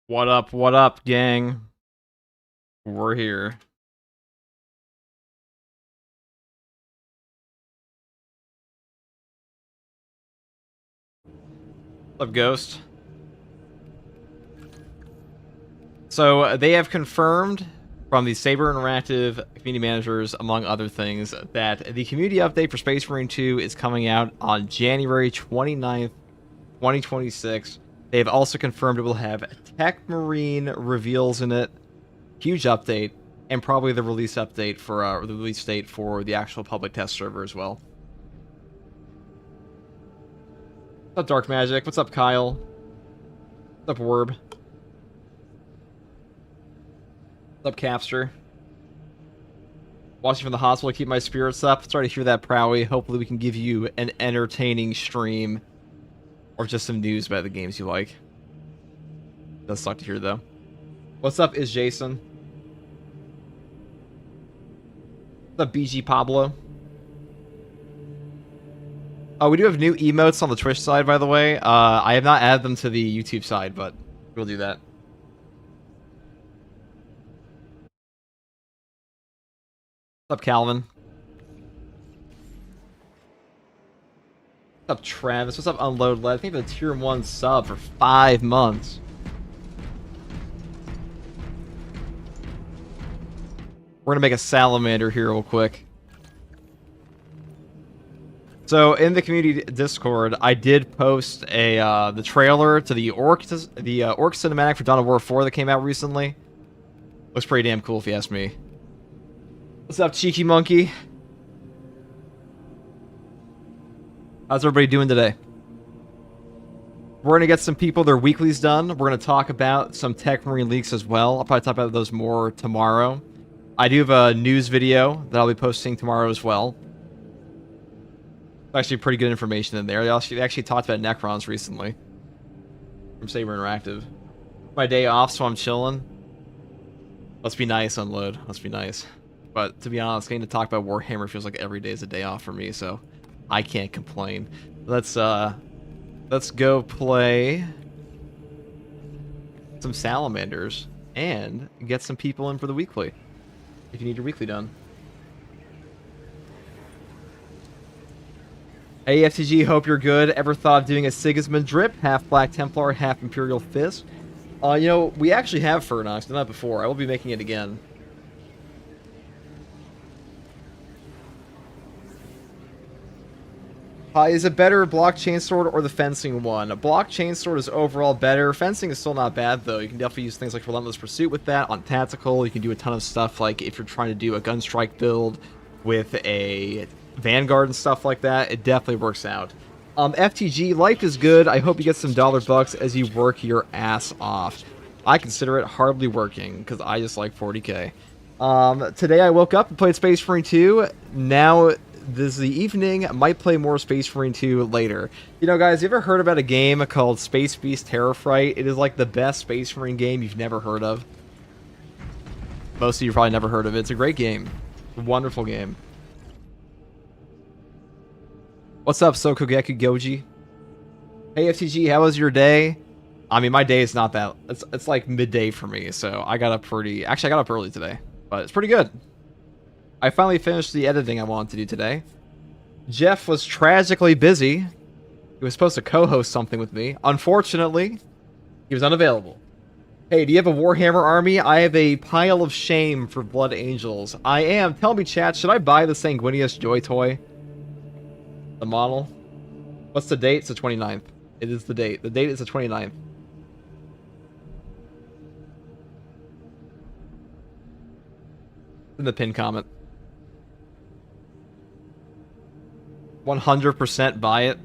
What up, gang? We're here. What's up, Ghost? So, they have confirmed from the SABER Interactive community managers, among other things, that the community update for Space Marine 2 is coming out on January 29th, 2026. They've also confirmed it will have Tech Marine reveals in it, huge update, and probably the release update for the release date for the actual public test server as well. What's up, Dark Magic? What's up, Kyle? What's up, Werb? What's up, Capster? Watching from the hospital to keep my spirits up. Sorry to hear that, Prowie. Hopefully we can give you an entertaining stream. Or just some news about the games you like. Does suck to hear, though. What's up, is Jason? What's up, BG Pablo? Oh, we do have new emotes on the Twitch side, by the way. I have not added them to the YouTube side, but we'll do that. What's up, Calvin? What's up, Travis? What's up, Unload Led? I think the tier 1 sub for 5 months. We're gonna make a salamander here real quick. So in the community Discord, I did post the trailer to the Orc cinematic for Dawn of War 4 that came out recently. Looks pretty damn cool if you ask me. What's up, Cheeky Monkey? How's everybody doing today? We're gonna get some people their weeklies done. We're gonna talk about some Tech Marine leaks as well. I'll probably talk about those more tomorrow. I do have a news video that I'll be posting tomorrow as well. Actually pretty good information in there. They actually talked about Necrons recently from Saber Interactive. My day off, so I'm chilling. Let's be nice, Unload. Let's be nice. But to be honest, getting to talk about Warhammer feels like every day is a day off for me, so I can't complain. Let's go play some salamanders and get some people in for the weekly. If you need your weekly done. Hey FTG, hope you're good. Ever thought of doing a Sigismund drip? Half Black Templar, half Imperial Fist? You know, we actually have Furnox, done that before. I will be making it again. Is it better Block Chainsword or the Fencing one? Block Chainsword is overall better. Fencing is still not bad, though. You can definitely use things like Relentless Pursuit with that. On Tactical, you can do a ton of stuff, like if you're trying to do a Gunstrike build with a Vanguard and stuff like that, it definitely works out. FTG, life is good. I hope you get some $bucks as you work your ass off. I consider it hardly working, because I just like 40k. Today I woke up and played Space Marine 2. Now, this is the evening. I might play more Space Marine 2 later. You know, guys, you ever heard about a game called Space Beast Terror Fright? It is like the best Space Marine game you've never heard of. Most of you probably never heard of it. It's a great game. A wonderful game. What's up, Sokogeki Goji? Hey, FTG, how was your day? I mean, my day is not that... It's like midday for me, so I got up pretty... Actually, I got up early today, but it's pretty good. I finally finished the editing I wanted to do today. Jeff was tragically busy. He was supposed to co-host something with me. Unfortunately, he was unavailable. Hey, do you have a Warhammer army? I have a pile of shame for Blood Angels. I am. Tell me, chat, should I buy the Sanguinius Joy Toy? The model? What's the date? It's the 29th. It is the date. The date is the 29th. In the pin comment. 100% buy it.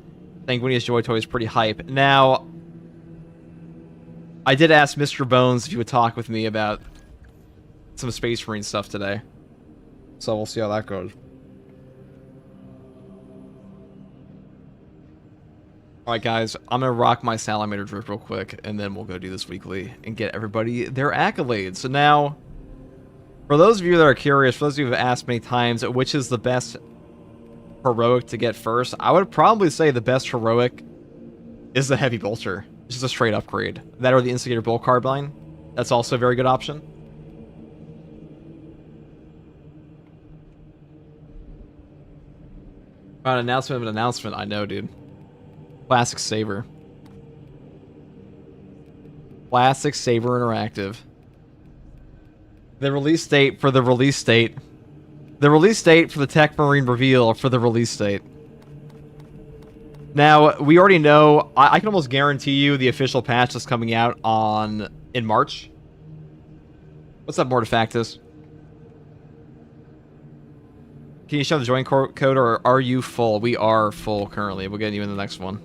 Sanguinius Joy Toy is pretty hype. Now, I did ask Mr. Bones if he would talk with me about some Space Marine stuff today. So we'll see how that goes. Alright guys, I'm gonna rock my salamander drip real quick, and then we'll go do this weekly and get everybody their accolades. So now, for those of you that are curious, for those of you who have asked many times, which is the best heroic to get first, I would probably say the best heroic is the Heavy Bolter. It's just a straight upgrade. That or the Instigator Bolt Carbine. That's also a very good option. An announcement of an announcement. I know, dude. Classic Saber. Classic Saber Interactive. The release date for the release date. The release date for the Tech Marine reveal for the release date. Now, we already know, I can almost guarantee you the official patch is coming out in March. What's up, Mortifactus? Can you show the join code, or are you full? We are full currently. We'll get you in the next one.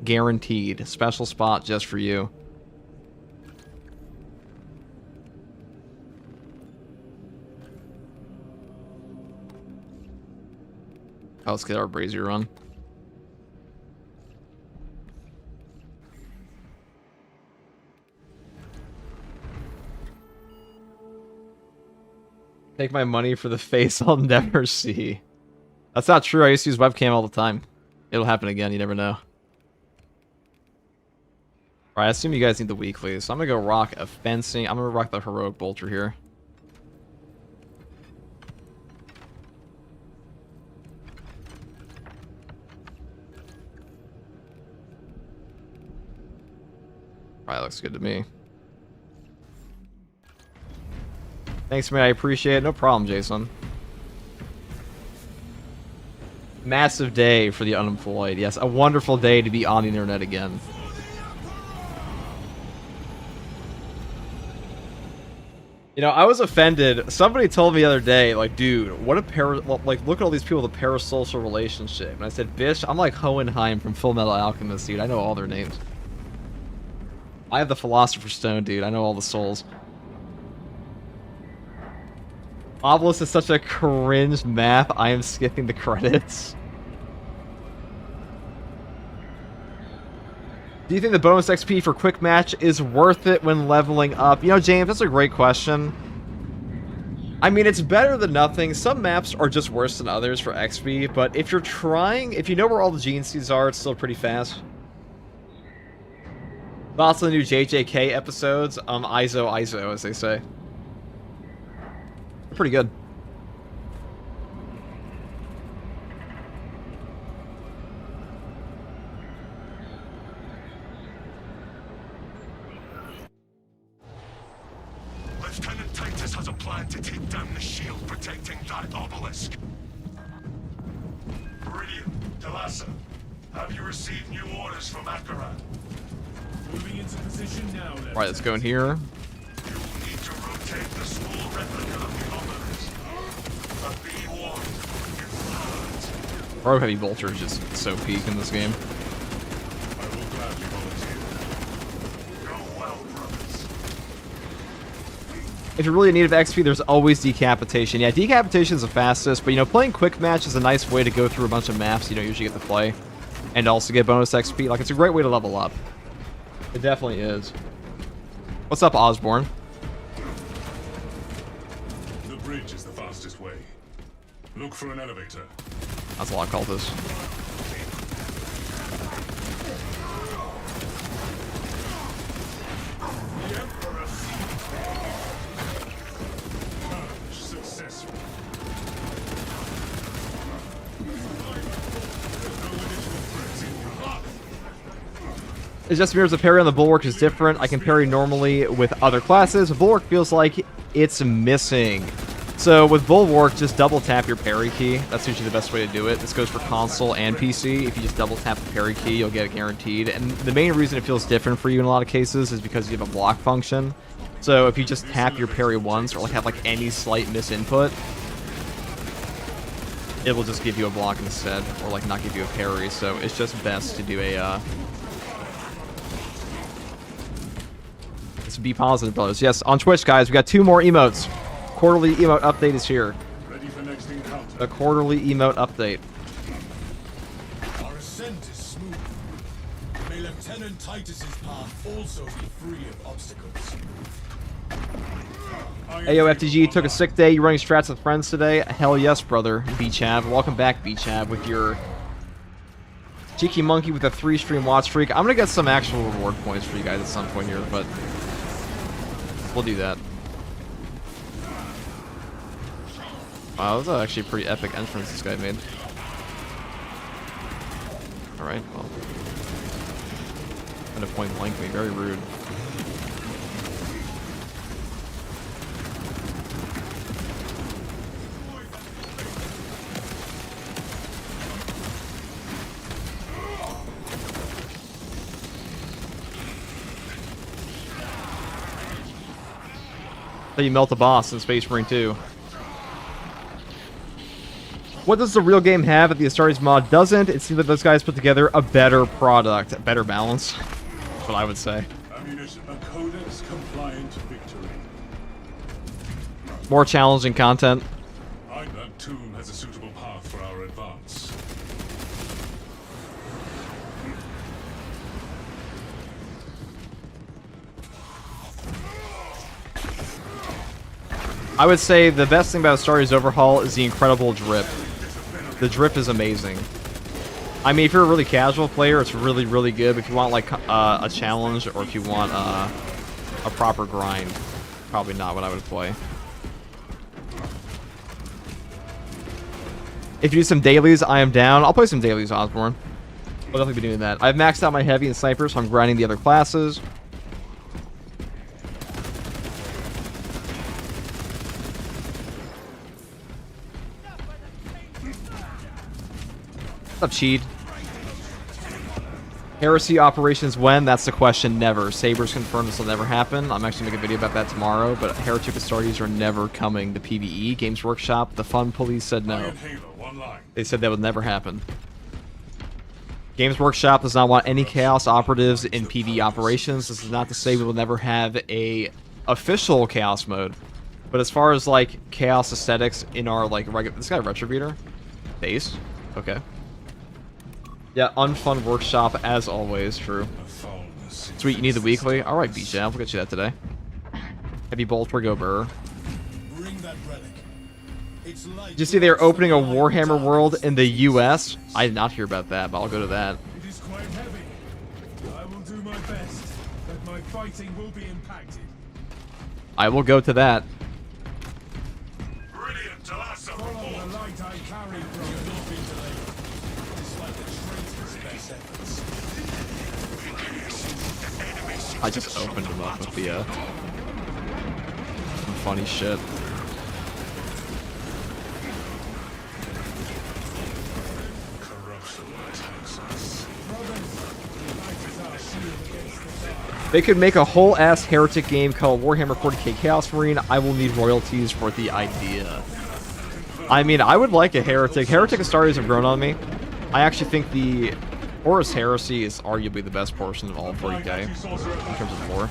Guaranteed. Special spot just for you. Oh, let's get our Brazier run. Take my money for the face I'll never see. That's not true. I used to use webcam all the time. It'll happen again. You never know. Alright, I assume you guys need the weekly. So I'm going to go rock a fencing. I'm going to rock the heroic bolter here. Alright, looks good to me. Thanks, man. I appreciate it. No problem, Jason. Massive day for the unemployed. Yes, a wonderful day to be on the internet again. You know, I was offended. Somebody told me the other day, like, dude, what a like, look at all these people with a parasocial relationship. And I said, bitch, I'm like Hohenheim from Full Metal Alchemist, dude. I know all their names. I have the Philosopher's Stone, dude. I know all the souls. Obelisk is such a cringe map, I am skipping the credits. Do you think the bonus XP for Quick Match is worth it when leveling up? You know, James, that's a great question. I mean, it's better than nothing. Some maps are just worse than others for XP, but if you're trying, if you know where all the gene seeds are, it's still pretty fast. Lots of the new JJK episodes, ISO, as they say. Pretty good. Lieutenant Titus has a plan to take down the shield protecting that obelisk. Brilliant. Delassa, have you received new orders from Akaran? Moving into position now. Right, let's go in here. You'll need to rotate the small replica of the obelisk. But be warned, it's hard. Rogue Heavy Bolter is just so peak in this game. I will gladly volunteer. Go well, brothers. If you're really in need of XP, there's always Decapitation. Yeah, Decapitation is the fastest, but you know, playing Quick Match is a nice way to go through a bunch of maps you don't usually get to play. And also get bonus XP. Like, it's a great way to level up. It definitely is. What's up, Osborne? The bridge is the fastest way. Look for an elevator. That's a lot of cultists. The Emperor successful. It's just mirrors the parry on the Bulwark is different. I can parry normally with other classes. Bulwark feels like it's missing. So with Bulwark, just double tap your parry key. That's usually the best way to do it. This goes for console and PC. If you just double tap the parry key, you'll get it guaranteed. And the main reason it feels different for you in a lot of cases is because you have a block function. So if you just tap your parry once or like have like any slight misinput, it will just give you a block instead, or like not give you a parry. So it's just best to do a be positive, brothers. Yes, on Twitch, guys, we got 2 more emotes. Quarterly emote update is here. Ready for next encounter. The quarterly emote update. Our ascent is smooth. May Lieutenant Titus's path also be free of obstacles. AOFTG took a sick day. You running strats with friends today? Hell yes, brother. Beachhav. Welcome back, Beachhav, with your Cheeky Monkey with a 3-stream watch streak. I'm gonna get some actual reward points for you guys at some point here, but we'll do that. Wow, that was actually a pretty epic entrance this guy made. Alright, well. Kind of point blank me, very rude. So you melt a boss in Space Marine 2. What does the real game have that the Astartes mod doesn't? It seems like those guys put together a better product, a better balance. That's what I would say. Ammunition, a codex compliant victory. More challenging content. That tomb has a suitable path for our advance. I would say the best thing about Astartes Overhaul is the incredible drip. The drip is amazing. I mean, if you're a really casual player, it's really, really good. But if you want, like, a challenge, or if you want a proper grind, probably not what I would play. If you do some dailies, I am down. I'll play some dailies, Osborne. I'll definitely be doing that. I've maxed out my heavy and sniper, so I'm grinding the other classes. What's up, Cheed? Heresy operations when? That's the question. Never. Saber's confirmed this will never happen. I'm actually making a video about that tomorrow, but Heretic Astartes are never coming to PvE. Games Workshop, the fun police said no. They said that would never happen. Games Workshop does not want any Chaos operatives in PvE operations. This is not to say we will never have a official Chaos mode. But as far as, like, Chaos aesthetics in our, like, regular... This guy a Retributor? Base? Okay. Yeah, unfun Workshop as always, true. Sweet, you need the weekly? Alright, B-Jam, we'll get you that today. Heavy Bolt for Go Burr. Did you see they're opening a Warhammer world in the US? I did not hear about that, but I'll go to that. It is quite heavy. I will do my best, but my fighting will be impacted. I will go to that. Brilliant, Talassa Follow the report. light I carry, bro. You're not being delayed. Despite the traitor's best efforts. I just opened him up with the, some funny shit. They could make a whole ass Heretic game called Warhammer 40k Chaos Marine. I will need royalties for the idea. I mean, I would like a Heretic. Heretic Astartes have grown on me. I actually think the Horus Heresy is arguably the best portion of all 40k in terms of lore.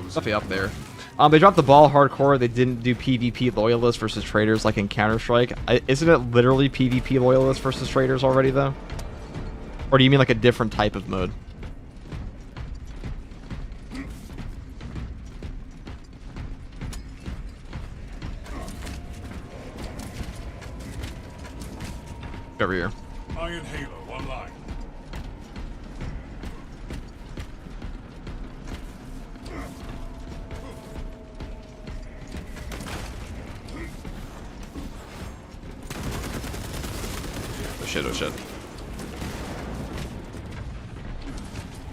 Definitely up there. They dropped the ball hardcore. They didn't do PvP loyalists versus traitors like in Counter-Strike. Isn't it literally PvP loyalists versus traitors already, though? Or do you mean like a different type of mode? Over here. Iron Halo, one line. Oh shit, oh shit.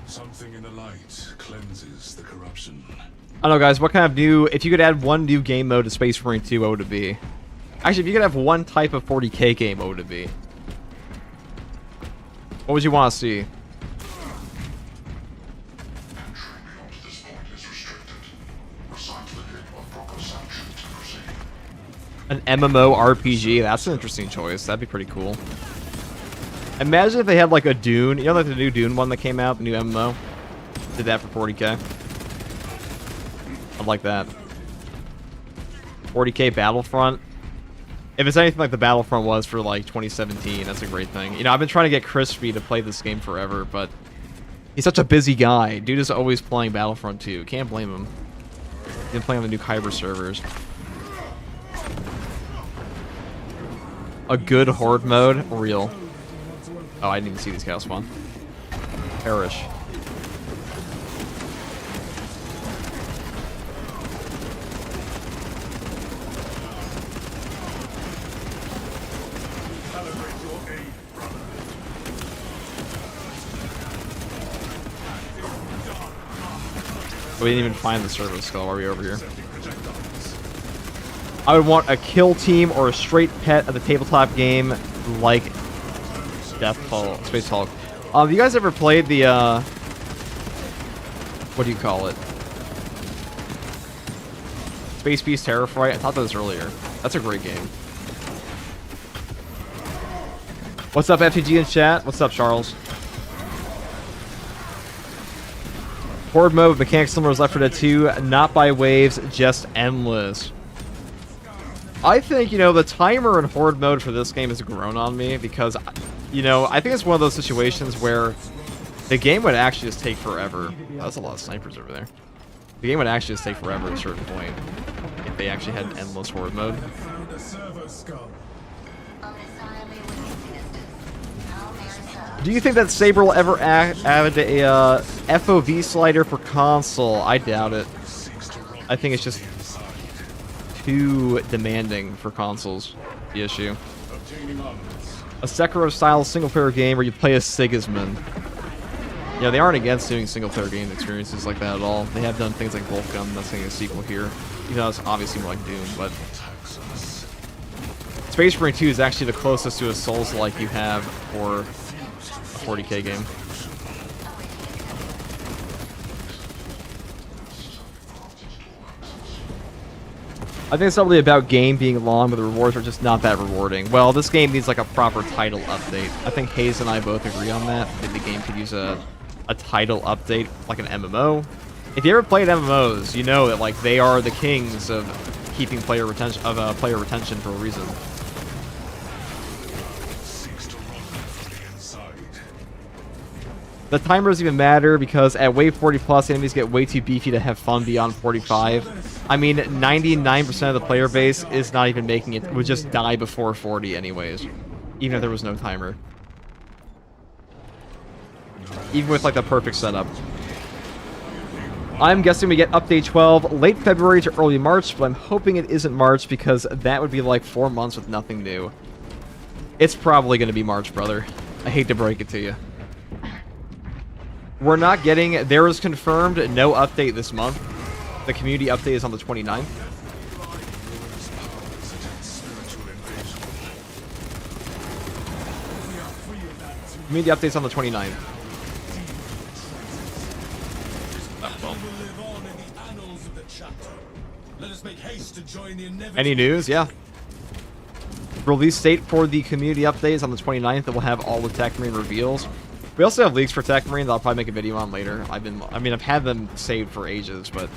Something in the light cleanses the corruption. I don't know, guys, what kind of new... If you could add one new game mode to Space Marine 2, what would it be? Actually, if you could have one type of 40k game, what would it be? What would you want to see? An MMO RPG? That's an interesting choice. That'd be pretty cool. Imagine if they had like a Dune. You know, like the new Dune one that came out, the new MMO? Did that for 40k. I'd like that. 40k Battlefront. If it's anything like the Battlefront was for, like, 2017, that's a great thing. You know, I've been trying to get Crispy to play this game forever, but he's such a busy guy. Dude is always playing Battlefront 2. Can't blame him. He's been playing on the new Kyber servers. A good Horde mode? Real. Oh, I didn't even see these cows spawn. Perish. Calibrate your aim, brother. We didn't even find the service skull. Why are we over here? Sending projectiles. I would want a kill team or a straight pet of the tabletop game like Space Hulk. Have you guys ever played the, what do you call it? Space Beast Terror Fright? I thought that was earlier. That's a great game. What's up, FTG in chat? What's up, Charles? Horde mode, mechanics similar to Left 4 Dead 2, not by waves, just endless. I think, you know, the timer in Horde mode for this game has grown on me because, you know, I think it's one of those situations where the game would actually just take forever. Oh, that's a lot of snipers over there. The game would actually just take forever at a certain point if they actually had endless Horde mode. Found a servo skull. Do you think that Saber will ever add a FOV slider for console? I doubt it. I think it's just too demanding for consoles, the issue. Obtaining armaments. A Sekiro-style single-player game where you play as Sigismund. Yeah, they aren't against doing single-player game experiences like that at all. They have done things like Wolfgun, that's getting a sequel here. Even though it's obviously more like Doom, but... Space Marine 2 is actually the closest to a Souls-like you have for a 40k game. I think it's probably about game being long, but the rewards are just not that rewarding. Well, this game needs like a proper title update. I think Hayes and I both agree on that. That the game could use a title update, like an MMO. If you ever played MMOs, you know that like they are the kings of keeping player retention for a reason. Seeks to run from the inside. The timers even matter because at wave 40 plus, enemies get way too beefy to have fun beyond 45. I mean, 99% of the player base is not even making it, would just die before 40 anyways, even if there was no timer. Even with like the perfect setup. I'm guessing we get update 12 late February to early March, but I'm hoping it isn't March because that would be like 4 months with nothing new. It's probably going to be March, brother. I hate to break it to you. We're not getting, there is confirmed no update this month. The community update is on the 29th. Community update's on the 29th. Any news? Yeah. Release date for the community update is on the 29th, and we'll have all the Tech Marine reveals. We also have leaks for Tech Marine that I'll probably make a video on later. I've had them saved for ages, but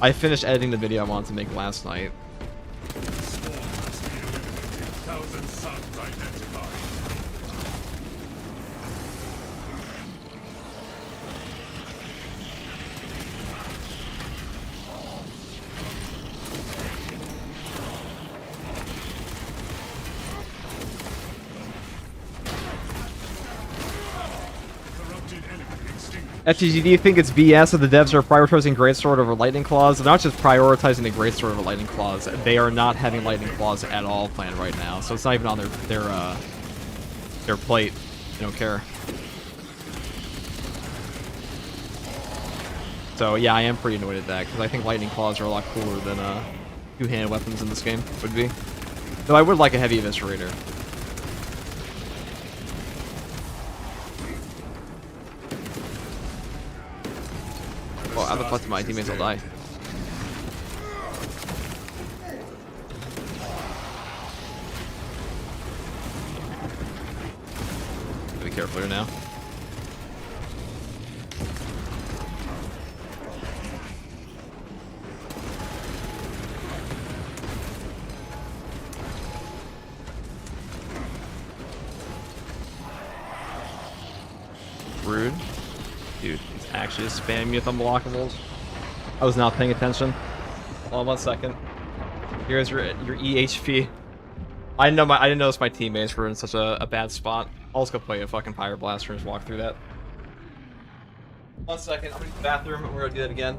I finished editing the video I wanted to make last night. FTG, do you think it's BS that the devs are prioritizing Greatsword over Lightning Claws? They're not just prioritizing the Greatsword over Lightning Claws. They are not having Lightning Claws at all planned right now, so it's not even on their plate. They don't care. So yeah, I am pretty annoyed at that because I think Lightning Claws are a lot cooler than two-handed weapons in this game would be. Though I would like a heavy eviscerator. Oh, how the fuck do my teammates all die? Be careful here now. Rude. Dude, he's actually spamming me with unblockables. I was not paying attention. Hold on 1 second. Here's your EHP. I didn't notice my teammates were in such a bad spot. I'll just go play a fucking Fire Blaster and just walk through that. 1 second, I'm gonna use the bathroom and we're gonna do that again.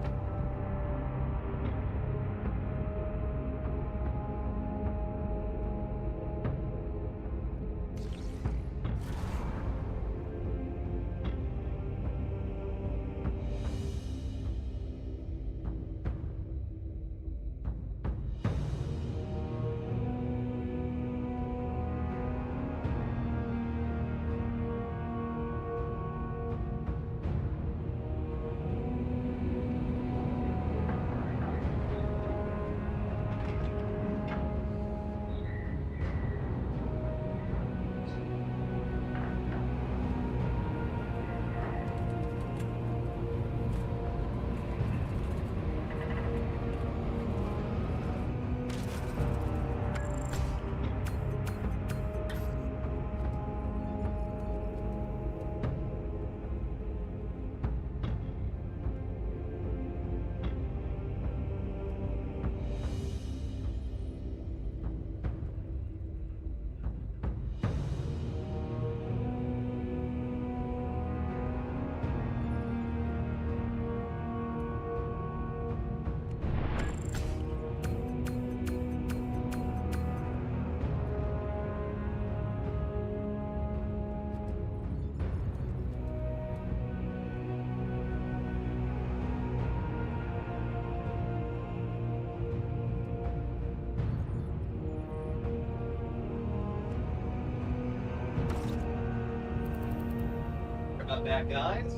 Not bad, guys.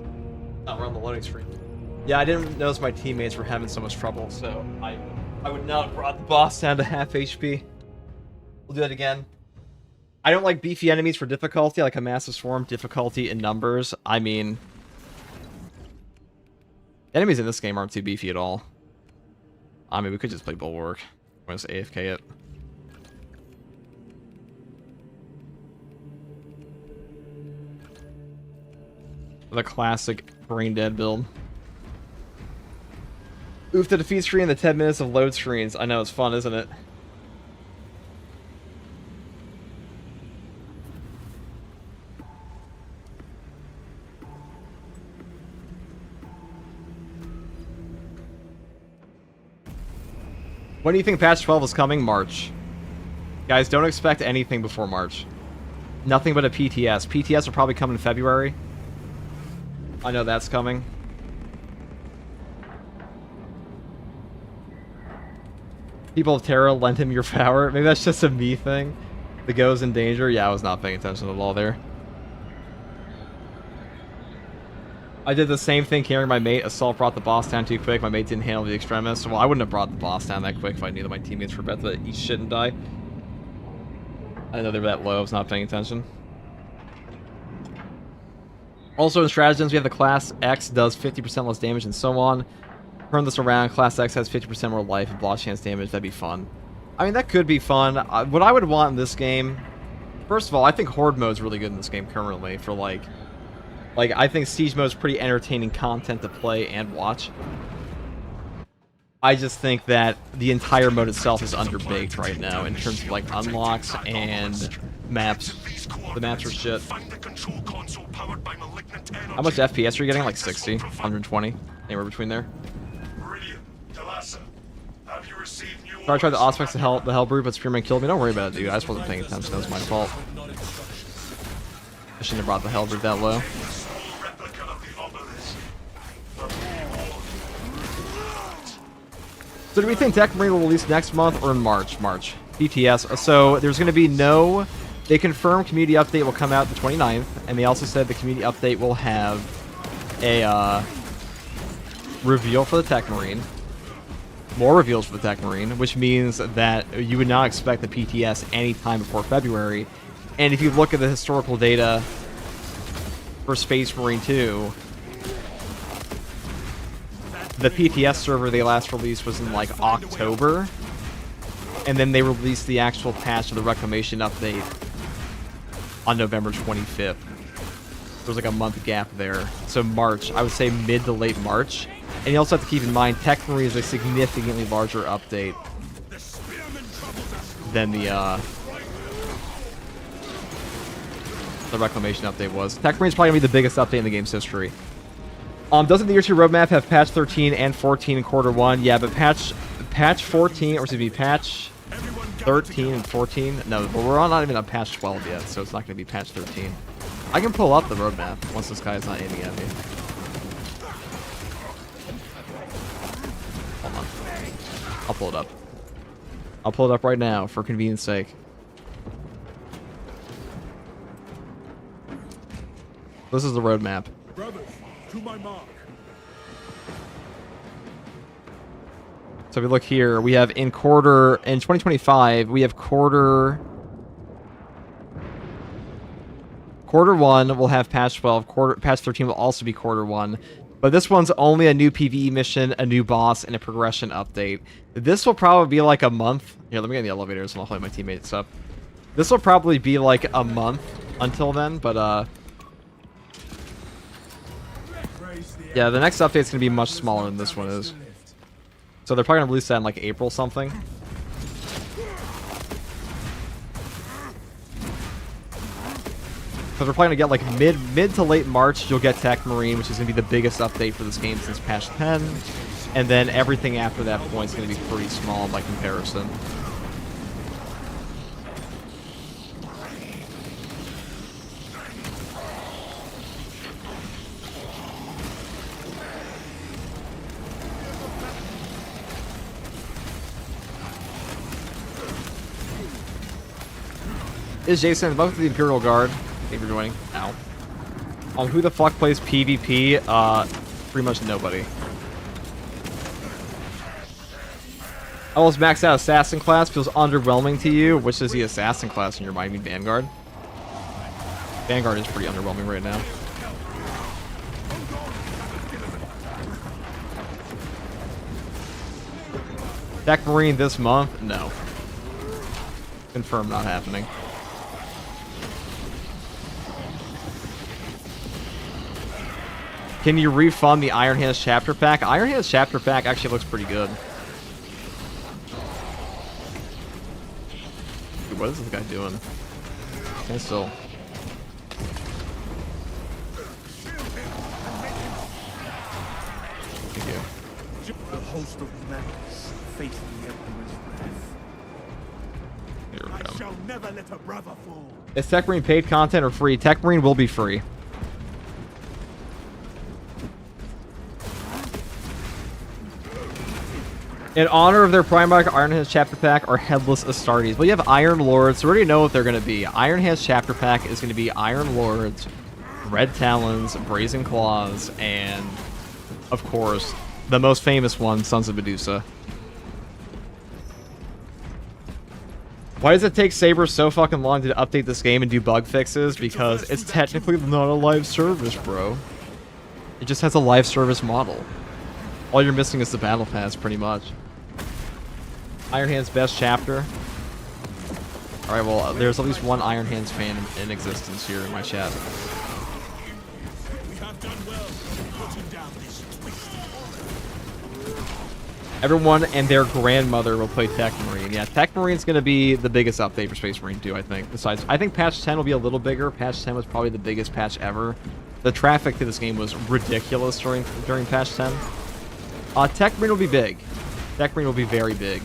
Oh, we're on the loading screen. Yeah, I didn't notice my teammates were having so much trouble, so I would not have brought the boss down to half HP. We'll do that again. I don't like beefy enemies for difficulty, like a massive swarm, difficulty in numbers. I mean, enemies in this game aren't too beefy at all. I mean, we could just play Bulwark. We're just AFK it. The classic brain dead build. Oof, the defeat screen, the 10 minutes of load screens. I know, it's fun, isn't it? When do you think patch 12 is coming? March. Guys, don't expect anything before March. Nothing but a PTS. PTS will probably come in February. I know that's coming. People of Terra lent him your power. Maybe that's just a me thing. The go's in danger. Yeah, I was not paying attention at all there. I did the same thing carrying my mate. Assault brought the boss down too quick. My mate didn't handle the extremists. Well, I wouldn't have brought the boss down that quick if I knew that my teammates were about to eat shit and die. I didn't know they were that low. I was not paying attention. Also in stratagems, we have the Class X does 50% less damage and so on. Turn this around, Class X has 50% more life and block chance damage. That'd be fun. I mean, that could be fun. What I would want in this game... First of all, I think Horde mode is really good in this game currently for, like, I think Siege mode is pretty entertaining content to play and watch. I just think that the entire mode itself is underbaked right now in terms of, like, unlocks and maps. The maps are shit. How much FPS are you getting? Like 60? 120? Anywhere between there? I tried the Auspex to help the Hellbrew, but Spearman killed me. Don't worry about it, dude. I just wasn't paying attention. That was my fault. I shouldn't have brought the Hellbrew that low. So do we think Deck Marine will release next month or in March? March. PTS. So there's going to be no... They confirmed community update will come out the 29th, and they also said the community update will have a reveal for the Tech Marine. More reveals for the Tech Marine, which means that you would not expect the PTS anytime before February. And if you look at the historical data for Space Marine 2, the PTS server they last released was in like October, and then they released the actual patch of the Reclamation update on November 25th. There's like a month gap there. So March, I would say mid to late March. And you also have to keep in mind, Tech Marine is a significantly larger update than the the Reclamation update was. Tech Marine's probably going to be the biggest update in the game's history. Doesn't the Year 2 roadmap have patch 13 and 14 in quarter 1? Yeah, but patch 14, or excuse me, patch 13 and 14? No, but we're not even on patch 12 yet, so it's not going to be patch 13. I can pull up the roadmap once this guy is not aiming at me. Hold on. I'll pull it up. I'll pull it up right now for convenience sake. This is the roadmap. Brothers, to my mark. So if we look here, we have in 2025, we have quarter 1 will have patch 12, patch 13 will also be quarter 1. But this one's only a new PvE mission, a new boss, and a progression update. This will probably be like a month. Here, let me get in the elevators and I'll play my teammates up. This will probably be like a month until then, but yeah, the next update's gonna be much smaller than this one is. So they're probably gonna release that in like April something. Because we're probably gonna get like mid to late March, you'll get Tech Marine, which is gonna be the biggest update for this game since patch 10. And then everything after that point is gonna be pretty small by comparison. Is Jason, welcome to the Imperial Guard. Thank you for joining. Ow. Who the fuck plays PvP? Pretty much nobody. Almost maxed out Assassin class feels underwhelming to you. Which is the Assassin class in your mind? You mean Vanguard? Vanguard is pretty underwhelming right now. Tech Marine this month? No. Confirmed not happening. Can you refund the Iron Hands chapter pack? Iron Hands chapter pack actually looks pretty good. Dude, what is this guy doing? Okay, still. Thank you. The host of madness face the Emperor's wrath. Here we I go. shall never let a brother fall. Is Tech Marine paid content or free? Tech Marine will be free. In honor of their Primarch, Iron Hands Chapter Pack are Headless Astartes. Well, you have Iron Lords, so we already know what they're going to be. Iron Hands Chapter Pack is going to be Iron Lords, Red Talons, Brazen Claws, and, of course, the most famous one, Sons of Medusa. Why does it take Saber so fucking long to update this game and do bug fixes? Because it's technically not a live service, bro. It just has a live service model. All you're missing is the battle pass, pretty much. Iron Hands best chapter. Alright, well, there's at least one Iron Hands fan in existence here in my chat. We have done well putting down this twisted order. Everyone and their grandmother will play Tech Marine. Yeah, Tech Marine's going to be the biggest update for Space Marine 2, I think. Besides, I think patch 10 will be a little bigger. Patch 10 was probably the biggest patch ever. The traffic to this game was ridiculous during patch 10. Tech Marine will be big. Tech Marine will be very big.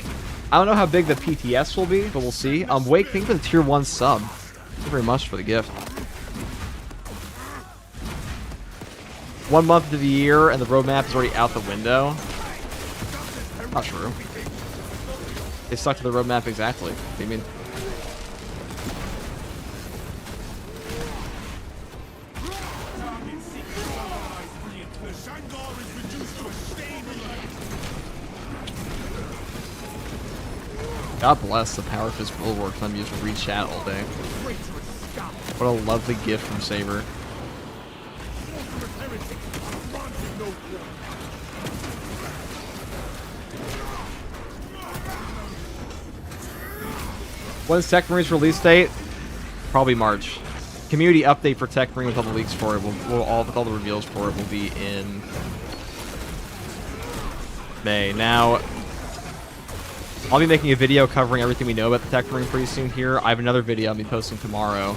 I don't know how big the PTS will be, but we'll see. Wake, thank you for the tier 1 sub. Thank you very much for the gift. 1 month into the year and the roadmap is already out the window. Not true. They stuck to the roadmap exactly. What do you mean? God bless the Power Fist Bulwark. I'm used to read chat all day. What a lovely gift from Saber. When's Tech Marine's release date? Probably March. Community update for Tech Marine with all the leaks for it. With all the reveals for it will be in May. Now, I'll be making a video covering everything we know about the Tech Marine pretty soon here. I have another video I'll be posting tomorrow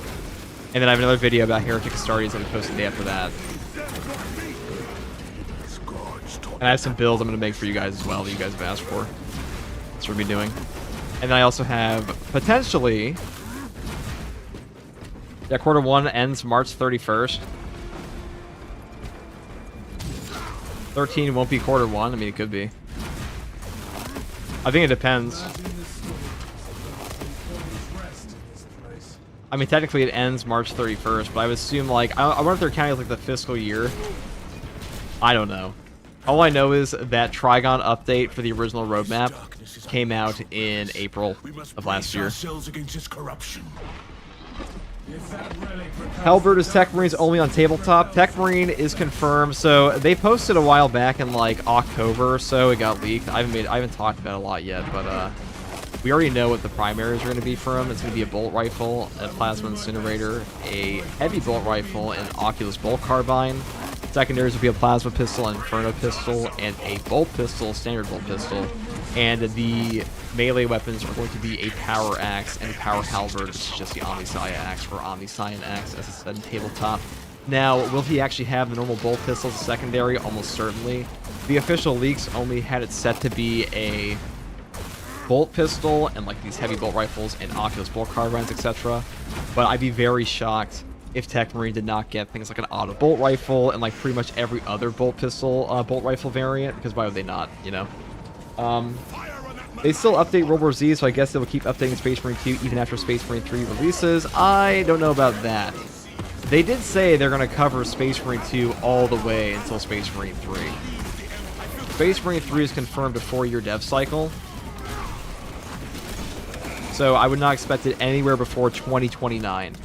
And then I have another video about Heretic Astartes I'm posting the day after that. And I have some builds I'm going to make for you guys as well that you guys have asked for. That's what we'll be doing. And then I also have, potentially... Yeah, quarter 1 ends March 31st. 13 won't be quarter 1. I mean, it could be. I think it depends. I mean, technically it ends March 31st, but I would assume, like... I wonder if they're counting, like, the fiscal year. I don't know. All I know is that Trigon update for the original roadmap came out in April of last year. Hellbird is Tech Marine's only on tabletop. Tech Marine is confirmed. So they posted a while back in like October or so. It got leaked. I haven't talked about it a lot yet, but we already know what the primaries are going to be for them. It's going to be a bolt rifle, a plasma incinerator, a heavy bolt rifle, and Oculus bolt carbine. Secondaries will be a plasma pistol, an inferno pistol, and a bolt pistol, standard bolt pistol. And the melee weapons are going to be a power axe and a power halberd, which is just the Omniscient axe or Omniscient axe, as it said in tabletop. Now, will he actually have the normal bolt pistol as a secondary? Almost certainly. The official leaks only had it set to be a bolt pistol and like these heavy bolt rifles and Oculus bolt carbines, etc. But I'd be very shocked if Tech Marine did not get things like an auto bolt rifle and like pretty much every other bolt pistol, bolt rifle variant, because why would they not, you know? They still update World War Z, so I guess they will keep updating Space Marine 2 even after Space Marine 3 releases. I don't know about that. They did say they're going to cover Space Marine 2 all the way until Space Marine 3. Space Marine 3 is confirmed a 4-year dev cycle. So I would not expect it anywhere before 2029.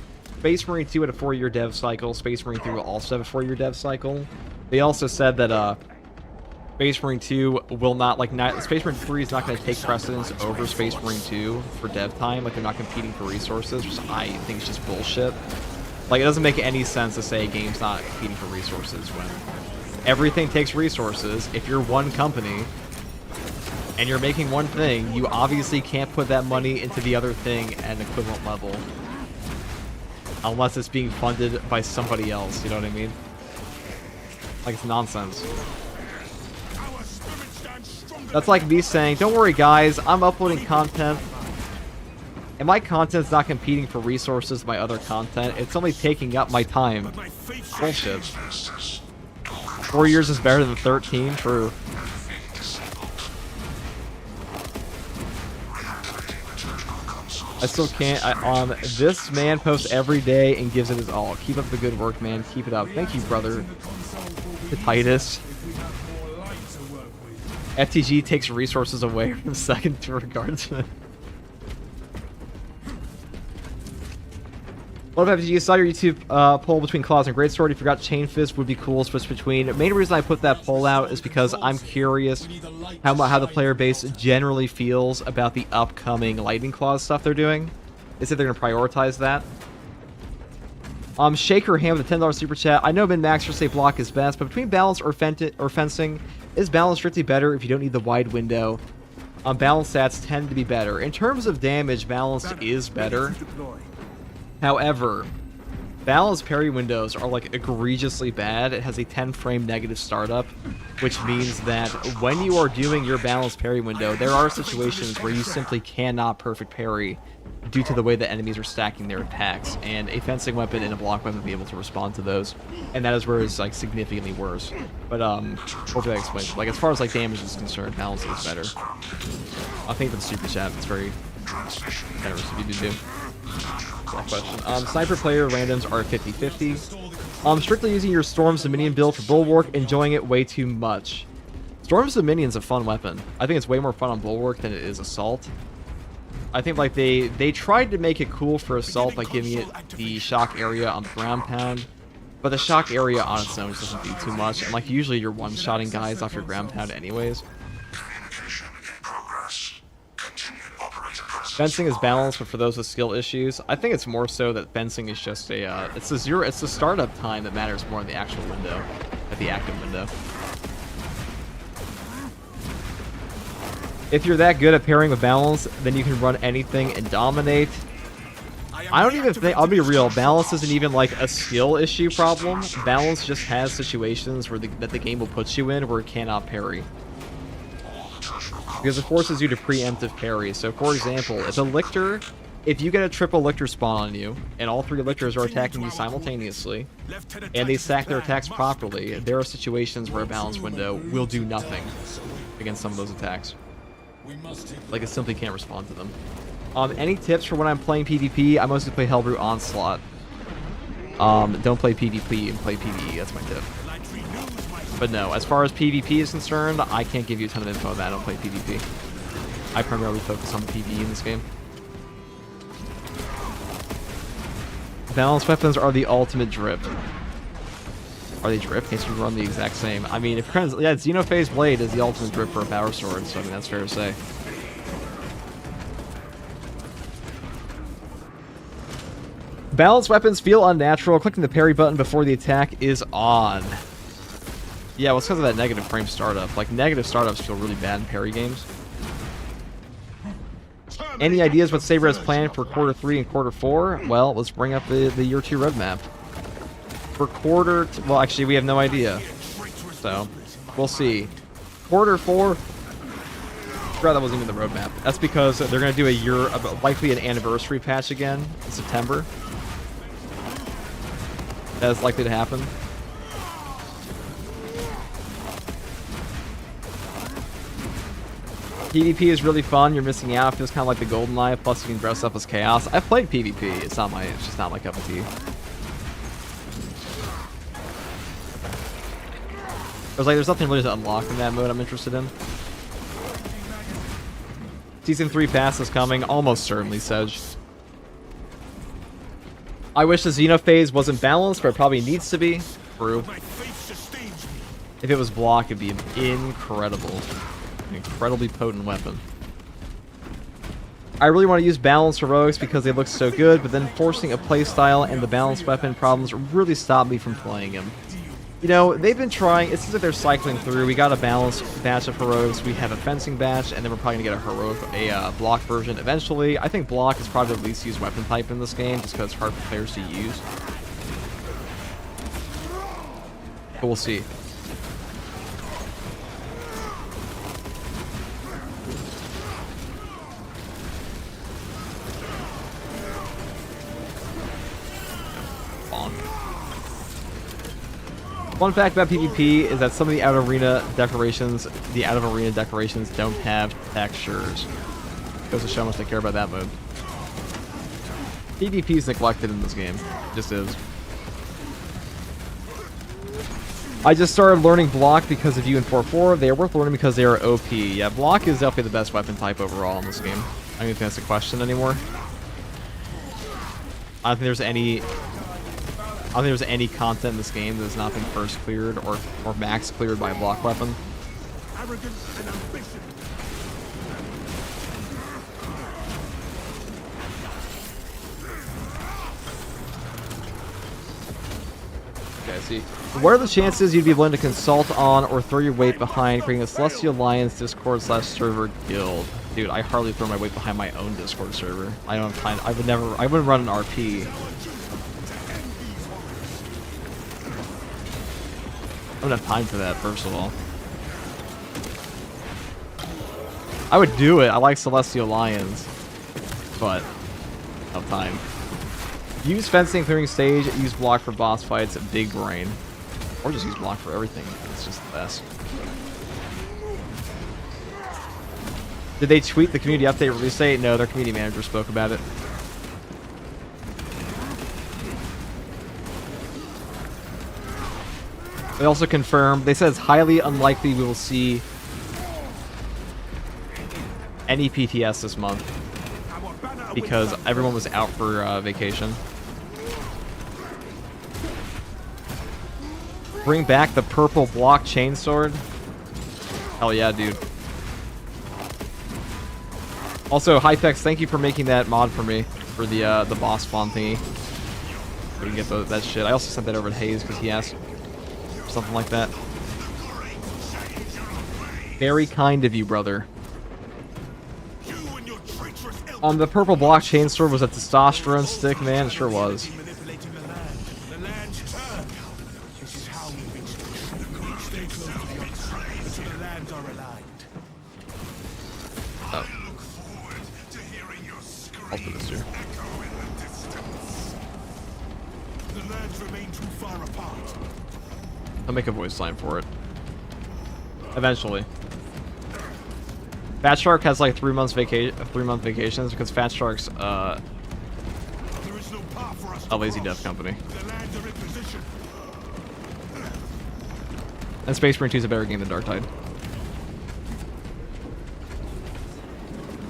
Space Marine 2 had a 4-year dev cycle. Space Marine 3 will also have a 4-year dev cycle. They also said that Space Marine 2 will not, like, Space Marine 3 is not going to take precedence over Space Marine 2 for dev time. Like, they're not competing for resources, which I think is just bullshit. Like, it doesn't make any sense to say a game's not competing for resources when everything takes resources. If you're one company and you're making one thing, you obviously can't put that money into the other thing at an equivalent level. Unless it's being funded by somebody else, you know what I mean? Like, it's nonsense. That's like me saying, don't worry guys, I'm uploading content, and my content's not competing for resources with my other content, it's only taking up my time. Bullshit. 4 years is better than 13, true. I still can't. This man posts every day and gives it his all. Keep up the good work, man. Keep it up. Thank you, brother. Titus. FTG takes resources away from second to regard to it. What about FTG? You saw your YouTube poll between Claws and Greatsword. You forgot Chain Fist would be cool to switch between. The main reason I put that poll out is because I'm curious how the player base generally feels about the upcoming Lightning Claws stuff they're doing. Is if they're going to prioritize that. Shaker Ham with a $10 super chat. I know min-max for say block is best, but between balance or fencing, is balance strictly better if you don't need the wide window? Balance stats tend to be better. In terms of damage, balance is better. However, balance parry windows are like egregiously bad. It has a 10-frame negative startup, which means that when you are doing your balance parry window, there are situations where you simply cannot perfect parry due to the way that enemies are stacking their attacks, and a fencing weapon and a block weapon will be able to respond to those, and that is where it's like significantly worse. But hopefully that explains. Like as far as like damage is concerned, balance is better. I think for the super chat, it's very generous of you to do. That question. Sniper player randoms are 50-50. Strictly using your Storms of Minion build for Bulwark, enjoying it way too much. Storms of Minion's a fun weapon. I think it's way more fun on Bulwark than it is Assault. I think like they tried to make it cool for Assault by giving it the shock area on the ground pound, but the shock area on its own just doesn't do too much, and like usually you're one-shotting guys off your ground pound anyways. Fencing is balanced, but for those with skill issues, I think it's more so that fencing is just a it's the startup time that matters more than the actual window, at the active window. If you're that good at pairing with balance, then you can run anything and dominate. I don't even think, I'll be real, balance isn't even like a skill issue problem. Balance just has situations where that the game will put you in where it cannot parry. Because it forces you to preemptive parry. So for example, if a lictor, if you get a triple lictor spawn on you, and all 3 lictors are attacking you simultaneously, and they stack their attacks properly, there are situations where a balance window will do nothing against some of those attacks. Like it simply can't respond to them. Any tips for when I'm playing PvP? I mostly play Hellbrute Onslaught. Don't play PvP and play PvE, that's my tip. But no, as far as PvP is concerned, I can't give you a ton of info on that. I don't play PvP. I primarily focus on PvE in this game. Balanced weapons are the ultimate drip. Are they drip? Can't you run the exact same? I mean, if yeah, Xenophase Blade is the ultimate drip for a power sword, so I mean that's fair to say. Balanced weapons feel unnatural. Clicking the parry button before the attack is on. Yeah, well, it's because of that negative frame startup. Like, negative startups feel really bad in parry games. Any ideas what Saber has planned for quarter 3 and quarter 4? Well, let's bring up the year 2 roadmap. For quarter... well, actually, we have no idea. So, we'll see. Quarter 4... forgot that wasn't even the roadmap. That's because they're going to do a year... likely an anniversary patch again in September. That is likely to happen. PvP is really fun. You're missing out. It feels kind of like the GoldenEye. Plus, you can dress up as Chaos. I've played PvP. It's just not my cup of tea. There's nothing really to unlock in that mode I'm interested in. Season 3 pass is coming. Almost certainly, Sedge. I wish the Xenophase wasn't balanced, but it probably needs to be. True. If it was block, it'd be incredible. An incredibly potent weapon. I really want to use balanced heroics because they look so good, but then forcing a playstyle and the balanced weapon problems really stopped me from playing him. You know, they've been trying, it seems like they're cycling through. We got a balanced batch of heroics, we have a fencing batch, and then we're probably going to get a block version eventually. I think block is probably the least used weapon type in this game, just because it's hard for players to use. But we'll see. Fun fact about PvP is that some of the out-of-arena decorations, don't have textures. Goes to show how much they care about that mode. PvP is neglected in this game. It just is. I just started learning block because of you in 4.4. They are worth learning because they are OP. Yeah, block is definitely the best weapon type overall in this game. I don't think that's a question anymore. I don't think there's any content in this game that has not been first cleared or max cleared by a block weapon. Arrogance and ambition. Okay, see. What are the chances you'd be willing to consult on or throw your weight behind creating a Celestial Alliance Discord/server guild? Dude, I hardly throw my weight behind my own Discord server. I don't have time. I wouldn't run an RP. I don't have time for that, first of all. I would do it. I like Celestial Lions. But, no time. Use fencing clearing stage, use block for boss fights, big brain. Or just use block for everything. It's just the best. Did they tweet the community update release date? No, their community manager spoke about it. They also confirmed, they said it's highly unlikely we will see any PTS this month because everyone was out for vacation. Bring back the purple block chainsword. Hell yeah, dude. Also, Hypex, thank you for making that mod for me for the boss spawn thingy. We can get that shit. I also sent that over to Hayes because he asked. Something like that. Very kind of you, brother. You and your traitorous The purple blockchain sword was a testosterone stick, man. It sure was. Manipulating the land. The land's turn. This is how we reach the land. Stay close to the oxygen until the lands are aligned. I look forward to hearing your I'll put this here. echo in the distance. The lands remain too far apart. I'll make a voice line for it. Eventually. Fat Shark has like 3 month vacations because Fat Shark's There is no path for us a to lazy cross. death company. The lands are in position. And Space Marine 2 is a better game than Dark Tide.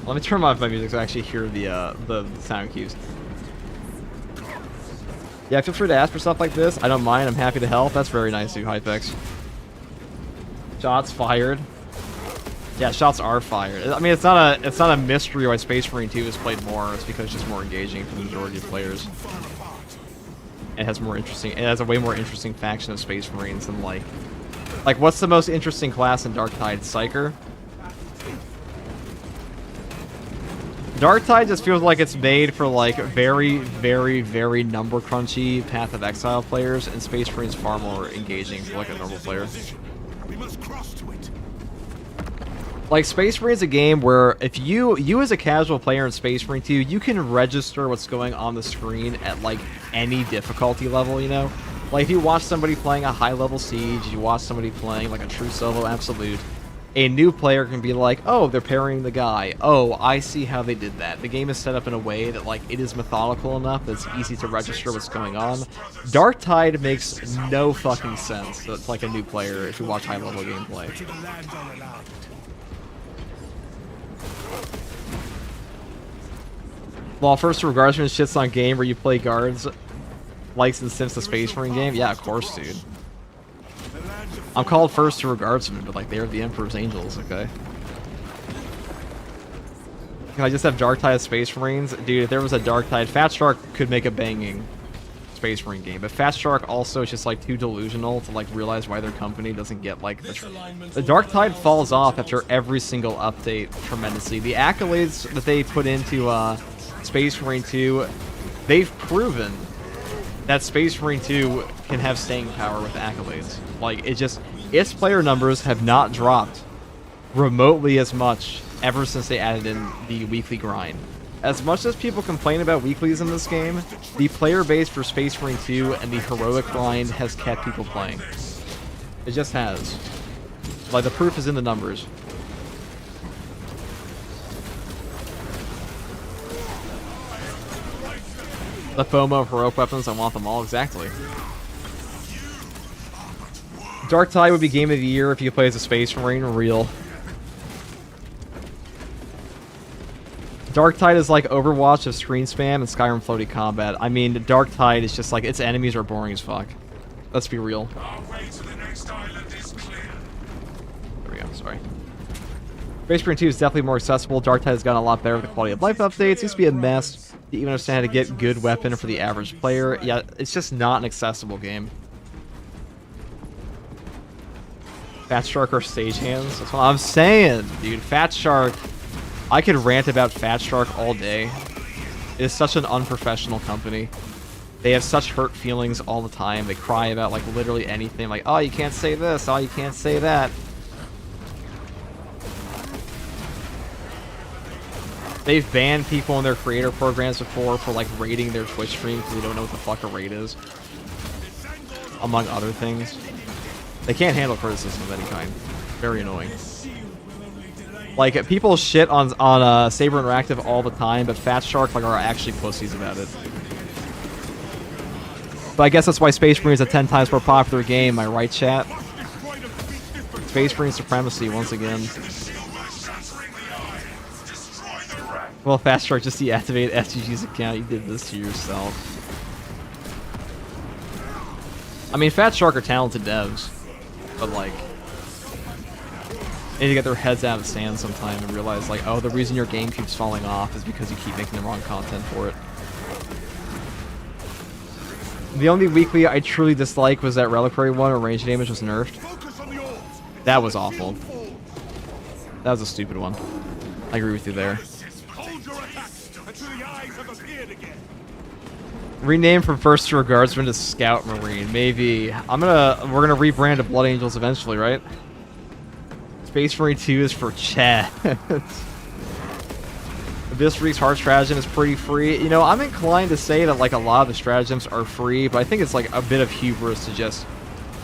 Let me turn off my music so I actually hear the sound cues. Yeah, feel free to ask for stuff like this. I don't mind. I'm happy to help. That's very nice of you, Hypex. Shots fired. Yeah, shots are fired. I mean, it's not a mystery why Space Marine 2 is played more. It's because it's just more engaging for the majority of players. It has more interesting. It has a way more interesting faction of Space Marines than like what's the most interesting class in Dark Tide? Psyker. Dark Tide just feels like it's made for like very, very, very number crunchy Path of Exile players, and Space Marine's far more engaging for like a normal player. We must cross to it. Like, Space Marine's a game where if you as a casual player in Space Marine 2, you can register what's going on the screen at, like, any difficulty level, you know? Like, if you watch somebody playing a high-level Siege, you watch somebody playing, like, a true solo Absolute, a new player can be like, oh, they're parrying the guy. Oh, I see how they did that. The game is set up in a way that, like, it is methodical enough that it's easy to register what's going on. Dark Tide makes no fucking sense to, like, a new player if you watch high-level gameplay. To the lands are aligned. Well, first to Guardsman shits on game where you play guards, likes and sims the Space Marine game. Yeah, of course, dude. I'm called first to Guardsman, but like they're the Emperor's Angels, okay? Can I just have Dark Tide Space Marines? Dude, if there was a Dark Tide, Fat Shark could make a banging Space Marine game, but Fat Shark also is just like too delusional to like realize why their company doesn't get like the Dark Tide falls off after every single update tremendously. The accolades that they put into Space Marine 2, they've proven that Space Marine 2 can have staying power with accolades. Like, its player numbers have not dropped remotely as much ever since they added in the weekly grind. As much as people complain about weeklies in this game, the player base for Space Marine 2 and the heroic grind has kept people playing. It just has. Like, the proof is in the numbers. The FOMO of heroic weapons, I want them all, exactly. Dark Tide would be game of the year if you play as a Space Marine, real. Dark Tide is like Overwatch of screen spam and Skyrim floaty combat. I mean, Dark Tide is just like, its enemies are boring as fuck. Let's be real. Our way to the next island is clear. There we go, sorry. Space Marine 2 is definitely more accessible. Dark Tide has gotten a lot better with the quality of life updates. It used to be a mess to even understand how to get good weapon for the average player. Yeah, it's just not an accessible game. Fat Shark or stagehands? That's what I'm saying, dude. Fat Shark. I could rant about Fat Shark all day. It is such an unprofessional company. They have such hurt feelings all the time. They cry about, like, literally anything. Like, oh, you can't say this. Oh, you can't say that. They've banned people in their creator programs before for, like, raiding their Twitch stream because they don't know what the fuck a raid is. Among other things. They can't handle criticism of any kind. Very annoying. Like, people shit on Saber Interactive all the time, but Fat Shark, like, are actually pussies about it. But I guess that's why Space Marine is a 10 times more popular game, am I right, chat? Space Marine supremacy, once again. Well, Fat Shark, just deactivate FGG's account. You did this to yourself. I mean, Fat Shark are talented devs, but, like, they need to get their heads out of the sand sometime and realize, like, oh, the reason your game keeps falling off is because you keep making the wrong content for it. The only weekly I truly dislike was that Reliquary one where range damage was nerfed. That was awful. That was a stupid one. I agree with you there. Weaponry eyes have appeared again. Rename from First Year Guardsman to Scout Marine. Maybe. We're gonna rebrand to Blood Angels eventually, right? Space Marine 2 is for Chad. This week's hard stratagem is pretty free. You know, I'm inclined to say that like a lot of the stratagems are free, but I think it's like a bit of hubris to just...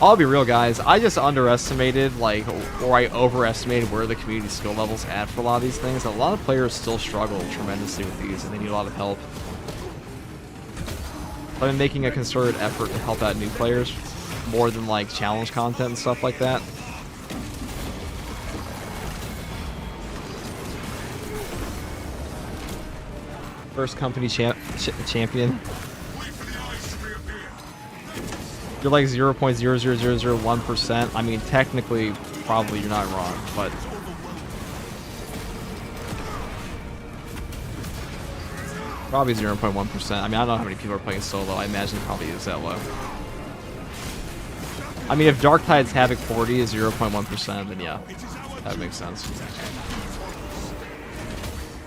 I'll be real, guys. I just underestimated, like, or I overestimated where the community skill level's at for a lot of these things. A lot of players still struggle tremendously with these, and they need a lot of help. I've been making a concerted effort to help out new players, more than, like, challenge content and stuff like that. First company champion. You're like 0.00001%. I mean, technically, probably you're not wrong, but... Probably 0.1%. I mean, I don't know how many people are playing solo. I imagine it probably is that low. I mean, if Darktide's Havoc 40 is 0.1%, then yeah, that makes sense.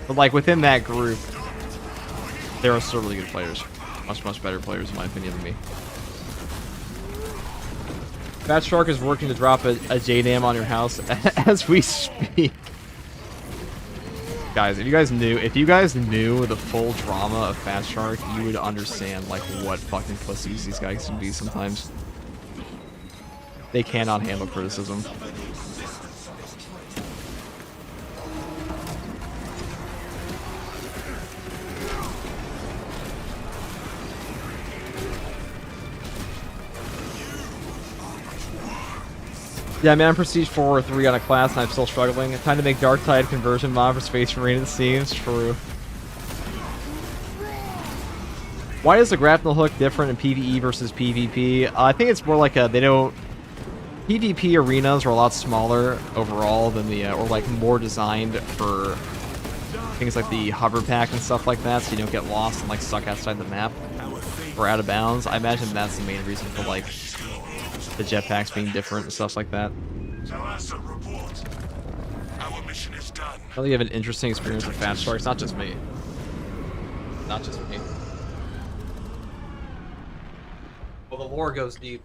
But like, within that group, there are still really good players. Much, much better players, in my opinion, than me. Fat Shark is working to drop a JDAM on your house as we speak. Guys, if you guys knew the full drama of Fat Shark, you would understand like what fucking pussies these guys can be sometimes. They cannot handle criticism. Yeah, man, I'm Prestige 4 or 3 on a class and I'm still struggling. Time to make Darktide conversion mod for Space Marine, it seems. True. Why is the grapnel hook different in PvE versus PvP? I think it's more like they don't... PvP arenas are a lot smaller overall than the... or like more designed for things like the hover pack and stuff like that, so you don't get lost and like stuck outside the map or out of bounds. I imagine that's the main reason for like the jetpacks being different and stuff like that. Report. Our mission is done. I think you have an interesting experience with Fat Shark. It's not just me. Not just me. Well, the lore goes deep.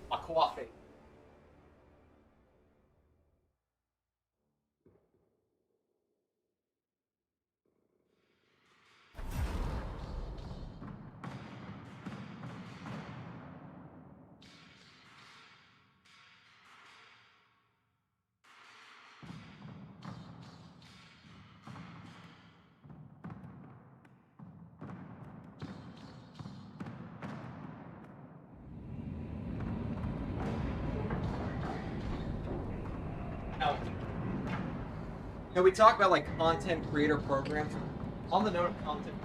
Aquafe. You know, we talk about like content creator programs. On the note of content,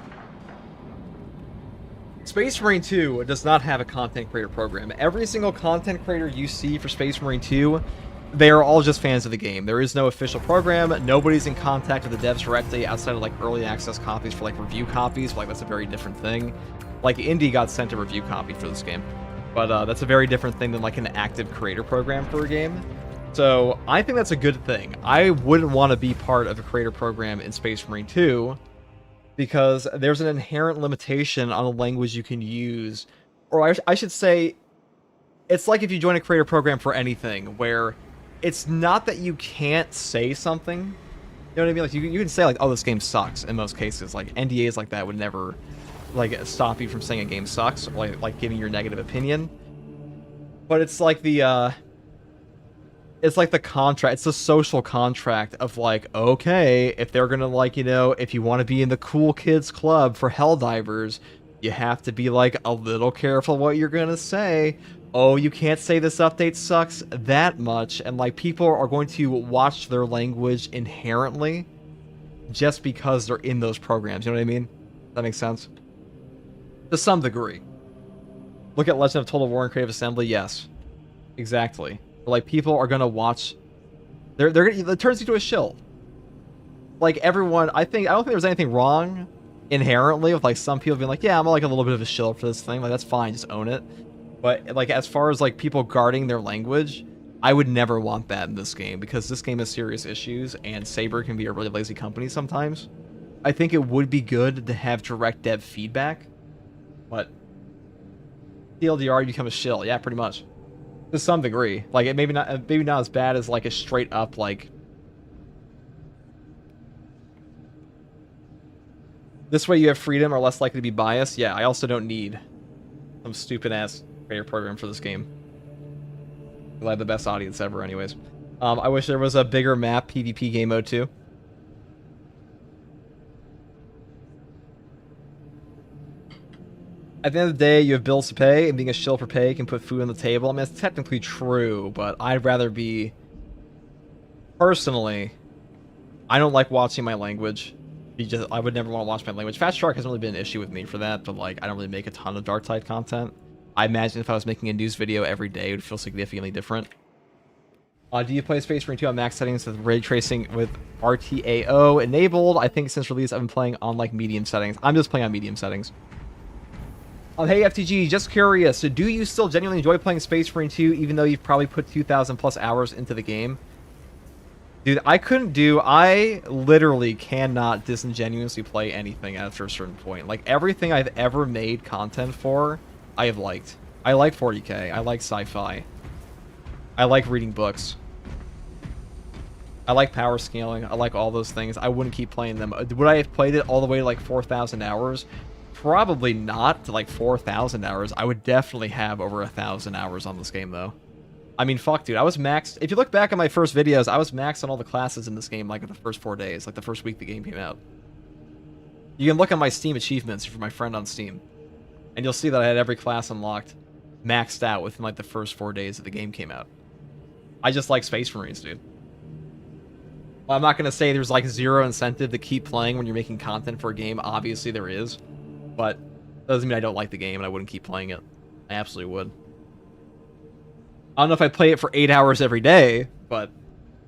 Space Marine 2 does not have a content creator program. Every single content creator you see for Space Marine 2, they are all just fans of the game. There is no official program. Nobody's in contact with the devs directly outside of like early access copies for like review copies. Like that's a very different thing. Like Indie got sent a review copy for this game, but that's a very different thing than like an active creator program for a game. So I think that's a good thing. I wouldn't want to be part of a creator program in Space Marine 2 because there's an inherent limitation on the language you can use. Or I should say, it's like if you join a creator program for anything, where it's not that you can't say something. You know what I mean? Like you can say like, oh, this game sucks in most cases. Like NDAs like that would never like stop you from saying a game sucks, or like giving your negative opinion. But it's like the it's like the contract, it's the social contract of like, okay, if they're gonna like, you know, if you want to be in the cool kids club for Helldivers, you have to be like a little careful what you're gonna say. Oh, you can't say this update sucks that much, and like people are going to watch their language inherently just because they're in those programs. You know what I mean? That makes sense? To some degree. Look at Legend of Total War and Creative Assembly, yes. Exactly. Like, people are gonna watch... it turns into a shill. Like, everyone... I don't think there's anything wrong inherently with, like, some people being like, yeah, I'm like a little bit of a shill for this thing. Like, that's fine, just own it. But, like, as far as, like, people guarding their language, I would never want that in this game, because this game has serious issues, and SABER can be a really lazy company sometimes. I think it would be good to have direct dev feedback, but TLDR, you become a shill. Yeah, pretty much. To some degree. Like, it maybe not as bad as, like, a straight up, like... This way you have freedom or less likely to be biased. Yeah, I also don't need some stupid-ass creator program for this game. I have the best audience ever anyways. I wish there was a bigger map PvP game mode too. At the end of the day, you have bills to pay, and being a shill for pay can put food on the table. I mean, it's technically true, but I'd rather be... Personally, I don't like watching my language. I would never want to watch my language. Fast Shark hasn't really been an issue with me for that, but like, I don't really make a ton of Dark Tide content. I imagine if I was making a news video every day, it would feel significantly different. Do you play Space Marine 2 on max settings with ray tracing with RTAO enabled? I think since release, I've been playing on like medium settings. I'm just playing on medium settings. Hey FTG, just curious, so do you still genuinely enjoy playing Space Marine 2 even though you've probably put 2,000 plus hours into the game? Dude, I literally cannot disingenuously play anything after a certain point. Like, everything I've ever made content for, I have liked. I like 40k, I like sci-fi. I like reading books. I like power scaling, I like all those things. I wouldn't keep playing them. Would I have played it all the way to like 4,000 hours? Probably not to like 4,000 hours. I would definitely have over 1,000 hours on this game though. I mean, fuck, dude. I was maxed. If you look back at my first videos, I was maxed on all the classes in this game like the first 4 days, like the first week the game came out. You can look at my Steam achievements for my friend on Steam, and you'll see that I had every class unlocked, maxed out within like the first 4 days that the game came out. I just like Space Marines, dude. Well, I'm not going to say there's like zero incentive to keep playing when you're making content for a game. Obviously there is. But that doesn't mean I don't like the game and I wouldn't keep playing it. I absolutely would. I don't know if I play it for 8 hours every day, but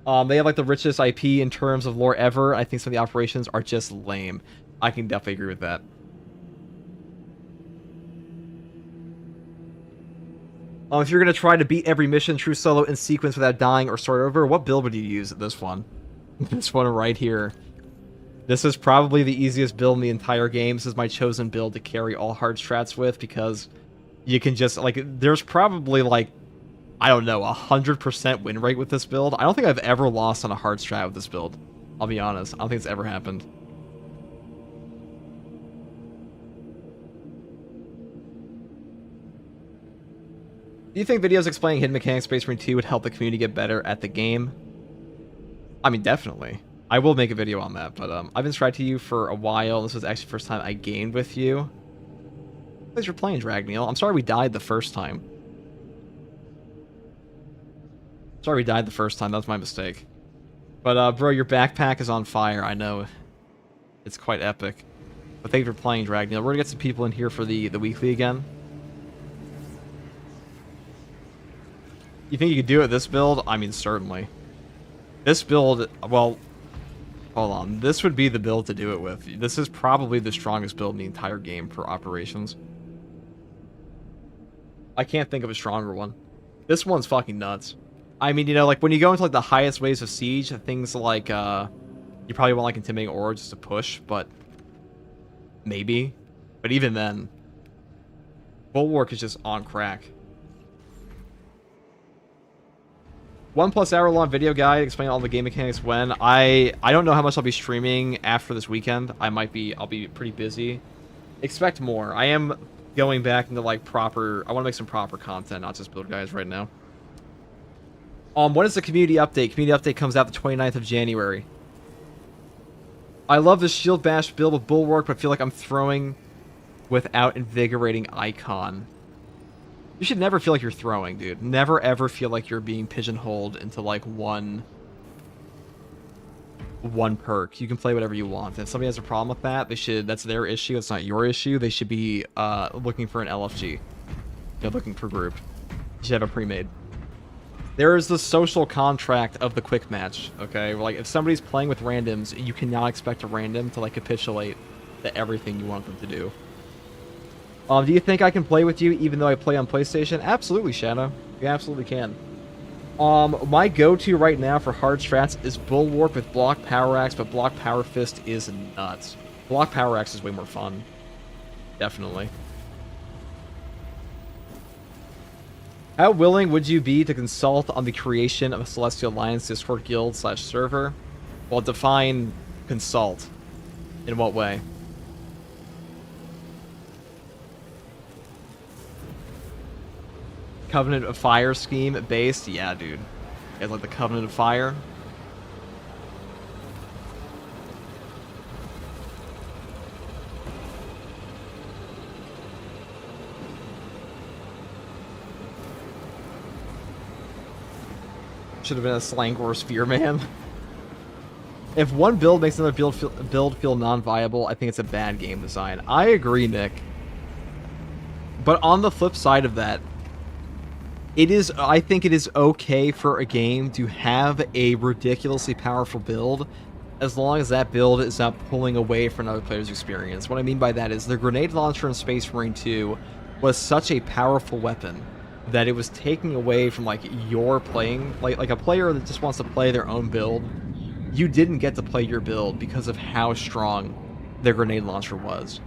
they have like the richest IP in terms of lore ever. I think some of the operations are just lame. I can definitely agree with that. If you're going to try to beat every mission true solo in sequence without dying or start over, what build would you use at this one? This one right here. This is probably the easiest build in the entire game. This is my chosen build to carry all hard strats with because you can just, like, there's probably, like, I don't know, 100% win rate with this build. I don't think I've ever lost on a hard strat with this build. I'll be honest. I don't think it's ever happened. Do you think videos explaining hidden mechanics Space Marine 2 would help the community get better at the game? I mean, definitely. I will make a video on that, but I've been subscribed to you for a while. This was actually the first time I gamed with you. Thanks for playing, Dragneil. I'm sorry we died the first time. Sorry we died the first time. That was my mistake. But, bro, your backpack is on fire. I know. It's quite epic. But thank you for playing, Dragneil. We're gonna get some people in here for the weekly again. You think you could do it this build? I mean, certainly. This build, well, hold on. This would be the build to do it with. This is probably the strongest build in the entire game for operations. I can't think of a stronger one. This one's fucking nuts. I mean, you know, like, when you go into, like, the highest waves of siege, things like, you probably want, like, intimidating aura just to push, but maybe. But even then, Bulwark is just on crack. 1+ hour long video guide explaining all the game mechanics when. I don't know how much I'll be streaming after this weekend. I'll be pretty busy. Expect more. I am going back into like proper, I want to make some proper content, not just build guides right now. When is the community update? Community update comes out the 29th of January. I love the shield bash build with Bulwark, but I feel like I'm throwing without invigorating icon. You should never feel like you're throwing, dude. Never ever feel like you're being pigeonholed into like one perk. You can play whatever you want. If somebody has a problem with that, that's their issue. It's not your issue. They should be looking for an LFG. They're looking for group. You should have a pre-made. There is the social contract of the quick match, okay? Like, if somebody's playing with randoms, you cannot expect a random to like capitulate to everything you want them to do. Do you think I can play with you even though I play on PlayStation? Absolutely, Shadow. You absolutely can. My go-to right now for hard strats is Bulwark with Block Power Axe, but Block Power Fist is nuts. Block Power Axe is way more fun. Definitely. How willing would you be to consult on the creation of a Celestial Alliance Discord guild / server? Well, define consult. In what way? Covenant of Fire scheme based? Yeah, dude. You guys like the Covenant of Fire? Should have been a Slangor Sphere Man. If one build makes another build feel non-viable, I think it's a bad game design. I agree, Nick. But on the flip side of that, I think it is okay for a game to have a ridiculously powerful build as long as that build is not pulling away from another player's experience. What I mean by that is the grenade launcher in Space Marine 2 was such a powerful weapon that it was taking away from like your playing, like a player that just wants to play their own build. You didn't get to play your build because of how strong their grenade launcher was.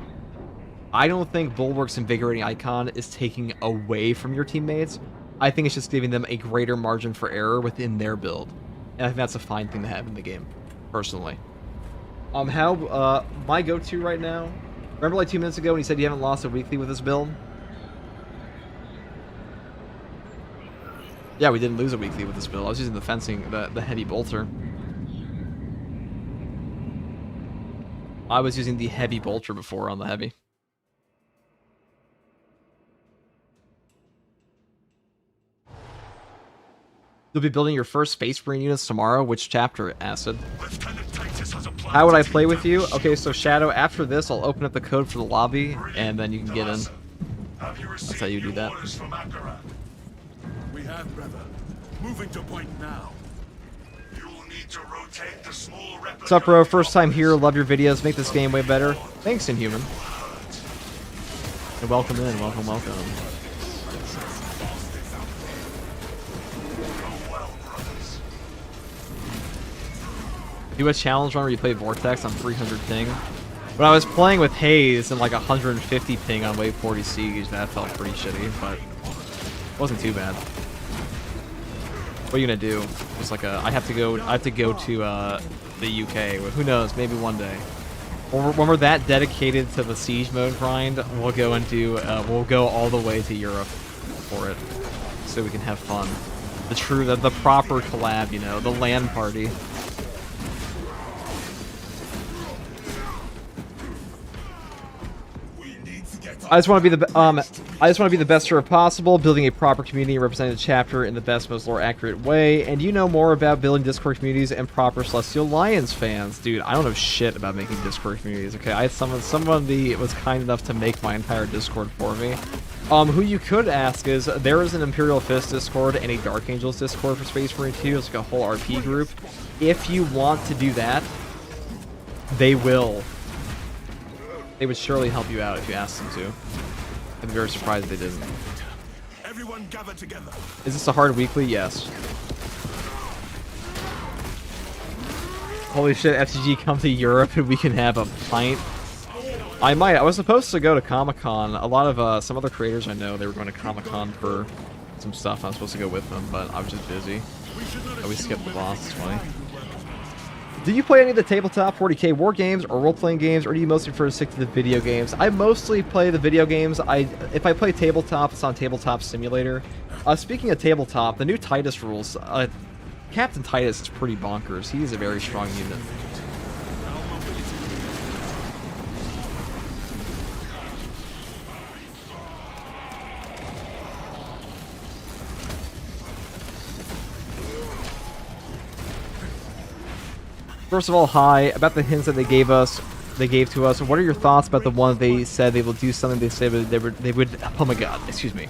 I don't think Bulwark's Invigorating Icon is taking away from your teammates. I think it's just giving them a greater margin for error within their build. And I think that's a fine thing to have in the game, personally. My go-to right now, remember like 2 minutes ago when you said you haven't lost a weekly with this build? Yeah, we didn't lose a weekly with this build. I was using the fencing, the heavy bolter. I was using the heavy bolter before on the heavy. You'll be building your first Space Marine units tomorrow. Which chapter, Acid? How would I play with you? Okay, so Shadow, after this, I'll open up the code for the lobby, and then you can get in. That's how you do that. We have, brother. Moving to point now. What's up, bro? First time here. Love your videos. Make this game way better. Thanks, Inhuman. And welcome in. Welcome, welcome. Do a challenge run where you play Vortex on 300 ping. When I was playing with Haze and like 150 ping on Wave 40 Siege, that felt pretty shitty, but it wasn't too bad. What are you gonna do? Just like I have to go to the UK. Who knows? Maybe one day. When we're that dedicated to the Siege mode grind, we'll go and do. We'll go all the way to Europe for it, so we can have fun. The proper collab, you know, the LAN party. I just want to be the best server possible, building a proper community and representing the chapter in the best, most lore accurate way. And you know more about building Discord communities and proper Celestial Alliance fans, dude. I don't know shit about making Discord communities. Okay, I had someone was kind enough to make my entire Discord for me. Who you could ask is there is an Imperial Fist Discord and a Dark Angels Discord for Space Marine 2. It's like a whole RP group. If you want to do that, they will. They would surely help you out if you asked them to. I'd be very surprised if they didn't. Everyone gather together. Is this a hard weekly? Yes. Holy shit, FCG, come to Europe and we can have a pint. I might. I was supposed to go to Comic-Con. A lot of some other creators I know, they were going to Comic-Con for some stuff. I was supposed to go with them, but I was just busy. We skipped the boss. It's funny. Do you play any of the tabletop 40k war games or role-playing games, or do you mostly prefer to stick to the video games? I mostly play the video games. If I play tabletop, it's on Tabletop Simulator. Speaking of tabletop, the new Titus rules, Captain Titus is pretty bonkers. He's a very strong unit. First of all, hi. About the hints that they gave to us. What are your thoughts about the one they said they will do something they said they would? Oh my God, excuse me.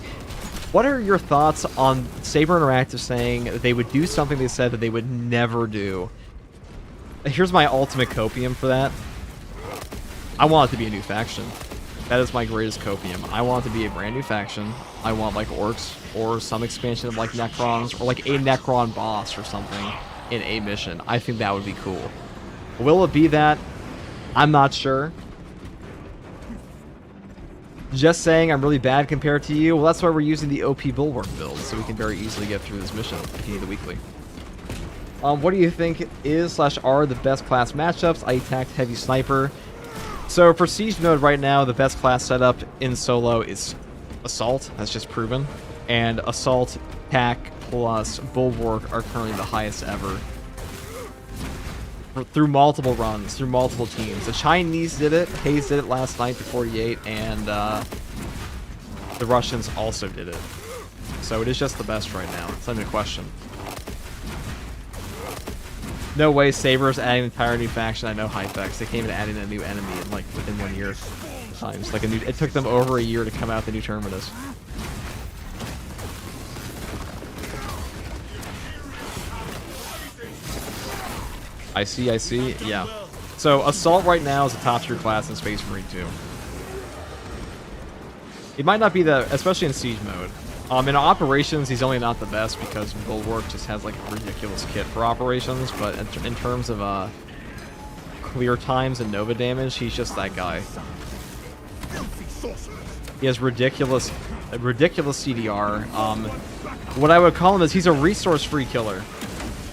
What are your thoughts on Saber Interactive saying they would do something they said that they would never do? Here's my ultimate copium for that. I want it to be a new faction. That is my greatest copium. I want it to be a brand new faction. I want like orcs or some expansion of like Necrons or like a Necron boss or something in a mission. I think that would be cool. Will it be that? I'm not sure. Just saying I'm really bad compared to you. Well, that's why we're using the OP Bulwark build, so we can very easily get through this mission if you need the weekly. What do you think is/are the best class matchups? I attacked heavy sniper. So for siege mode right now, the best class setup in solo is assault. That's just proven. And assault, tac, plus bulwark are currently the highest ever. Through multiple runs, through multiple teams. The Chinese did it, Hayes did it last night to 48, and the Russians also did it. So it is just the best right now. It's not even a question. No way Saber's adding an entire new faction. I know Hypex. They came in adding a new enemy in like within 1 year. Times like it took them over a year to come out the new terminus. I see. Yeah. So Assault right now is a top tier class in Space Marine 2. It might not be the, especially in Siege mode. In Operations, he's only not the best because Bulwark just has like a ridiculous kit for Operations, but in terms of clear times and Nova damage, he's just that guy. He has ridiculous CDR. What I would call him is he's a resource-free killer.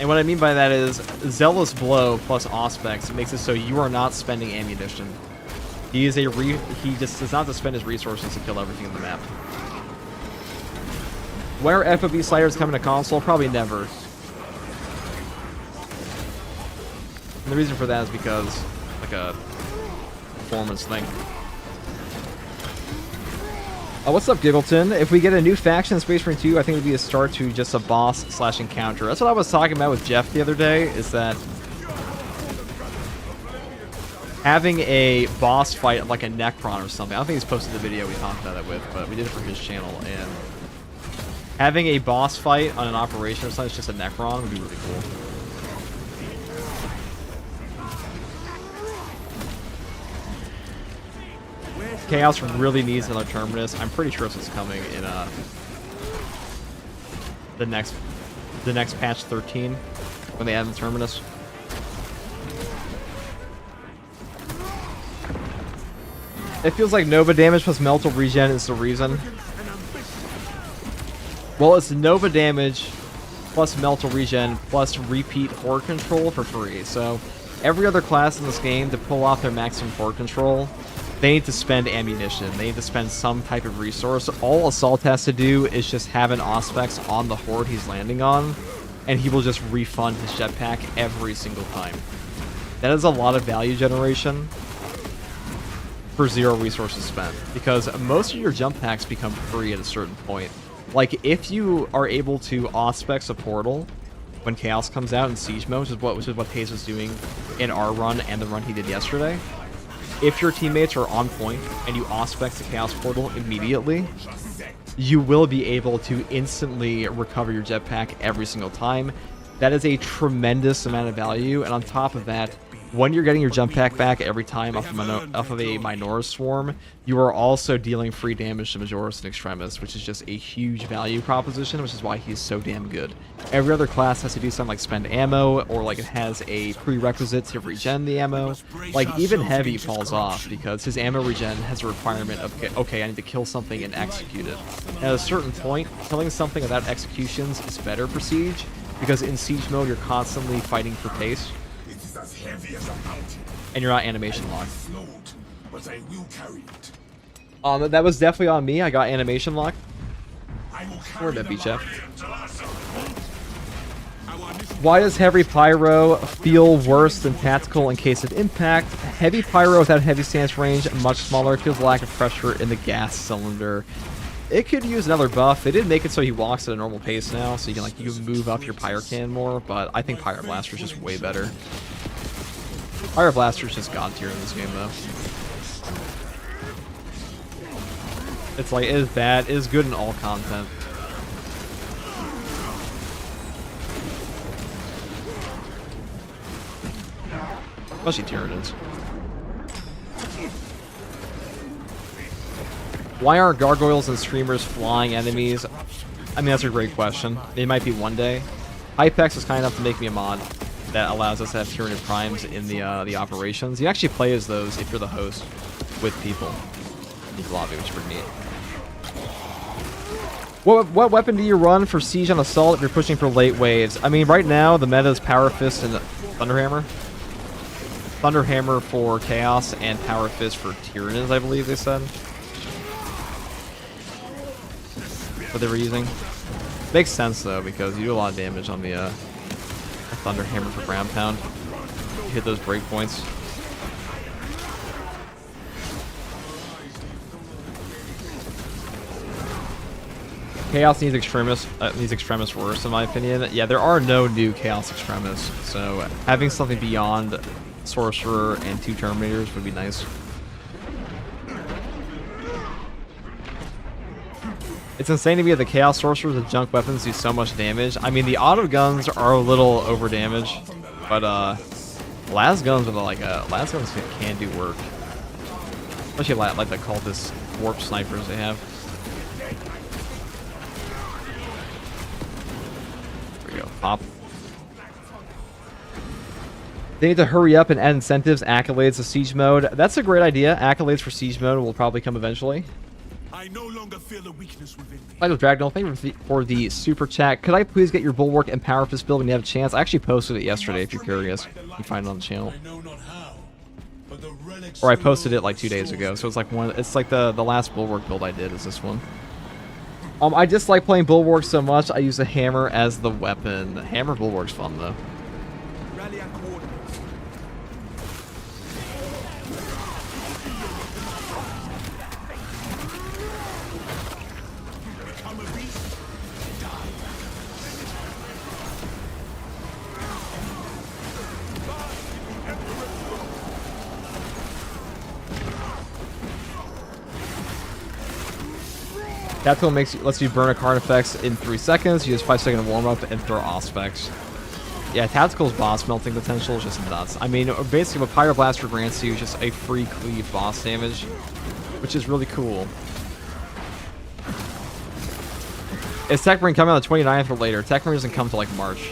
And what I mean by that is Zealous Blow plus Auspex makes it so you are not spending ammunition. He is he just does not spend his resources to kill everything in the map. When are FOB sliders coming to console? Probably never. And the reason for that is because like a performance thing. What's up, Giggleton? If we get a new faction in Space Marine 2, I think it would be a start to just a boss/encounter. That's what I was talking about with Jeff the other day, is that having a boss fight like a Necron or something. I don't think he's posted the video we talked about that with, but we did it for his channel. And having a boss fight on an operation or something that's just a Necron would be really cool. Chaos really needs another terminus. I'm pretty sure this is coming in the next patch 13 when they add the terminus. It feels like Nova damage plus mental regen is the reason. Well, it's Nova damage plus mental regen plus repeat horde control for free. So every other class in this game, to pull off their maximum horde control, they need to spend ammunition. They need to spend some type of resource. All Assault has to do is just have an Auspex on the horde he's landing on, and he will just refund his jetpack every single time. That is a lot of value generation for 0 resources spent, because most of your jump packs become free at a certain point. Like, if you are able to Auspex a portal when Chaos comes out in Siege mode, which is what Hayes was doing in our run and the run he did yesterday, if your teammates are on point and you Auspex the Chaos Portal immediately, you will be able to instantly recover your jetpack every single time. That is a tremendous amount of value, and on top of that, when you're getting your jump pack back every time off of a Minotaur Swarm, you are also dealing free damage to Majoris and Extremis, which is just a huge value proposition, which is why he's so damn good. Every other class has to do something like spend ammo, or like it has a prerequisite to regen the ammo. Like, even Heavy falls off because his ammo regen has a requirement of, okay, I need to kill something and execute it. And at a certain point, killing something without executions is better for Siege, because in Siege mode you're constantly fighting for pace. Heavy as a mountain. And you're not animation locked. But I will carry it. That was definitely on me. I got animation locked. Where'd that be, Chef? Why does Heavy Pyro feel worse than Tactical in case of impact? Heavy Pyro without heavy stance range, much smaller, feels lack of pressure in the gas cylinder. It could use another buff. They did make it so he walks at a normal pace now, so you can move up your Pyrocan more, but I think Pyro Blaster is just way better. Pyro Blaster is just god tier in this game, though. It's like, it is bad. It is good in all content. Especially Tyranids. Why aren't gargoyles and streamers flying enemies? I mean, that's a great question. It might be one day. Hypex is kind enough to make me a mod. that allows us to have Tyranid Primes in the operations. You actually play as those if you're the host with people in the lobby, which is pretty neat. What weapon do you run for Siege on Assault if you're pushing for late waves? I mean, right now the meta is Power Fist and Thunderhammer. Thunderhammer for Chaos and Power Fist for Tyranids, I believe they said. What they were using. Makes sense though, because you do a lot of damage on the Thunderhammer for ground pound. You hit those breakpoints. Chaos needs Extremis worse, in my opinion. Yeah, there are no new Chaos Extremis, so having something beyond Sorcerer and 2 Terminators would be nice. It's insane to me that the Chaos Sorcerers and junk weapons do so much damage. I mean, the auto guns are a little over damage, but las guns can do work. Especially like the cultist warp snipers they have. There we go. Pop. They need to hurry up and add incentives, accolades to Siege mode. That's a great idea. Accolades for Siege mode will probably come eventually. I no longer feel a weakness within me. Michael Dragnell, thank you for the super chat. Could I please get your Bulwark and Power Fist build when you have a chance? I actually posted it yesterday if you're curious. You can find it on the channel. I know not how, but the relics Or I posted it like 2 days ago, so it's like the last Bulwark build I did is this one. I just like playing Bulwark so much, I use a hammer as the weapon. Hammer Bulwark's fun though. Rally our coordinates. become a beast. That tool lets you burn a card effects in 3 seconds. You use 5-second warm up and throw Auspex. Yeah, Tactical's boss melting potential is just nuts. I mean, basically what Pyroblaster grants you is just a free cleave boss damage, which is really cool. Is Tech Marine coming on the 29th or later? Tech Marine doesn't come till like March.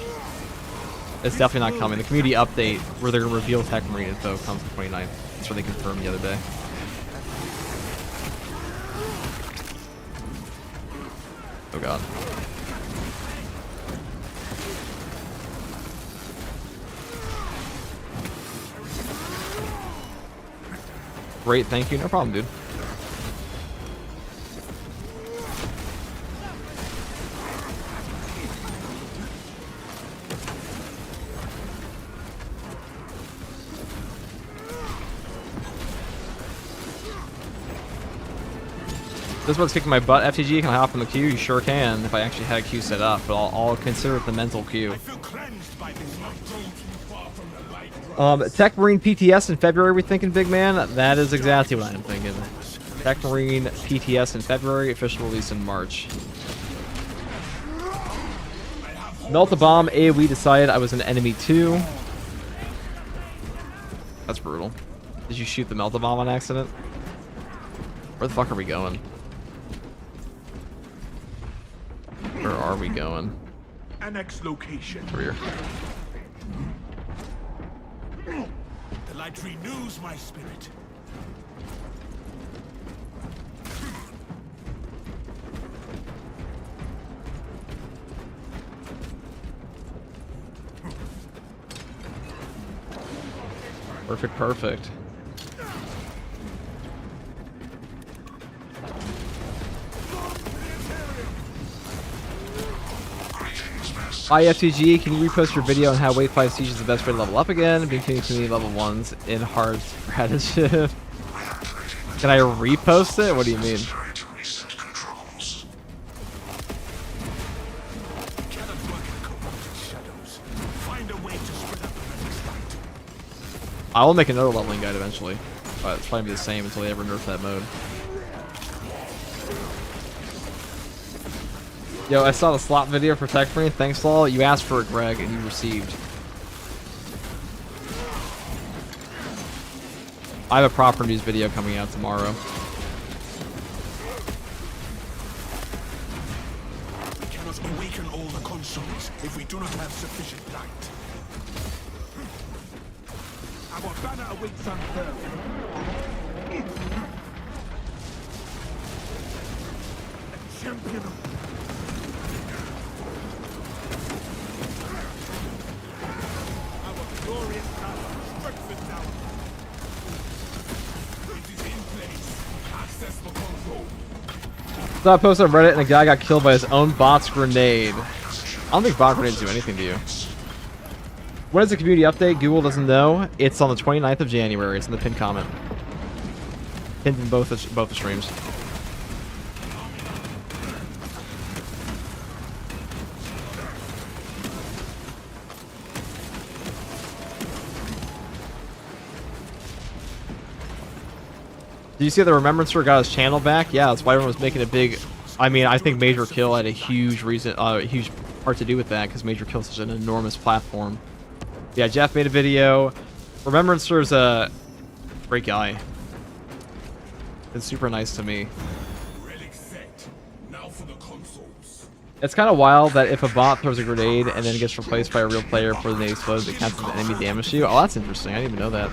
It's definitely not coming. The community update where they're going to reveal Tech Marine info comes the 29th. That's what they confirmed the other day. Oh god. Great, thank you. No problem, dude. This one's kicking my butt. FTG, can I hop in the queue? You sure can, if I actually had a queue set up, but I'll consider it the mental queue. I feel cleansed by this. Not go too far from the light. Tech Marine PTS in February, we thinking, big man? That is exactly what I'm thinking. Tech Marine PTS in February, official release in March. Melt the bomb, AoE decided I was an enemy too. That's brutal. Did you shoot the melt the bomb on accident? Where the fuck are we going? Where are we going? Annex location. Over here. The light renews my spirit. Perfect, perfect. Hi FTG, can you repost your video on how Wave 5 Siege is the best way to level up again? Being community level 1s in hard strategy. Can I repost it? What do you mean? I will make another leveling guide eventually, but it's probably be the same until they ever nerf that mode. Yo, I saw the slot video for Tech Marine. Thanks, Lol. You asked for it, Greg, and you received. I have a proper news video coming out tomorrow. We cannot awaken all the consoles if we do not have sufficient light. Banner awaits unfurled. A champion of our glorious power strengthens our. It is in place. Access the control. Saw a post on Reddit and a guy got killed by his own bot's grenade. I don't think bot grenades do anything to you. When is the community update? Google doesn't know. It's on the 29th of January. It's in the pinned comment. Pinned in both the streams. Did you see the Remembrancer got his channel back? Yeah, that's why everyone was making a big... I mean, I think Major Kill had a huge reason, huge part to do with that, because Major Kill is such an enormous platform. Yeah, Jeff made a video. Remembrancer's a great guy. It's super nice to me. Relic set. Now for the consoles. It's kind of wild that if a bot throws a grenade and then gets replaced by a real player before the grenade explodes, it counts as enemy damage to you. Oh, that's interesting. I didn't even know that.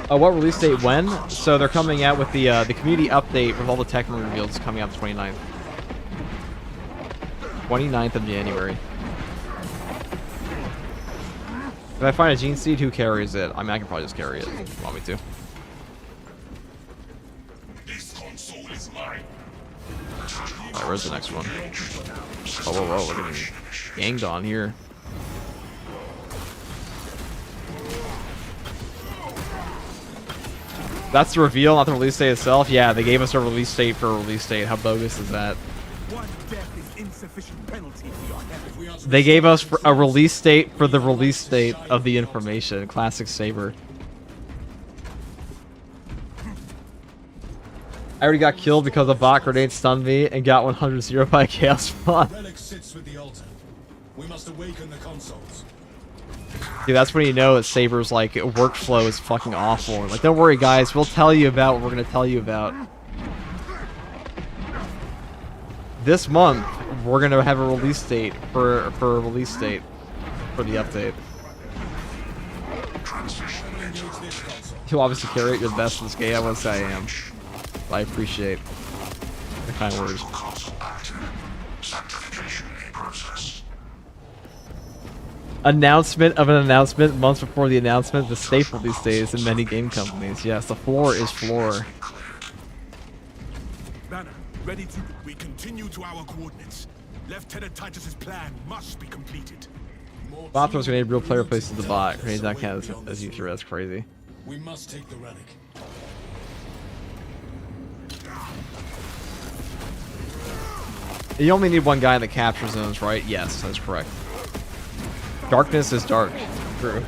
What release date when? So they're coming out with the community update with all the tech reveals coming out the 29th. 29th of January. If I find a Gene Seed, who carries it? I mean, I can probably just carry it if you want me to. This console is mine. Alright, where's the next one? Oh, whoa, whoa, we're getting ganged on here. That's the reveal, not the release date itself? Yeah, they gave us a release date for a release date. How bogus is that? one death is insufficient penalty for your heaven. They gave us a release date for the release date of the information. Classic Saber. I already got killed because a bot grenade stunned me and got 100-0 by Chaos Spawn. Relic sits with the altar. We must awaken the consoles. Dude, that's when you know that Saber's like workflow is fucking awful. Like, don't worry, guys, we'll tell you about what we're gonna tell you about. This month, we're gonna have a release date for a release date for the update. You obviously carry it. You're the best in this game. I wouldn't say I am. But I appreciate the kind words. Announcement of an announcement months before the announcement. The staple these days in many game companies. Yes, the floor is floor. Banner, ready to... We continue to our coordinates. Lieutenant Titus's plan must be completed. Bot throws grenade, real player places the bot. Grenade that counts as you threw. That's crazy. We must take the relic. You only need one guy in the capture zones, right? Yes, that's correct. Darkness is dark. True.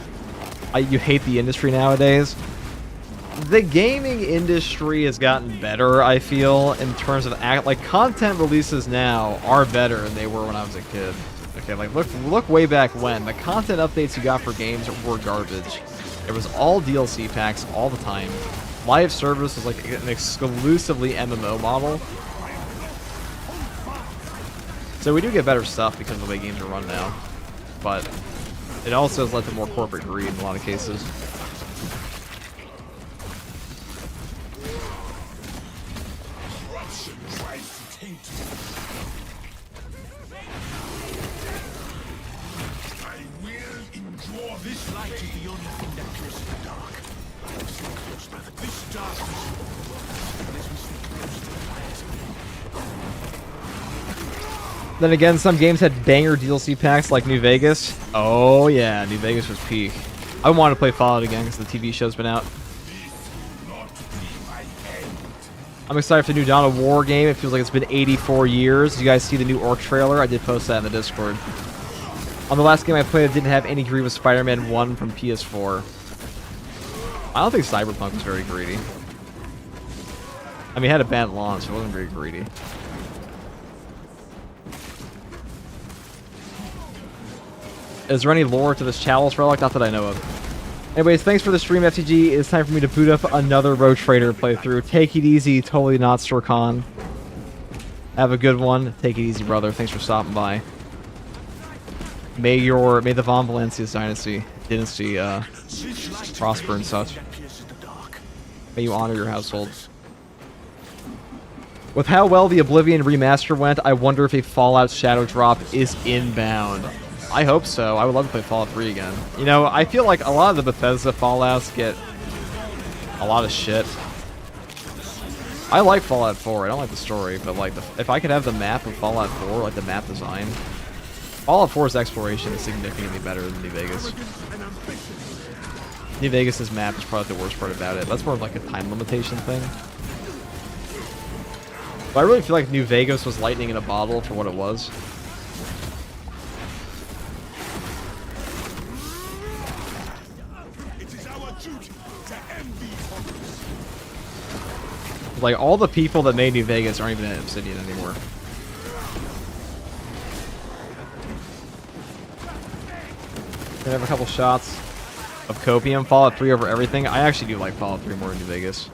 You hate the industry nowadays. The gaming industry has gotten better, I feel, in terms of like content releases now are better than they were when I was a kid. Okay, like look way back when the content updates you got for games were garbage. It was all DLC packs all the time. Live service was like an exclusively MMO model. So we do get better stuff because of the way games are run now. But it also has led to more corporate greed in a lot of cases. This light is the only thing that pierces the dark. Stay close, brother. This darkness. As we stay close to the fires. Then again, some games had banger DLC packs like New Vegas. Oh yeah, New Vegas was peak. I want to play Fallout again because the TV show's been out. I'm excited for the new Dawn of War game. It feels like it's been 84 years. Did you guys see the new Orc trailer? I did post that in the Discord. On the last game I played, it didn't have any greed with Spider-Man 1 from PS4. I don't think Cyberpunk was very greedy. I mean, it had a bad launch, so it wasn't very greedy. Is there any lore to this Chalice relic? Not that I know of. Anyways, thanks for the stream, FTG. It's time for me to boot up another Road Trader playthrough. Take it easy, totally not StoreCon. Have a good one. Take it easy, brother. Thanks for stopping by. May the Von Valencia's dynasty prosper and such. May you honor your household. With how well the Oblivion remaster went, I wonder if a Fallout Shadow drop is inbound. I hope so. I would love to play Fallout 3 again. You know, I feel like a lot of the Bethesda Fallouts get a lot of shit. I like Fallout 4. I don't like the story, but like, if I could have the map of Fallout 4, like the map design, Fallout 4's exploration is significantly better than New Vegas. New Vegas' map is probably the worst part about it. That's more of like a time limitation thing. But I really feel like New Vegas was lightning in a bottle for what it was. It is our duty to end these horrors. Like, all the people that made New Vegas aren't even at Obsidian anymore. Gonna have a couple shots of Copium. Fallout 3 over everything. I actually do like Fallout 3 more than New Vegas.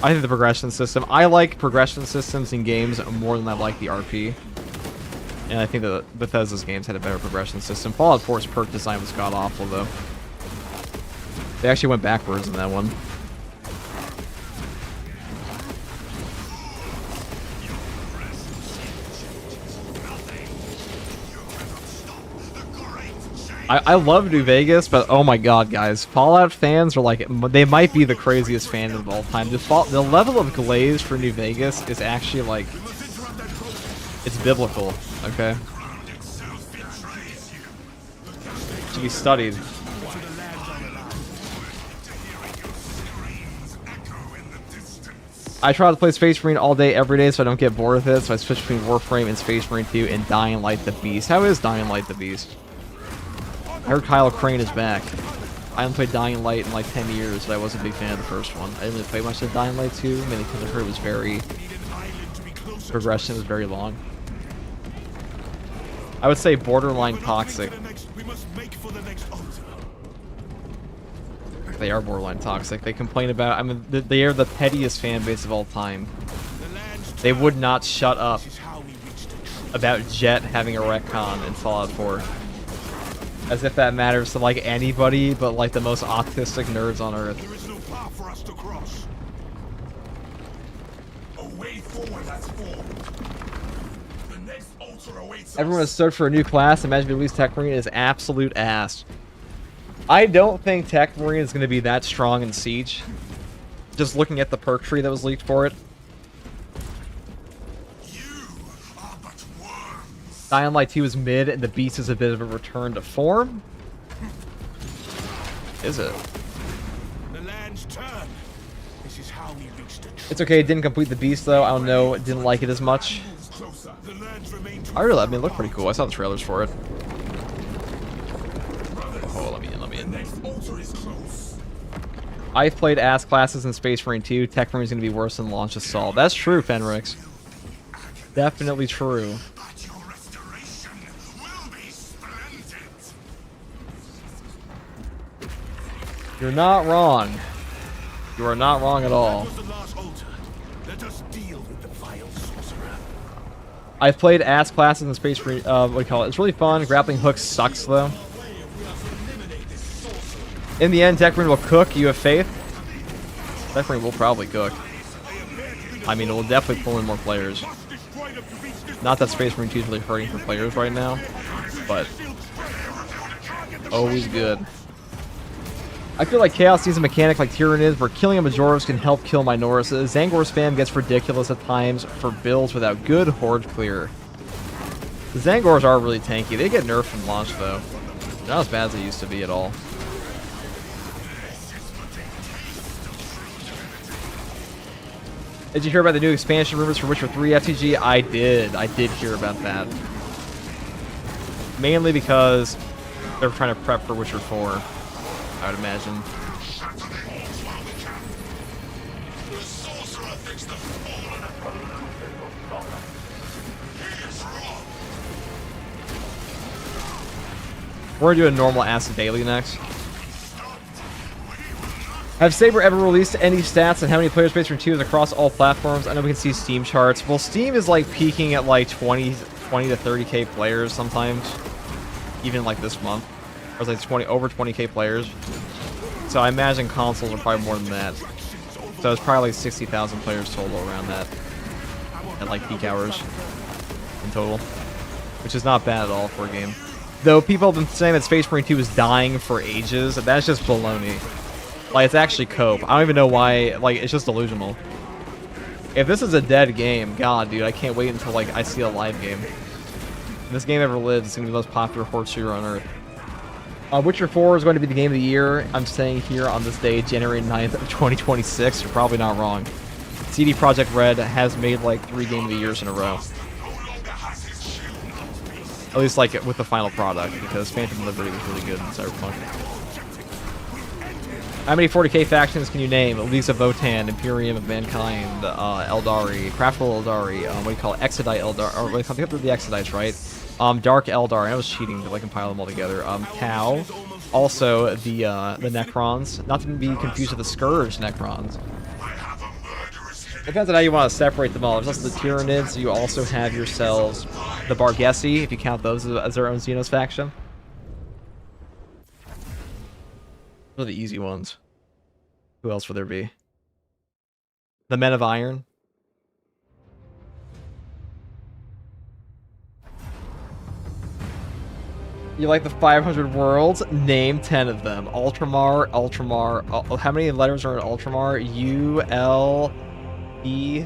I think the progression system... I like progression systems in games more than I like the RP. And I think that Bethesda's games had a better progression system. Fallout 4's perk design was god-awful, though. They actually went backwards in that one. I love New Vegas, but oh my god, guys. Fallout fans are like... They might be the craziest fan of all time. The level of glaze for New Vegas is actually like... It's biblical, okay? To be studied. I try to play Space Marine all day, every day, so I don't get bored with it. So I switch between Warframe and Space Marine 2 and Dying Light the Beast. How is Dying Light the Beast? I heard Kyle Crane is back. I haven't played Dying Light in like 10 years, but I wasn't a big fan of the first one. I didn't really play much of Dying Light 2, mainly because I heard it was very... Progression was very long. I would say borderline toxic. They are borderline toxic. They complain about... I mean, they are the pettiest fan base of all time. They would not shut up about Jet having a retcon in Fallout 4. As if that matters to, like, anybody but, like, the most autistic nerds on Earth. There is no path for us to cross. A way forward has formed. The next altar awaits us. Everyone has searched for a new class. Imagine if you release Tech Marine is absolute ass. I don't think Tech Marine is going to be that strong in Siege. Just looking at the perk tree that was leaked for it. Dying Light 2 is mid, and the Beast is a bit of a return to form? Is it? The land's turn. This is how we reach the truth. It's okay, it didn't complete the Beast, though. I don't know, didn't like it as much. The lands remain I mean, it looked pretty cool. I saw the trailers for it. Oh, let me in. I've played ass classes in Space Marine 2. Tech Marine is going to be worse than Launch Assault. That's true, Fenrix. Definitely true. You're not wrong. You are not wrong at all. Let us deal with the vile sorcerer. I've played ass classes in Space Marine, what do you call it? It's really fun. Grappling hook sucks, though. In the end, Tech Marine will cook. You have faith? Tech Marine will probably cook. I mean, it will definitely pull in more players. Not that Space Marine 2 is really hurting for players right now, but always good. I feel like Chaos needs a mechanic like Tyranid is, where killing a Majoros can help kill Minoris. Zangor spam gets ridiculous at times for builds without good horde clear. The Zangors are really tanky. They get nerfed from launch, though. They're not as bad as they used to be at all. Did you hear about the new expansion rumors for Witcher 3 FTG? I did. I did hear about that. Mainly because they're trying to prep for Witcher 4. I would imagine. We're gonna do a normal acid daily next. Have Saber ever released any stats on how many players Space Marine 2 is across all platforms? I know we can see Steam charts. Well, Steam is like peaking at like 20 to 30k players sometimes. even like this month. There's like over 20k players. So I imagine consoles are probably more than that. So it's probably like 60,000 players total around that at like peak hours in total, which is not bad at all for a game. Though people have been saying that Space Marine 2 is dying for ages, that's just baloney. Like, it's actually cope. I don't even know why, like, it's just delusional. If this is a dead game, god, dude, I can't wait until, like, I see a live game. If this game ever lives, it's gonna be the most popular horde shooter on Earth. Witcher 4 is going to be the game of the year. I'm saying here on this day, January 9th of 2026. You're probably not wrong. CD Projekt Red has made, like, 3 game of the years in a row. At least, like, with the final product, because Phantom Liberty was really good in Cyberpunk. How many 40k factions can you name? Leagues of Votan, Imperium of Mankind, Eldari, Craftful Eldari, what do you call it? Exodite Eldar, or I think they're the Exodites, right? Dark Eldar, I was cheating to like compile them all together. Cow, also the Necrons, not to be confused with the Scourge Necrons. Depends on how you want to separate them all. There's also the Tyranids, you also have yourselves the Barghesi, if you count those as their own Xenos faction. Those are the easy ones. Who else would there be? The Men of Iron. You like the 500 worlds? Name 10 of them. Ultramar, how many letters are in Ultramar? U, L, E.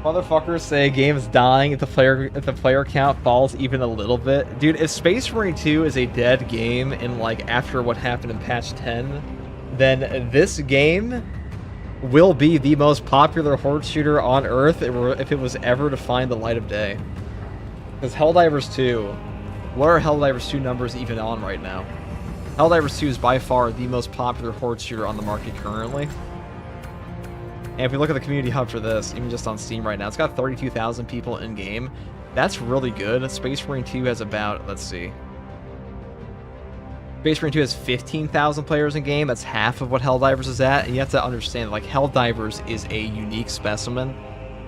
Motherfuckers say game is dying if the player count falls even a little bit. Dude, if Space Marine 2 is a dead game in like after what happened in patch 10, then this game will be the most popular horde shooter on Earth if it was ever to find the light of day. Because Helldivers 2, what are Helldivers 2 numbers even on right now? Helldivers 2 is by far the most popular horde shooter on the market currently. And if we look at the community hub for this, even just on Steam right now, it's got 32,000 people in game. That's really good. Space Marine 2 has about, let's see. Space Marine 2 has 15,000 players in game. That's half of what Helldivers is at. And you have to understand, like, Helldivers is a unique specimen.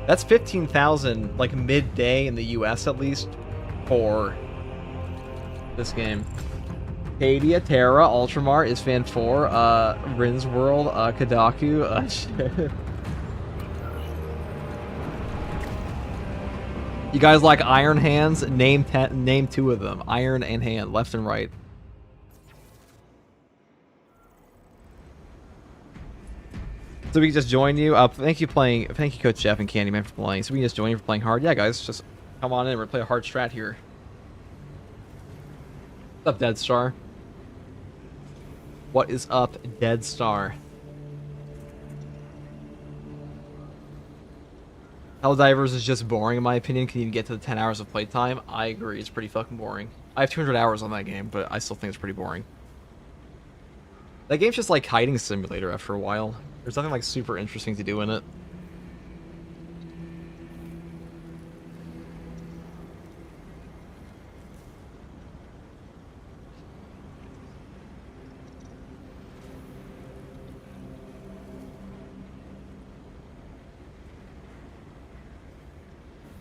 That's 15,000, like, midday in the US at least, for this game. Cadia, Terra, Ultramar, Isfan 4, Rin's World, Kadaku, shit. You guys like Iron Hands? Name 2 of them. Iron and Hand, left and right. So we can just join you. Thank you, Coach Jeff and Candyman for playing. So we can just join you for playing hard. Yeah, guys, just come on in. We're play a hard strat here. What's up, Dead Star? What is up, Dead Star? Helldivers is just boring in my opinion. Can you get to the 10 hours of playtime? I agree, it's pretty fucking boring. I have 200 hours on that game, but I still think it's pretty boring. That game's just like hiding simulator after a while. There's nothing like super interesting to do in it.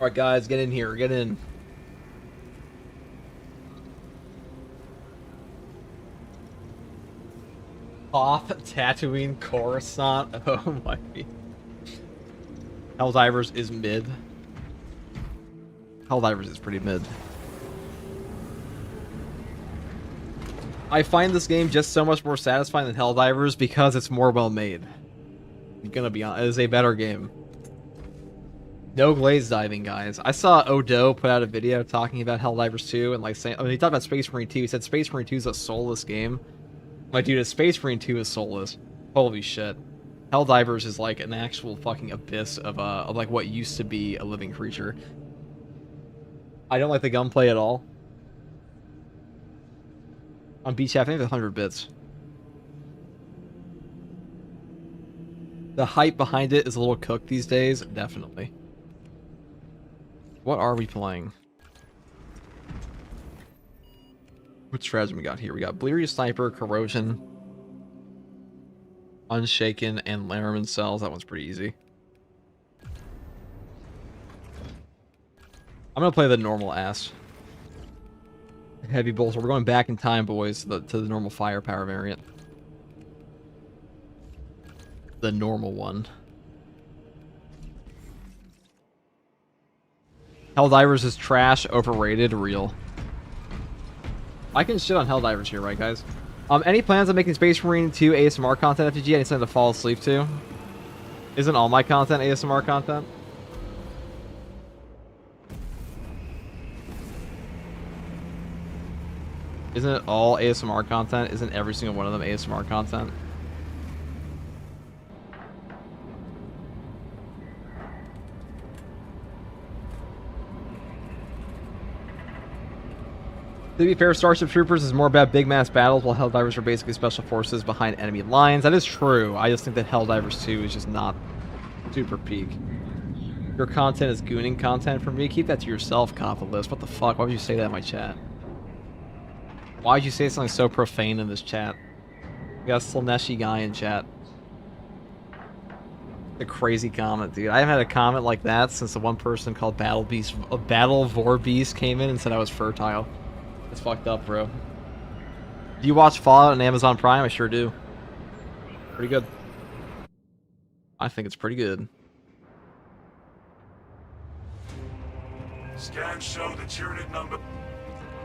Alright guys, get in here, get in. Hoth, Tatooine, Coruscant, oh my. Helldivers is mid. Helldivers is pretty mid. I find this game just so much more satisfying than Helldivers because it's more well made. I'm gonna be honest, it is a better game. No glaze diving, guys. I saw Odo put out a video talking about Helldivers 2 and like saying, I mean, he talked about Space Marine 2. He said Space Marine 2 is a soulless game. Like, dude, if Space Marine 2 is soulless, holy shit. Helldivers is like an actual fucking abyss of like what used to be a living creature. I don't like the gunplay at all. On Beach, I think it's 100 bits. The hype behind it is a little cooked these days, definitely. What are we playing? What strategy we got here? We got Bleary Sniper, Corrosion, Unshaken, and Laramine Cells. That one's pretty easy. I'm gonna play the normal ass. Heavy bolter. We're going back in time, boys, to the normal firepower variant. The normal one. Helldivers is trash, overrated, real. I can shit on Helldivers here, right, guys? Any plans on making Space Marine 2 ASMR content FTG? Anything to fall asleep to? Isn't all my content ASMR content? Isn't it all ASMR content? Isn't every single one of them ASMR content? To be fair, Starship Troopers is more about big mass battles, while Helldivers are basically special forces behind enemy lines. That is true. I just think that Helldivers 2 is just not super peak. Your content is gooning content for me. Keep that to yourself, Copolis. What the fuck? Why would you say that in my chat? Why would you say something so profane in this chat? We got a Slneshi guy in chat. A crazy comment, dude. I haven't had a comment like that since the one person called Battle Vorbeast came in and said I was fertile. It's fucked up, bro. Do you watch Fallout on Amazon Prime? I sure do. Pretty good. I think it's pretty good. Scans show the Tyranid number.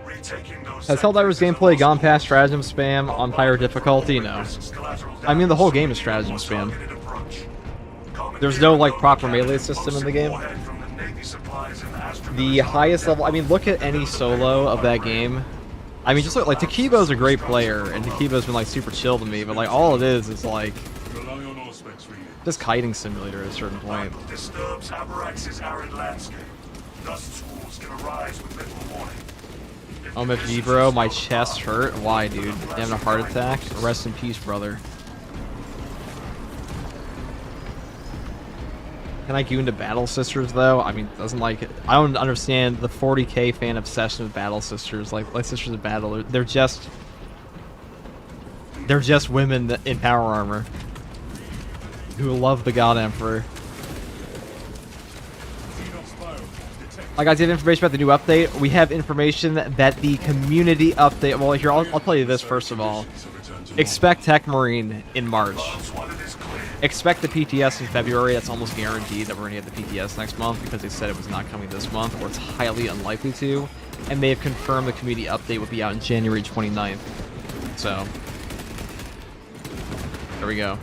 Retaking those. Has Helldivers gameplay gone past stratagem spam on higher difficulty? No. I mean, the whole game is stratagem spam. There's no, like, proper melee system in the game. The highest level... I mean, look at any solo of that game. I mean, just look, like, Takibo's a great player, and Takibo's been, like, super chill to me, but, like, all it is, like... just kiting simulator at a certain point. Disturbs Abarax's arid landscape. Dust schools can arise with little warning. OMFG, bro, my chest hurt. Why, dude? You having a heart attack? Rest in peace, brother. Can I go into Battle Sisters, though? I mean, doesn't like it. I don't understand the 40k fan obsession with Battle Sisters. Like Sisters of Battle, they're just women in power armor who love the God Emperor. Like, guys, you have information about the new update. We have information that the community update... Well, here, I'll tell you this first of all. Expect Tech Marine in March. Expect the PTS in February. That's almost guaranteed that we're going to get the PTS next month because they said it was not coming this month, or it's highly unlikely to. And they have confirmed the community update will be out on January 29th. So, there we go.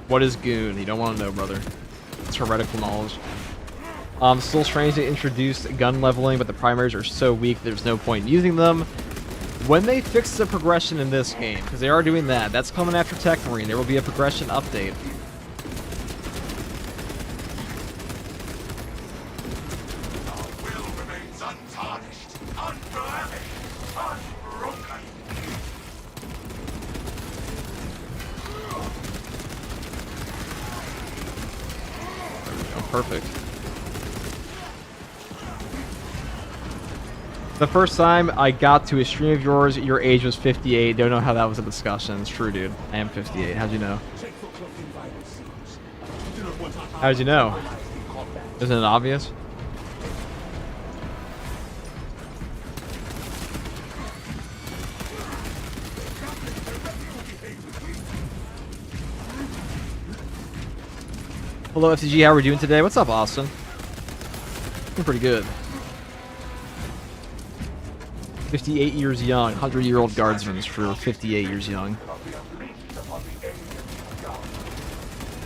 What is Goon? You don't want to know, brother. It's heretical knowledge. Still strange they introduced gun leveling, but the primaries are so weak there's no point in using them. When they fix the progression in this game, because they are doing that, that's coming after Tech Marine, there will be a progression update. Our will remains untarnished, unblemished, unbroken. Oh, perfect. The first time I got to a stream of yours, your age was 58. Don't know how that was a discussion. It's true, dude. I am 58. How'd you know? How'd you know? Isn't it obvious? Hello, FCG. How are we doing today? What's up, Austin? Doing pretty good. 58 years young, 100-year-old guardsman for 58 years young.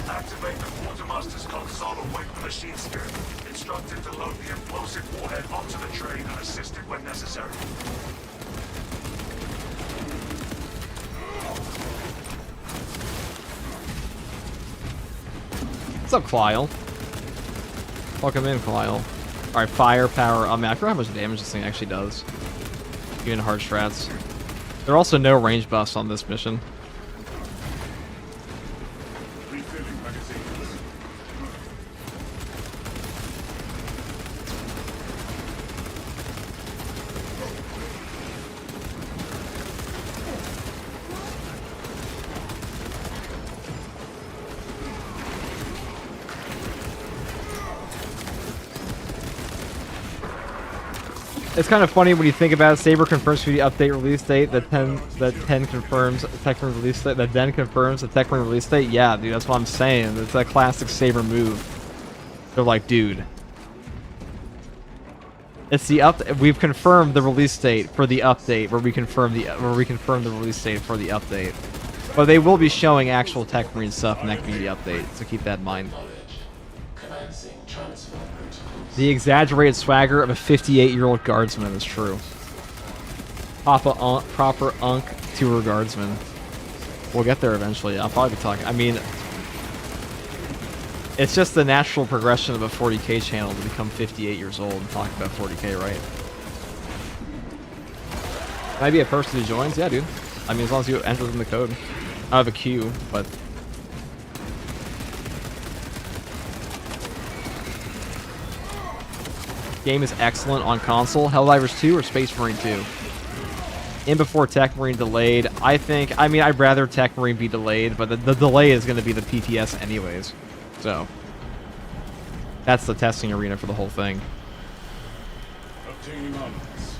Activate the quartermaster's console and wait for machine skill. Instructed to load the implosive warhead onto the train and assist it when necessary. What's up, Clyle? Welcome in, Clyle. Alright, firepower. I mean, I forgot how much damage this thing actually does. Even hard strats. There are also no range buffs on this mission. It's kind of funny when you think about it. Saber confirms for the update release date. The 10 confirms the Tekmarine release date. That then confirms the Tekmarine release date. Yeah, dude, that's what I'm saying. It's a classic Saber move. They're like, dude, it's the we've confirmed the release date for the update, where we confirm the release date for the update. But they will be showing actual Tekmarine stuff in that community update, so keep that in mind. The exaggerated swagger of a 58-year-old guardsman is true. Proper unk tour guardsman. We'll get there eventually. I'll probably be talking. I mean, it's just the natural progression of a 40k channel to become 58 years old and talk about 40k, right? Can I be a person who joins? Yeah, dude. I mean, as long as you enter in the code. I have a queue, but... Game is excellent on console. Helldivers 2 or Space Marine 2? In before Tekmarine delayed. I mean, I'd rather Tekmarine be delayed, but the delay is going to be the PTS anyways. So, that's the testing arena for the whole thing. Obtaining armaments.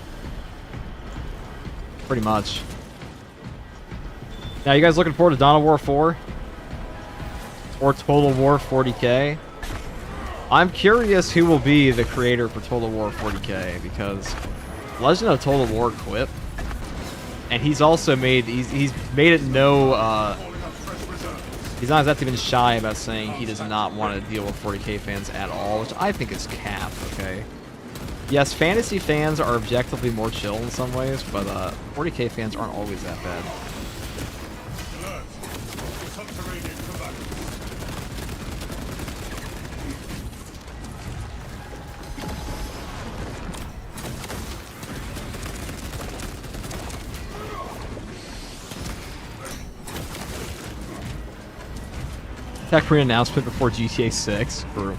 Pretty much. Now, you guys looking forward to Dawn of War 4? Or Total War 40k? I'm curious who will be the creator for Total War 40k, because Legend of Total War quit. And he's also made, he's made it no, he's not exactly been shy about saying he does not want to deal with 40k fans at all, which I think is cap, okay? Yes, fantasy fans are objectively more chill in some ways, but 40k fans aren't always that bad. Alert. Subterranean combatants. Tekmarine announcement before GTA 6. True.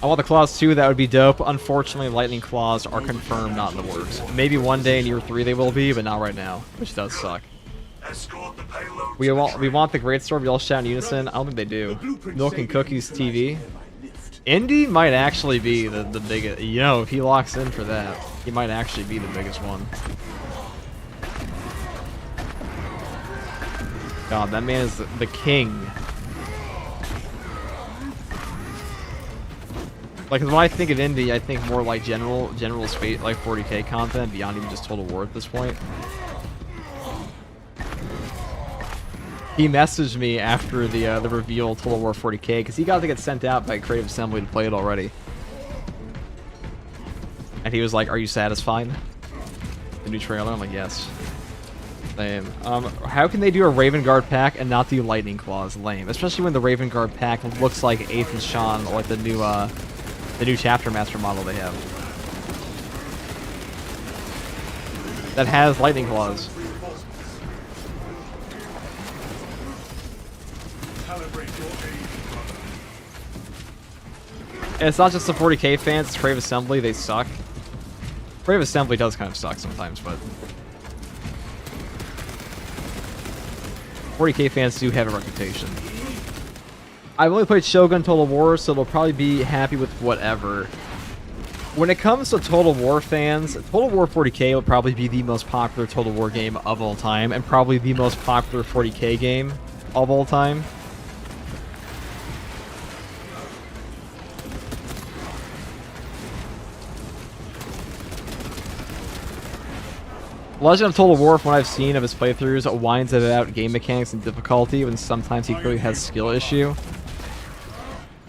I want the claws too, that would be dope. Unfortunately, lightning claws are confirmed, not in the works. Maybe one day in year 3 they will be, but not right now, which does suck. Escort the payload We want the great sword, we all shout in unison. I don't think they do. Milk and Cookies TV. Indy might actually be the biggest, you know, if he locks in for that, he might actually be the biggest one. God, that man is the king. Like, when I think of indie, I think more like general space, like 40k content beyond even just Total War at this point. He messaged me after the reveal of Total War 40k because he got to get sent out by Creative Assembly to play it already, and he was like, "Are you satisfied?" The new trailer. I'm like, "Yes." Lame. How can they do a Raven Guard pack and not do Lightning Claws? Lame. Especially when the Raven Guard pack looks like 8th and Sean, or like the new Chapter Master model they have. That has Lightning Claws. And it's not just the 40k fans, it's Creative Assembly, they suck. Creative Assembly does kind of suck sometimes, but 40k fans do have a reputation. I've only played Shogun Total War, so they'll probably be happy with whatever. When it comes to Total War fans, Total War 40k will probably be the most popular Total War game of all time, and probably the most popular 40k game of all time. Legend of Total War, from what I've seen of his playthroughs, whines about game mechanics and difficulty, when sometimes he clearly has skill issue.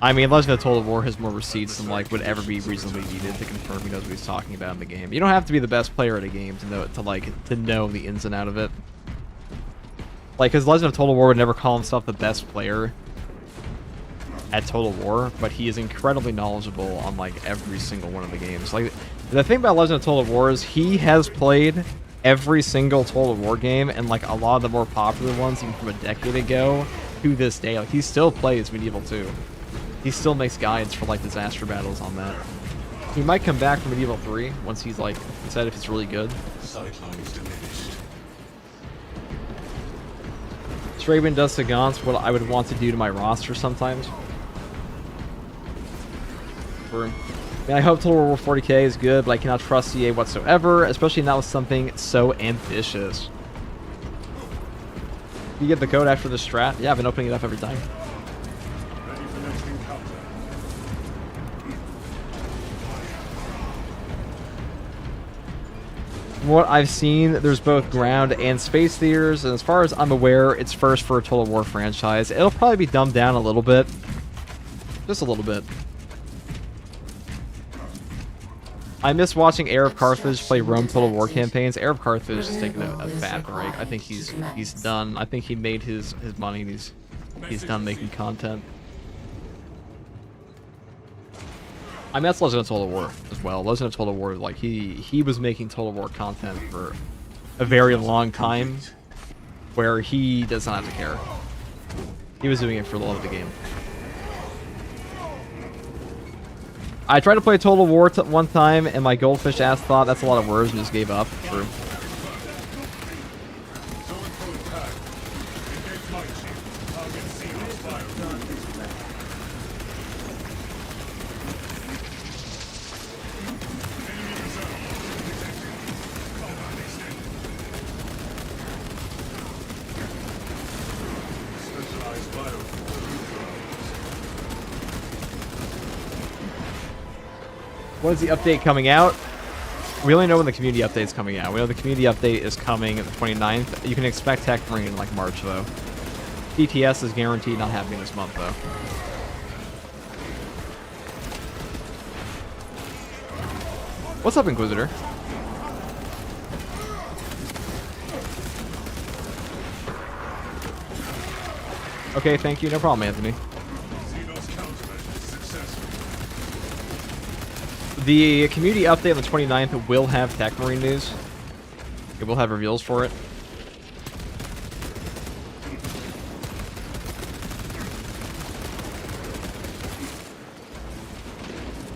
I mean, Legend of Total War has more receipts than like would ever be reasonably needed to confirm he knows what he's talking about in the game. You don't have to be the best player at a game to know the ins and out of it. Like, his Legend of Total War would never call himself the best player at Total War, but he is incredibly knowledgeable on like every single one of the games. Like, the thing about Legend of Total War is he has played every single Total War game, and like a lot of the more popular ones even from a decade ago to this day. Like, he still plays Medieval 2. He still makes guides for like disaster battles on that. He might come back from Medieval 3 once he's like said if it's really good. Sightlines diminished. Straven does to Gaunt's what I would want to do to my roster sometimes. mean, I hope Total War 40k is good, but I cannot trust EA whatsoever, especially not with something so ambitious. You get the code after the strat? Yeah, I've been opening it up every time. Ready for next encounter. From what I've seen, there's both ground and space theaters, and as far as I'm aware, it's first for a Total War franchise. It'll probably be dumbed down a little bit. Just a little bit. I miss watching Heir of Carthage play Rome Total War campaigns. Heir of Carthage is taking a bad break. I think he's done. I think he made his money and he's done making content. I mean, that's Legend of Total War as well. Legend of Total War, like, he was making Total War content for a very long time, where he does not have to care. He was doing it for the love of the game. I tried to play Total War one time, and my goldfish ass thought that's a lot of words and just gave up. True. When is the update coming out? We only know when the community update is coming out. We know the community update is coming the 29th. You can expect Tech Marine in like March though. DTS is guaranteed not happening this month though. What's up, Inquisitor? Okay, thank you. No problem, Anthony. The community update on the 29th will have Tech Marine news. It will have reveals for it.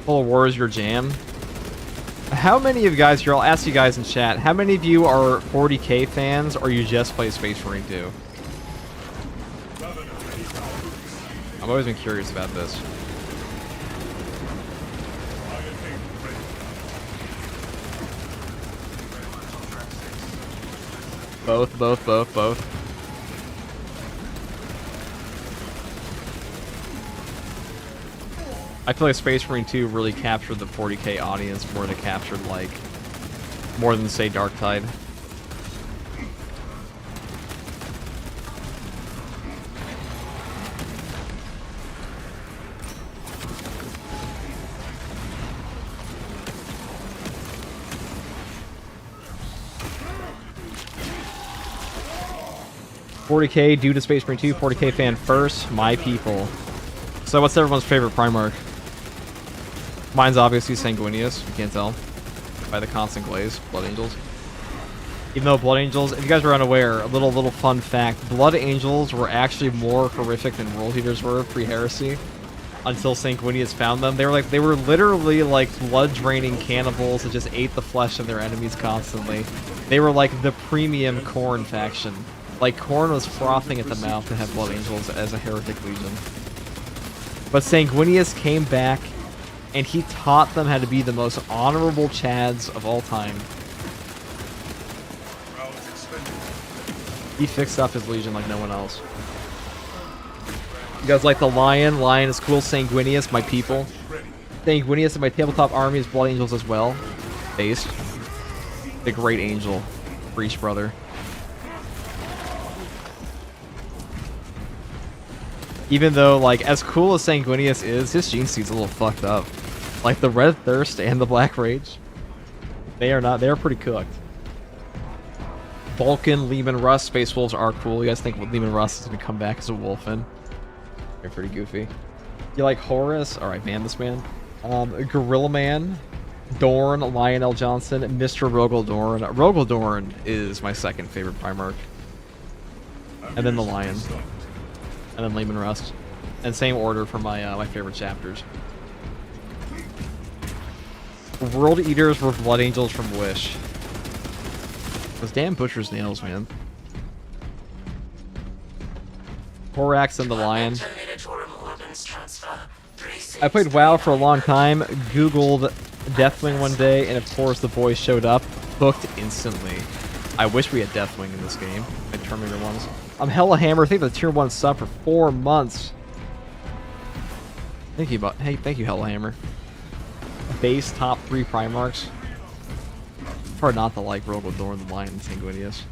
Total War is your jam. How many of you guys here, I'll ask you guys in chat, how many of you are 40k fans or you just play Space Marine 2? I've always been curious about this. Both. I feel like Space Marine 2 really captured the 40k audience more than it captured, like, more than, say, Dark Tide. $40k due to Space Marine 2, 40k fan first, my people. So what's everyone's favorite Primarch? Mine's obviously Sanguinius, you can't tell. By the constant glaze, Blood Angels. Even though Blood Angels, if you guys are unaware, a little fun fact, Blood Angels were actually more horrific than World Eaters were pre-heresy. Until Sanguinius found them. They were literally like blood-draining cannibals that just ate the flesh of their enemies constantly. They were like the premium Khorne faction. Like, Khorne was frothing at the mouth to have Blood Angels as a heretic legion. But Sanguinius came back, and he taught them how to be the most honorable Chads of all time. He fixed up his legion like no one else. You guys like the Lion? Lion is cool. Sanguinius, my people. Sanguinius and my tabletop army is Blood Angels as well. Based. The great angel. Breach brother. Even though, like, as cool as Sanguinius is, his gene seed's a little fucked up. Like, the Red Thirst and the Black Rage. They are pretty cooked. Vulcan, Lehman Russ, Space Wolves are cool. You guys think Lehman Russ is going to come back as a Wolfen? They're pretty goofy. You like Horus? Alright, man, this man. Gorilla Man, Dorn, Lionel Johnson, Mr. Rogaldorn. Rogaldorn is my second favorite Primarch. And then the Lion. And then Lehman Rust. And same order for my my favorite chapters. World Eaters were Blood Angels from Wish. Those damn Butcher's Nails, man. Horax and the Lion. I played WoW for a long time, Googled Deathwing one day, and of course the boys showed up, hooked instantly. I wish we had Deathwing in this game, like Terminator ones. I'm hella hammer. Thank you for the tier 1 sub for 4 months. Thank you, hey, thank you, hella hammer. Base top 3 Primarchs. It's hard not to like Rogodor and the Lion and Sanguinius.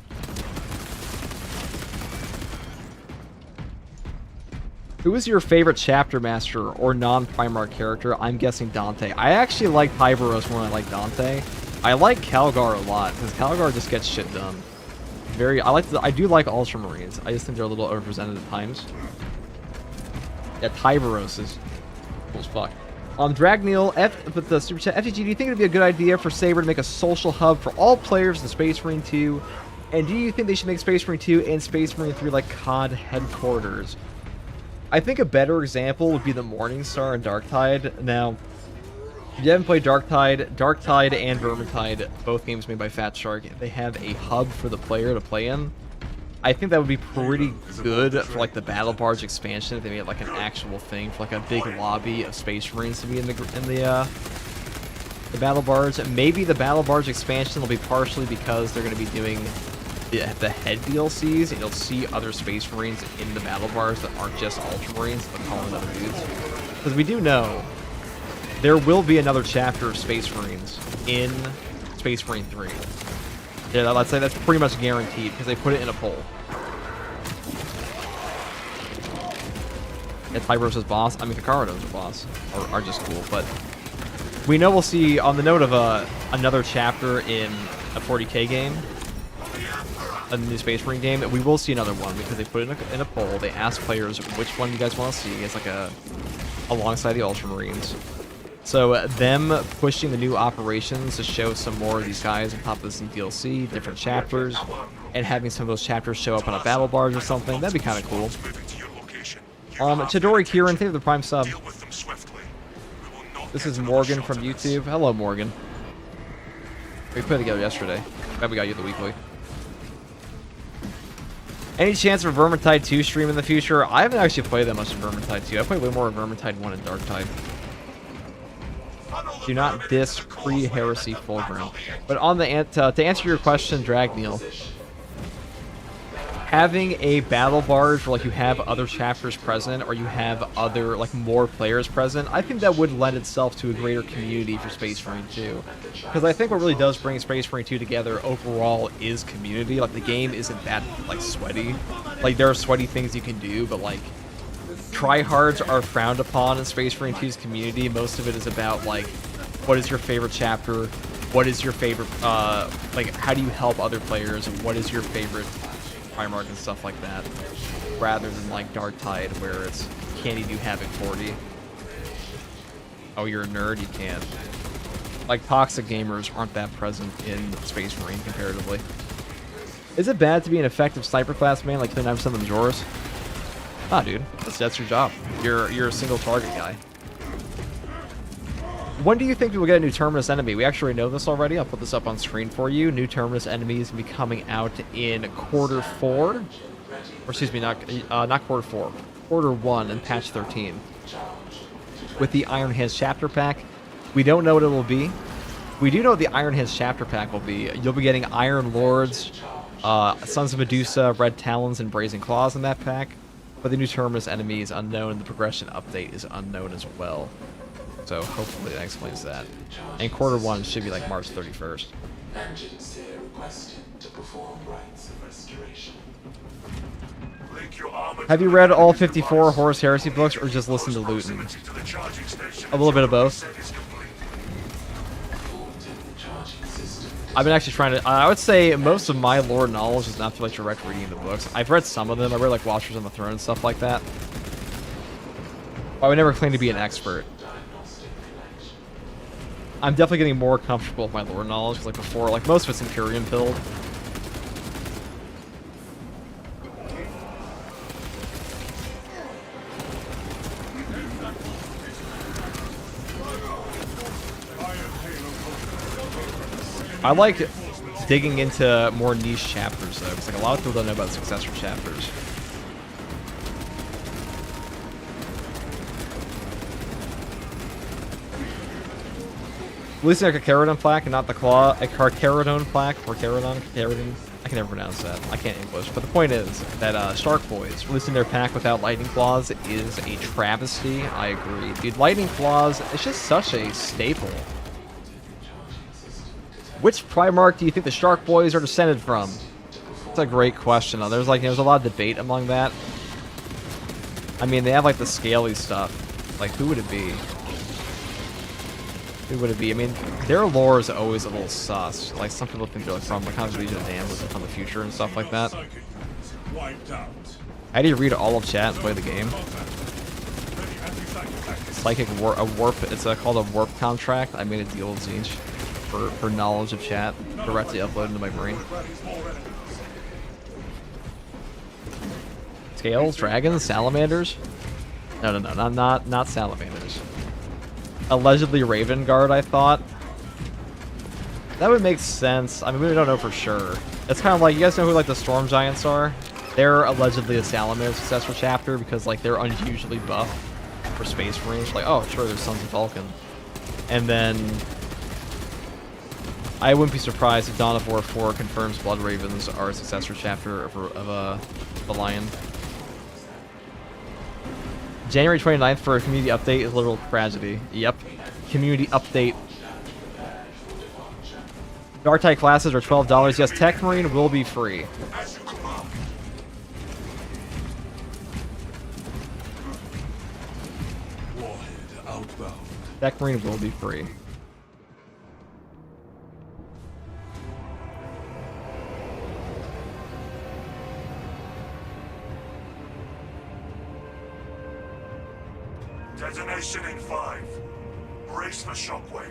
Who is your favorite chapter master or non-Primarch character? I'm guessing Dante. I actually like Tyberos more than I like Dante. I like Calgar a lot because Calgar just gets shit done. I do like Ultramarines. I just think they're a little overrepresented at times. Yeah, Tyberos is cool as fuck. Dragneel with the super chat. FTG, do you think it'd be a good idea for Saber to make a social hub for all players in Space Marine 2? And do you think they should make Space Marine 2 and Space Marine 3 like COD headquarters? I think a better example would be the Morningstar and Darktide. Now, if you haven't played Darktide and Vermintide, both games made by Fat Shark, they have a hub for the player to play in. I think that would be pretty good for like the Battle Barge expansion if they made like an actual thing for like a big lobby of Space Marines to be in the Battle Barge. Maybe the Battle Barge expansion will be partially because they're going to be doing the head DLCs, and you'll see other Space Marines in the Battle Barge that aren't just Ultramarines, but calling other dudes. Because we do know there will be another chapter of Space Marines in Space Marine 3. Yeah, let's say that's pretty much guaranteed because they put it in a poll. Yeah, Tyberos is boss. I mean, Kakaro's a boss. Are just cool, but we know we'll see on the note of another chapter in a 40k game, a new Space Marine game. We will see another one because they put it in a poll. They ask players which one you guys want to see. It's like alongside the Ultramarines. So them pushing the new operations to show some more of these guys on top of this new DLC, different chapters, and having some of those chapters show up on a battle barge or something, that'd be kind of cool. Chidori Kieran, thank you for the Prime sub. This is Morgan from YouTube. Hello, Morgan. We put it together yesterday. Glad we got you the weekly. Any chance of a Vermintide 2 stream in the future? I haven't actually played that much in Vermintide 2. I played way more in Vermintide 1 and Darktide. Do not diss pre-heresy Fulgrim. But on the to answer your question, Dragneel, having a battle barge where like you have other chapters present or you have other like more players present, I think that would lend itself to a greater community for Space Marine 2. Because I think what really does bring Space Marine 2 together overall is community. Like the game isn't that like sweaty. Like there are sweaty things you can do, but like tryhards are frowned upon in Space Marine 2's community. Most of it is about like, what is your favorite chapter? What is your favorite, like, how do you help other players? And what is your favorite Primarch and stuff like that? Rather than, like, Darktide, where it's, can you do Havoc 40? Oh, you're a nerd? You can't. Like, toxic gamers aren't that present in Space Marine, comparatively. Is it bad to be an effective sniper class man like 29% of the Majoras? Nah, dude. That's your job. You're a single target guy. When do you think we will get a new Terminus enemy? We actually know this already. I'll put this up on screen for you. New Terminus enemies will be coming out in quarter 4. Or excuse me, not quarter 4. Quarter 1 and patch 13. With the Iron Hands chapter pack. We don't know what it will be. We do know what the Iron Hands chapter pack will be. You'll be getting Iron Lords, Sons of Medusa, Red Talons, and Brazen Claws in that pack. But the new Terminus enemy is unknown, and the progression update is unknown as well. So hopefully that explains that. And quarter 1 should be like March 31st. Have you read all 54 Horus Heresy books or just listened to Luton? A little bit of both. I've been actually trying to, I would say most of my lore knowledge is not through like direct reading the books. I've read some of them. I read like Watchers on the Throne and stuff like that. But I would never claim to be an expert. I'm definitely getting more comfortable with my lore knowledge, like before, like most of it's Imperium build. I like digging into more niche chapters though, because like a lot of people don't know about successor chapters. Releasing a Carcharodon plaque and not the claw. A Carcharodon plaque or Carcharodon. I can never pronounce that. I can't English. But the point is that Shark Boys releasing their pack without lightning claws is a travesty. I agree, dude. Lightning claws, it's just such a staple. Which Primarch do you think the Shark Boys are descended from? That's a great question. There's a lot of debate among that. I mean, they have like the scaly stuff. Like, who would it be? Who would it be? I mean, their lore is always a little sus. Like, some people think they're like from the Constellation of Damned from the future and stuff like that. How do you read all of chat and play the game? Psychic warp. It's called a warp contract. I made a deal with Zinch for knowledge of chat directly uploaded into my brain. Scales, dragons, salamanders? No, not salamanders. Allegedly Raven Guard, I thought. That would make sense. I mean, we don't know for sure. It's kind of like, you guys know who like the Storm Giants are? They're allegedly a Salamander successor chapter because like they're unusually buff for Space Marines. Like, oh, sure, they're Sons of Vulcan. And then I wouldn't be surprised if Dawn of War 4 confirms Blood Ravens are a successor chapter of the Lion. January 29th for a community update is a literal tragedy. Yep. Community update. Dark Tide classes are $12. Yes, Tech Marine will be free. Tech Marine will be free. Detonation in 5. Brace for shockwave.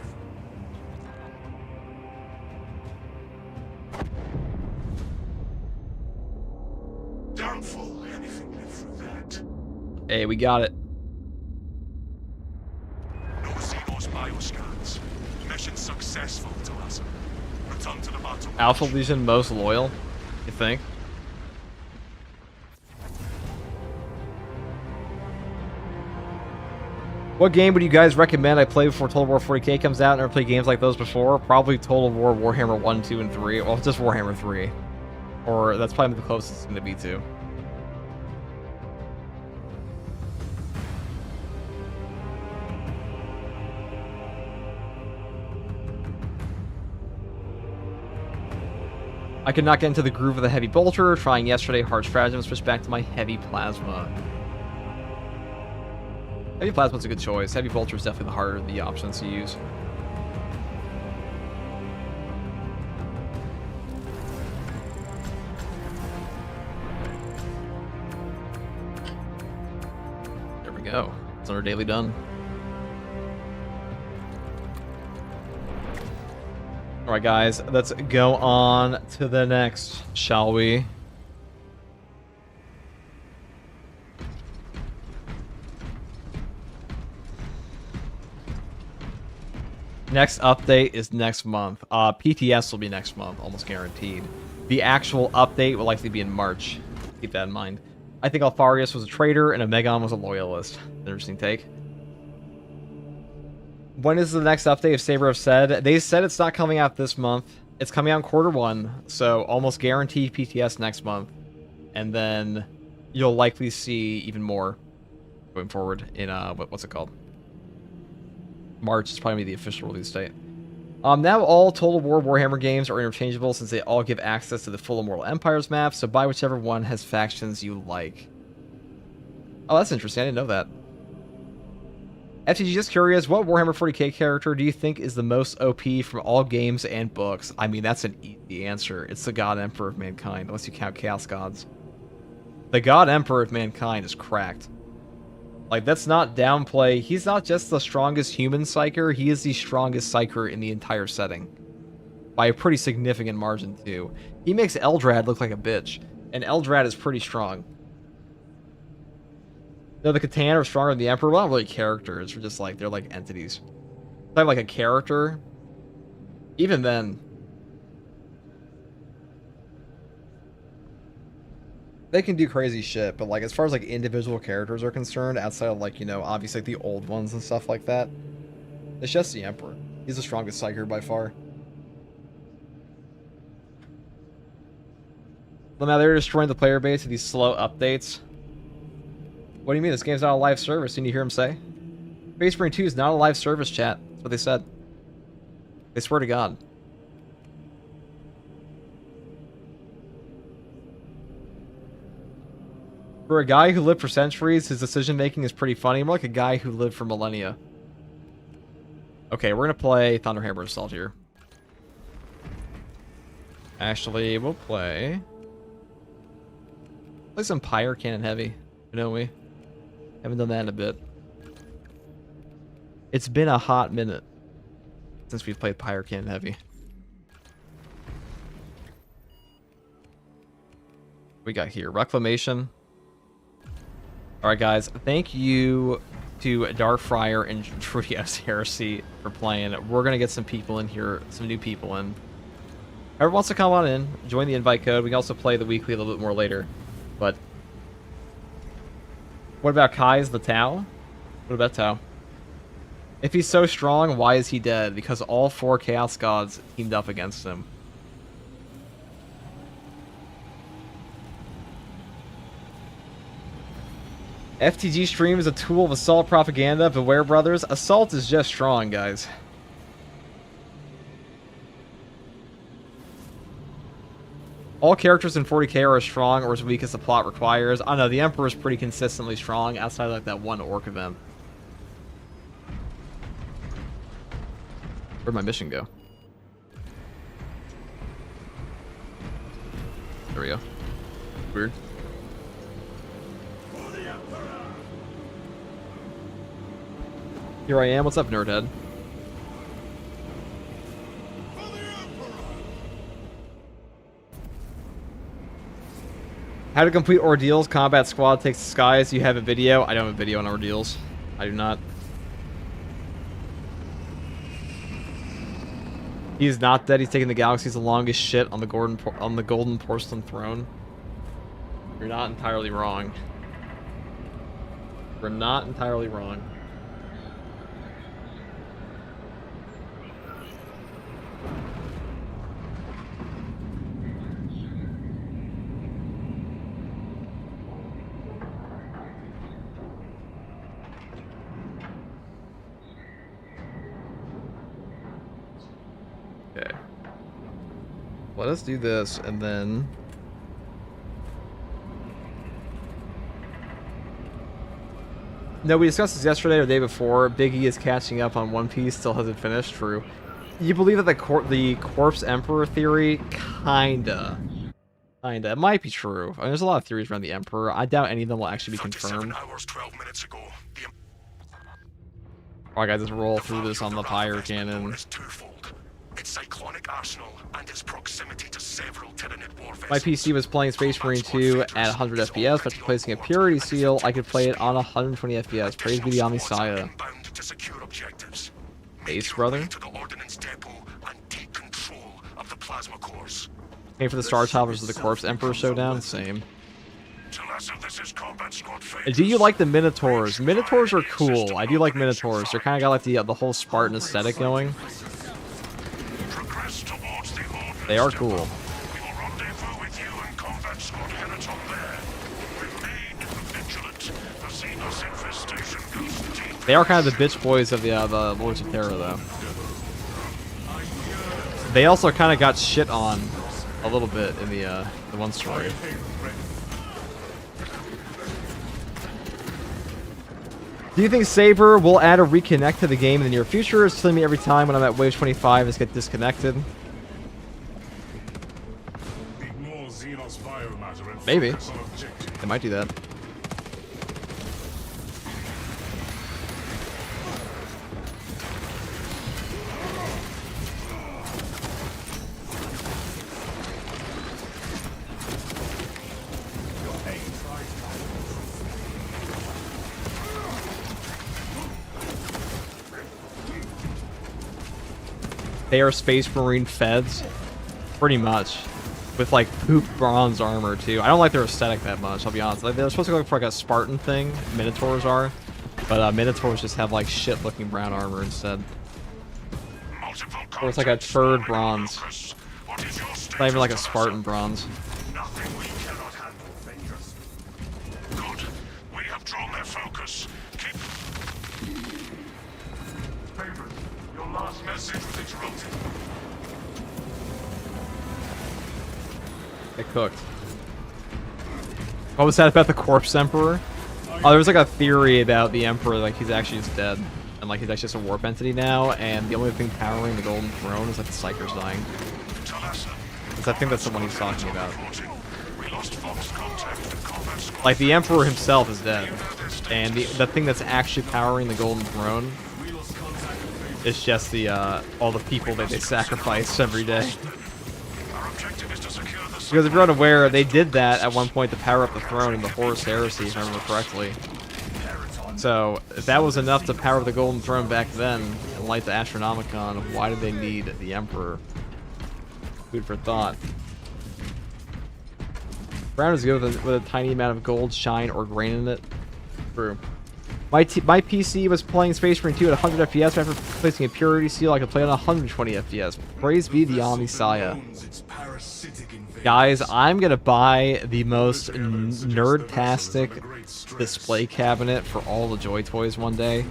Doubtful anything lived through that. Hey, we got it. No Xenos bioscans. Mission successful to us. Return to the battle. Alpha Legion most loyal, you think? What game would you guys recommend I play before Total War 40k comes out? Never played games like those before. Probably Total War, Warhammer 1, 2, and 3. Well, just Warhammer 3. Or that's probably the closest it's going to be to. I could not get into the groove of the heavy bolter. Trying yesterday, hard stratagem, switched back to my heavy plasma. Heavy Plasma's a good choice. Heavy Bolter is definitely the harder of the options to use. There we go. It's our daily done. Alright guys, let's go on to the next, shall we? Next update is next month. PTS will be next month, almost guaranteed. The actual update will likely be in March. Keep that in mind. I think Alfarius was a traitor and Omegon was a loyalist. Interesting take. When is the next update if Saber have said? They said it's not coming out this month. It's coming out in Q1, so almost guaranteed PTS next month. And then you'll likely see even more going forward in, what's it called? March is probably the official release date. Now all Total War Warhammer games are interchangeable since they all give access to the full Immortal Empires map, so buy whichever one has factions you like. Oh, that's interesting. I didn't know that. FTG, just curious, what Warhammer 40k character do you think is the most OP from all games and books? I mean, that's an easy answer. It's the God Emperor of Mankind, unless you count Chaos Gods. The God Emperor of Mankind is cracked. Like, that's not downplay. He's not just the strongest human psyker, he is the strongest psyker in the entire setting. By a pretty significant margin, too. He makes Eldrad look like a bitch, and Eldrad is pretty strong. No, the Catan are stronger than the Emperor. Well, not really characters, they're just like, they're like entities. If I have like a character, even then, they can do crazy shit, but like as far as like individual characters are concerned, outside of like, you know, obviously like the old ones and stuff like that, it's just the Emperor. He's the strongest psyker by far. Well, now they're destroying the player base with these slow updates. What do you mean? This game's not a live service. Didn't you hear him say? Space Marine 2 is not a live service, chat. That's what they said. They swear to God. For a guy who lived for centuries, his decision-making is pretty funny. More like a guy who lived for millennia. Okay, we're going to play Thunderhammer Assault here. Actually, we'll play some Pyre Cannon Heavy. You know we haven't done that in a bit. It's been a hot minute since we've played Pyre Cannon Heavy. We got here Reclamation. Alright guys, thank you to Darkfriar and Trudios Heresy for playing. We're going to get some people in here, some new people in. Whoever wants to come on in, join the invite code. We can also play the weekly a little bit more later. But what about Kai's the Tau? What about Tau? If he's so strong, why is he dead? Because all 4 Chaos Gods teamed up against him. FTG stream is a tool of assault propaganda. Beware, brothers. Assault is just strong, guys. All characters in 40k are as strong or as weak as the plot requires. I don't know, the Emperor is pretty consistently strong outside of like that one Orc event. Where'd my mission go? There we go. Weird. Here I am. What's up, Nerdhead? How to complete Ordeals. Combat Squad takes the skies. You have a video? I don't have a video on Ordeals. I do not. He's not dead. He's taking the galaxy's the longest shit on the golden porcelain throne. You're not entirely wrong. You're not entirely wrong. Okay. Let us do this, and then... No, we discussed this yesterday or the day before. Biggie is catching up on One Piece, still hasn't finished. True. You believe that the Corpse Emperor theory? Kinda. Kinda. It might be true. I mean, there's a lot of theories around the Emperor. I doubt any of them will actually be confirmed. Hours, 12 minutes ago, Alright guys, let's roll through this on the Pyre Cannon. Its cyclonic arsenal and its proximity to several Tyranid war vessels. My PC was playing Space Marine 2 at 100 FPS, but after placing a purity seal, I could play it on 120 FPS. Praise be the Omnisaya. Ace, brother. Came for the Star Choppers of the Corpse Emperor Showdown? Same. Do you like the Minotaurs? Minotaurs are cool. I do like Minotaurs. They're kind of got like the whole Spartan aesthetic going. They are cool. They are kind of the bitch boys of the Lords of Terror, though. They also kind of got shit on a little bit in the one story. Do you think Saber will add a reconnect to the game in the near future? It's telling me every time when I'm at wave 25 is get disconnected. Maybe. They might do that. They are Space Marine feds, pretty much, with like poop bronze armor too. I don't like their aesthetic that much, I'll be honest. Like, they're supposed to look for like a Spartan thing, Minotaurs are, but Minotaurs just have like shit looking brown armor instead. Or it's like a third bronze. Not even like a Spartan bronze. Nothing we cannot handle, Vengeance. Good. We have drawn their focus. Keep... Favorite, your last message was interrupted. It cooked. What was that about the corpse emperor? Oh, there was like a theory about the emperor, like he's actually just dead. And like he's actually just a warp entity now, and the only thing powering the golden throne is like the psychers dying. Because I think that's the one he's talking about. Like the emperor himself is dead. And the thing that's actually powering the golden throne is just the all the people that they sacrifice every day. Because if you're unaware, they did that at one point to power up the throne in the Horus Heresy, if I remember correctly. So, if that was enough to power the Golden Throne back then and light the Astronomicon, why did they need the Emperor? Food for thought. Brown is good with a tiny amount of gold, shine, or grain in it. True. My PC was playing Space Marine 2 at 100 FPS, but after placing a purity seal, I could play on 120 FPS. Praise be the Omnisaya. Guys, I'm gonna buy the most nerd-tastic display cabinet for all the Joy Toys one day.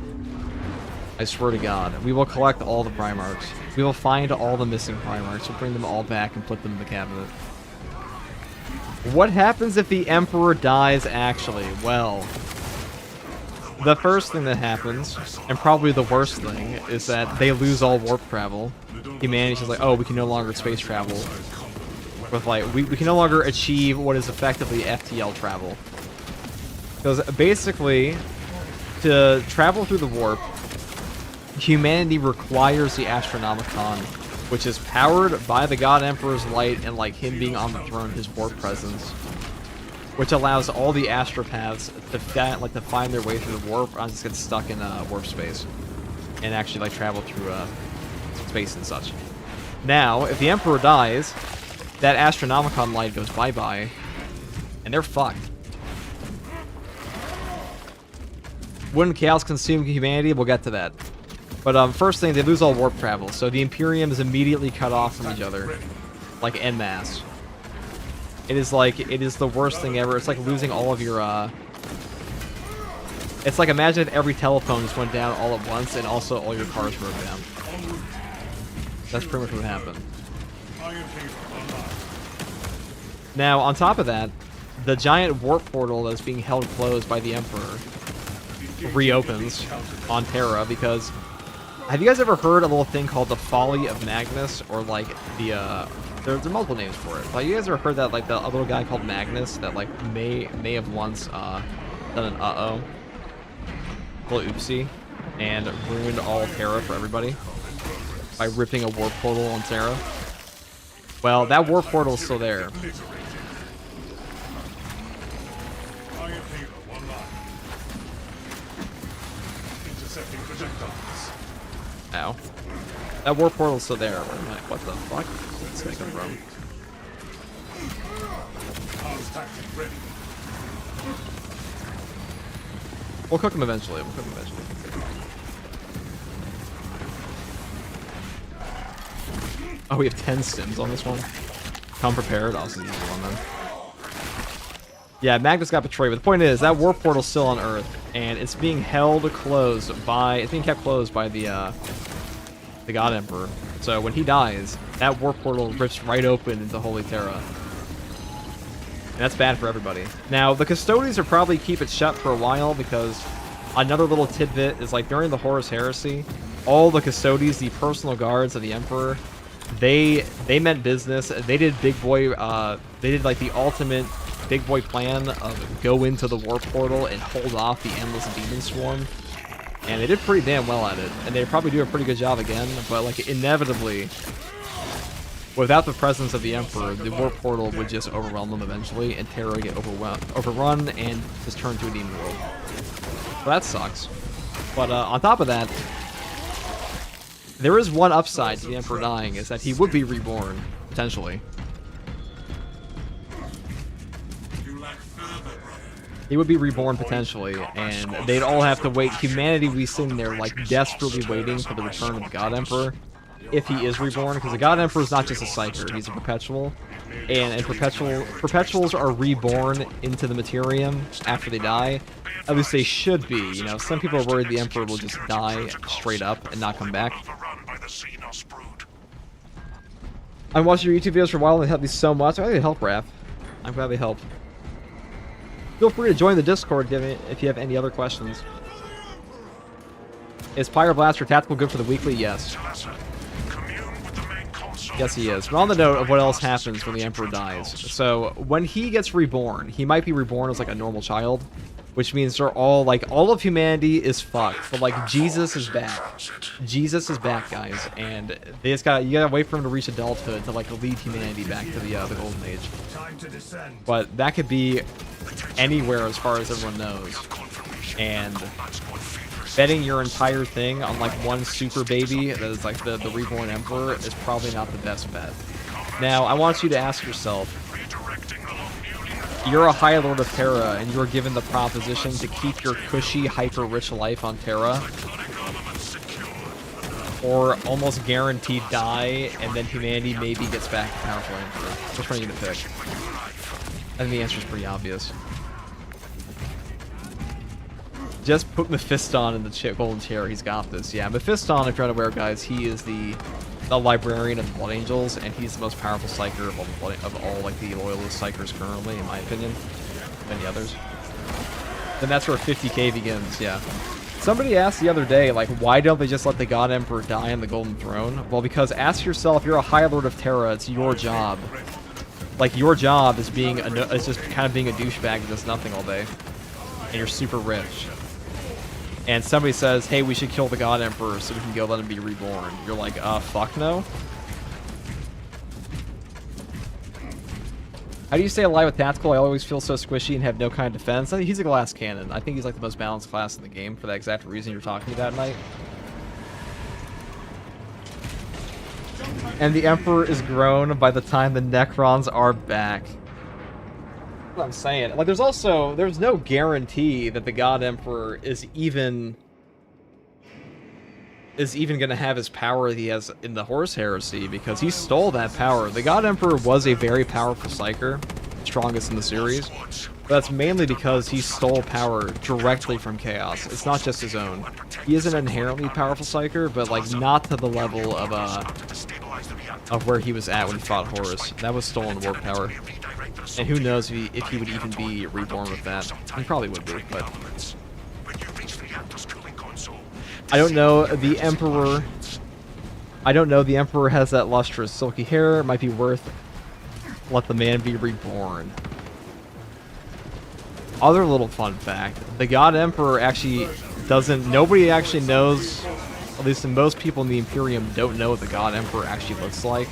I swear to God. We will collect all the Primarchs. We will find all the missing Primarchs. We'll bring them all back and put them in the cabinet. What happens if the Emperor dies, actually? Well, the first thing that happens, and probably the worst thing, is that they lose all warp travel. Humanity's just like, oh, we can no longer space travel. With like, we can no longer achieve what is effectively FTL travel. Because basically, to travel through the warp, humanity requires the Astronomicon, which is powered by the God Emperor's light and like him being on the throne, his warp presence, which allows all the astropaths to find their way through the warp and just get stuck in warp space and actually like travel through space and such. Now, if the Emperor dies, that Astronomicon light goes bye-bye, and they're fucked. Wouldn't chaos consume humanity? We'll get to that. But first thing, they lose all warp travel, so the Imperium is immediately cut off from each other, like en masse. It is the worst thing ever. It's like losing all of your it's like, imagine if every telephone just went down all at once and also all your cars broke down. That's pretty much what happened. Now, on top of that, the giant warp portal that's being held closed by the Emperor reopens on Terra because... Have you guys ever heard a little thing called the Folly of Magnus? Or like the, there are multiple names for it. Like, you guys ever heard that, like, a little guy called Magnus that, like, may have once, done an little oopsie, and ruined all Terra for everybody by ripping a warp portal on Terra? Well, that warp portal is still there. Ow. That warp portal is still there. I'm like, what the fuck? Where's this guy come from? We'll cook him eventually. Oh, we have 10 stims on this one. Come prepared. I'll send you one then. Yeah, Magnus got betrayed, but the point is, that warp portal's still on Earth, and it's being held closed by... It's being kept closed by the God Emperor. So when he dies, that warp portal rips right open into Holy Terra. And that's bad for everybody. Now, the Custodians will probably keep it shut for a while, because another little tidbit is, like, during the Horus Heresy, all the Custodians, the personal guards of the Emperor, they meant business. They did big boy, they did, like, the ultimate big boy plan of go into the warp portal and hold off the endless demon swarm, and they did pretty damn well at it, and they probably do a pretty good job again. But like, inevitably, without the presence of the Emperor, the warp portal would just overwhelm them eventually, and Terra would get overrun and just turn to a demon world. So that sucks. But on top of that, there is one upside to the Emperor dying, is that he would be reborn potentially. He would be reborn potentially, and they'd all have to wait. Humanity would be sitting there, like, desperately waiting for the return of the God Emperor. if he is reborn, because the God Emperor is not just a psyker, he's a perpetual. And perpetuals are reborn into the Materium after they die. At least they should be, you know. Some people are worried the Emperor will just die straight up and not come back. I'm watching your YouTube videos for a while and they helped me so much. I think they help, Raph. I'm glad they helped. Feel free to join the Discord if you have any other questions. Is Pyroblaster Tactical good for the weekly? Yes. Yes, he is. But on the note of what else happens when the Emperor dies. So, when he gets reborn, he might be reborn as like a normal child, which means they're all, like, all of humanity is fucked. But, like, Jesus is back. Jesus is back, guys. And they just you gotta wait for him to reach adulthood to, like, lead humanity back to the Golden Age. But that could be anywhere as far as everyone knows. And betting your entire thing on like one super baby that is like the reborn emperor is probably not the best bet. Now, I want you to ask yourself, you're a High Lord of Terra and you're given the proposition to keep your cushy, hyper-rich life on Terra, or almost guaranteed die and then humanity maybe gets back to powerful emperor. Which one are you gonna pick? I think the answer is pretty obvious. Just put Mephiston in the golden chair. He's got this. Yeah, Mephiston, if you're unaware, guys, he is the librarian of the Blood Angels, and he's the most powerful psyker of all like the loyalist psykers currently, in my opinion. Many others. Then that's where 50k begins. Yeah. Somebody asked the other day, like, why don't they just let the God Emperor die on the Golden Throne? Well, because ask yourself, you're a High Lord of Terra. It's your job. Like, your job is just kind of being a douchebag that does nothing all day, and you're super rich. And somebody says, hey, we should kill the God Emperor so we can go let him be reborn. You're like, fuck no? How do you stay alive with Tactical? I always feel so squishy and have no kind of defense. I think he's a glass cannon. I think he's like the most balanced class in the game for that exact reason you're talking about, Knight. And the Emperor is grown by the time the Necrons are back. What I'm saying. Like, there's no guarantee that the God Emperor is even gonna have his power that he has in the Horus Heresy, because he stole that power. The God Emperor was a very powerful psyker, strongest in the series, but that's mainly because he stole power directly from Chaos. It's not just his own. He is an inherently powerful psyker, but like not to the level of where he was at when he fought Horus. That was stolen warp power. And who knows if he would even be reborn with that. He probably would be, but I don't know. The Emperor has that lustrous silky hair. It might be worth let the man be reborn. Other little fun fact, the God Emperor actually nobody actually knows, at least most people in the Imperium don't know what the God Emperor actually looks like,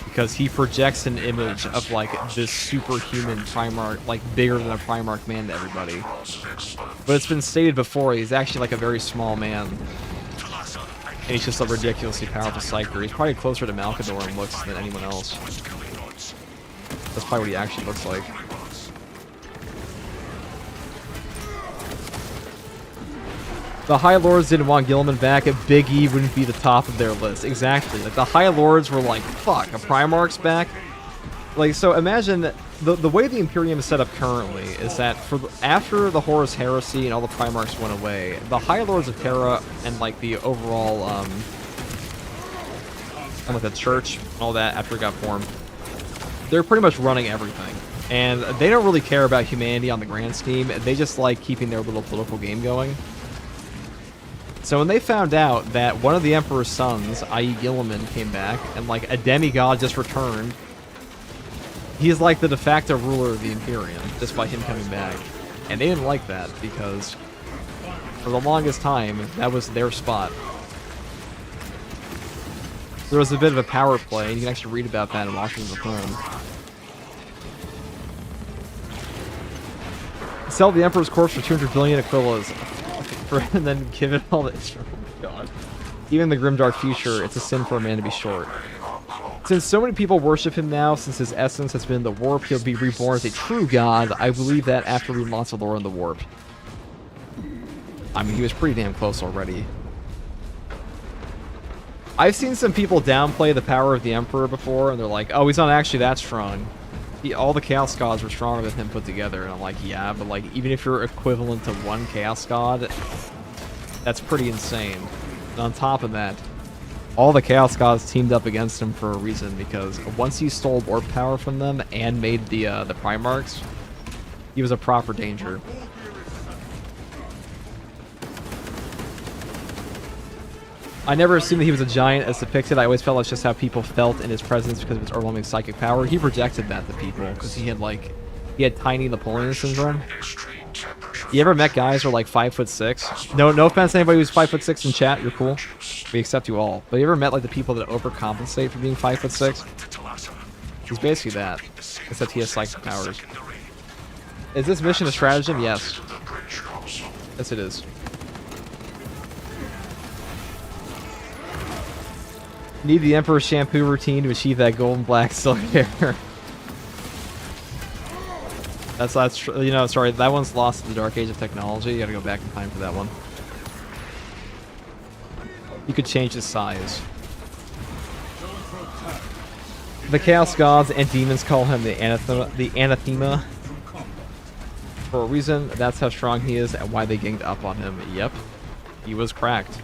because he projects an image of like this superhuman Primarch, like bigger than a Primarch man to everybody. But it's been stated before, he's actually like a very small man. And he's just a ridiculously powerful psyker. He's probably closer to Malkador in looks than anyone else. That's probably what he actually looks like. The High Lords didn't want Gilliman back, Big E wouldn't be the top of their list. Exactly. Like, the High Lords were like, fuck, a Primarch's back? Like, so imagine, the way the Imperium is set up currently is that after the Horus Heresy and all the Primarchs went away, the High Lords of Terra and, like, the overall, and like the church and all that after it got formed, they're pretty much running everything. And they don't really care about humanity on the grand scheme, they just like keeping their little political game going. So when they found out that one of the Emperor's sons, i.e. Gilliman, came back, and like a demigod just returned, he's like the de facto ruler of the Imperium, just by him coming back. And they didn't like that, because for the longest time, that was their spot. There was a bit of a power play, and you can actually read about that in Watching the Throne. Sell the Emperor's corpse for 200 billion Aquilas. And then give it all this. Oh God. Even the grimdark future, it's a sin for a man to be short. Since so many people worship him now, since his essence has been in the warp, he'll be reborn as a true god. I believe that after reading lots of lore in the warp. I mean, he was pretty damn close already. I've seen some people downplay the power of the Emperor before, and they're like, oh, he's not actually that strong. All the Chaos Gods were stronger than him put together, and I'm like, yeah, but like, even if you're equivalent to one Chaos God, that's pretty insane. And on top of that, all the Chaos Gods teamed up against him for a reason, because once he stole warp power from them and made the Primarchs, he was a proper danger. I never assumed that he was a giant as depicted. I always felt that's just how people felt in his presence because of his overwhelming psychic power. He projected that to people because he had tiny Napoleon syndrome. You ever met guys who are like 5'6"? No offense to anybody who's 5'6" in chat. You're cool. We accept you all. But you ever met like the people that overcompensate for being 5'6"? He's basically that, except he has psychic powers. Is this mission a stratagem? Yes. Yes, it is. Need the Emperor's shampoo routine to achieve that golden black silk hair. That's you know, sorry, that one's lost to the Dark Age of technology. You gotta go back in time for that one. You could change his size. The Chaos Gods and Demons call him the Anathema. For a reason, that's how strong he is and why they ganged up on him. Yep, he was cracked.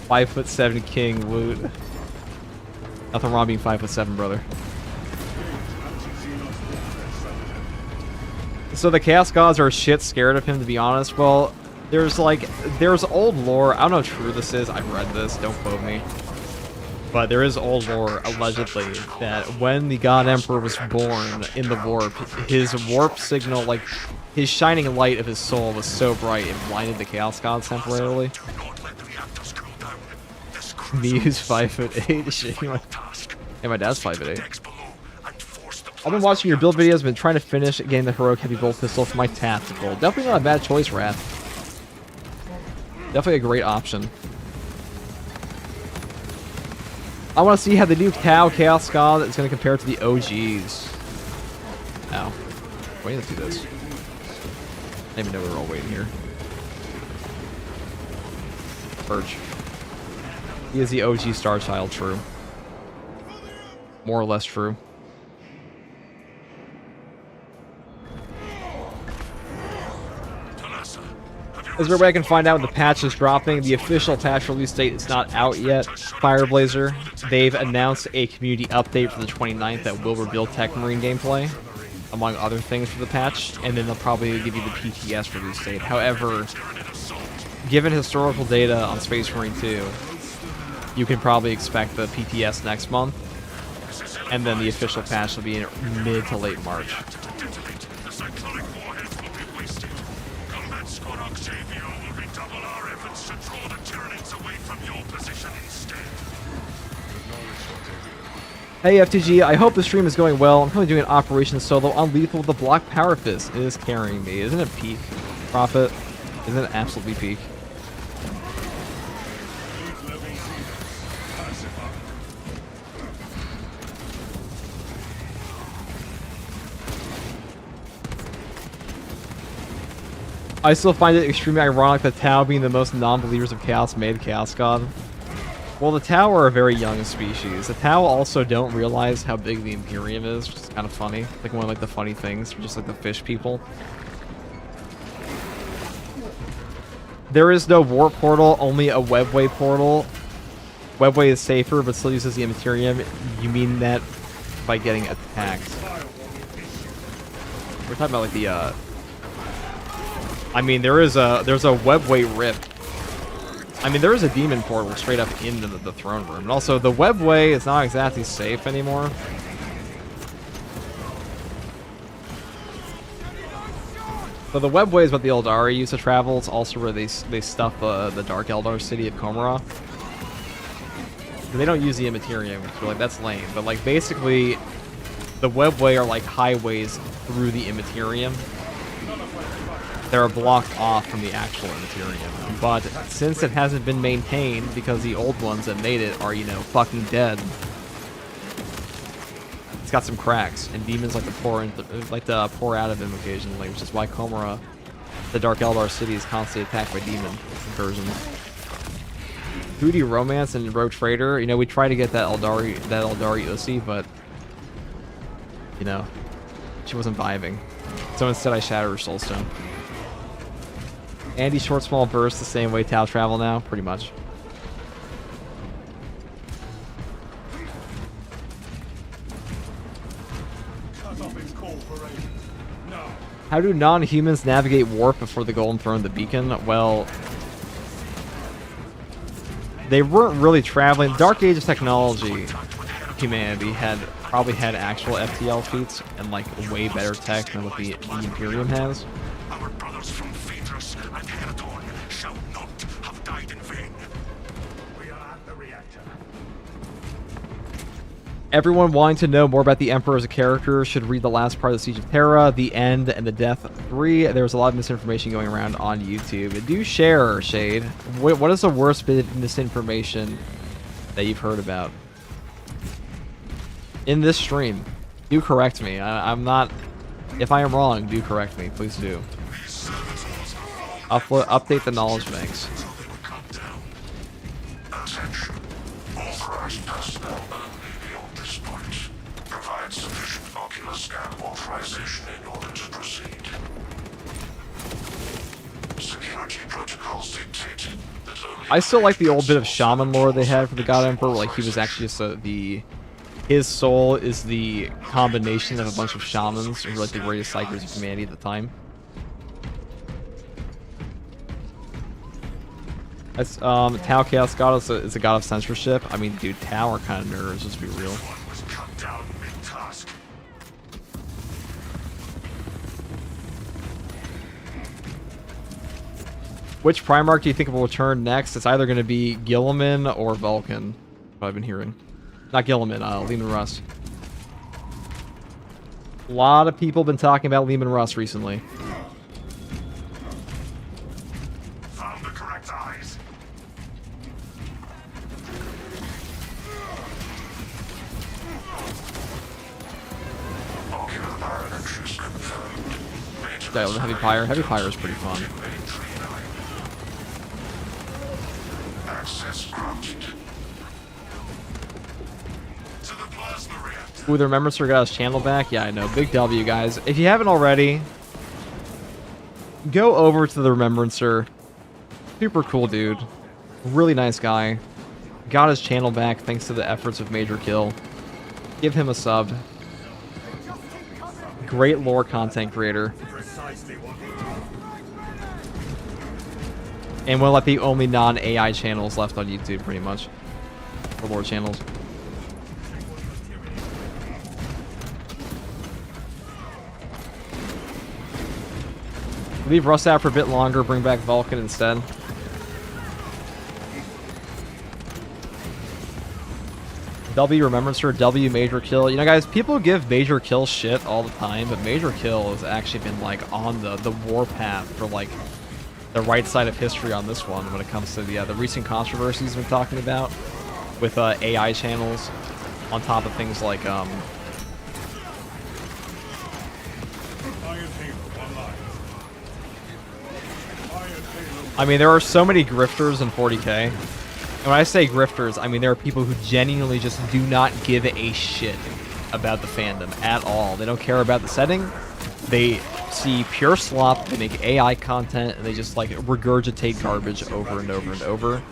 5'7" king, woot. Nothing wrong being 5'7", brother. So the Chaos Gods are shit scared of him, to be honest. Well, there's old lore. I don't know how true this is. I've read this. Don't quote me. But there is old lore, allegedly, that when the God Emperor was born in the warp, his warp signal, like, his shining light of his soul was so bright it blinded the Chaos Gods temporarily. Me who's 5'8". Shit, hey, my dad's 5'8". I've been watching your build videos, been trying to finish getting the heroic heavy bolt pistol for my tactical. Definitely not a bad choice, Wrath. Definitely a great option. I want to see how the new Chaos God is going to compare to the OGs. Ow. Wait, let's do this. I didn't even know we were all waiting here. Purge. He is the OG Star Child, true. More or less true. Is there a way I can find out when the patch is dropping? The official patch release date is not out yet. Fireblazer, they've announced a community update for the 29th that will reveal Tech Marine gameplay, among other things for the patch, and then they'll probably give you the PTS release date. However, given historical data on Space Marine 2, you can probably expect the PTS next month, and then the official patch will be in mid to late March. Hey FTG, I hope the stream is going well. I'm currently doing an Operation Solo on Lethal with the Block Power Fist. It is carrying me. Isn't it peak? Prophet? Isn't it absolutely peak? I still find it extremely ironic that Tau, being the most non-believers of Chaos, made Chaos God. Well, the Tau are a very young species. The Tau also don't realize how big the Imperium is, which is kind of funny. Like one of like the funny things, just like the fish people. There is no warp portal, only a webway portal. Webway is safer, but still uses the Imperium. You mean that by getting attacked? We're talking about like the I mean, there's a webway rip. I mean, there is a demon portal straight up into the throne room. And also, the webway is not exactly safe anymore. So the webway is what the Eldari used to travel. It's also where they stuff the Dark Eldar city of Komara. They don't use the Immaterium, so like that's lame. But like basically, the webway are like highways through the Immaterium. They're blocked off from the actual Immaterium. But since it hasn't been maintained, because the old ones that made it are, you know, fucking dead, it's got some cracks, and demons like to pour out of them occasionally, which is why Komara, the Dark Eldar city, is constantly attacked by demon incursions. Booty Romance and Rogue Trader. You know, we tried to get that Eldari Ussi, but you know, she wasn't vibing. So instead, I shattered her Soulstone. Andy short small burst the same way Tau travel now, pretty much. How do non-humans navigate warp before the Golden Throne of the Beacon? Well, they weren't really traveling. Dark Age of technology, humanity probably had actual FTL feats and like way better tech than what the Imperium has. Our brothers from Phaedrus and Heretic shall not have died in vain. We are at the reactor. Everyone wanting to know more about the Emperor as a character should read the last part of the Siege of Terra, The End, and The Death 3. There's a lot of misinformation going around on YouTube. Do share, Shade. What is the worst bit of misinformation that you've heard about in this stream? Do correct me. I'm not... If I am wrong, do correct me. Please do. Update the knowledge banks. Attention. Authorized personnel only beyond this point. Provide sufficient ocular scan authorization in order to proceed. Security protocols dictate that only... I still like the old bit of shaman lore they had for the God Emperor. Like, he was actually just his soul is the combination of a bunch of shamans who were like the greatest psychers of humanity at the time. That's Tau Chaos God is a god of censorship. I mean, dude, Tau are kind of nerds, let's be real. was cut down mid-task. Which Primarch do you think will return next? It's either going to be Gilliman or Vulcan, what I've been hearing. Not Gilliman, Lehman Russ. A lot of people have been talking about Lehman Russ recently. Found the correct eyes. Ocular parameters confirmed. Yeah, the Heavy Pyre. Heavy Pyre is pretty fun. Access granted. To the plasma reactor. Ooh, the Remembrancer got his channel back. Yeah, I know. Big W, guys. If you haven't already, go over to the Remembrancer. Super cool dude. Really nice guy. Got his channel back thanks to the efforts of Major Kill. Give him a sub. Great lore content creator. And one of like the only non-AI channels left on YouTube, pretty much. For lore channels. Leave Russ out for a bit longer, bring back Vulcan instead. W Remembrancer, W Major Kill. You know, guys, people give Major Kill shit all the time, but Major Kill has actually been, like, on the warpath for, like, the right side of history on this one when it comes to the recent controversies we're talking about with AI channels on top of things like, I mean, there are so many grifters in 40k. And when I say grifters, I mean there are people who genuinely just do not give a shit about the fandom at all. They don't care about the setting. They see pure slop, they make AI content, and they just, like, regurgitate garbage over and over and over.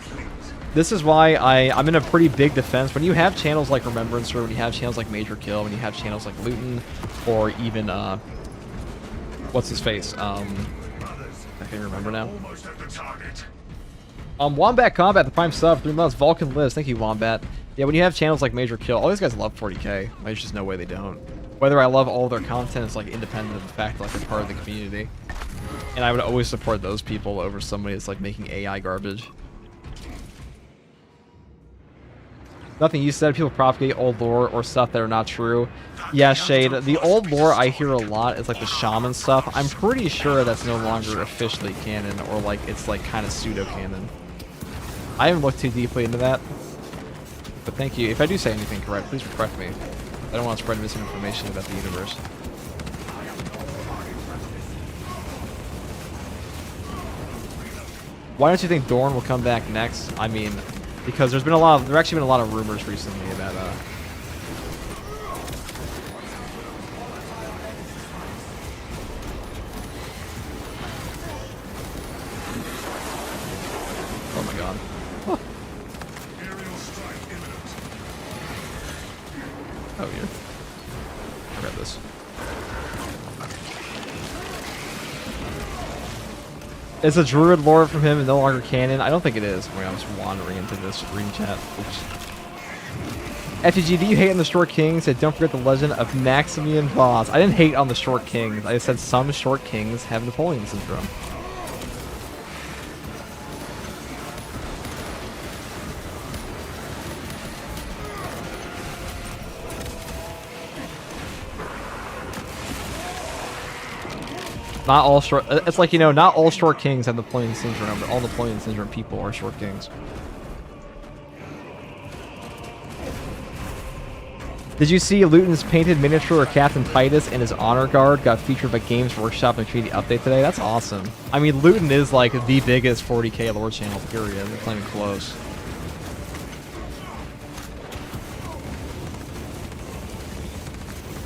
This is why I'm in a pretty big defense. When you have channels like Remembrancer, when you have channels like Major Kill, when you have channels like Luton, or even, what's his face? I can't remember now. Wombat Combat, the Prime sub, 3 months. Vulcan lives. Thank you, Wombat. Yeah, when you have channels like Major Kill, all these guys love 40k. There's just no way they don't. Whether I love all their content is, like, independent of the fact that, like, they're part of the community. And I would always support those people over somebody that's, like, making AI garbage. Nothing you said. People propagate old lore or stuff that are not true. Yeah, Shade. The old lore I hear a lot is, like, the shaman stuff. I'm pretty sure that's no longer officially canon, or, like, it's, like, kind of pseudo-canon. I haven't looked too deeply into that. But thank you. If I do say anything correct, please correct me. I don't want to spread misinformation about the universe. Why don't you think Dorn will come back next? I mean, Because there's actually been a lot of rumors recently about oh my god. Aerial strike imminent. Oh, here. I'll grab this. Is the druid lore from him no longer canon? I don't think it is. Wait, I'm just wandering into this green chat. Oops. FTG, do you hate on the Short Kings? Said, don't forget the legend of Maximian Boss. I didn't hate on the Short Kings. I said some Short Kings have Napoleon syndrome. Not all short. It's like, you know, not all Short Kings have Napoleon syndrome, but all Napoleon syndrome people are Short Kings. Did you see Luton's painted miniature of Captain Titus and his honor guard got featured by Games Workshop in a treaty update today? That's awesome. I mean, Luton is like the biggest 40k lore channel, period. They're not even close.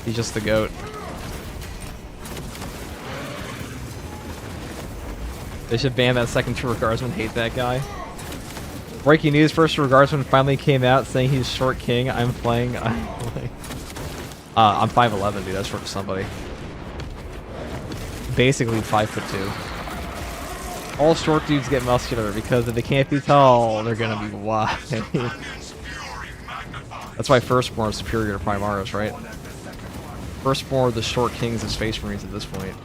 He's just the GOAT. They should ban that second True Guardsman. Hate that guy. Breaking news: first True Guardsman finally came out saying he's Short King. I'm 5'11", dude. That's short for somebody. Basically 5'2". All short dudes get muscular because if they can't be tall, they're gonna be wide. That's why Firstborn is superior to Primaris, right? Firstborn are the Short Kings of Space Marines at this point.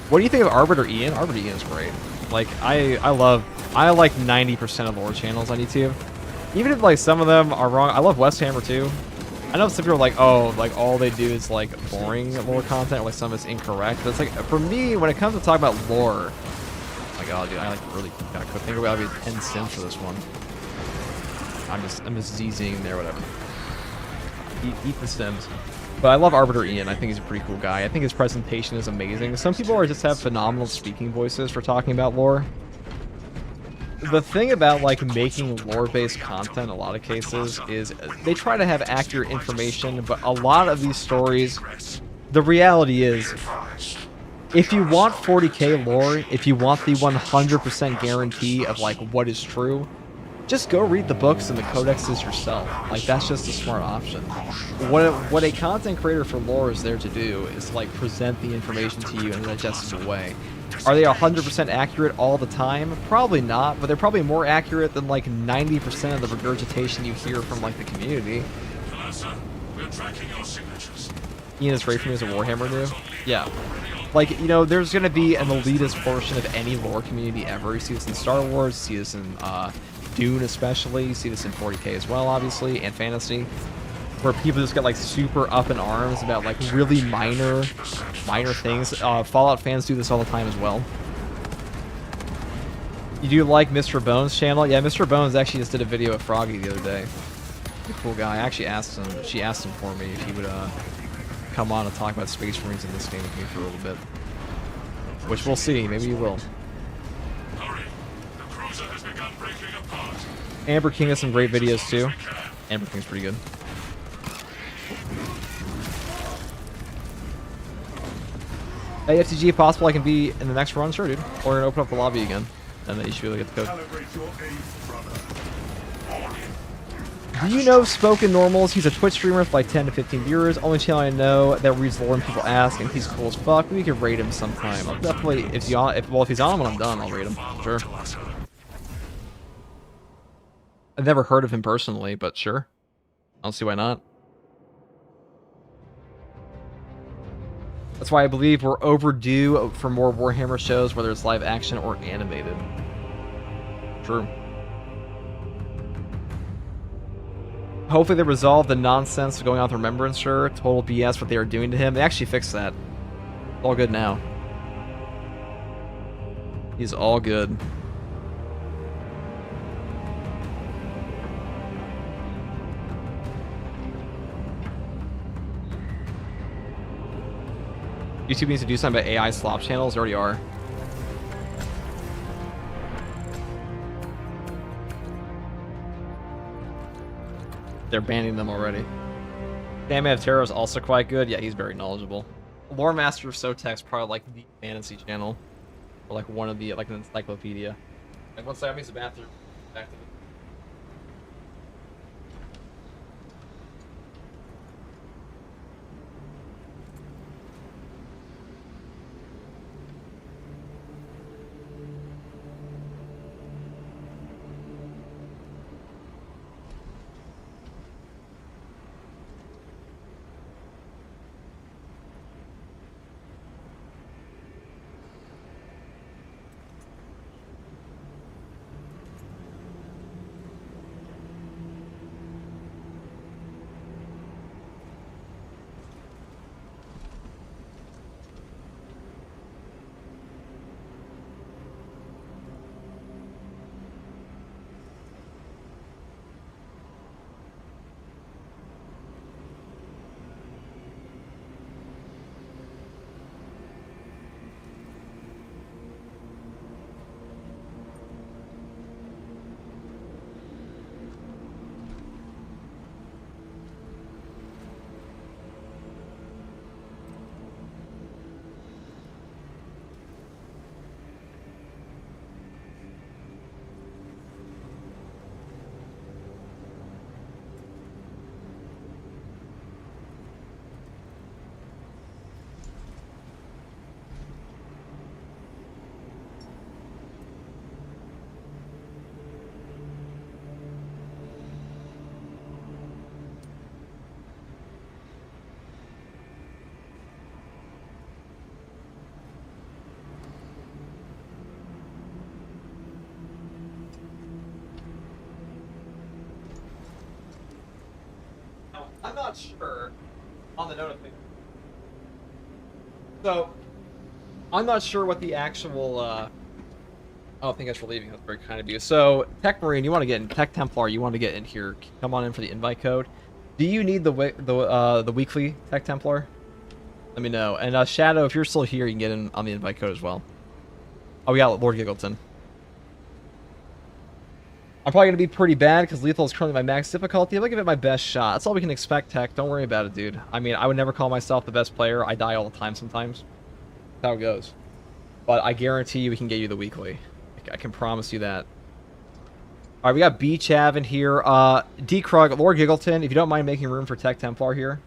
What do you think of Arbiter Ian? Arbiter Ian is great. Like, I like 90% of lore channels on YouTube. Even if, like, some of them are wrong. I love Westhammer, too. I know some people are like, oh, like, all they do is, like, boring lore content, or, like, some of it's incorrect. But it's like, for me, when it comes to talking about lore, oh my god, dude, I, like, really gotta quit. I think about it 10 cents for this one. I'm just ZZing there, whatever. Eat the stems. But I love Arbiter Ian. I think he's a pretty cool guy. I think his presentation is amazing. Some people just have phenomenal speaking voices for talking about lore. The thing about, like, making lore-based content in a lot of cases is they try to have accurate information, but a lot of these stories, the reality is, if you want 40k lore, if you want the 100% guarantee of, like, what is true, just go read the books and the codexes yourself. Like, that's just a smart option. What a content creator for lore is there to do is, like, present the information to you in a digestible way. Are they 100% accurate all the time? Probably not, but they're probably more accurate than, like, 90% of the regurgitation you hear from, like, the community. We're tracking your signatures. Ian is great for me as a Warhammer noob. Yeah. Like, you know, there's going to be an elitist portion of any lore community ever. You see this in Star Wars, you see this in Dune especially, you see this in 40k as well, obviously, and fantasy, where people just get, like, super up in arms about, like, really minor things. Fallout fans do this all the time as well. You do like Mr. Bones' channel? Yeah, Mr. Bones actually just did a video of Froggy the other day. He's a cool guy. I actually asked him, she asked him for me if he would come on and talk about Space Marines in this game with me for a little bit. Which we'll see, maybe he will. Hurry. The cruiser has begun breaking apart. Amber King has some great videos too. Amber King's pretty good. Hey, FTG, possible I can be in the next run? Sure, dude. Or gonna open up the lobby again. And then you should be able to get the code. Calibrate your aim, brother. Do you know Spoken Normals? He's a Twitch streamer with like 10 to 15 viewers. Only channel I know that reads lore and people ask, and he's cool as fuck. We could rate him sometime. I'll definitely, if he's on when I'm done, I'll rate him. Sure. I've never heard of him personally, but sure. I don't see why not. That's why I believe we're overdue for more Warhammer shows, whether it's live action or animated. True. Hopefully they resolve the nonsense going on with Remembrance. Sure, total BS what they are doing to him. They actually fixed that. All good now. He's all good. YouTube needs to do something about AI slop channels. They already are. They're banning them already. Damn of Terror is also quite good. Yeah, he's very knowledgeable. Lore Master of Sotek's probably like the fantasy channel. Or like one of the, like an encyclopedia. Like once I use the bathroom, back to the... I'm not sure on the note of things. So, I'm not sure what the actual, oh, thank you guys for leaving. That's very kind of you. So, Tech Marine, you want to get in. Tech Templar, you want to get in here. Come on in for the invite code. Do you need the weekly Tech Templar? Let me know. And Shadow, if you're still here, you can get in on the invite code as well. Oh, we got Lord Giggleton. I'm probably going to be pretty bad because Lethal is currently my max difficulty. I'm going to give it my best shot. That's all we can expect, Tech. Don't worry about it, dude. I mean, I would never call myself the best player. I die all the time sometimes. That's how it goes. But I guarantee you we can get you the weekly. I can promise you that. Alright, we got B Chav in here. D Krug, Lord Giggleton, if you don't mind making room for Tech Templar here.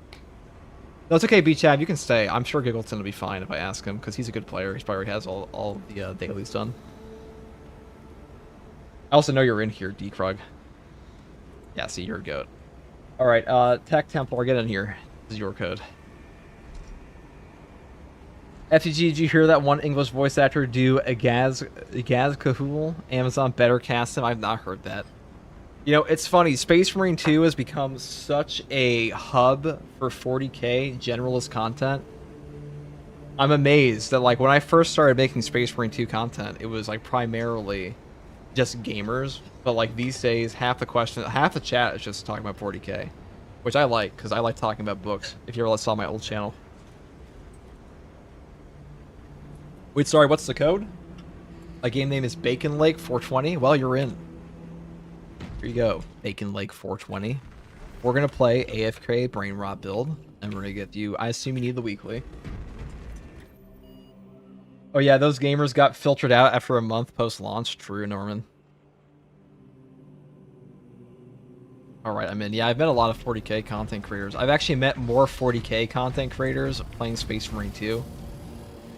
No, it's okay, B Chav, you can stay. I'm sure Giggleton will be fine if I ask him, because he's a good player. He probably has all the dailies done. I also know you're in here, D Krug. Yeah, see, you're a goat. Alright, Tech Templar, get in here. This is your code. FTG, did you hear that one English voice actor do a Gaz Cahool? Amazon better cast him? I've not heard that. You know, it's funny. Space Marine 2 has become such a hub for 40k generalist content. I'm amazed that, like, when I first started making Space Marine 2 content, it was, like, primarily just gamers. But, like, these days, half the chat is just talking about 40k. Which I like, because I like talking about books, if you ever saw my old channel. Wait, sorry, what's the code? My game name is Bacon Lake 420. Well, you're in. Here you go, Bacon Lake 420. We're gonna play AFK Brain Rot build, and we're gonna get you. I assume you need the weekly. Oh yeah, those gamers got filtered out after a month post-launch. True, Norman. All right, I'm in. Yeah, I've met a lot of 40k content creators. I've actually met more 40k content creators playing Space Marine 2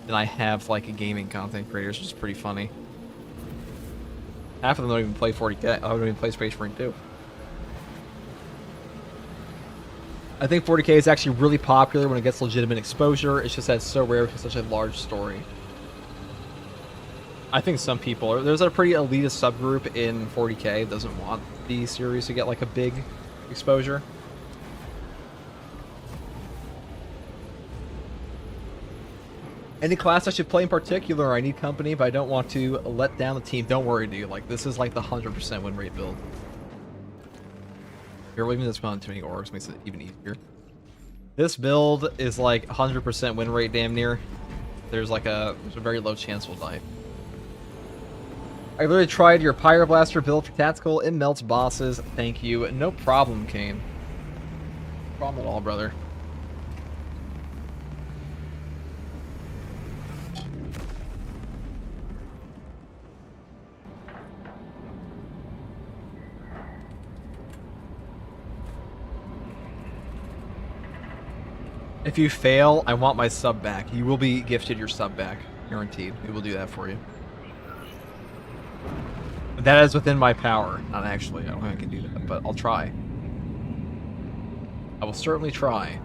than I have, like, a gaming content creators, which is pretty funny. Half of them don't even play 40k. I don't even play Space Marine 2. I think 40k is actually really popular when it gets legitimate exposure. It's just that it's so rare because it's such a large story. I think some people there's a pretty elitist subgroup in 40k that doesn't want the series to get, like, a big exposure. Any class I should play in particular, I need company, but I don't want to let down the team. Don't worry, dude. Like, this is like the 100% win rate build. You're leaving this mountain too many orcs makes it even easier. This build is like 100% win rate damn near. There's a very low chance we'll die. I literally tried your Pyroblaster build for tactical. It melts bosses. Thank you. No problem, Kane. No problem at all, brother. If you fail, I want my sub back. You will be gifted your sub back. Guaranteed. We will do that for you. That is within my power. Not actually. I don't think I can do that, but I'll try. I will certainly try.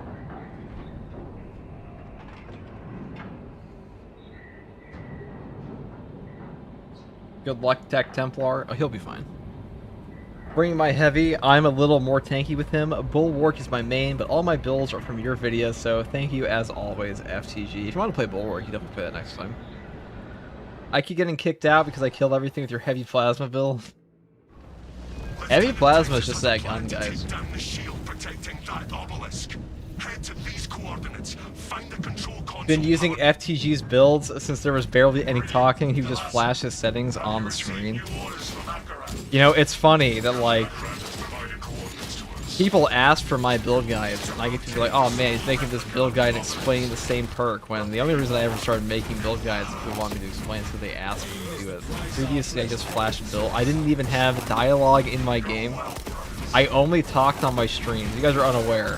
Good luck, Tech Templar. Oh, he'll be fine. Bringing my heavy, I'm a little more tanky with him. Bulwark is my main, but all my builds are from your video, so thank you as always, FTG. If you want to play Bulwark, you definitely play that next time. I keep getting kicked out because I killed everything with your heavy plasma build. Heavy plasma is just that gun, guys. Down the shield protecting that obelisk. Head to these coordinates. Find the control console. Been using FTG's builds since there was barely any talking. He would just flash his settings on the screen. You know, it's funny that, like, people ask for my build guides, and I get to be like, oh man, he's making this build guide explaining the same perk, when the only reason I ever started making build guides is if they want me to explain it, so they asked me to do it. Previously, I just flashed build. I didn't even have dialogue in my game. I only talked on my streams. You guys are unaware.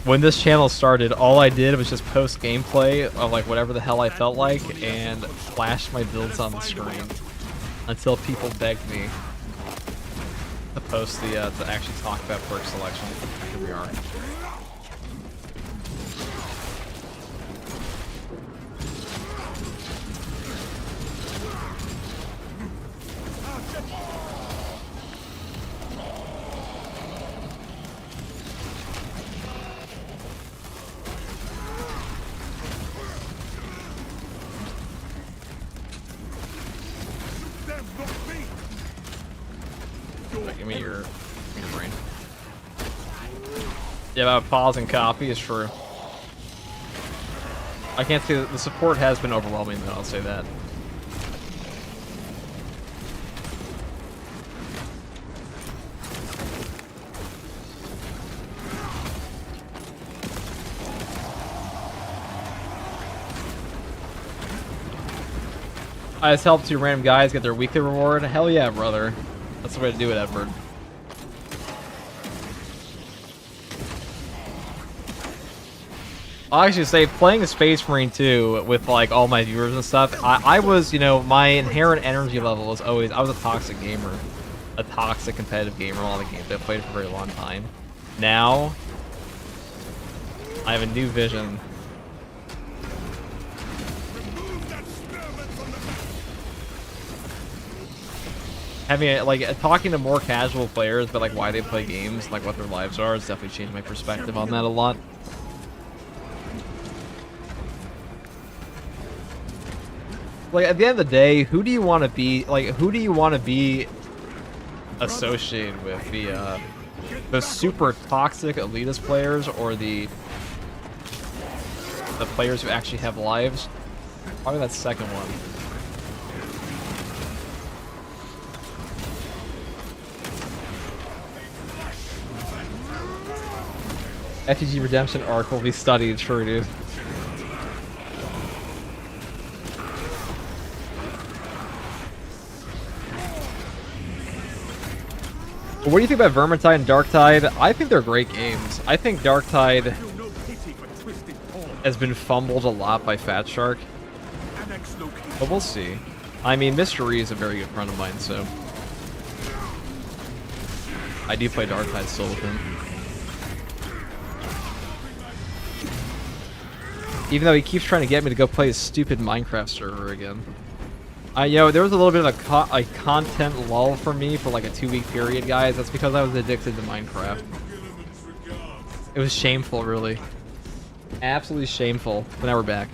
When this channel started, all I did was just post gameplay of, like, whatever the hell I felt like, and flash my builds on the screen. Until people begged me to post the, to actually talk about perk selection. Here we are. Give me your brain. Yeah, about pause and copy is true. I can't say that the support has been overwhelming, though, I'll say that. I just helped two random guys get their weekly reward. Hell yeah, brother. That's the way to do it, Edward. I'll actually say, playing Space Marine 2 with, like, all my viewers and stuff, I was, you know, my inherent energy level was always, I was a toxic gamer. A toxic competitive gamer in all the games I played for a very long time. Now, I have a new vision. Having like talking to more casual players about like why they play games, like what their lives are, has definitely changed my perspective on that a lot. Like at the end of the day, who do you want to be? Like who do you want to be associated with? The super toxic elitist players, or the players who actually have lives? Probably that second one. FTG Redemption arc will be studied, true, dude. What do you think about Vermintide and Darktide? I think they're great games. I think Darktide has been fumbled a lot by Fat Shark. But we'll see. I mean, Mystery is a very good friend of mine, so I do play Darktide still with him. Even though he keeps trying to get me to go play his stupid Minecraft server again. You know, there was a little bit of a content lull for me for like a 2-week period, guys. That's because I was addicted to Minecraft. It was shameful, really. Absolutely shameful. But now we're back.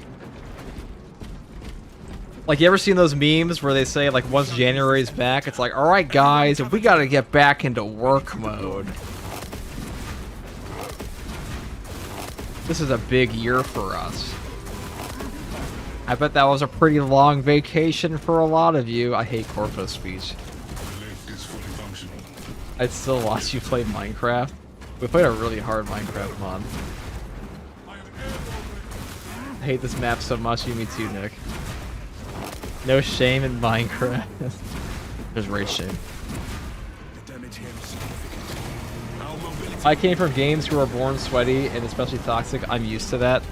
Like, you ever seen those memes where they say, like, once January's back, it's like, alright, guys, we gotta get back into work mode. This is a big year for us. I bet that was a pretty long vacation for a lot of you. I hate Corpo's speech. The lift is fully functional. I'd still watch you play Minecraft. We played a really hard Minecraft mod. I hate this map so much. You, me too, Nick. No shame in Minecraft. There's race shame. The damage here is significant. Our mobility I came from games who are born sweaty and especially toxic. I'm used to that.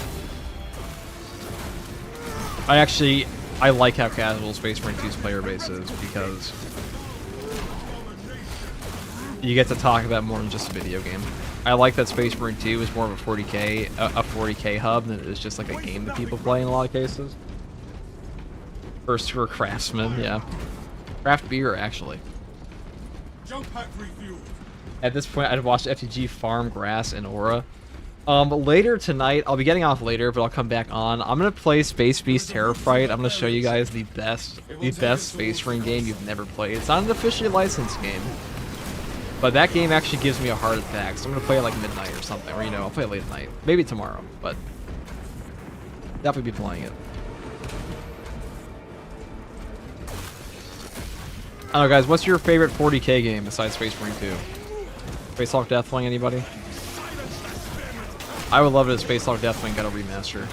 I like how casual Space Marine 2's player base is because you get to talk about more than just a video game. I like that Space Marine 2 is more of a 40k hub than it is just like a game that people play in a lot of cases. First tour craftsman, yeah. Craft beer, actually. Jump pack refueled. At this point, I'd watch FTG farm grass in Aura. Later tonight, I'll be getting off later, but I'll come back on. I'm gonna play Space Beast Terror Fright. I'm gonna show you guys the best Space Marine game you've never played. It's not an officially licensed game, but that game actually gives me a heart attack. So I'm gonna play it like midnight or something, or I'll play it late at night, maybe tomorrow, but definitely be playing it. I don't know, guys. What's your favorite 40k game besides Space Marine 2? Space Hulk Deathwing, anybody? I would love it if Space Hulk Deathwing got a remaster.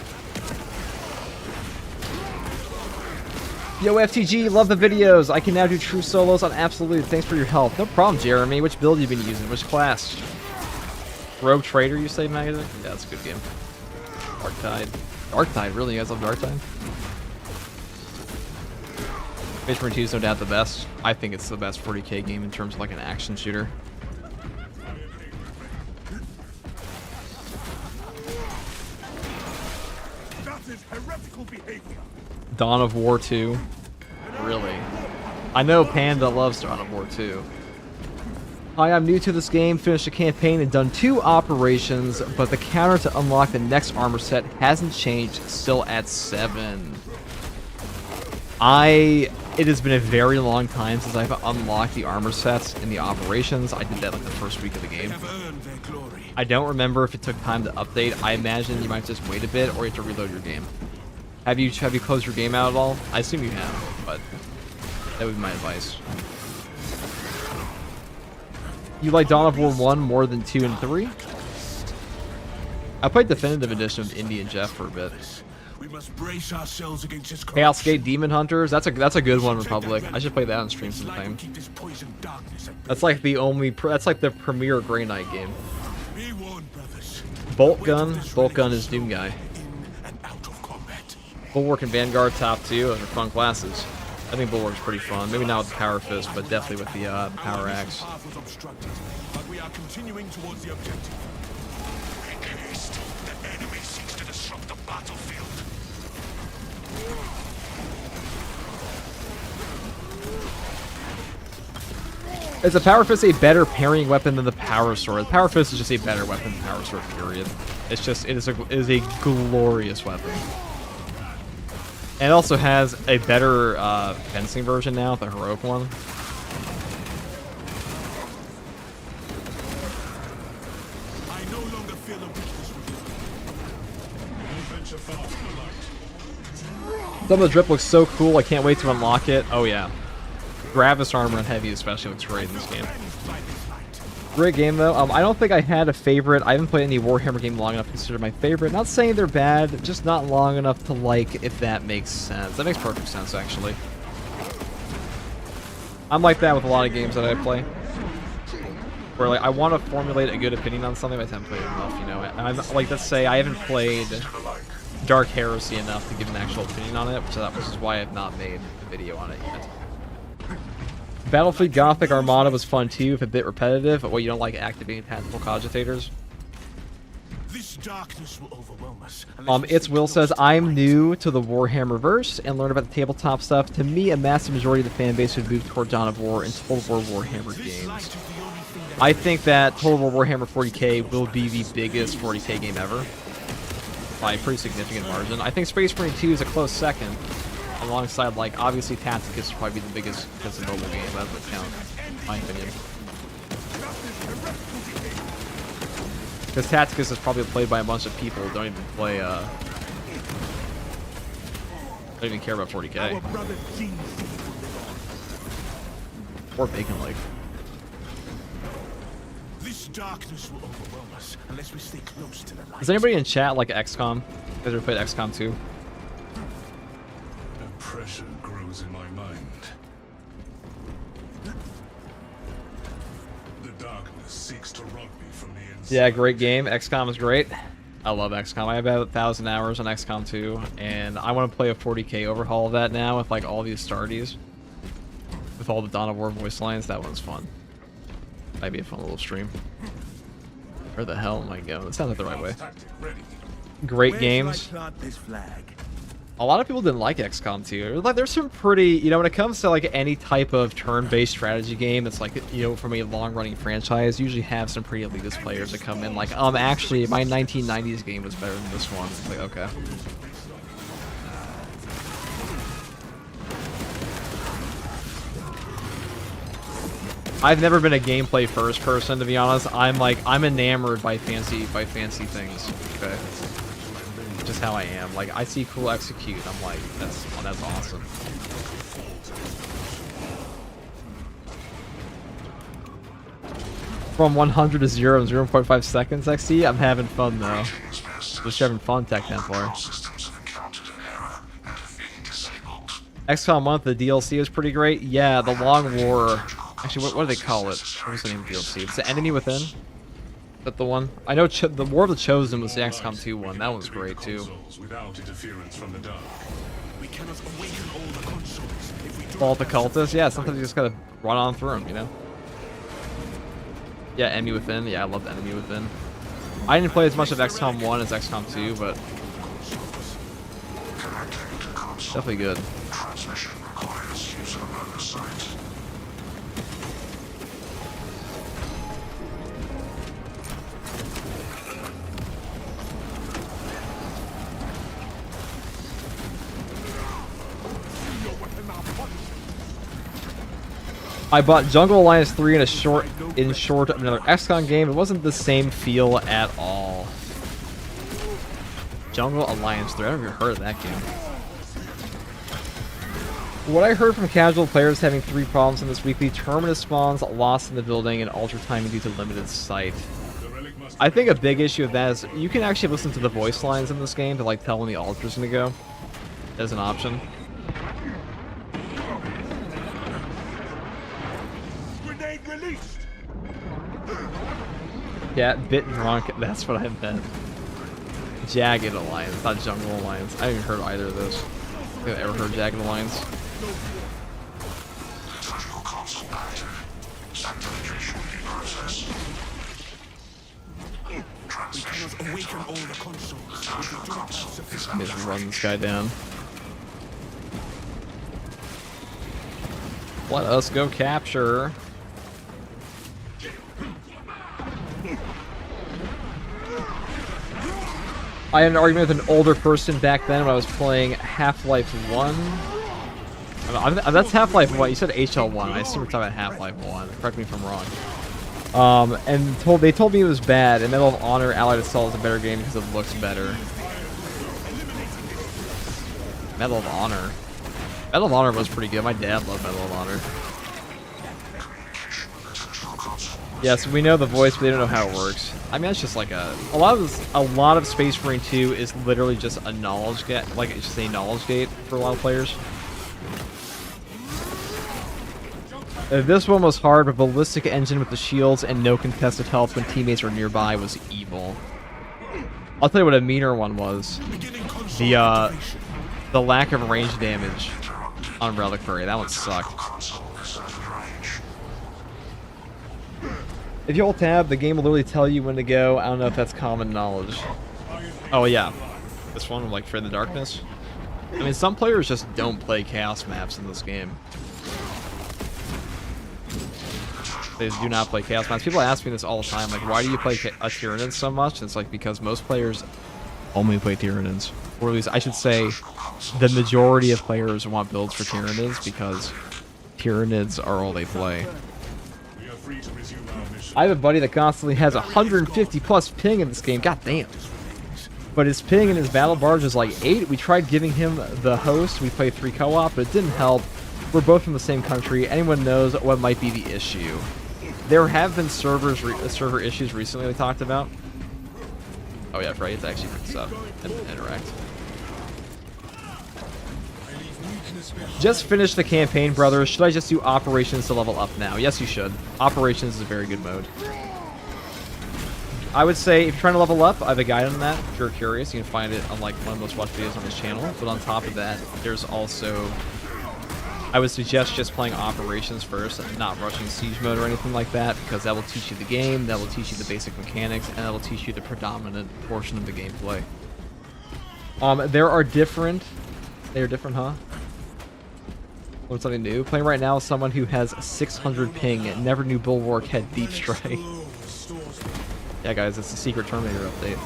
Yo, FTG, love the videos. I can now do true solos on Absolute. Thanks for your help. No problem, Jeremy. Which build you been using? Which class? Rogue Trader, you say, Magazine? Yeah, that's a good game. Dark Tide. Dark Tide, really? You guys love Dark Tide? Space Marine 2 is no doubt the best. I think it's the best 40k game in terms of like an action shooter. that is heretical behavior. Dawn of War 2. Really? I know Panda loves Dawn of War 2. Hi, I'm new to this game, finished a campaign and done 2 operations, but the counter to unlock the next armor set hasn't changed, still at 7. It has been a very long time since I've unlocked the armor sets in the operations. I did that like the first week of the game. I don't remember if it took time to update. I imagine you might just wait a bit or you have to reload your game. Have you closed your game out at all? I assume you have, but that would be my advice. You like Dawn of War 1 more than 2 and 3? I played Definitive Edition with Indy and Jeff for a bit. We must brace ourselves against this Chaos Gate Demon Hunters. That's a good one, Republic. I should play that on stream sometime. That's like the only. That's like the premier Grey Knight game. Bolt Gun. Bolt Gun is Doom Guy. Bulwark and Vanguard top 2. Those are fun classes. I think Bulwark's pretty fun. Maybe not with the Power Fist, but definitely with the Power Axe. But we are continuing towards the objective. Make haste. The enemy seeks to disrupt the battlefield. Is the Power Fist a better parrying weapon than the Power Sword? The Power Fist is just a better weapon than the Power Sword, period. It's just, it is a glorious weapon. And it also has a better fencing version now, the heroic one. I no longer feel a weakness with Some of the drip looks so cool, I can't wait to unlock it. Oh yeah. Gravis armor on heavy especially looks great in this game. Great game though. I don't think I had a favorite. I haven't played any Warhammer game long enough to consider my favorite. Not saying they're bad, just not long enough to like, if that makes sense. That makes perfect sense actually. I'm like that with a lot of games that I play. Where like I want to formulate a good opinion on something, but I haven't played it enough, you know. And I'm like, let's say I haven't played Dark Heresy enough to give an actual opinion on it, which is why I've not made a video on it yet. Battlefleet Gothic Armada was fun too, if a bit repetitive, but you don't like activating tactical cogitators. this darkness will overwhelm us. It's Will says, I'm new to the Warhammer verse and learned about the tabletop stuff. To me, a massive majority of the fan base would move toward Dawn of War and Total War Warhammer games. I think that Total War Warhammer 40k will be the biggest 40k game ever. By a pretty significant margin. I think Space Marine 2 is a close second. Alongside, like, obviously Tacticus will probably be the biggest because it's a mobile game. That doesn't count, in my opinion. Because Tacticus is probably played by a bunch of people who don't even play, don't even care about 40k. Our brother Gene will live Or Bacon Lake. on. This darkness will overwhelm us unless we stay close to the light. Does anybody in chat like XCOM? You guys ever played XCOM 2? Pressure grows in my mind. The darkness seeks to rob me from the inside. Yeah, great game. XCOM is great. I love XCOM. I have about 1,000 hours on XCOM 2, and I want to play a 40k overhaul of that now with like all these Astartes. With all the Dawn of War voice lines. That one's fun. Might be a fun little stream. Where the hell am I going? That sounds like the right way. Tactic ready. Great Where games. shall I plant this flag? A lot of people didn't like XCOM 2. Like, there's some pretty, you know, when it comes to like any type of turn-based strategy game that's like, you know, from a long-running franchise, usually have some pretty elitist players that come in like, actually, my 1990s game was better than this one. It's like, okay. I've never been a gameplay first person, to be honest. I'm enamored by fancy things. Okay. Just how I am. Like, I see cool execute, I'm like, that's awesome. From 100 to 0 in 0.5 seconds, XC? I'm having fun, though. Just having fun, Tech Templar. XCOM 1, the DLC was pretty great. Yeah, the Long War. Actually, what do they call it? What was the name of the DLC? It's the Enemy Within? Is that the one? I know the War of the Chosen was the XCOM 2 one. That one's great, too. Without interference from the dark. We cannot awaken all the consoles if we do Fault the Cultists? Yeah, sometimes you just gotta run on through them, you know? Yeah, Enemy Within. Yeah, I loved Enemy Within. I didn't play as much of XCOM 1 as XCOM 2, but definitely good. Transmission requires use of oversight. I bought Jungle Alliance 3 in short of another XCOM game. It wasn't the same feel at all. Jungle Alliance 3. I never even heard of that game. What I heard from casual players having 3 problems in this weekly: Terminus spawns, lost in the building, and ultra timing due to limited sight. I think a big issue with that is you can actually listen to the voice lines in this game to like tell when the ultra's gonna go as an option. Grenade released. Yeah, bit drunk. That's what I meant. Jagged Alliance, not Jungle Alliance. I haven't even heard either of those. I think I've ever heard Jagged Alliance. Surgical console active. Sanctification in process. We cannot awaken all the consoles if we do not have sufficient. Let me just run this guy down. Let us go capture. I had an argument with an older person back then when I was playing Half-Life 1. That's Half-Life 1. You said HL1. I assume we're talking about Half-Life 1. Correct me if I'm wrong. And they told me it was bad, and Medal of Honor Allied Assault is a better game because it looks better. Medal of Honor. Medal of Honor was pretty good. My dad loved Medal of Honor. Yes, we know the voice, but they don't know how it works. I mean, that's just like a lot of Space Marine 2 is literally just a knowledge gate, like it's just a knowledge gate for a lot of players. This one was hard, but ballistic engine with the shields and no contested health when teammates were nearby was evil. I'll tell you what a meaner one was. The lack of range damage on Reliquary. That one sucked. If you hold tab, the game will literally tell you when to go. I don't know if that's common knowledge. Oh yeah, this one, like Fear the Darkness. I mean, some players just don't play Chaos maps in this game. They do not play Chaos maps. People ask me this all the time, like, why do you play a Tyranids so much? And it's like, because most players only play Tyranids. Or at least, I should say, the majority of players want builds for Tyranids because Tyranids are all they play. We are free to resume our mission. I have a buddy that constantly has 150 plus ping in this game. God damn. But his ping in his battle barge is like 8. We tried giving him the host. We played 3 co-op, but it didn't help. We're both from the same country. Anyone knows what might be the issue. There have been server issues recently we talked about. Oh yeah, right. It's actually print sub and interact. Just finished the campaign, brothers. Should I just do operations to level up now? Yes, you should. Operations is a very good mode. I would say if you're trying to level up, I have a guide on that. If you're curious, you can find it on like one of the most watched videos on this channel. But on top of that, there's also, I would suggest just playing operations first and not rushing siege mode or anything like that, because that will teach you the game, that will teach you the basic mechanics, and that will teach you the predominant portion of the gameplay. They're different, huh? Learn something new. Playing right now is someone who has 600 ping and never knew Bulwark had deep strike. Yeah, guys, it's a secret Terminator update.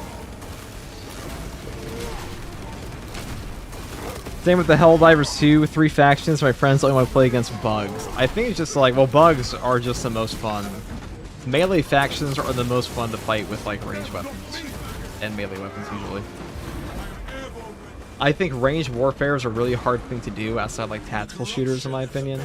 Same with the Helldivers 2, 3 factions. My friends only want to play against bugs. I think it's just like, well, bugs are just the most fun. Melee factions are the most fun to fight with like ranged weapons and melee weapons usually. I think ranged warfare is a really hard thing to do outside like tactical shooters, in my opinion.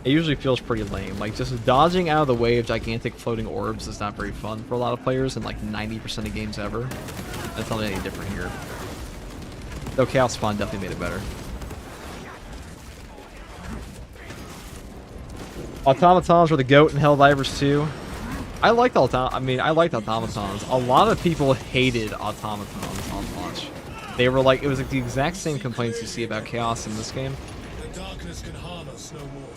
It usually feels pretty lame. Like, just dodging out of the way of gigantic floating orbs is not very fun for a lot of players in like 90% of games ever. That's not any different here. Though Chaos Spawn definitely made it better. Automatons were the GOAT in Helldivers 2. I liked automatons. A lot of people hated automatons on launch. They were like, it was like the exact same complaints you see about Chaos in this game. The darkness can harm us no more.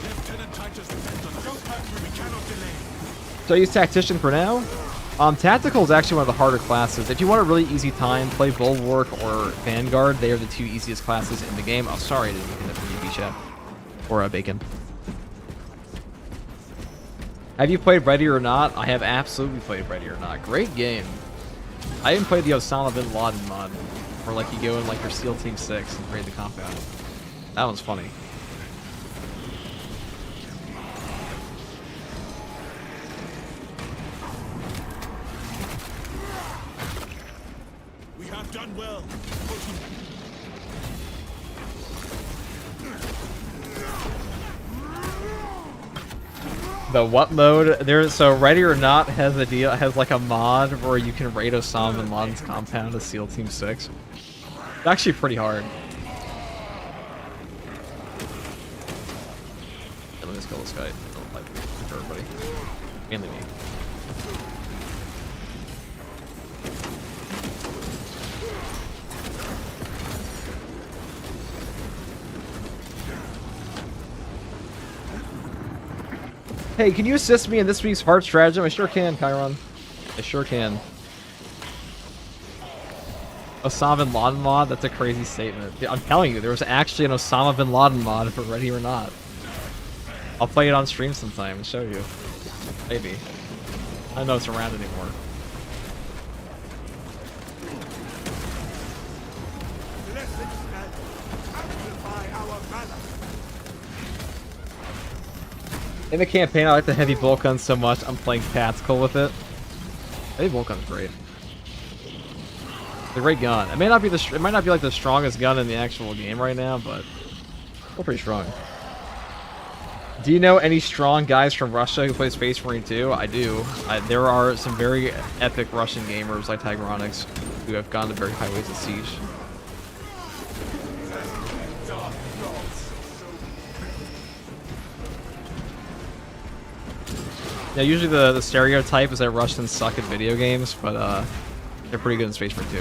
Lieutenant Titus depends on us. We cannot delay. So I use Tactician for now. Tactical is actually one of the harder classes. If you want a really easy time, play Bulwark or Vanguard. They are the 2 easiest classes in the game. Oh, sorry, I didn't mean that from you, chat. Or Bacon. Have you played Ready or Not? I have absolutely played Ready or Not. Great game. I even played the Osama bin Laden mod, where like you go in like your SEAL Team 6 and raid the compound. That one's funny. We have done well. The what mode? So Ready or Not has like a mod where you can raid Osama bin Laden's compound as SEAL Team 6. It's actually pretty hard. Let me just kill this guy. Don't like for everybody. Mainly me. Hey, can you assist me in this week's Heart Stratagem? I sure can, Chiron. I sure can. Osama bin Laden mod? That's a crazy statement. I'm telling you, there was actually an Osama bin Laden mod for Ready or Not. I'll play it on stream sometime and show you. Maybe. I don't know it's around anymore. In the campaign, I like the heavy bolt gun so much, I'm playing tactical with it. Heavy bolt gun's great. It's a great gun. It might not be like the strongest gun in the actual game right now, but still pretty strong. Do you know any strong guys from Russia who play Space Marine 2? I do. There are some very epic Russian gamers like Tigronix who have gone to very high weights at Siege. Yeah, usually the stereotype is that Russians suck at video games, but they're pretty good in Space Marine 2.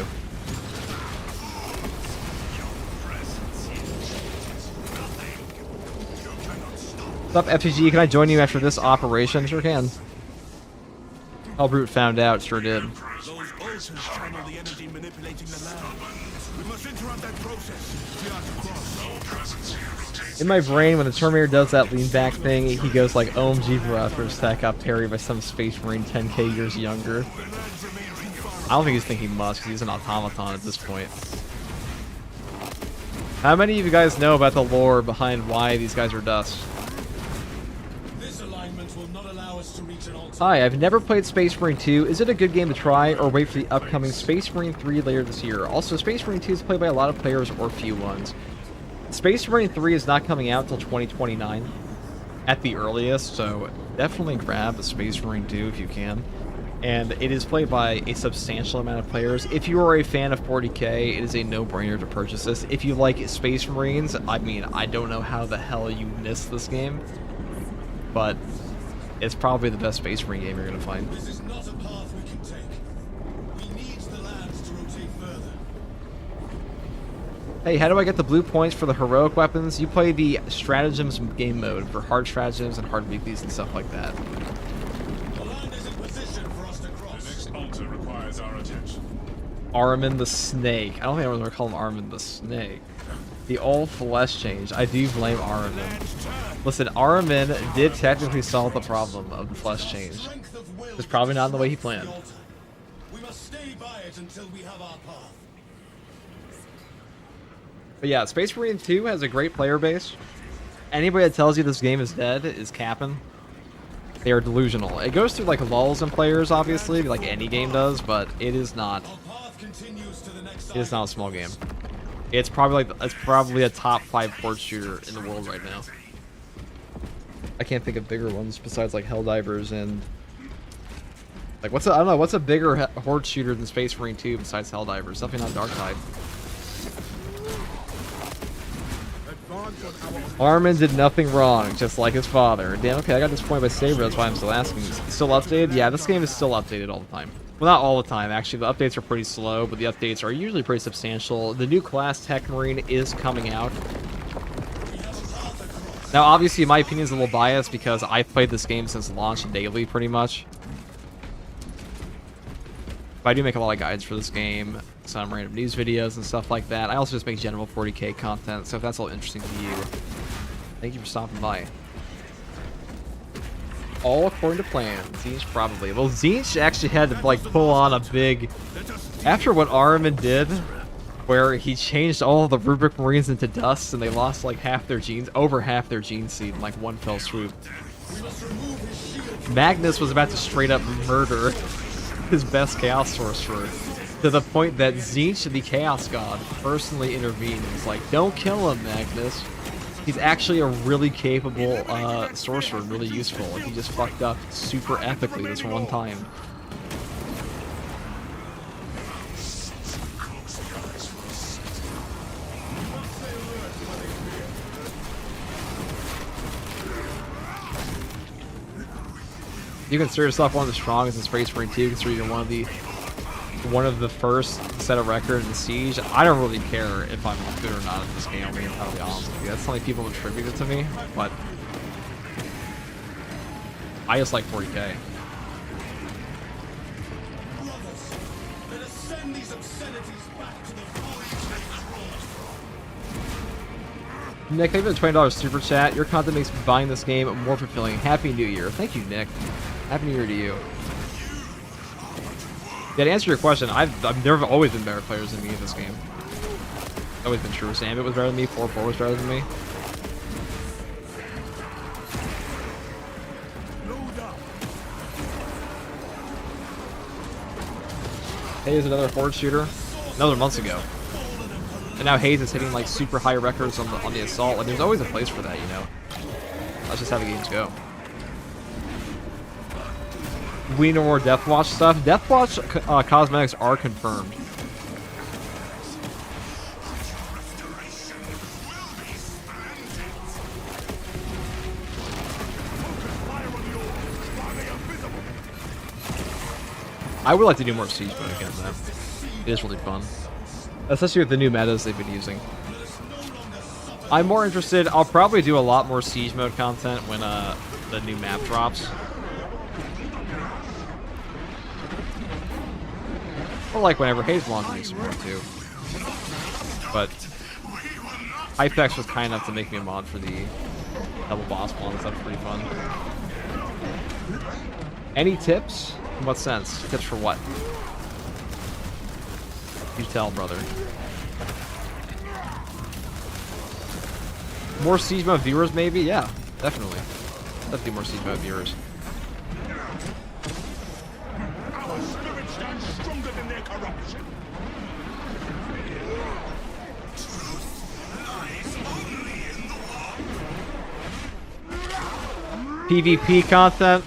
What's up, FTG? Can I join you after this operation? Sure can. Hellbrute found out, sure did. Those altars channel the energy manipulating the land. We must interrupt that process. We are to cross. In my brain, when the Terminator does that lean back thing, he goes like, OMG, bro, after his attack got parried by some Space Marine 10k years younger. I don't think he's thinking much, because he's an automaton at this point. How many of you guys know about the lore behind why these guys are dust? This alignment environment will not allow us to reach an altar. Hi, I've never played Space Marine 2. Is it a good game to try, or wait for the upcoming Space Marine 3 later this year? Also, Space Marine 2 is played by a lot of players or few ones. Space Marine 3 is not coming out until 2029 at the earliest, so definitely grab a Space Marine 2 if you can. And it is played by a substantial amount of players. If you are a fan of 40k, it is a no-brainer to purchase this. If you like Space Marines, I mean, I don't know how the hell you missed this game, but it's probably the best Space Marine game you're going to find. This is not a path we can take. We need the lands to rotate further. Hey, how do I get the blue points for the heroic weapons? You play the stratagems game mode for hard stratagems and hard weeklies and stuff like that. The land is in position for us to cross. The next altar requires our attention. Armin the Snake. I don't think I would call him Armin the Snake. The old flesh change. I do blame Armin. Listen, Armin did technically solve the problem of the flesh change. It's probably not in the way he planned. We must stay by it until we have our path. But yeah, Space Marine 2 has a great player base. Anybody that tells you this game is dead is capping. They are delusional. It goes through like lulls in players, obviously, like any game does, but it is not. It is not a small game. It's probably a top 5 horde shooter in the world right now. I can't think of bigger ones besides like Helldivers and like I don't know, what's a bigger horde shooter than Space Marine 2 besides Helldivers? Definitely not Darktide. Armin did nothing wrong, just like his father. Damn, okay, I got disappointed by SABER, that's why I'm still asking. Is it still updated? Yeah, this game is still updated all the time. Well, not all the time, actually. The updates are pretty slow, but the updates are usually pretty substantial. The new class, Tech Marine, is coming out. Now, obviously, my opinion is a little biased because I've played this game since launch daily, pretty much. But I do make a lot of guides for this game, some random news videos and stuff like that. I also just make general 40k content, so if that's all interesting to you, thank you for stopping by. All according to plan. Zinch probably. Well, Zinch actually had to like pull on a big... After what Armin did, where he changed all of the Rubric Marines into dust and they lost like over half their gene seed in like one fell swoop. Magnus was about to straight up murder his best Chaos Sorcerer to the point that Zinch, the Chaos God, personally intervened and was like, don't kill him, Magnus. He's actually a really capable sorcerer, really useful. He just fucked up super epically this one time. You consider yourself one of the strongest in Space Marine 2, considering you're one of the first set a record in Siege. I don't really care if I'm good or not at this game, I'll be entirely honest with you. That's something people attribute it to me, but I just like 40k. Nick, thank you for the $20 super chat. Your content makes buying this game more fulfilling. Happy New Year. Thank you, Nick. Happy New Year to you. Yeah, to answer your question, there have always been better players than me in this game. Always been true. Sambit was better than me. 4-4 was better than me. Hayes, another horde shooter. Another months ago. And now Hayes is hitting like super high records on the assault. Like there's always a place for that, you know. That's just how the games go. We need no more Deathwatch stuff. Deathwatch cosmetics are confirmed. I would like to do more Siege mode again, though. It is really fun. Especially with the new metas they've been using. I'm more interested. I'll probably do a lot more Siege mode content when the new map drops. Or like whenever Hayes launches some more too. But Hypex was kind enough to make me a mod for the double boss one, so that's pretty fun. Any tips? In what sense? Tips for what? You tell, brother. More Siege mode viewers, maybe? Yeah, definitely. Let's do more siege mode viewers. Our spirit stands stronger than their corruption. PvP content?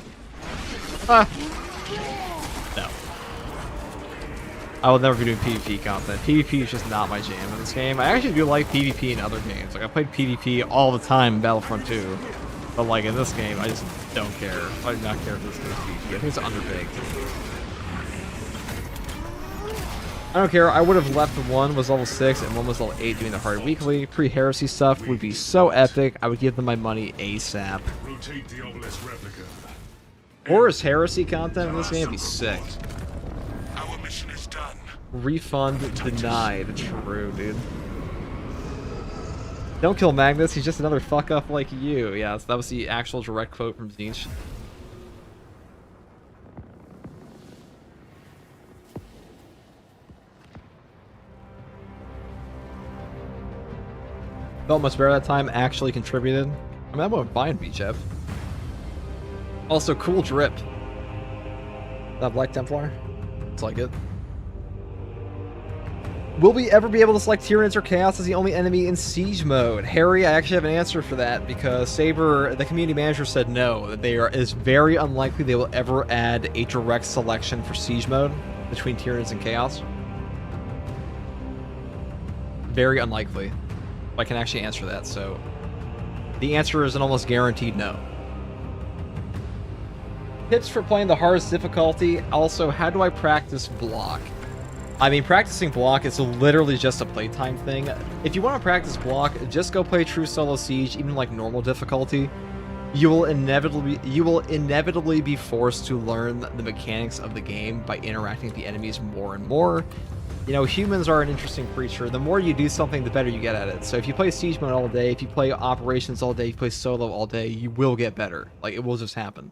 No. I will never be doing PvP content. PvP is just not my jam in this game. I actually do like PvP in other games. Like, I played PvP all the time in Battlefront 2. But, like, in this game, I just don't care. I do not care if this is PvP. I think it's underbaked. I don't care. I would have left one was level 6 and one was level 8 doing the hard weekly. Pre-heresy stuff would be so epic. I would give them my money ASAP. Rotate the obelisk replica. Or is heresy content in this game? It'd be sick. Our mission is done. Refund denied. True, dude. Don't kill Magnus. He's just another fuck up like you. Yeah, that was the actual direct quote from Zinch. Felt much better that time. Actually contributed. I mean, that went fine, Jeff. Also, cool drip. That Black Templar. It's like it. Will we ever be able to select Tyranids or Chaos as the only enemy in Siege mode? Harry, I actually have an answer for that because Saber, the community manager, said no. That it's very unlikely they will ever add a direct selection for Siege mode between Tyranids and Chaos. Very unlikely. I can actually answer that, so the answer is an almost guaranteed no. Tips for playing the hardest difficulty. Also, how do I practice block? I mean, practicing block is literally just a playtime thing. If you want to practice block, just go play true solo siege, even like normal difficulty. You will inevitably be forced to learn the mechanics of the game by interacting with the enemies more and more. You know, humans are an interesting creature. The more you do something, the better you get at it. So if you play siege mode all day, if you play operations all day, if you play solo all day, you will get better. Like, it will just happen.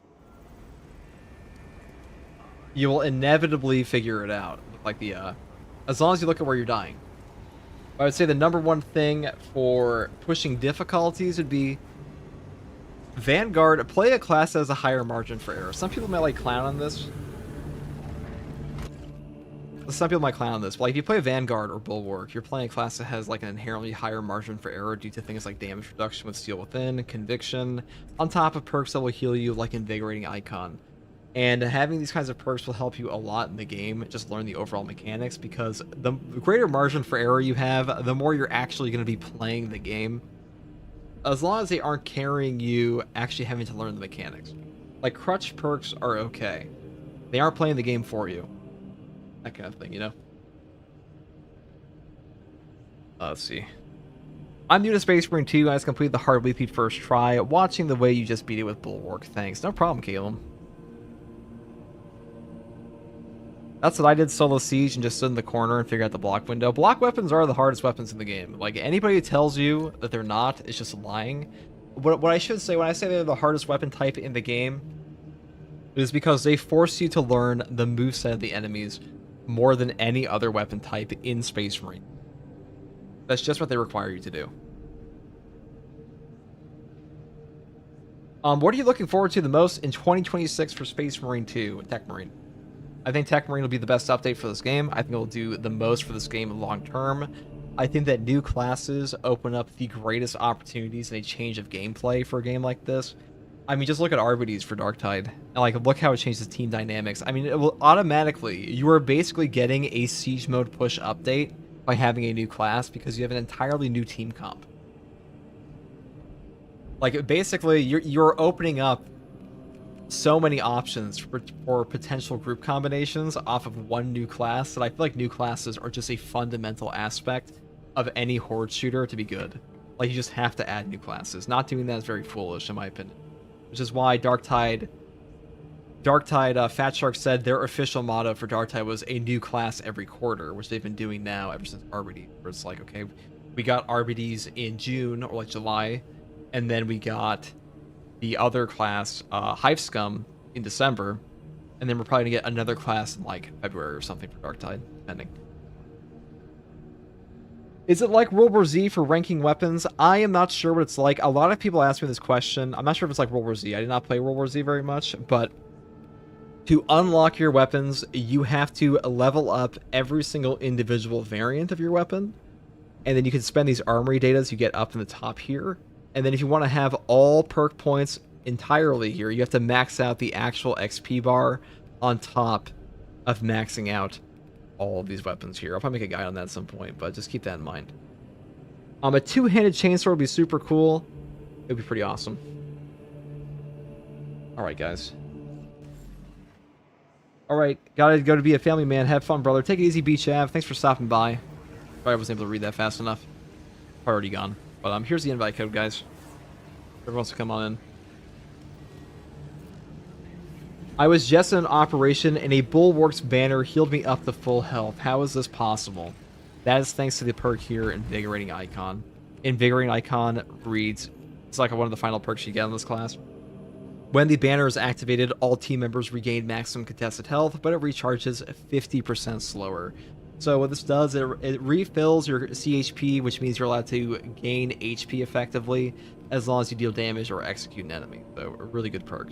You will inevitably figure it out. Like as long as you look at where you're dying. I would say the number one thing for pushing difficulties would be Vanguard. Play a class that has a higher margin for error. Some people might like clown on this. Some people might clown on this, but like if you play Vanguard or Bulwark, you're playing a class that has like an inherently higher margin for error due to things like damage reduction with Steel Within, Conviction, on top of perks that will heal you like Invigorating Icon. And having these kinds of perks will help you a lot in the game, just learn the overall mechanics, because the greater margin for error you have, the more you're actually going to be playing the game. As long as they aren't carrying you actually having to learn the mechanics. Like, crutch perks are okay. They aren't playing the game for you. That kind of thing, you know? Let's see. I'm new to Space Marine 2. I just completed the hard repeat first try. Watching the way you just beat it with Bulwark. Thanks. No problem, Caleb. That's what I did solo siege and just stood in the corner and figured out the block window. Block weapons are the hardest weapons in the game. Like, anybody who tells you that they're not is just lying. What I should say, when I say they're the hardest weapon type in the game, is because they force you to learn the moveset of the enemies more than any other weapon type in Space Marine. That's just what they require you to do. What are you looking forward to the most in 2026 for Space Marine 2 and Tech Marine? I think Tech Marine will be the best update for this game. I think it will do the most for this game long term. I think that new classes open up the greatest opportunities in a change of gameplay for a game like this. I mean, just look at RBDs for Darktide. And, like, look how it changes team dynamics. I mean, it will automatically... You are basically getting a Siege Mode push update by having a new class because you have an entirely new team comp. Like, basically, you're opening up so many options for potential group combinations off of one new class that I feel like new classes are just a fundamental aspect of any horde shooter to be good. Like, you just have to add new classes. Not doing that is very foolish, in my opinion. Which is why Darktide, Fat Shark said their official motto for Darktide was a new class every quarter, which they've been doing now ever since RBD. Where it's like, okay, we got RBDs in June or like July, and then we got the other class, Hive Scum, in December, and then we're probably gonna get another class in like February or something for Darktide, depending. Is it like World War Z for ranking weapons? I am not sure what it's like. A lot of people ask me this question. I'm not sure if it's like World War Z. I did not play World War Z very much, but to unlock your weapons, you have to level up every single individual variant of your weapon, and then you can spend these armory datas you get up in the top here. And then if you want to have all perk points entirely here, you have to max out the actual XP bar on top of maxing out all of these weapons here. I'll probably make a guide on that at some point, but just keep that in mind. A two-handed chainsaw would be super cool. It would be pretty awesome. Alright, guys. Alright, gotta go to be a family man. Have fun, brother. Take it easy, Beach Ave. Thanks for stopping by. Probably wasn't able to read that fast enough. Probably already gone. But here's the invite code, guys. Everyone wants to come on in. I was just in an operation and a Bulwark's banner healed me up to full health. How is this possible? That is thanks to the perk here, Invigorating Icon. Invigorating Icon reads, it's like one of the final perks you get in this class. When the banner is activated, all team members regain maximum contested health, but it recharges 50% slower. So what this does, it refills your CHP, which means you're allowed to gain HP effectively, as long as you deal damage or execute an enemy. So a really good perk.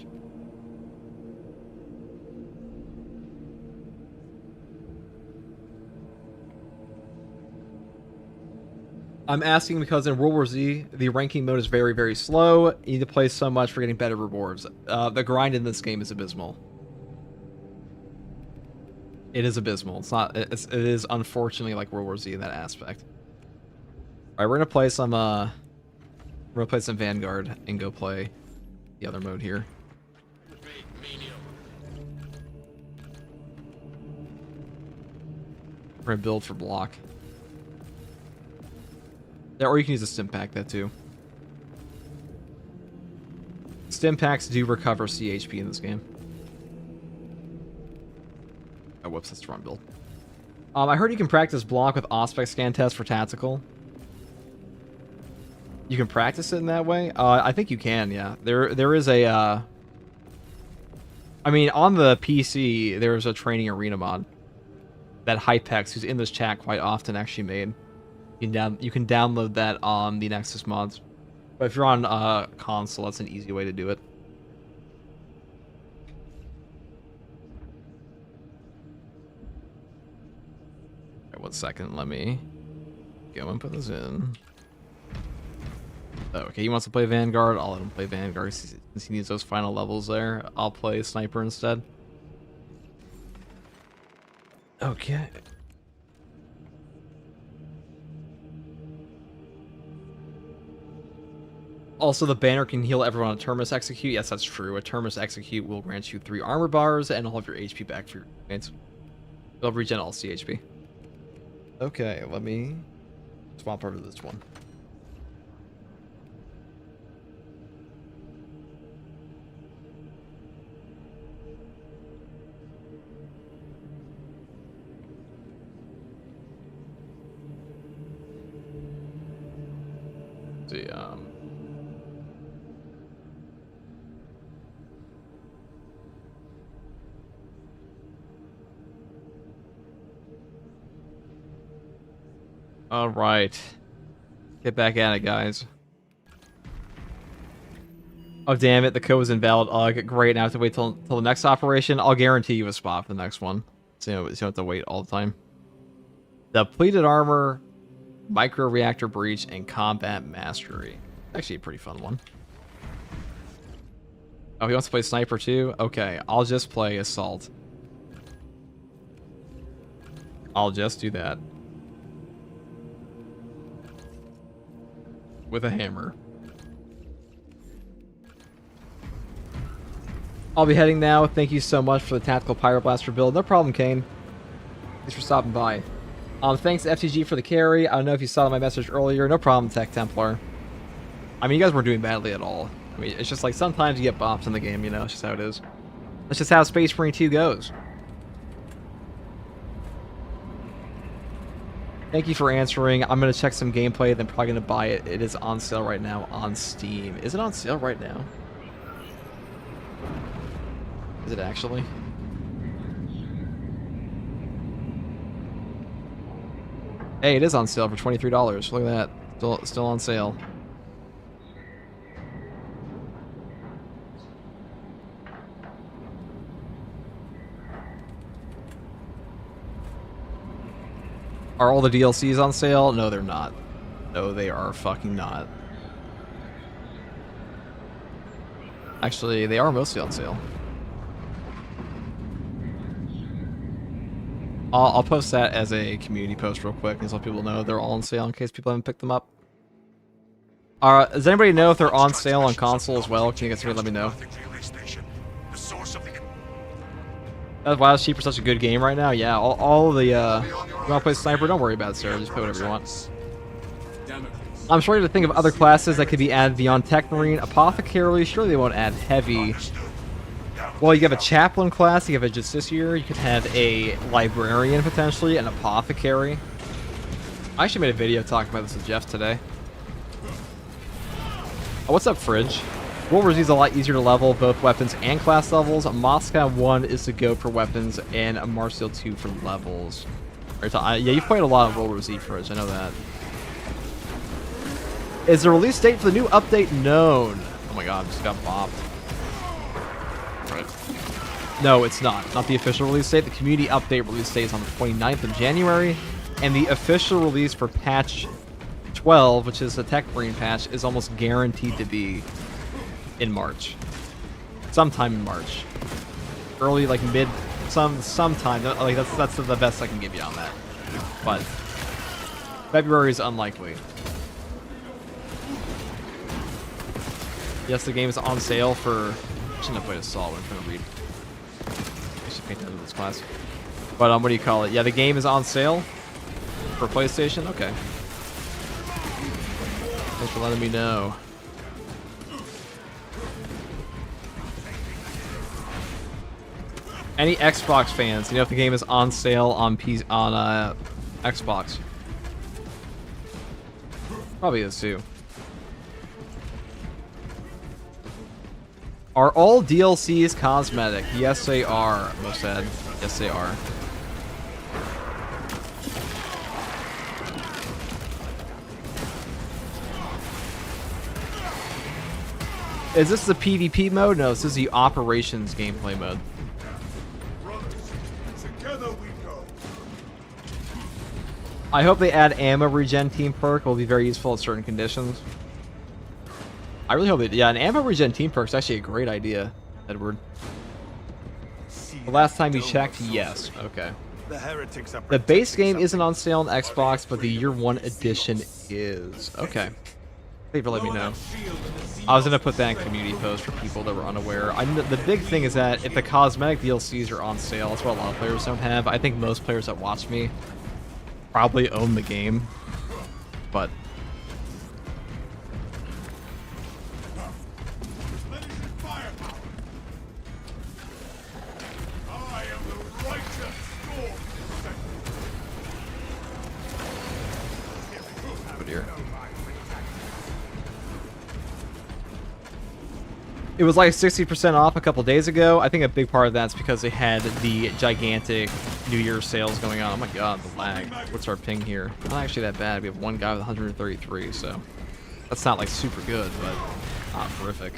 I'm asking because in World War Z, the ranking mode is very, very slow. You need to play so much for getting better rewards. The grind in this game is abysmal. It is abysmal. It's not. It is unfortunately like World War Z in that aspect. All right, we're gonna play some. We're gonna play some Vanguard and go play the other mode here. We're gonna build for block. Yeah, or you can use a stim pack, that too. Stim packs do recover CHP in this game. Oh, whoops, that's the wrong build. I heard you can practice block with Auspex scan test for tactical. You can practice it in that way? I think you can, yeah. There is a... I mean, on the PC, there's a training arena mod that Hypex, who's in this chat quite often, actually made. You can download that on the Nexus mods. But if you're on console, that's an easy way to do it. Right, 1 second, let me go and put this in. Okay, he wants to play Vanguard. I'll let him play Vanguard since he needs those final levels there. I'll play Sniper instead. Okay. Also, the banner can heal everyone on Terminus Execute. Yes, that's true. A Terminus Execute will grant you 3 armor bars and all of your HP back for your teammates. It'll regen all CHP. Okay, let me swap over to this one. Let's see, all right, get back at it, guys. Oh, damn it, the code was invalid. Ugh, great, now I have to wait till the next operation. I'll guarantee you a spot for the next one. So you don't have to wait all the time. Depleted armor, micro reactor breach, and combat mastery. Actually a pretty fun one. Oh, he wants to play sniper too? Okay, I'll just play assault. I'll just do that. With a hammer. I'll be heading now. Thank you so much for the tactical pyroblaster build. No problem, Kane. Thanks for stopping by. Thanks FTG for the carry. I don't know if you saw my message earlier. No problem, Tech Templar. I mean, you guys weren't doing badly at all. I mean, it's just like sometimes you get bops in the game, you know? It's just how it is. That's just how Space Marine 2 goes. Thank you for answering. I'm going to check some gameplay, then probably going to buy it. It is on sale right now on Steam. Is it on sale right now? Is it actually? Hey, it is on sale for $23. Look at that. Still on sale. Are all the DLCs on sale? No, they're not. No, they are fucking not. Actually, they are mostly on sale. I'll post that as a community post real quick, and so people know they're all on sale in case people haven't picked them up. Does anybody know if they're on sale on console as well? Can you guys let me know? That's why it's cheap for such a good game right now. Yeah, all of the you want to play sniper? Don't worry about it, sir. Just play whatever you want. I'm trying to think of other classes that could be added beyond Techmarine. Apothecary, surely they won't add heavy. Well, you have a chaplain class, you have a justiciar, you could have a librarian potentially, an apothecary. I actually made a video talking about this with Jeff today. Oh, what's up, Fridge? World War Z is a lot easier to level both weapons and class levels. Moscow 1 is to go for weapons, and Marseille 2 for levels. Yeah, you've played a lot of World War Z, Fridge, I know that. Is the release date for the new update known? Oh my god, I just got bopped. No, it's not. Not the official release date. The community update release date is on the 29th of January, and the official release for patch 12, which is the Techmarine patch, is almost guaranteed to be in March. Sometime in March. Early, like mid, sometime. Like that's the best I can give you on that. But February is unlikely. Yes, the game is on sale for... I shouldn't have played Assault when I'm trying to read. I should paint that in this class. But, what do you call it? Yeah, the game is on sale for PlayStation? Okay. Thanks for letting me know. Any Xbox fans, you know if the game is on sale on Xbox? Probably is too. Are all DLCs cosmetic? Yes, they are, Mo said. Yes, they are. Is this the PvP mode? No, this is the operations gameplay mode. Together we go. I hope they add ammo regen team perk. It will be very useful in certain conditions. I really hope they do. Yeah, an ammo regen team perk is actually a great idea, Edward. The last time you checked, yes. Okay. The base game isn't on sale on Xbox, but the Year 1 edition is. Okay. Thank you for letting me know. I was going to put that in community post for people that were unaware. The big thing is that if the cosmetic DLCs are on sale, that's what a lot of players don't have. I think most players that watch me probably own the game, but... It was like 60% off a couple days ago. I think a big part of that's because they had the gigantic New Year's sales going on. Oh my god, the lag. What's our ping here? Not actually that bad. We have one guy with 133, so that's not like super good, but not horrific.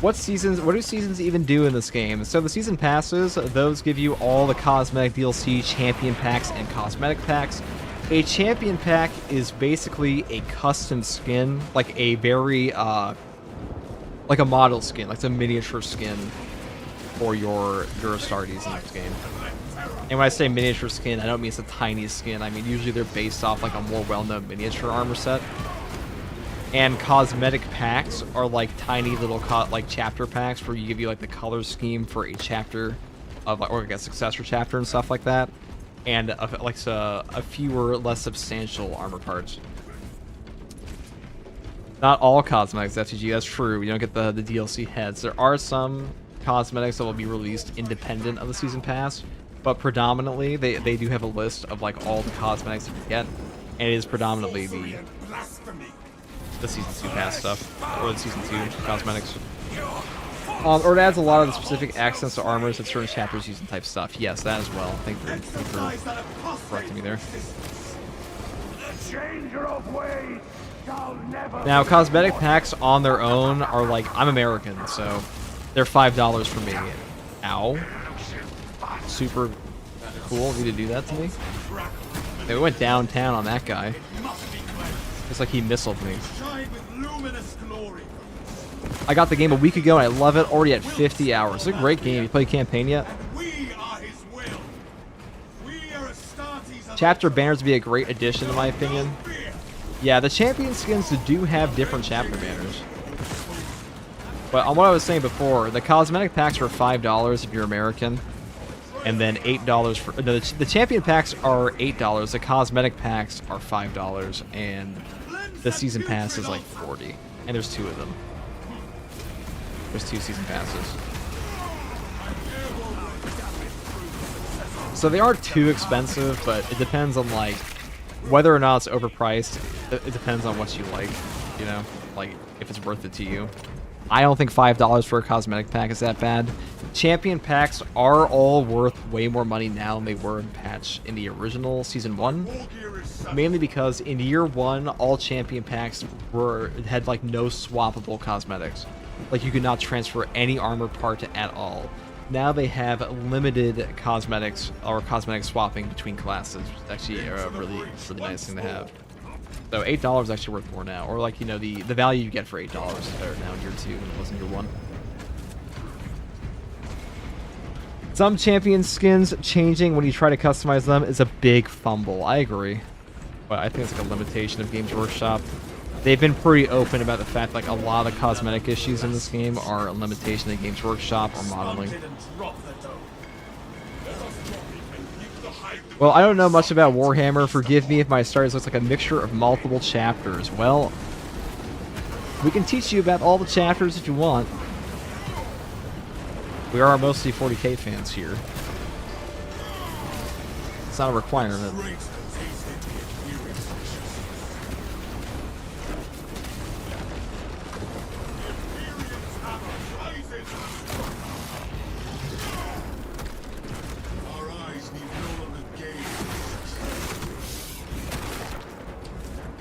What do seasons even do in this game? So the season passes, those give you all the cosmetic DLC, champion packs, and cosmetic packs. A champion pack is basically a custom skin, like a very like a model skin, like it's a miniature skin for your Astartes in this game. And when I say miniature skin, I don't mean it's the tiniest skin. I mean usually they're based off like a more well-known miniature armor set. And cosmetic packs are like tiny little like chapter packs where you give you like the color scheme for a chapter of like, or like a successor chapter and stuff like that, and a fewer, less substantial armor parts. Not all cosmetics FTG, that's true. You don't get the DLC heads. There are some cosmetics that will be released independent of the season pass, but predominantly they do have a list of like all the cosmetics you can get, and it is predominantly the season 2 pass stuff, or the season 2 cosmetics. Or it adds a lot of the specific accents to armors that certain chapters use and type stuff. Yes, that as well. Thank you for correcting me there. Changer of ways shall never. Now, cosmetic packs on their own are like, I'm American, so they're $5 for me. Ow. Super cool of you to do that to me. Okay, we went downtown on that guy. Looks like he missiled me. I got the game a week ago and I love it. Already at 50 hours. It's a great game. You played campaign yet? Chapter banners would be a great addition in my opinion. Yeah, the champion skins do have different chapter banners. But on what I was saying before, the cosmetic packs are $5 if you're American. And then $8 for... No, the champion packs are $8. The cosmetic packs are $5. And the season pass is like $40. And there's 2 of them. There's 2 season passes. So they aren't too expensive, but it depends on like whether or not it's overpriced. It depends on what you like, you know, like if it's worth it to you. I don't think $5 for a cosmetic pack is that bad. Champion packs are all worth way more money now than they were in the original Season 1. Mainly because in Year 1, all champion packs had like no swappable cosmetics. Like you could not transfer any armor part at all. Now they have limited cosmetics or cosmetic swapping between classes, which is actually a really nice thing to have. So $8 is actually worth more now, or like, you know, the value you get for $8 is better now in Year 2 than it was in Year 1. Some champion skins changing when you try to customize them is a big fumble. I agree, but I think it's like a limitation of Games Workshop. They've been pretty open about the fact like a lot of the cosmetic issues in this game are a limitation of Games Workshop or modeling. Well, I don't know much about Warhammer. Forgive me if my stories looks like a mixture of multiple chapters. Well, we can teach you about all the chapters if you want. We are mostly 40k fans here. It's not a requirement.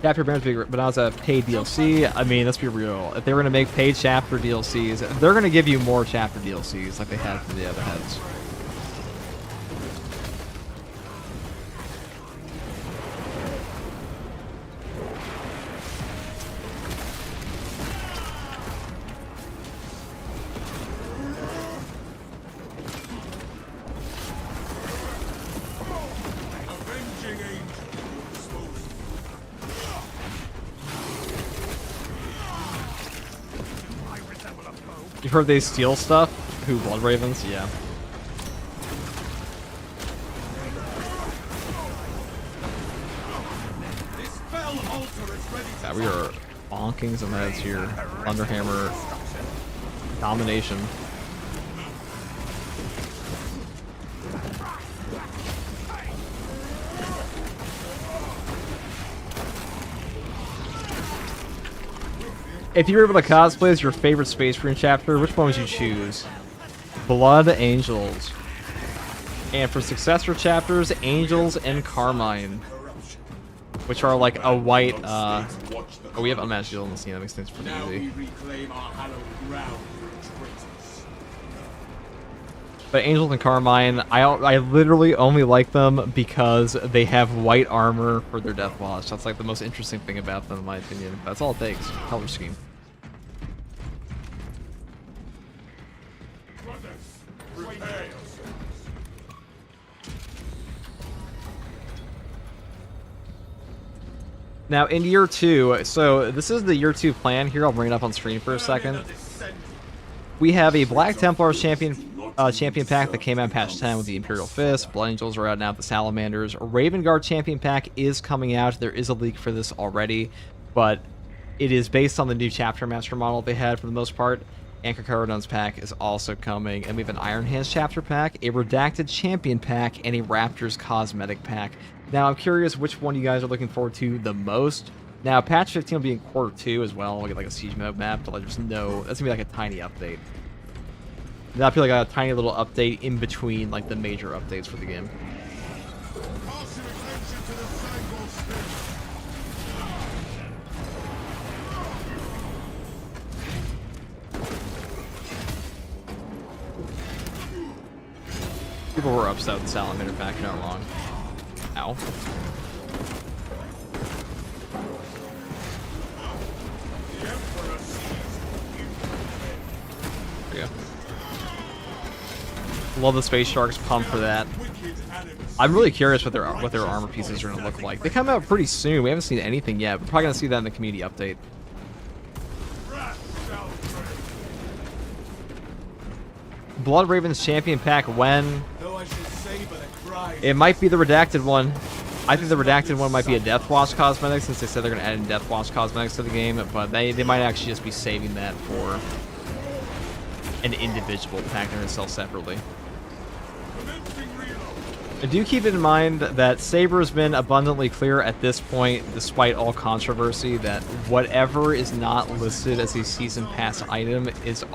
Chapter banners, but as a paid DLC, I mean, let's be real. If they were going to make paid chapter DLCs, they're going to give you more chapter DLCs like they have for the other heads. You've heard they steal stuff? Who, Blood Ravens? Yeah. Yeah, we are bonking some heads here. Thunderhammer domination. If you were able to cosplay as your favorite Space Marine chapter, which one would you choose? Blood Angels. And for successor chapters, Angels and Carmine. Which are like a white, oh, we have unmatched shield in the scene, that makes things pretty easy. But Angels and Carmine, I literally only like them because they have white armor for their Death Watch. That's like the most interesting thing about them, in my opinion. That's all it takes, color scheme. Now, in Year 2, so this is the Year 2 plan here. I'll bring it up on screen for a second. We have a Black Templar champion pack that came out in patch 10 with the Imperial Fist. Blood Angels are out now with the Salamanders. A Raven Guard champion pack is coming out. There is a leak for this already, but it is based on the new Chapter Master model they had for the most part. And Kakarodon's pack is also coming. And we have an Iron Hands chapter pack, a Redacted champion pack, and a Raptors cosmetic pack. Now, I'm curious which one you guys are looking forward to the most. Now, patch 15 will be in Quarter 2 as well. We'll get like a siege mode map, but like, there's no... That's going to be like a tiny update. That'd be like a tiny little update in between like the major updates for the game. Cast your attention to the Sangor Spirit. People were upset with the Salamander pack not long. Ow. The Emperor sees you. Yeah. Love the space sharks. Pumped for that. Wicked animus. I'm really curious what their armor pieces are gonna look like. They come out pretty soon. We haven't seen anything yet. We're probably gonna see that in the community update. Wrath shall reign. Blood Raven's champion pack when? Though I should say but a cry. It might be the redacted one. I think the redacted one might be a Deathwatch cosmetic since they said they're gonna add in Deathwatch cosmetics to the game, but they might actually just be saving that for an individual pack they're gonna sell separately. Commencing reload. Do keep in mind that Saber has been abundantly clear at this point, despite all controversy, that whatever is not listed as a season pass item is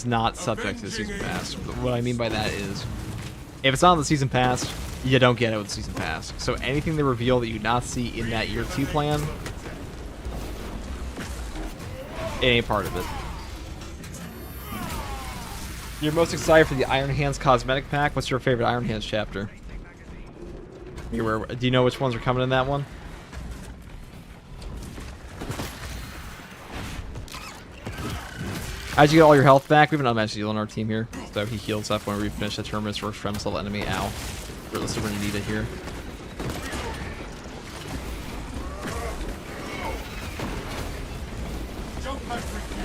not subject to the season pass. What I mean by that is, if it's not on the season pass, you don't get it with the season pass. So anything they reveal that you not see in that year 2 plan, it ain't part of it. You're most excited for the Iron Hands cosmetic pack. What's your favorite Iron Hands chapter? Do you know which ones are coming in that one? How'd you get all your health back? We have an unmatched heal on our team here, so he heals up when we finish the tournament's first friends level enemy. Ow. Realistically, we're gonna need it here. Jump back with you.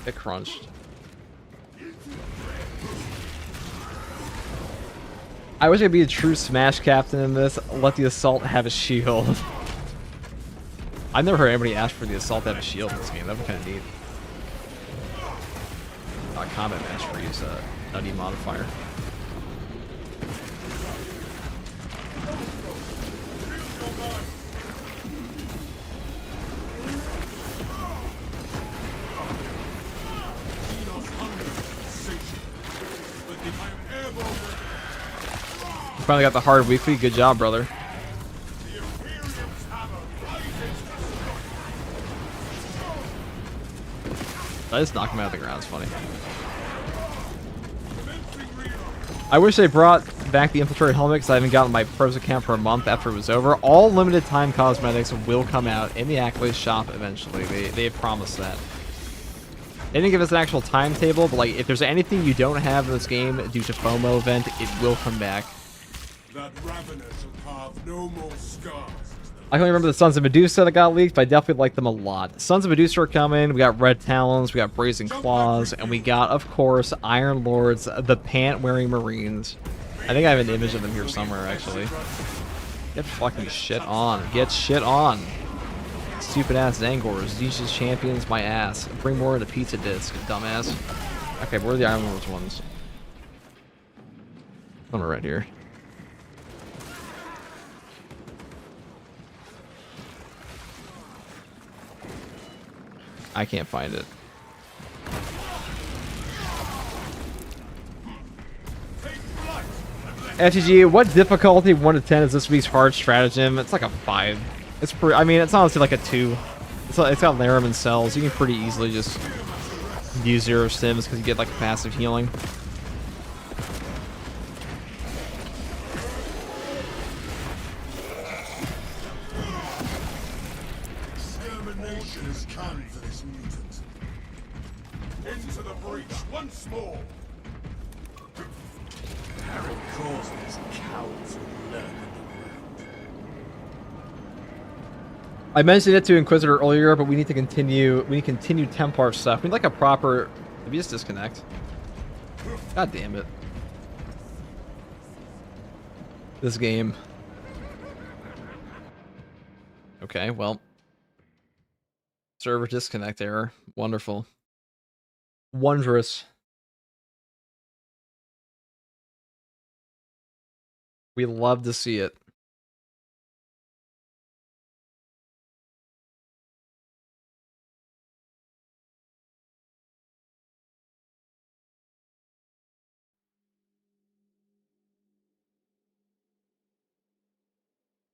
Get crunched. I wish I'd be a true Smash captain in this. Let the Assault have a shield. I've never heard anybody ask for the Assault to have a shield in this game. That would be kind of neat. Combat Mastery is a nutty modifier. You finally got the hard WIFI. Good job, brother. I just knocked him out of the ground. It's funny. I wish they brought back the infiltrator helmet because I haven't gotten my pros account for a month after it was over. All limited time cosmetics will come out in the Accolade shop eventually. They have promised that. They didn't give us an actual timetable, but like if there's anything you don't have in this game due to FOMO event, it will come back. That Ravener shall carve no more scars. I can only remember the Sons of Medusa that got leaked, but I definitely like them a lot. Sons of Medusa are coming. We got Red Talons, we got Brazen Claws, and we got, of course, Iron Lords, the pant-wearing Marines. I think I have an image of them here somewhere, actually. Get fucking shit on. Get shit on. Stupid-ass Zangors. These just champions my ass. Bring more of the pizza disc, dumbass. Okay, where are the Iron Lords ones? Somewhere right here. I can't find it. FTG, what difficulty 1 to 10 is this week's hard stratagem? It's like a 5. It's pretty. I mean, it's honestly like a 2. It's got Laram and cells. You can pretty easily just use 0 stims because you get like passive healing. Extermination is come for this mutant. Into the breach once more. Harry calls these cowards who lurk underground. I mentioned it to Inquisitor earlier, but we need to continue. We need to continue Templar stuff. We need like a proper. Did we just disconnect? God damn it! This game. Okay, well. Server disconnect error. Wonderful. Wondrous. We love to see it.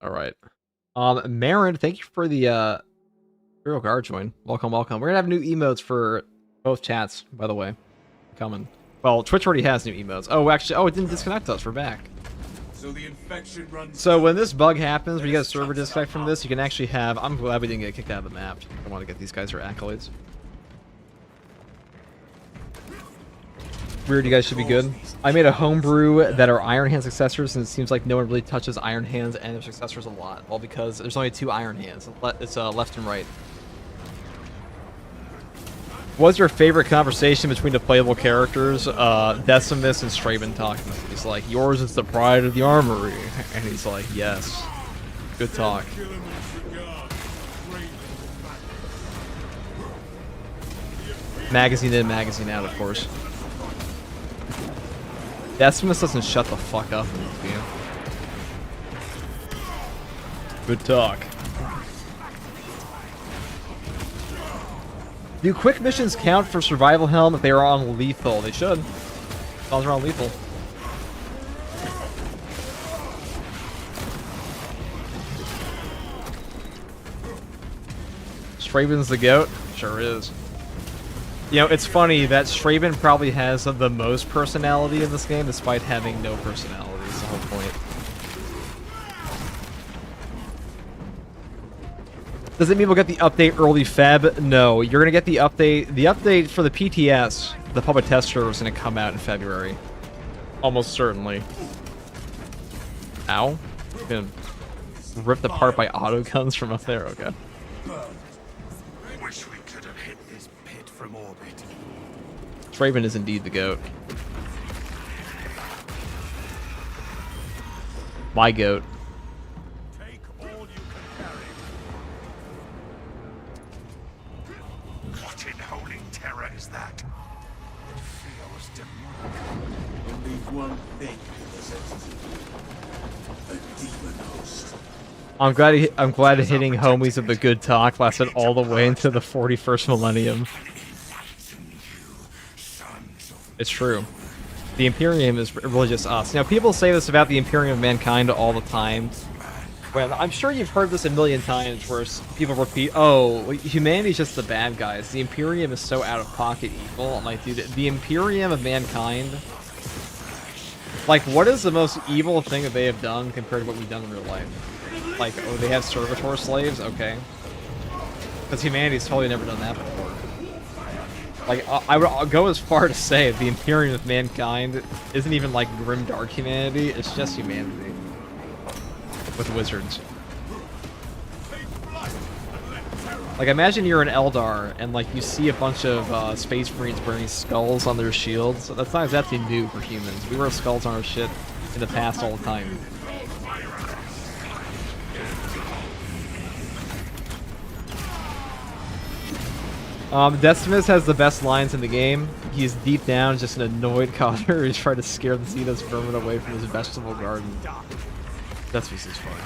All right. Marin, thank you for the Imperial Guard join. Welcome, welcome. We're gonna have new emotes for both chats, by the way. Coming. Well, Twitch already has new emotes. Oh, actually, it didn't disconnect us. We're back. So the infection runs. So when this bug happens, when you get a server disconnect from this, you can actually have. I'm glad we didn't get kicked out of the map. I want to get these guys their accolades. Weird, you guys should be good. I made a homebrew that are Iron Hand successors, and it seems like no one really touches Iron Hands and their successors a lot. Well, because there's only 2 Iron Hands. It's left and right. What's your favorite conversation between the playable characters? Decimus and Straben talking. He's like, yours is the pride of the armory. And he's like, yes. Good talk. Magazine in, magazine out, of course. Decimus doesn't shut the fuck up in this game. Good talk. Do quick missions count for survival helm if they are on lethal? They should. As long as they're on lethal. Straben's the GOAT? Sure is. You know, it's funny that Straben probably has the most personality in this game, despite having no personality. That's the whole point. Does it mean we'll get the update early Feb? No, you're gonna get the update. The update for the PTS, the public test server, is gonna come out in February. Almost certainly. Ow. Gonna ripped apart by autoguns from up there. Okay. Wish we could have hit this pit from orbit. Straben is indeed the GOAT. My GOAT. Take all you can carry. What in holy terror is that? It feels demonic. Only one thing possesses it. A demon host. I'm glad hitting homies of the good talk lasted all the way into the 41st millennium. It's true. The Imperium is really just us. Now, people say this about the Imperium of Mankind all the time. Well, I'm sure you've heard this a million times where people repeat, oh, humanity's just the bad guys. The Imperium is so out-of-pocket evil. I'm like, dude, the Imperium of Mankind... Like, what is the most evil thing that they have done compared to what we've done in real life? Like, oh, they have servitor slaves? Okay. Because humanity's totally never done that before. Like, I'll go as far to say the Imperium of Mankind isn't even like grim dark humanity, it's just humanity. With wizards. Like, imagine you're an Eldar, and like, you see a bunch of Space Marines wearing skulls on their shields. That's not exactly new for humans. We wear skulls on our shit in the past all the time. Decimus has the best lines in the game. He's deep down just an annoyed cotter who's trying to scare the Xenos vermin away from his vegetable garden. Decimus is fun.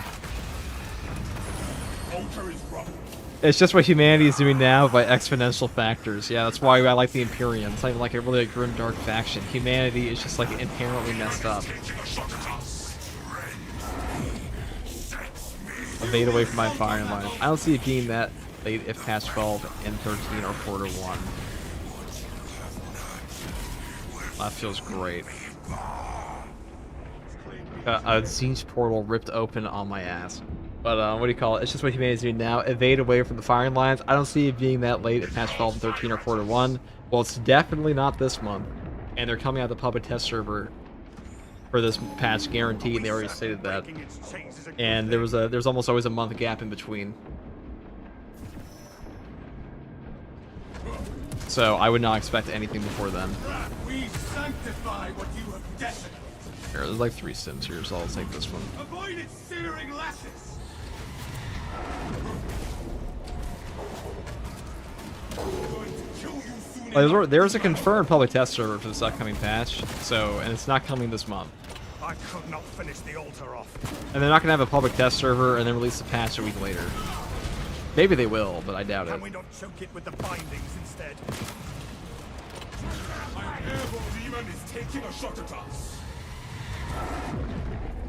It's just what humanity is doing now by exponential factors. Yeah, that's why I like the Imperium. It's not even like a really grim dark faction. Humanity is just like inherently messed up. Evade away from my firing line. I don't see it being that late if patch 12 and 13 are 4 to 1. That feels great. A Zinch portal ripped open on my ass. But what do you call it? It's just what humanity's doing now. Evade away from the firing lines. I don't see it being that late if patch 12 and 13 are 4 to 1. Well, it's definitely not this month. And they're coming out the public test server for this patch guaranteed. They already stated that. And there's almost always a month gap in between. So I would not expect anything before then. We sanctify what you have desecrated. Here, there's like 3 sims here, so I'll take this one. Avoid its searing lashes. There's a confirmed public test server for this upcoming patch, and it's not coming this month. I could not finish the altar off. And they're not gonna have a public test server and then release the patch a week later. Maybe they will, but I doubt it. Can we not choke it with the bindings instead? An airborne demon is taking a shot at us.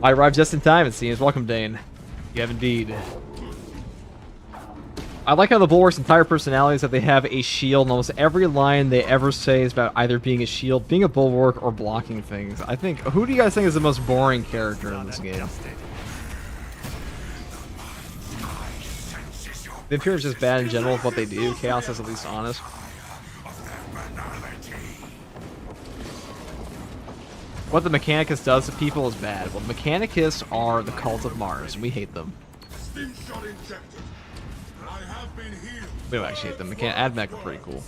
I arrived just in time, it seems. Welcome, Dane. You have indeed. I like how the Bulwark's entire personality is that they have a shield, and almost every line they ever say is about either being a shield, being a Bulwark, or blocking things. I think, who do you guys think is the most boring character in this game? The Imperium's just bad in general with what they do. Chaos is at least honest. What the Mechanicus does to people is bad. Well, the Mechanicus are the cult of Mars, and we hate them. We don't actually hate them. Admech are pretty cool.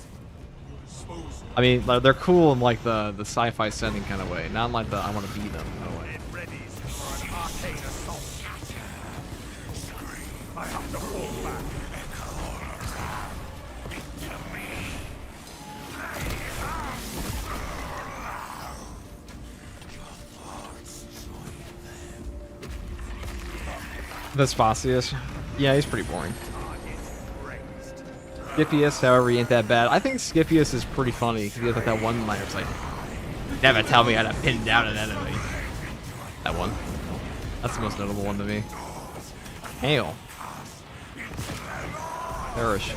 I mean, like, they're cool in like the sci-fi setting kind of way, not in like the I want to be them kind of way. Vespasius. Yeah, he's pretty boring. Scipius, however, he ain't that bad. I think Scipius is pretty funny because he has like that one line. It's like, never tell me how to pin down an enemy. That one. That's the most notable one to me. Hail. Perish.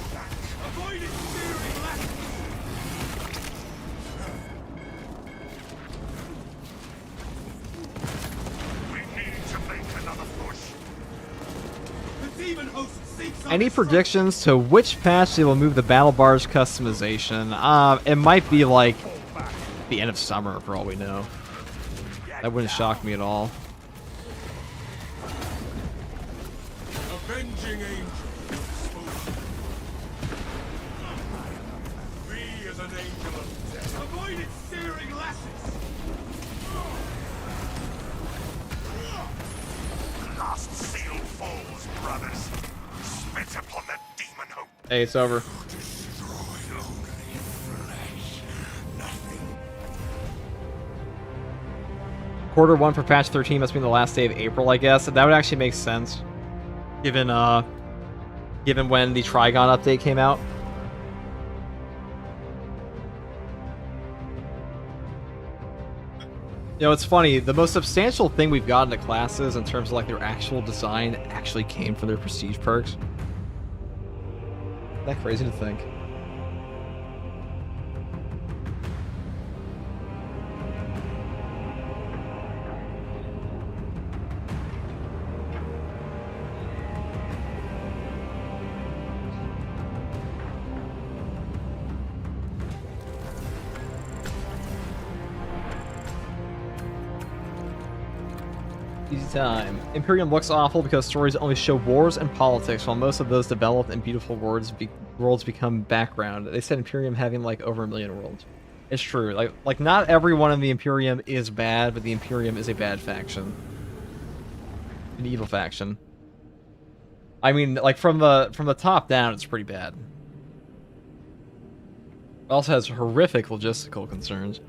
Any predictions to which patch they will move the battle bars customization? It might be like the end of summer for all we know. That wouldn't shock me at all. Avenging angel. Be as an angel of death. Avoid its searing lashes. Last seal falls, brothers. Spit upon the demon hope. Hey, it's over. Quarter 1 for patch 13 must be the last day of April, I guess. That would actually make sense, given given when the Trigon update came out. You know, it's funny. The most substantial thing we've gotten to classes in terms of like their actual design actually came from their prestige perks. Isn't that crazy to think? Easy time. Imperium looks awful because stories only show wars and politics, while most of those developed and beautiful worlds become background. They said Imperium having like over 1 million worlds. It's true. Like not everyone in the Imperium is bad, but the Imperium is a bad faction. An evil faction. I mean, like from the top down, it's pretty bad. It also has horrific logistical concerns.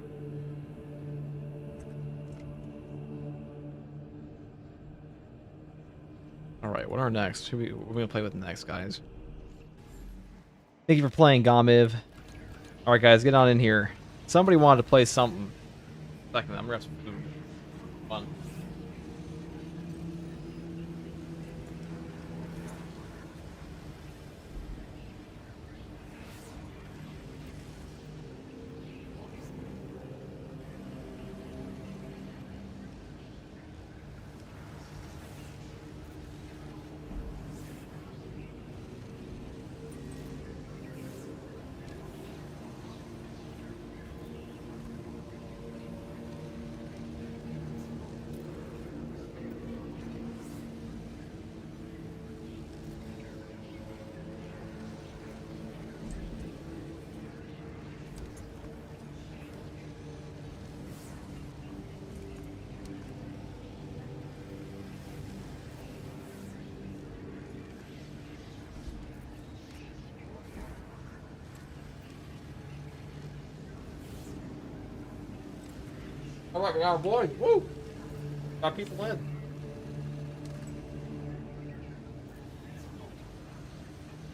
Alright, what are next? Who we gonna play with next, guys? Thank you for playing, Gomiv. Alright, guys, get on in here. Somebody wanted to play something. Second, I'm gonna have some food. Fun. Alright, we got our boy. Woo! Got people in.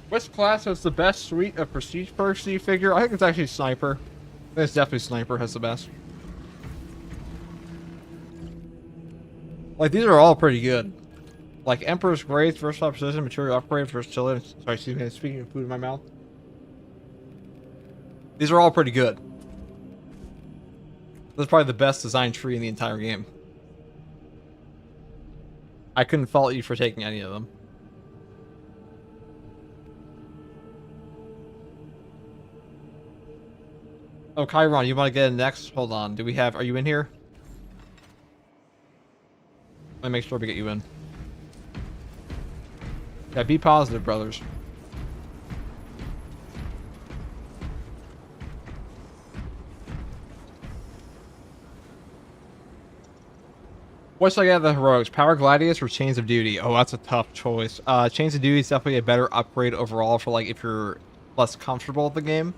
Which class has the best suite of prestige perks do you figure? I think it's actually Sniper. I think it's definitely Sniper has the best. Like, these are all pretty good. Like Emperor's Grace, versatile precision, material upgrade, versatility. Sorry, excuse me, speaking of food in my mouth. These are all pretty good. This is probably the best design tree in the entire game. I couldn't fault you for taking any of them. Oh, Chiron, you want to get in next? Hold on. Do we have... Are you in here? Let me make sure we get you in. Yeah, be positive, brothers. What should I get at the heroics? Power Gladius or Chains of Duty? Oh, that's a tough choice. Chains of Duty is definitely a better upgrade overall for like if you're less comfortable with the game.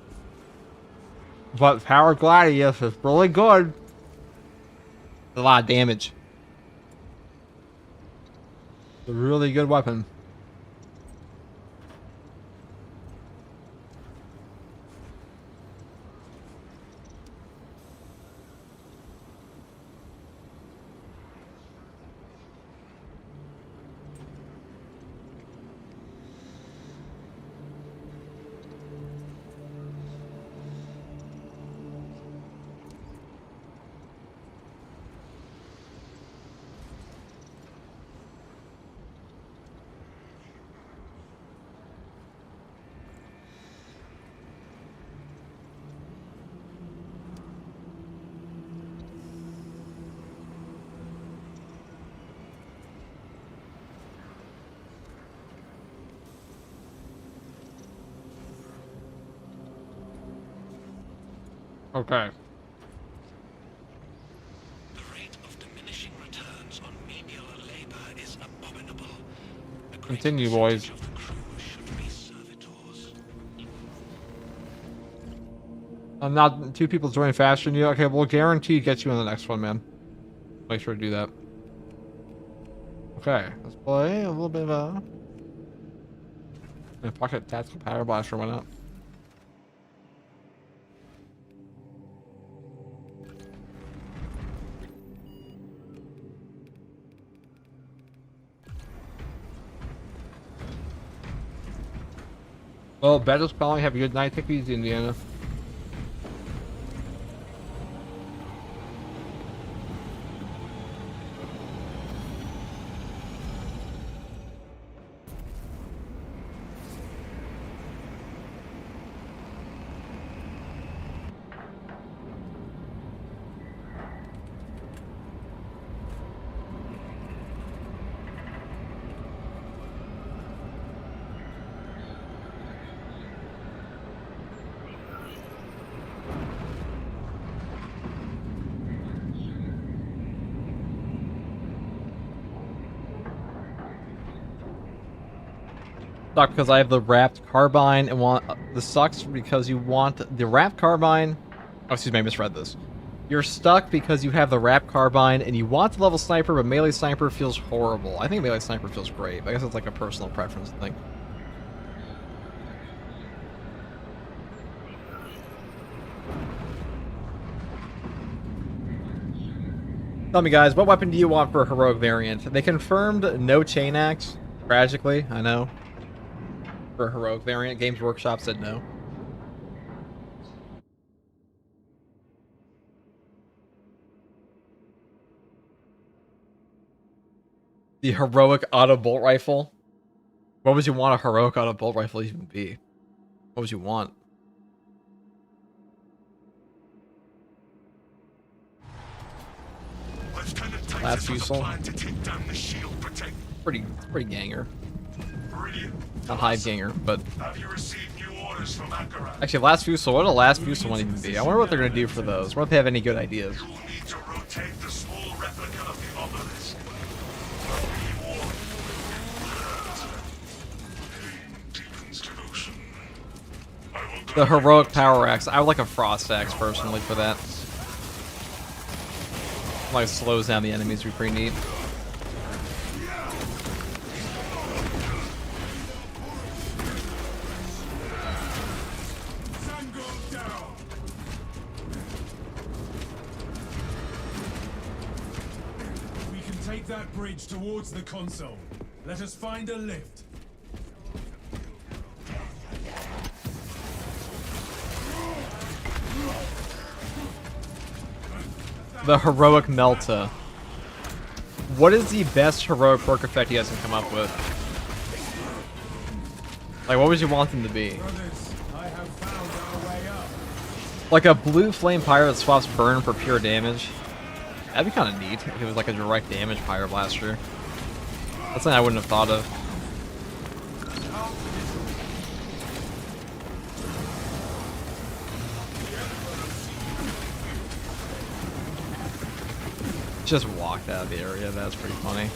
But Power Gladius is really good. A lot of damage. It's a really good weapon. Okay. The rate of diminishing returns on menial labor is abominable. A great Continue, boys. percentage of the crew should be servitors. I'm not... Two people join faster than you? Okay, we'll guarantee get you in the next one, man. Make sure to do that. Okay, let's play a little bit of a pocket tactical power blaster. Why not? Well, Bettel's calling. Have a good night. Take it easy, Indiana. Suck because I have the wrapped carbine and want the sucks because you want the wrapped carbine. Oh, excuse me, I misread this. You're stuck because you have the wrapped carbine and you want the level sniper, but melee sniper feels horrible. I think melee sniper feels great. I guess it's like a personal preference thing. Tell me, guys, what weapon do you want for a heroic variant? They confirmed no chain axe. Tragically, I know. For a heroic variant, Games Workshop said no. The heroic auto bolt rifle. What would you want a heroic auto bolt rifle even be? What would you want? Last Fusel. Pretty ganger. Not high ganger, but Have you received new orders from Akarat? actually, last Fusel. What would a last Fusel one even be? I wonder what they're gonna do for those. What if they have any good ideas? You will need to rotate the small replica of the obelisk. Pain deepens devotion. I will The heroic power axe. I would like a frost axe personally for that. Like slows down the enemies. Would be pretty neat. We can take that bridge towards the console. Let us find a lift. The heroic Melta. What is the best heroic perk effect you guys can come up with? Like, what would you want them to be? Brothers, I have found our way up. Like a blue flame pyro that swaps burn for pure damage. That'd be kind of neat if it was like a direct damage pyro blaster. That's something I wouldn't have thought of. Just walked out of the area. That's pretty funny.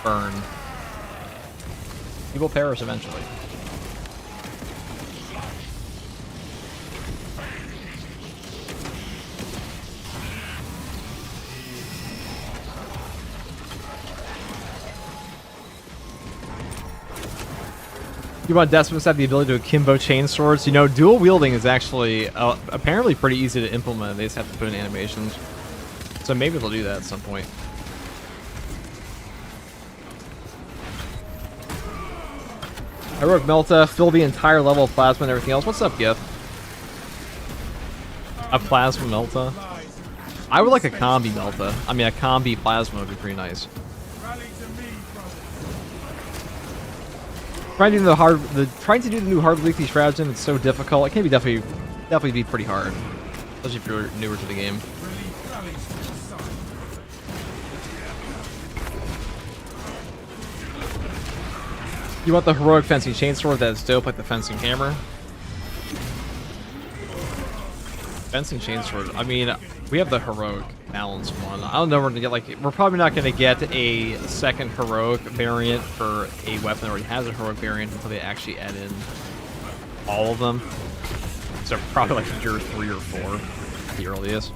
Burn. He will perish eventually. You want Decimus to have the ability to akimbo chain swords? You know, dual wielding is actually apparently pretty easy to implement. They just have to put in animations. So maybe they'll do that at some point. Heroic Melta, fill the entire level of plasma and everything else. What's up, Gif? A plasma Melta? I would like a combi Melta. I mean, a combi plasma would be pretty nice. Rally to me, brothers. Trying to do the new hard weekly stratagem, it's so difficult. It can be definitely be pretty hard, especially if you're newer to the game. Relief rallies to the sun. You want the heroic fencing chainsword that's dope like the fencing hammer. Fencing chainsword. I mean, we have the heroic balance one. I don't know. We're gonna get we're probably not gonna get a second heroic variant for a weapon that already has a heroic variant until they actually add in all of them. So probably like year 3 or 4, the earliest.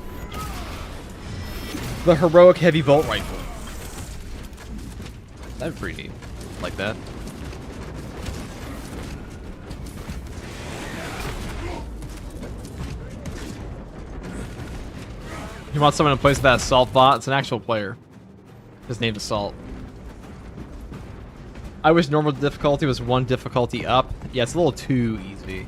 The heroic heavy bolt rifle. That'd be pretty neat. Like that. You want someone to place that assault bot? It's an actual player. His name's Assault. I wish normal difficulty was 1 difficulty up. Yeah, it's a little too easy.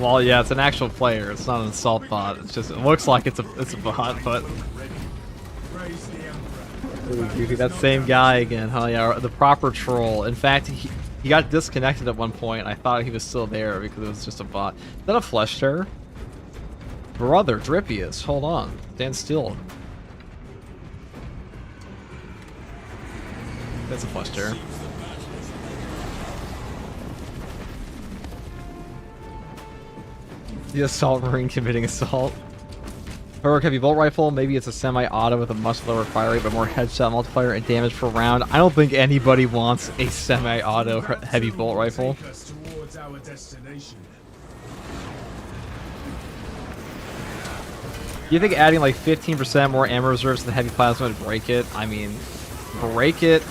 Well, yeah, it's an actual player. It's not an assault bot. It's just, it looks like it's a bot, but... Praise the Emperor. Ooh, goofy, that same guy again, huh? Yeah, the proper troll. In fact, he got disconnected at one point. I thought he was still there because it was just a bot. Is that a flesh terror? Brother, Drippius, hold on. Stand still. That's a flesh terror. The assault marine committing assault. Heroic heavy bolt rifle, maybe it's a semi-auto with a much lower fire rate but more headshot multiplier and damage per round. I don't think anybody wants a semi-auto heavy bolt rifle. Take us towards our destination. You think adding like 15% more ammo reserves to the heavy plasma would break it? I mean, break it.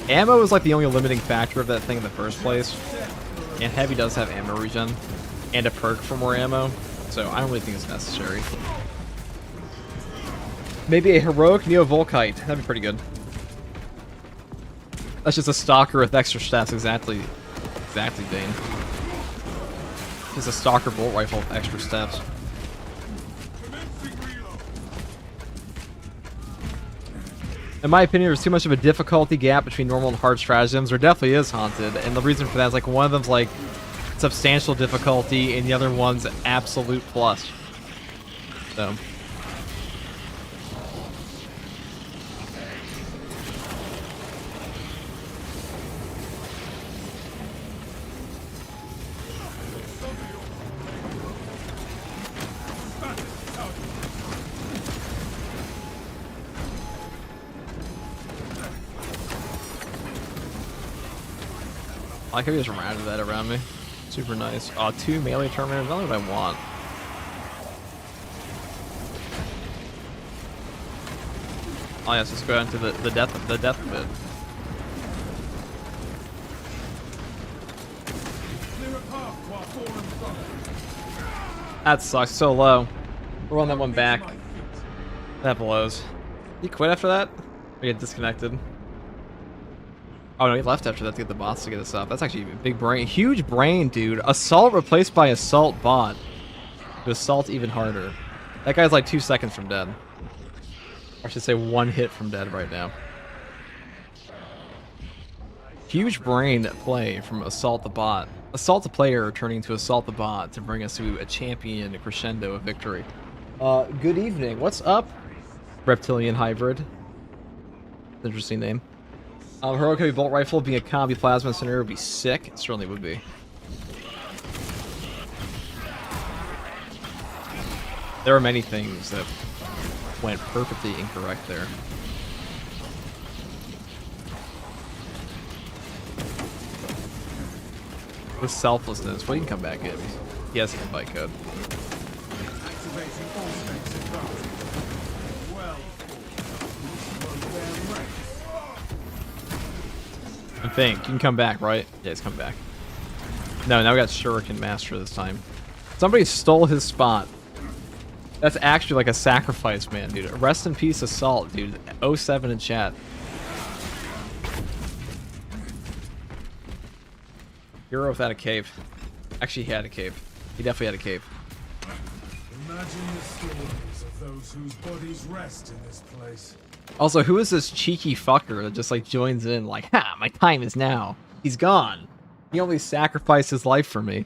Ammo is like the only limiting factor of that thing in the first place. And heavy does have ammo regen and a perk for more ammo, so I don't really think it's necessary. Maybe a heroic Neo-Volkite. That'd be pretty good. That's just a stalker with extra stats. Exactly, Dane. Just a stalker bolt rifle with extra stats. In my opinion, there's too much of a difficulty gap between normal and hard stratagems. There definitely is, Haunted, and the reason for that is like one of them's like substantial difficulty and the other one's absolute plus. So. I like how he just rounded that around me. Super nice. Oh, 2 melee terminators. Not what I want. Oh yes, let's go into the death bit. That sucks so low. We'll run that one back. That blows. He quit after that? Or get disconnected? Oh no, he left after that to get the bots to get us up. That's actually a big brain. Huge brain, dude. Assault replaced by Assault bot. To Assault even harder. That guy's like 2 seconds from dead. Or I should say 1 hit from dead right now. Huge brain play from Assault the bot. Assault the player turning to Assault the bot to bring us to a champion crescendo of victory. Good evening. What's up, Reptilian Hybrid? Interesting name. Heroic Heavy Bolt Rifle being a combi plasma scenario would be sick. It certainly would be. There are many things that went perfectly incorrect there. With selflessness, well, you can come back in. He has an invite code. I think. You can come back, right? Yeah, he's come back. No, now we got Shuriken Master this time. Somebody stole his spot. That's actually like a sacrifice, man, dude. Rest in peace, Assault, dude. 07 in chat. Hero without a cape. Actually, he had a cape. He definitely had a cape. Imagine the stories of those whose bodies rest in this place. Also, who is this cheeky fucker that just like joins in like, ha, my time is now. He's gone. He only sacrificed his life for me.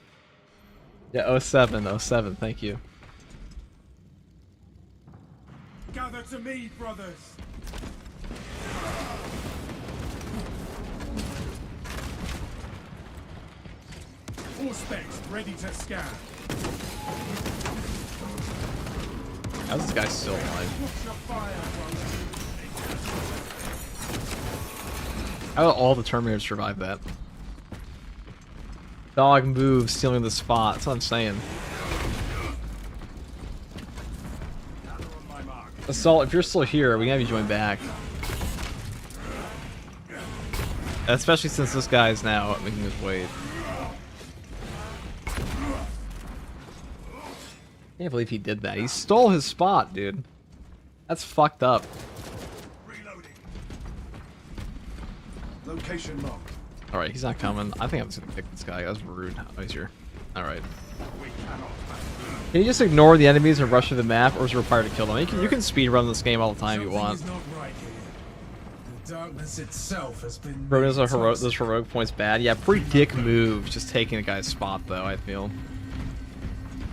Yeah, 07, thank you. Gather to me, brothers. All specs ready to scan. How's this guy still alive? How will all the Terminators survive that? Dog move, stealing the spot. That's what I'm saying. Assault, if you're still here, we can have you join back. Especially since this guy is now making his wave. Can't believe he did that. He stole his spot, dude. That's fucked up. Reloading. Location locked. Alright, he's not coming. I think I'm just gonna kick this guy. That's rude. Oh, he's here. Alright. Can you just ignore the enemies and rush through the map, or is it required to kill them? You can speedrun this game all the time you want. Something is not right here. The darkness itself has been. Bro, those heroic points bad. Yeah, pretty dick move, just taking a guy's spot though, I feel.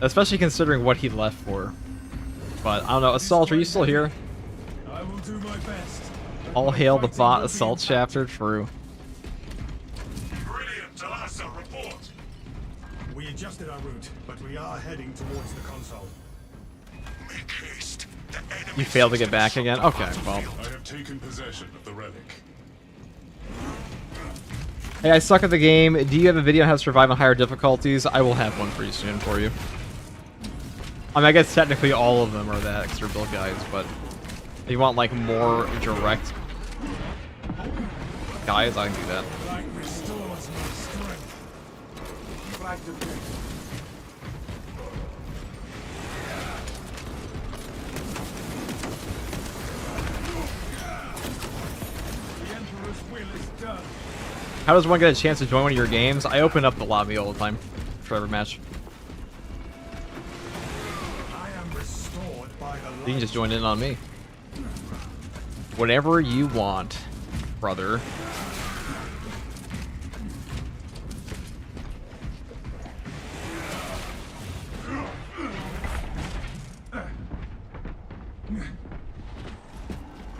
Especially considering what he left for. But I don't know, Assault, are you still here? I will do my best. All hail the bot Assault chapter, true. Brilliant, Talassa, report. We adjusted our route, but we are heading towards the console. Make haste. The enemy You failed to get back again? Okay, well. I have taken possession of the relic. Hey, I suck at the game. Do you have a video on how to survive on higher difficulties? I will have one pretty soon for you. I mean, I guess technically all of them are that, because they're build guides, but if you want, like, more direct guides, I can do that. Light restores my strength. Flagged objective. The Emperor's will is done. How does one get a chance to join one of your games? I open up the lobby all the time for every match. I am restored by the light. You can just join in on me. Whatever you want, brother.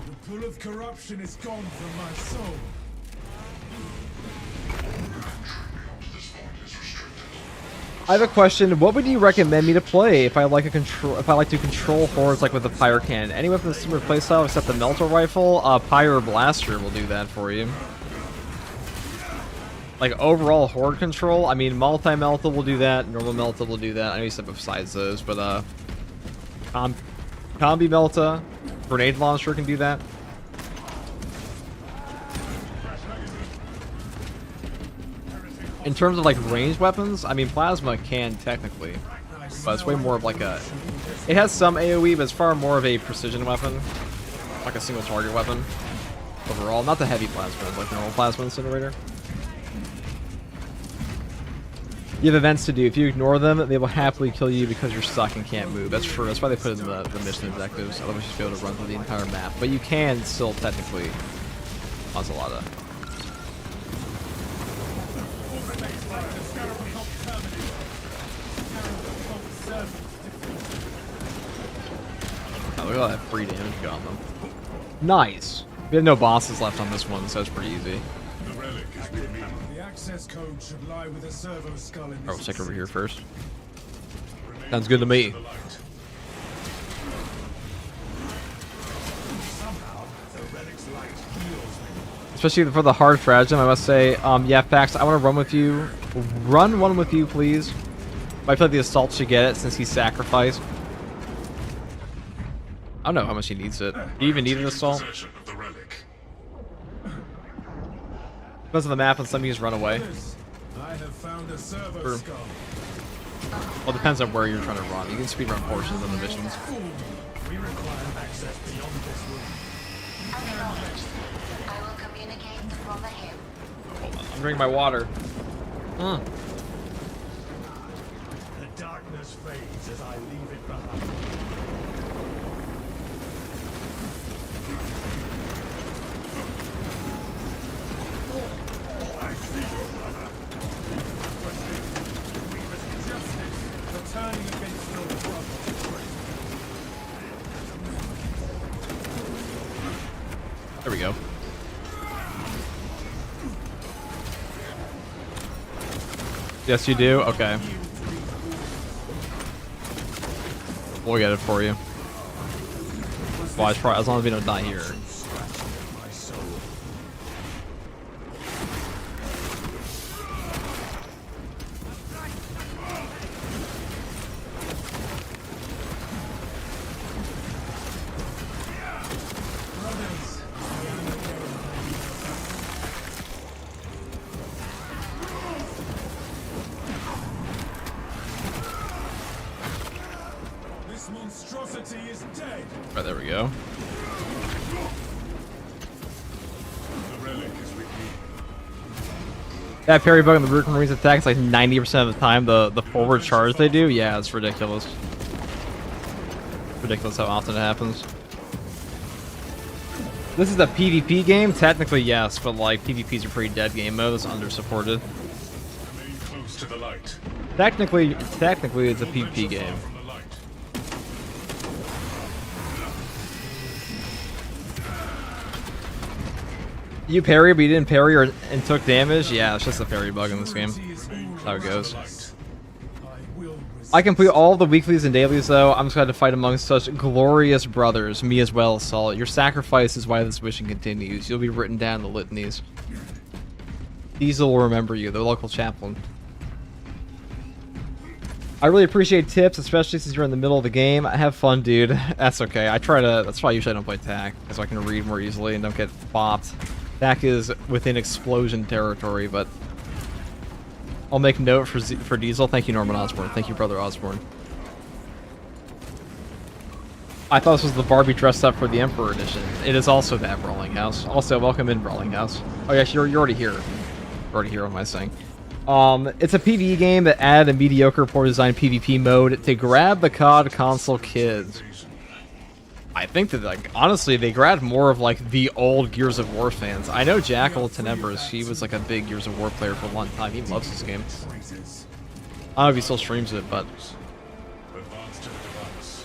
The pull of corruption is gone from my soul. I have a question. What would you recommend me to play if I like to control hordes like with the Pyre Cannon? Any weapon with a similar playstyle except the Melter Rifle? Pyre Blaster will do that for you. Like overall horde control, I mean multi-melta will do that, normal melta will do that. I know you said besides those, but combi melta, grenade launcher can do that. In terms of like ranged weapons, I mean plasma can technically. but it's way more of like a... It has some AoE, but it's far more of a precision weapon. Like a single target weapon. Overall, not the heavy plasma, like the normal plasma incinerator. You have events to do. If you ignore them, they will happily kill you because you're stuck and can't move. That's true. That's why they put in the mission objectives. Otherwise, you'd be able to run through the entire map. But you can still technically... That's a lot of... Oh, look at all that free damage you got on them. Nice. We have no bosses left on this one, so it's pretty easy. The relic is with me. The access code should lie with a servo skull in Oh, this check over here first. Remain Sounds good to me. the light. Somehow, the relic's light heals me. Especially for the hard fragile, I must say, yeah, Fax, I want to run with you. Run one with you, please. But I feel like the assault should get it since he's sacrificed. I don't know how much he needs it. Do you even need an assault? Possession of the relic. Depends on the map, and some use run away. I have found a servo True. skull. Well, it depends on where you're trying to run. You can speedrun portions of the missions. We require access beyond this room. Acknowledged. I will communicate from the him. Hold on, I'm drinking my water. The darkness fades as I leave it behind. I see you, brother. Justice, the turning against your brother. There we go. Yes, you do? Okay. We'll get it for you. Well, as long as we don't die here. My soul. Brothers, this monstrosity is dead. Right, there we go. The relic is with me. That parry bug on the Rook Marines attacks like 90% of the time. The forward charge they do, yeah, it's ridiculous. Ridiculous how often it happens. This is a PvP game? Technically, yes, but like PvP's a pretty dead game mode. It's under-supported. Remain close to the light. Technically, it's a PvP game. From the light. You parry, but you didn't parry and took damage? Yeah, it's just a parry bug in this game. That's how it goes. I complete all the weeklies and dailies, though. I'm just glad to fight among such glorious brothers. Me as well, Salt. Your sacrifice is why this mission continues. You'll be written down in the litanies. Diesel will remember you, the local chaplain. I really appreciate tips, especially since you're in the middle of the game. Have fun, dude. That's okay. That's why usually I don't play TAC, so I can read more easily and don't get bopped. TAC is within explosion territory, but I'll make note for Diesel. Thank you, Norman Osborne. Thank you, Brother Osborne. I thought this was the Barbie dressed up for the Emperor edition. It is also that, Brawling House. Also, welcome in, Brawling House. Oh, yeah, you're already here. You're already here, what am I saying? It's a PvE game that added a mediocre, poor designed PvP mode to grab the COD console kids. I think that, like, honestly, they grabbed more of, like, the old Gears of War fans. I know Jackal Tenebris, he was, like, a big Gears of War player for a long time. He loves this game. I don't know if he still streams it, but... Advance to the device.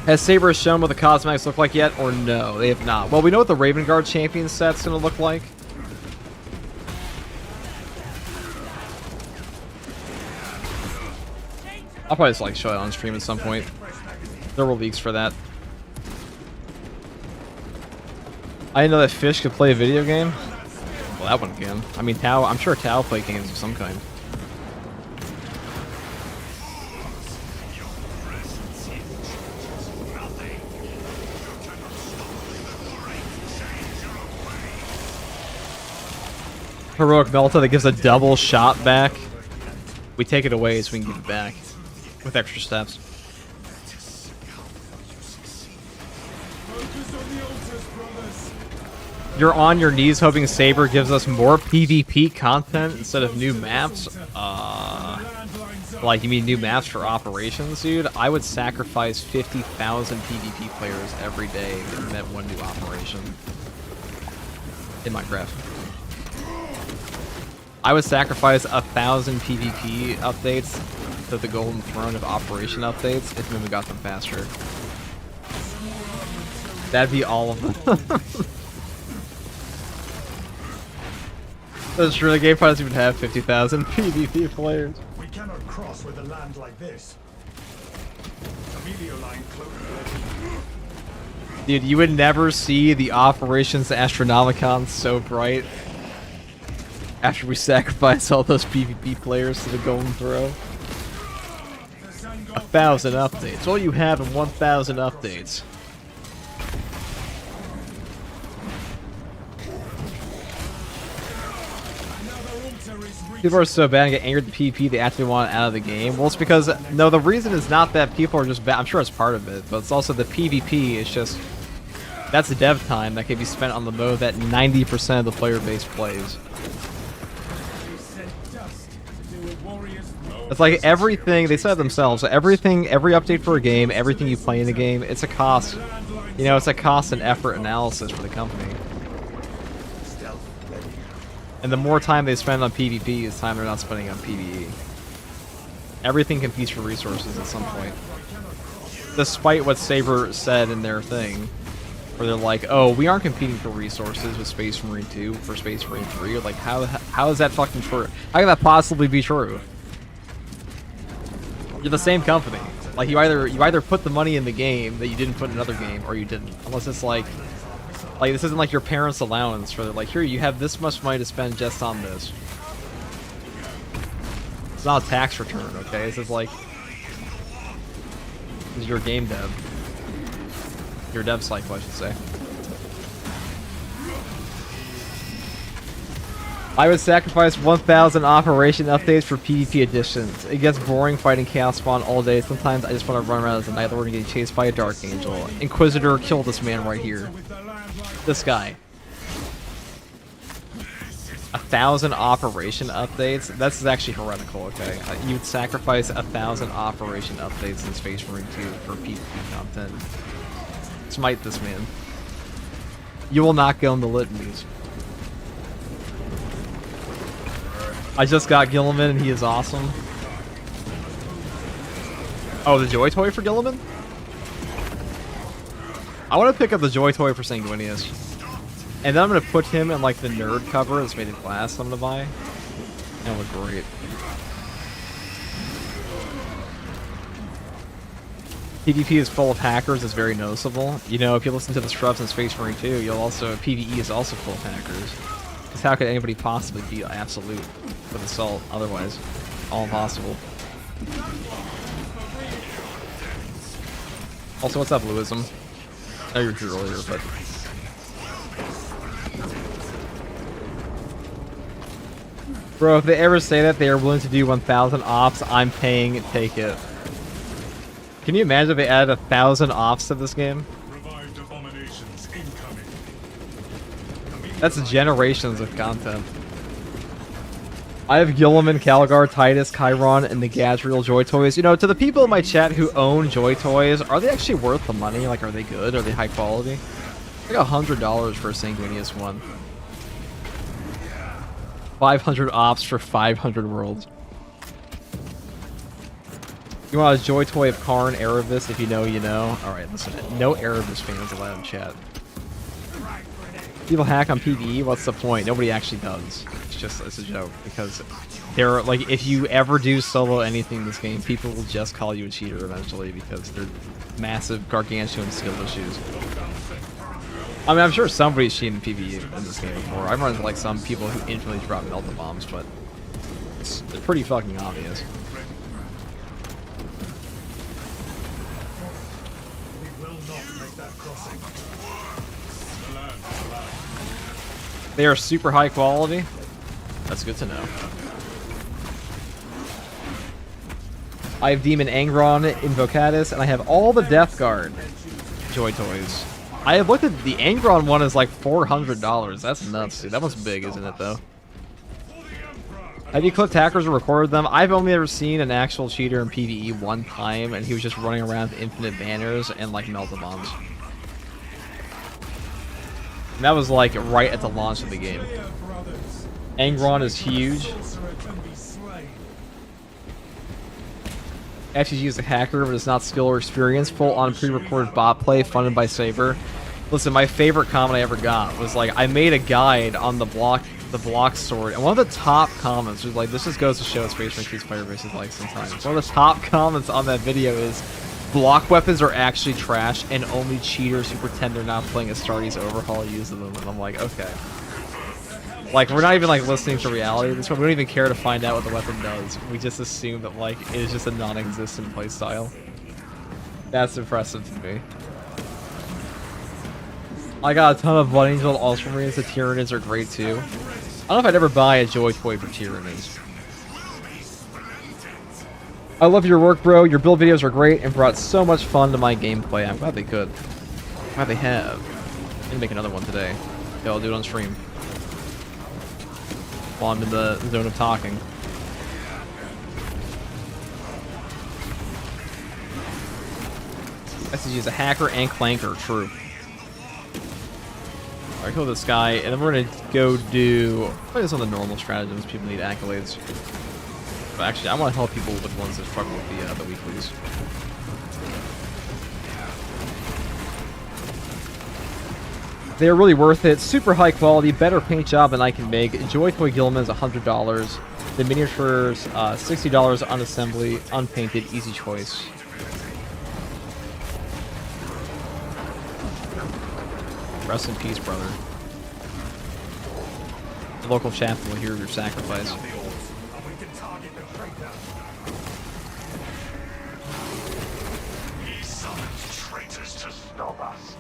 Has SABER shown what the cosmetics look like yet, or no? They have not. Well, we know what the Raven Guard champion set's gonna look like. I'll probably just, like, show it on stream at some point. There were leaks for that. I didn't know that Fish could play a video game. Well, that one can. I mean, Tao. I'm sure Tao play games of some kind. Heroic Melta that gives a double shot back. We take it away so we can give it back. with extra steps. Focus on the altars, brothers. You're on your knees hoping Saber gives us more PvP content instead of new maps? Like, you mean new maps for operations, dude? I would sacrifice 50,000 PvP players every day if it meant one new operation. In Minecraft. I would sacrifice 1,000 PvP updates to the Golden Throne of Operation updates if we got them faster. That'd be all of them. That's true, the game probably doesn't even have 50,000 PvP players. We cannot cross with a land like this. Emilio line closed. Dude, you would never see the Operations Astronomicon so bright after we sacrifice all those PvP players to the Golden Throne. 1,000 updates. All you have in 1,000 updates. People are so bad and get angered at the PvP, they actually want it out of the game. Well, it's because, no, the reason is not that people are just bad. I'm sure it's part of it, but it's also the PvP is just, that's dev time that can be spent on the mode that 90% of the player base plays. It's like everything, they said themselves, everything, every update for a game, everything you play in a game, it's a cost. You know, it's a cost and effort analysis for the company. And the more time they spend on PvP is time they're not spending on PvE. Everything competes for resources at some point. Despite what Saber said in their thing, where they're like, oh, we aren't competing for resources with Space Marine 2 for Space Marine 3. Like, how is that fucking true? How can that possibly be true? You're the same company. Like, you either put the money in the game that you didn't put in another game, or you didn't. Unless it's like this isn't like your parents' allowance, where they're like, here, you have this much money to spend just on this. It's not a tax return, okay? This is like, this is your game dev. Your dev cycle, I should say. I would sacrifice 1,000 operation updates for PvP additions. It gets boring fighting Chaos Spawn all day. Sometimes I just want to run around as a Night Lord and get chased by a Dark Angel. Inquisitor, kill this man right here. This guy. 1,000 operation updates? That's actually heretical, okay? You'd sacrifice 1,000 operation updates in Space Marine 2 for PvP content. Smite this man. You will not go in the litanies. I just got Gilliman and he is awesome. Oh, the Joy Toy for Gilliman? I want to pick up the Joy Toy for Sanguinius. And then I'm going to put him in like the nerd cover that's made of glass I'm going to buy. That'll look great. PvP is full of hackers, it's very noticeable. You know, if you listen to the Scrubs in Space Marine 2, you'll also, PvE is also full of hackers. Because how could anybody possibly be absolute with Assault otherwise? All impossible. Also, what's up, Lewism? I know you were here earlier, but... Bro, if they ever say that they are willing to do 1,000 ops, I'm paying, take it. Can you imagine if they added 1,000 ops to this game? Revived abominations incoming. That's generations of content. I have Gilliman, Calgar, Titus, Chiron, and the Gadriel Joy Toys. You know, to the people in my chat who own Joy Toys, are they actually worth the money? Like, are they good? Are they high quality? Like $100 for a Sanguinius one. 500 ops for 500 worlds. You want a Joy Toy of Karn, Erebus? If you know, you know. Alright, listen. No Erebus fans allowed in chat. People hack on PvE, what's the point? Nobody actually does. It's a joke. Because they're like, if you ever do solo anything in this game, people will just call you a cheater eventually because they're massive, gargantuan skill issues. I mean, I'm sure somebody's cheating PvE in this game before. I've run into like some people who infinitely drop melta bombs, but it's pretty fucking obvious. They are super high quality. That's good to know. I have Demon Angron, Invocatus, and I have all the Death Guard Joy Toys. I have looked at the Angron one is like $400. That's nuts, dude. That one's big, isn't it, though? Have you clipped hackers or recorded them? I've only ever seen an actual cheater in PvE one time, and he was just running around with infinite banners and like melta bombs. And that was like right at the launch of the game. Angron is huge. Actually used a hacker, but it's not skill or experience. Full-on pre-recorded bot play funded by SABER. Listen, my favorite comment I ever got was like, I made a guide on the block sword, and one of the top comments was like, this just goes to show Space Marines Firebase is like sometimes. One of the top comments on that video is, block weapons are actually trash, and only cheaters who pretend they're not playing Astartes Overhaul use them. And I'm like, okay. Like, we're not even like listening to reality at this point. We don't even care to find out what the weapon does. We just assume that like it is just a non-existent playstyle. That's impressive to me. I got a ton of Blood Angel Ultramarines. The Tyranids are great too. I don't know if I'd ever buy a Joy Toy for Tyranids. I love your work, bro. Your build videos are great and brought so much fun to my gameplay. I'm glad they could. I'm glad they have. I'm gonna make another one today. Yeah, I'll do it on stream. While I'm in the zone of talking. SCG is a hacker and clanker, true. Alright, kill this guy, and then we're gonna go do play this on the normal stratagems. People need accolades. But actually, I want to help people with the ones that struggle with the weeklies. They're really worth it. Super high quality, better paint job than I can make. Joy Toy Gilman is $100. The miniatures, $60 on assembly, unpainted, easy choice. Rest in peace, brother. The local chaplain will hear of your sacrifice. He summons traitors to stop us.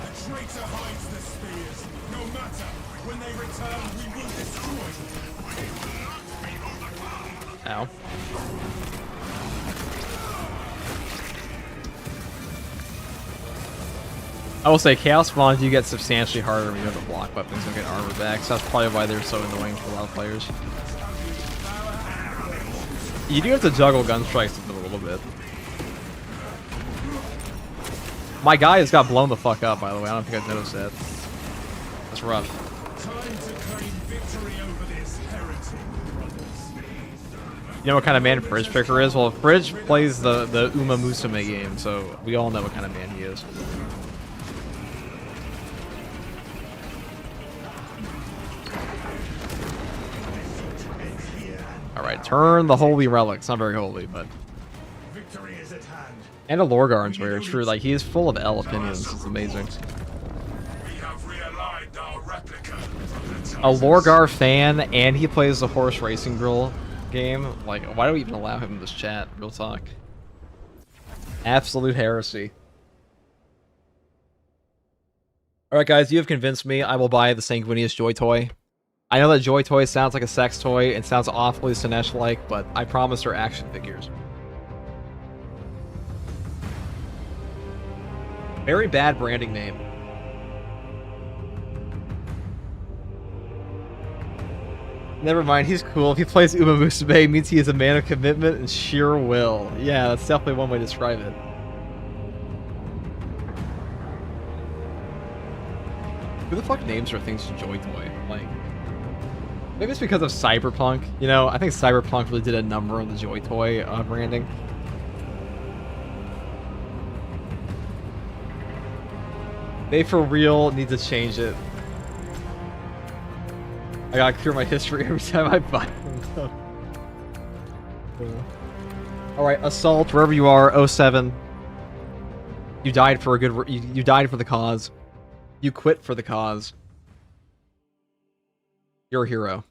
The traitor hides the spears. No matter. When they return, we will destroy them. Ow. I will say, Chaos Spawn do get substantially harder when you have the block weapons and get armor back, so that's probably why they're so annoying for a lot of players. You do have to juggle gun strikes with them a little bit. My guy has got blown the fuck up, by the way. I don't think I've noticed that. That's rough. Time to claim victory over this heretic, brothers. You know what kind of man Fridge Picker is? Well, Fridge plays the Uma Musume game, so we all know what kind of man he is. Alright, turn the Holy Relics. Not very holy, but... Victory is at hand. And a Lorgarn's very true. Like, he is full of L opinions. It's amazing. We have realigned our replica. A Lorgar fan, and he plays the horse racing girl game. Like, why do we even allow him in this chat? Real talk. Absolute heresy. Alright guys, you have convinced me. I will buy the Sanguinius Joy Toy. I know that Joy Toy sounds like a sex toy. It sounds awfully Sinesh-like, but I promise they're action figures. Very bad branding name. Never mind, he's cool. If he plays Uma Musume, means he is a man of commitment and sheer will. Yeah, that's definitely one way to describe it. Who the fuck names their things Joy Toy? Like, maybe it's because of Cyberpunk. You know, I think Cyberpunk really did a number on the Joy Toy branding. They for real need to change it. I gotta clear my history every time I buy them. Alright, Assault, wherever you are, 07. You died for a good... You died for the cause. You quit for the cause. You're a hero.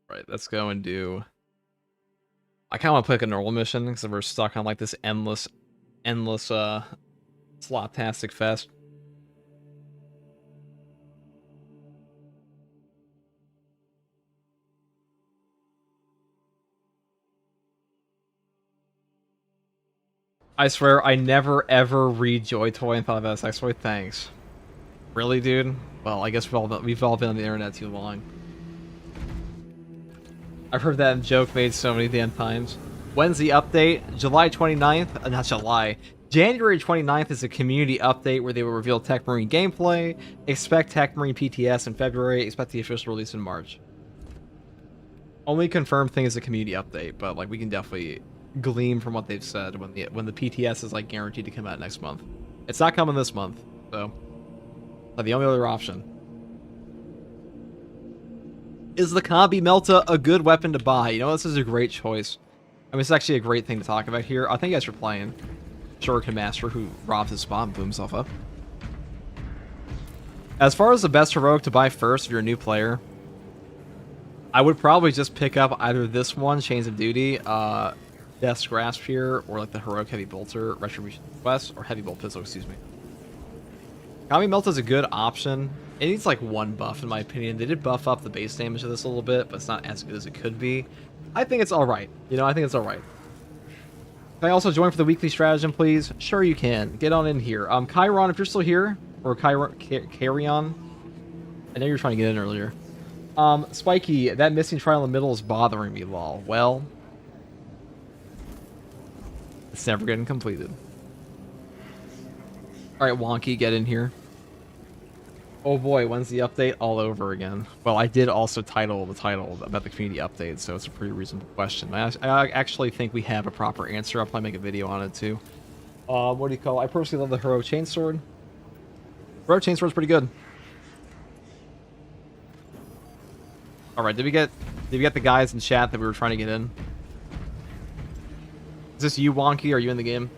Right, let's go and do... I kind of want to play like a normal mission, because we're stuck on like this endless slot-tastic fest. I swear I never ever read Joy Toy and thought about sex toy. Thanks. Really, dude? Well, I guess we've all been on the internet too long. I've heard that joke made so many damn times. When's the update? July 29th? Not July. January 29th is a community update where they will reveal Tech Marine gameplay. Expect Tech Marine PTS in February. Expect the official release in March. Only confirmed thing is a community update, but like we can definitely glean from what they've said when the PTS is like guaranteed to come out next month. It's not coming this month, so the only other option. Is the Combi Melta a good weapon to buy? You know, this is a great choice. I mean, it's actually a great thing to talk about here. I thank you guys for playing. Shuriken Master, who robs his spawn and blew himself up. As far as the best heroic to buy first if you're a new player, I would probably just pick up either this one, Chains of Duty, Death's Grasp here, or like the heroic Heavy Bolter, Retribution Quest, or Heavy Bolt Pistol, excuse me. Kami Melt is a good option. It needs like one buff in my opinion. They did buff up the base damage of this a little bit, but it's not as good as it could be. I think it's alright. You know, I think it's alright. Can I also join for the weekly stratagem, please? Sure you can. Get on in here. Chiron, if you're still here, or Carrion. I know you were trying to get in earlier. Spiky, that missing trial in the middle is bothering me, lol. Well, it's never getting completed. Alright, Wonky, get in here. Oh boy, when's the update? All over again. Well, I did also title the title about the community update, so it's a pretty reasonable question. I actually think we have a proper answer. I'll probably make a video on it too. What do you call it? I personally love the Heroic Chainsword. Heroic Chainsword's pretty good. Alright, did we get the guys in chat that we were trying to get in? Is this you, Wonky? Are you in the game?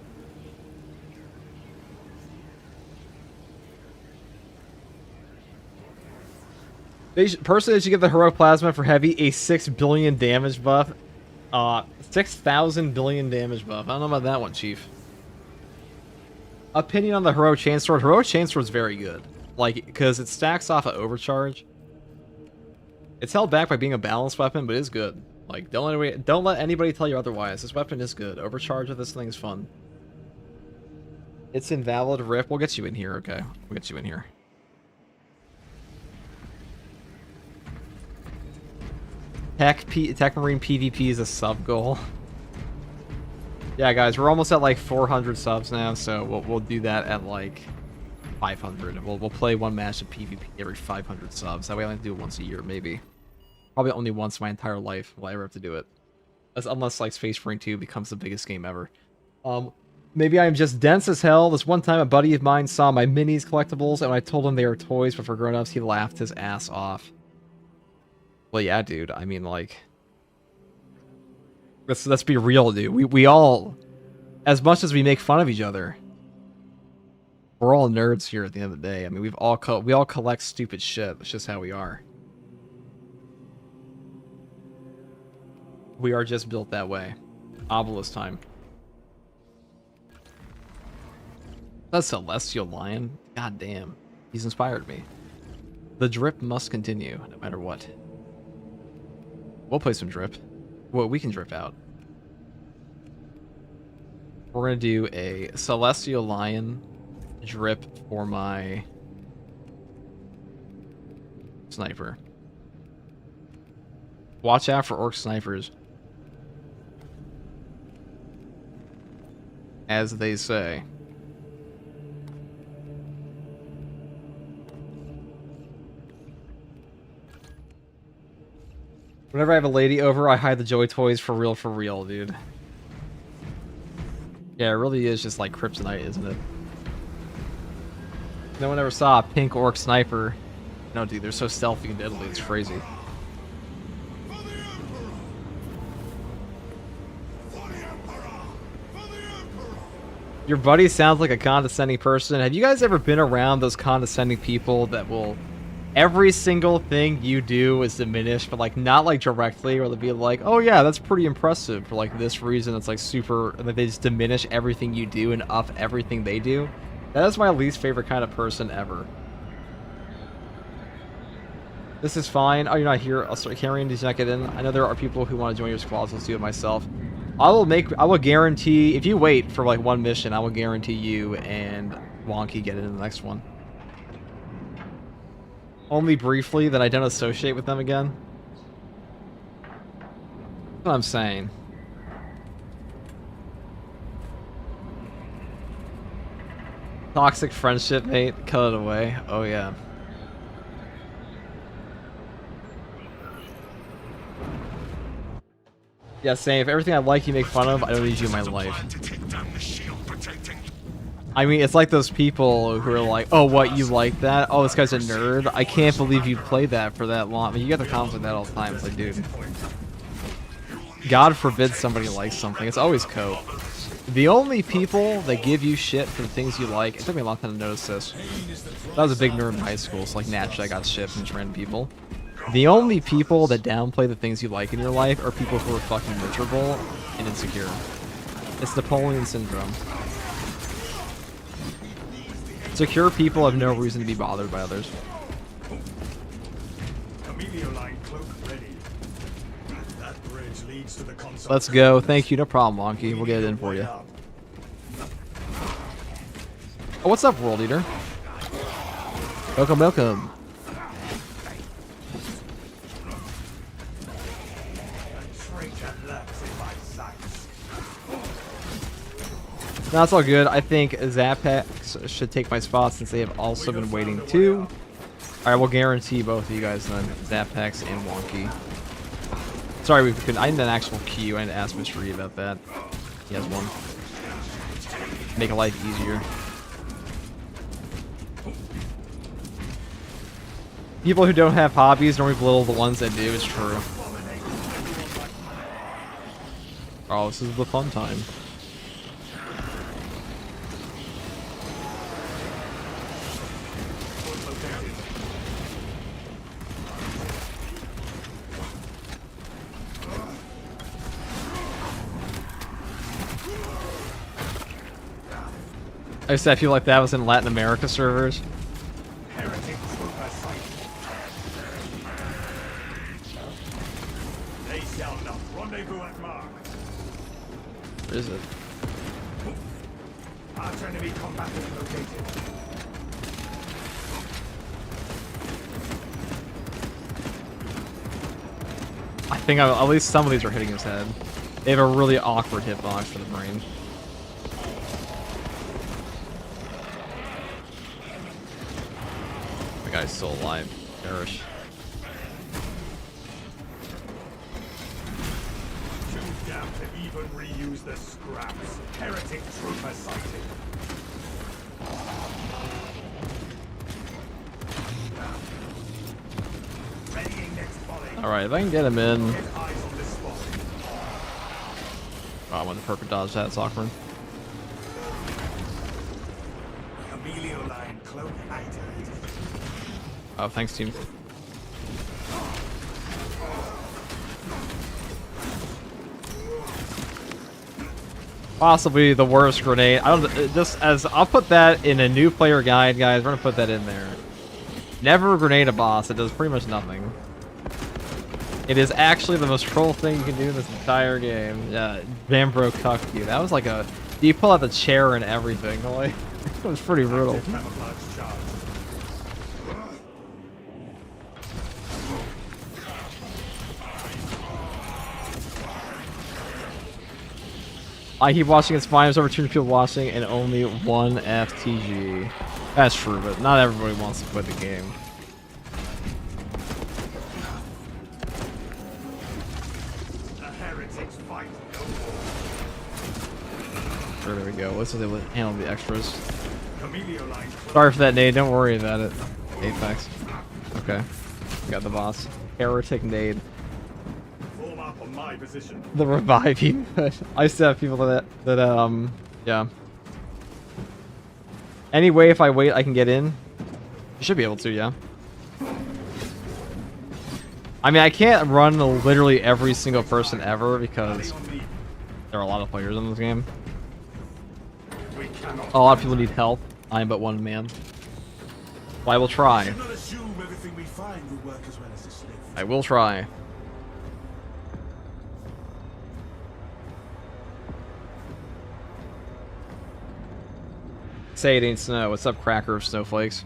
Personally, they should give the Heroic Plasma for Heavy a 6 billion damage buff. 6,000 billion damage buff. I don't know about that one, Chief. Opinion on the Heroic Chainsword. Heroic Chainsword's very good. Like, because it stacks off of Overcharge. It's held back by being a balanced weapon, but it's good. Like, don't let anybody tell you otherwise. This weapon is good. Overcharge of this thing is fun. It's invalid rip. We'll get you in here, okay? We'll get you in here. Tech Marine PvP is a sub goal. Yeah, guys, we're almost at like 400 subs now, so we'll do that at like 500. We'll play one match of PvP every 500 subs. That way I only do it once a year, maybe. Probably only once in my entire life will I ever have to do it. Unless like Space Marine 2 becomes the biggest game ever. Maybe I am just dense as hell. This one time a buddy of mine saw my minis collectibles, and when I told him they were toys but for grown-ups, he laughed his ass off. Well, yeah, dude. I mean, like, let's be real, dude. We all, as much as we make fun of each other, we're all nerds here at the end of the day. I mean, we all collect stupid shit. That's just how we are. We are just built that way. Obelisk time. That's Celestial Lion. God damn, he's inspired me. The drip must continue, no matter what. We'll play some drip. Well, we can drip out. We're gonna do a Celestial Lion drip for my sniper. Watch out for orc snipers. As they say. Whenever I have a lady over, I hide the Joy Toys for real, dude. Yeah, it really is just like kryptonite, isn't it? No one ever saw a pink orc sniper. No, dude, they're so stealthy and deadly, it's crazy. Your buddy sounds like a condescending person. Have you guys ever been around those condescending people that will... Every single thing you do is diminished, but like not like directly, or they'll be like, oh yeah, that's pretty impressive for like this reason. It's like super, and they just diminish everything you do and up everything they do. That is my least favorite kind of person ever. This is fine. Oh, you're not here. I'll start carrying. Did you not get in? I know there are people who want to join your squads. Let's do it myself. I will guarantee, if you wait for like one mission, I will guarantee you and Wonky get it in the next one. Only briefly, that I don't associate with them again. That's what I'm saying. Toxic friendship, mate. Cut it away. Oh, yeah. Yeah, same. If everything I like you make fun of, I don't need you in my life. I mean, it's like those people who are like, oh, what, you like that? Oh, this guy's a nerd? I can't believe you played that for that long. I mean, you get the comments like that all the time. It's like, dude. God forbid somebody likes something. It's always cope. The only people that give you shit for the things you like, it took me a long time to notice this. I was a big nerd in high school, so like naturally I got shit from just random people. The only people that downplay the things you like in your life are people who are fucking miserable and insecure. It's Napoleon syndrome. Secure people have no reason to be bothered by others. Let's go. Thank you. No problem, Wonky. We'll get it in for you. Oh, what's up, World Eater? Welcome, welcome. No, that's all good. I think Zapex should take my spot since they have also been waiting too. Alright, we'll guarantee both of you guys then. Zapex and Wonky. Sorry, we couldn't. I need an actual queue. I need to ask Mr. E about that. He has one. Make life easier. People who don't have hobbies normally belittle the ones that do. It's true. Oh, this is the fun time. I said I feel like that was in Latin America servers. Heretic trooper sighted. They shall not rendezvous at mark. Where is it? Arch enemy combatant located. I think at least some of these are hitting his head. They have a really awkward hitbox for the brain. The guy's still alive. Perish. Too damn to even reuse the scraps. Heretic trooper sighted. Readying next volley. Alright, if I can get him in. Get eyes on this spot. Oh, I went to perfect dodge that. It's awkward. Emilio line cloak activated. Oh, thanks, team. Possibly the worst grenade. I don't. Just as I'll put that in a new player guide, guys. We're gonna put that in there. Never grenade a boss. It does pretty much nothing. It is actually the most troll thing you can do in this entire game. Yeah, Vambro cucked you. That was like a. You pull out the chair and everything. Like, it was pretty brutal. Camouflage charge. I keep watching, it's fine. There's over 200 people watching and only one FTG. That's true, but not everybody wants to play the game. The heretics fight no more. Sure, there we go. Let's handle the extras. Emilio line cloak. Sorry for that, nade. Don't worry about it. Apex. Okay. Got the boss. Heretic nade. Form up on my position. The revive you. I used to have people yeah. Anyway, if I wait, I can get in. You should be able to, yeah. I mean, I can't run literally every single person ever because there are a lot of players in this game. We cannot. A lot of people need help. I am but one man. Well, I will try. Not assume everything we find will work as well as this live. I will try. Say it ain't snow. What's up, cracker of snowflakes?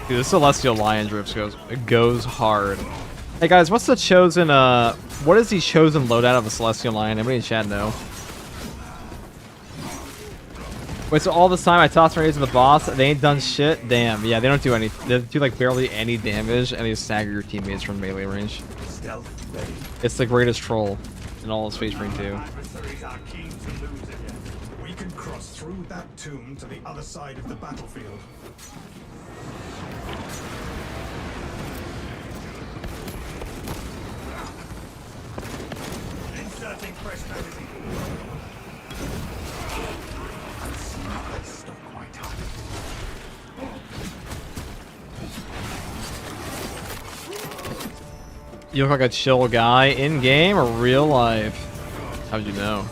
Dude, this Celestial Lion drifts goes hard. Hey guys, what's the chosen what is the chosen loadout of a Celestial Lion? Anybody in chat know? Wait, so all this time I toss grenades at the boss, they ain't done shit? Damn, yeah, they don't do any, they do like barely any damage, and they stagger your teammates from melee range. It's the greatest troll in all of Space Marine 2. We can cross through that tomb to the other side of the battlefield. Inserting fresh magazine. Still quite hot. You look like a chill guy in game or real life? How'd you know?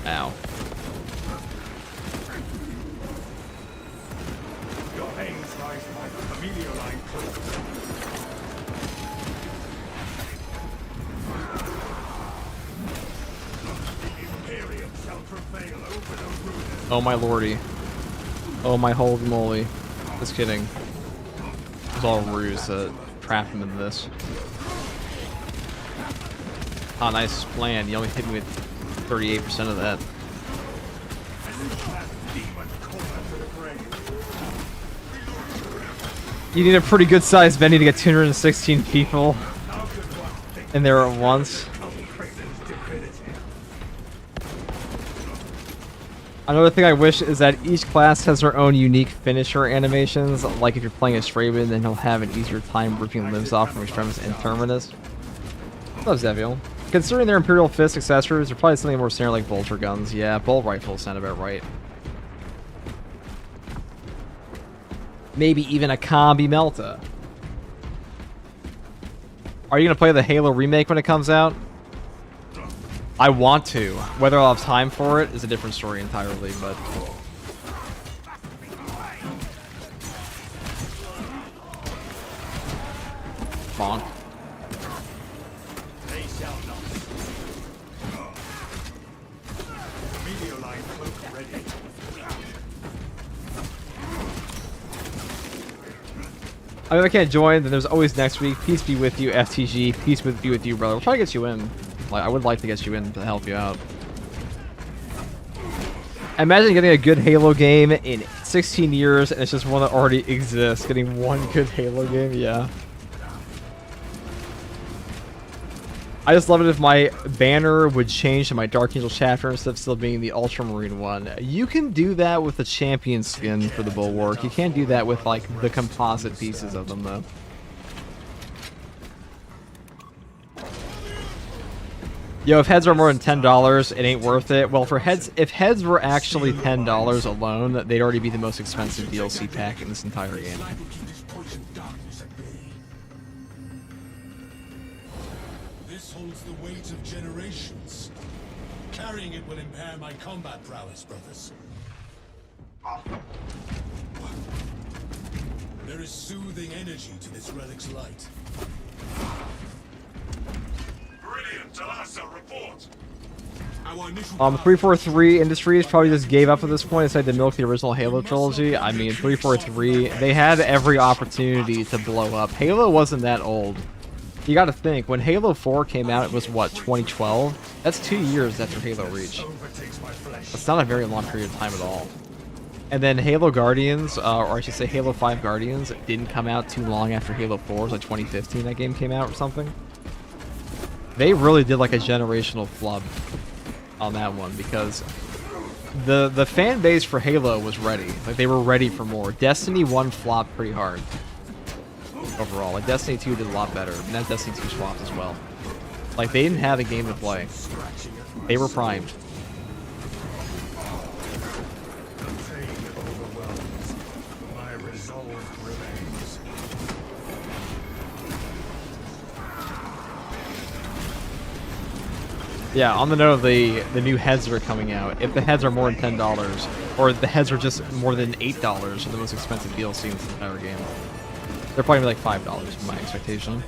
Ow. Your aim sliced my familiar line cloak. The Imperium shall prevail over the ruinous. Oh my lordy. Oh my holy moly. Just kidding. It was all a ruse to trap him in this. Ah, nice plan. You only hit me with 38% of that. You need a pretty good sized venue to get 216 people in there at once. Another thing I wish is that each class has their own unique finisher animations. Like if you're playing a Straven, then he'll have an easier time ripping limbs off from Extremis and Terminus. Love Zeviel. Considering their Imperial Fist accessories, they're probably something more standard like Bolter guns. Yeah, bolt rifles sound about right. Maybe even a Combi Melta. Are you going to play the Halo remake when it comes out? I want to. Whether I'll have time for it is a different story entirely, but... Bonk. They shall not. Meteor line cloak ready. I mean, if I can't join, then there's always next week. Peace be with you, FTG. Peace be with you, brother. We'll try to get you in. Like, I would like to get you in to help you out. Imagine getting a good Halo game in 16 years, and it's just one that already exists. Getting one good Halo game, yeah. I just love it if my banner would change to my Dark Angel chapter instead of still being the Ultramarine one. You can do that with the champion skin for the Bulwark. You can't do that with, like, the composite pieces of them, though. Yo, if heads are more than $10, it ain't worth it. Well, for heads, if heads were actually $10 alone, they'd already be the most expensive DLC pack in this entire game. This holds the weight of generations. Carrying it will impair my combat prowess, brothers. There is soothing energy to this relic's light. Brilliant, Talassa, report. 343 Industries probably just gave up at this point, decided to milk the original Halo trilogy. I mean, 343, they had every opportunity to blow up. Halo wasn't that old. You gotta think, when Halo 4 came out, it was what, 2012? That's 2 years after Halo Reach. That's not a very long period of time at all. And then Halo Guardians, or I should say Halo 5 Guardians, didn't come out too long after Halo 4. It was like 2015 that game came out or something. They really did like a generational flub on that one because the fan base for Halo was ready. Like they were ready for more. Destiny 1 flopped pretty hard overall. Like Destiny 2 did a lot better, and that Destiny 2 flopped as well. Like they didn't have a game to play. They were primed. Yeah, on the note of the new heads that are coming out, if the heads are more than $10, or the heads are just more than $8 for the most expensive DLC in this entire game, they're probably like $5 in my expectation.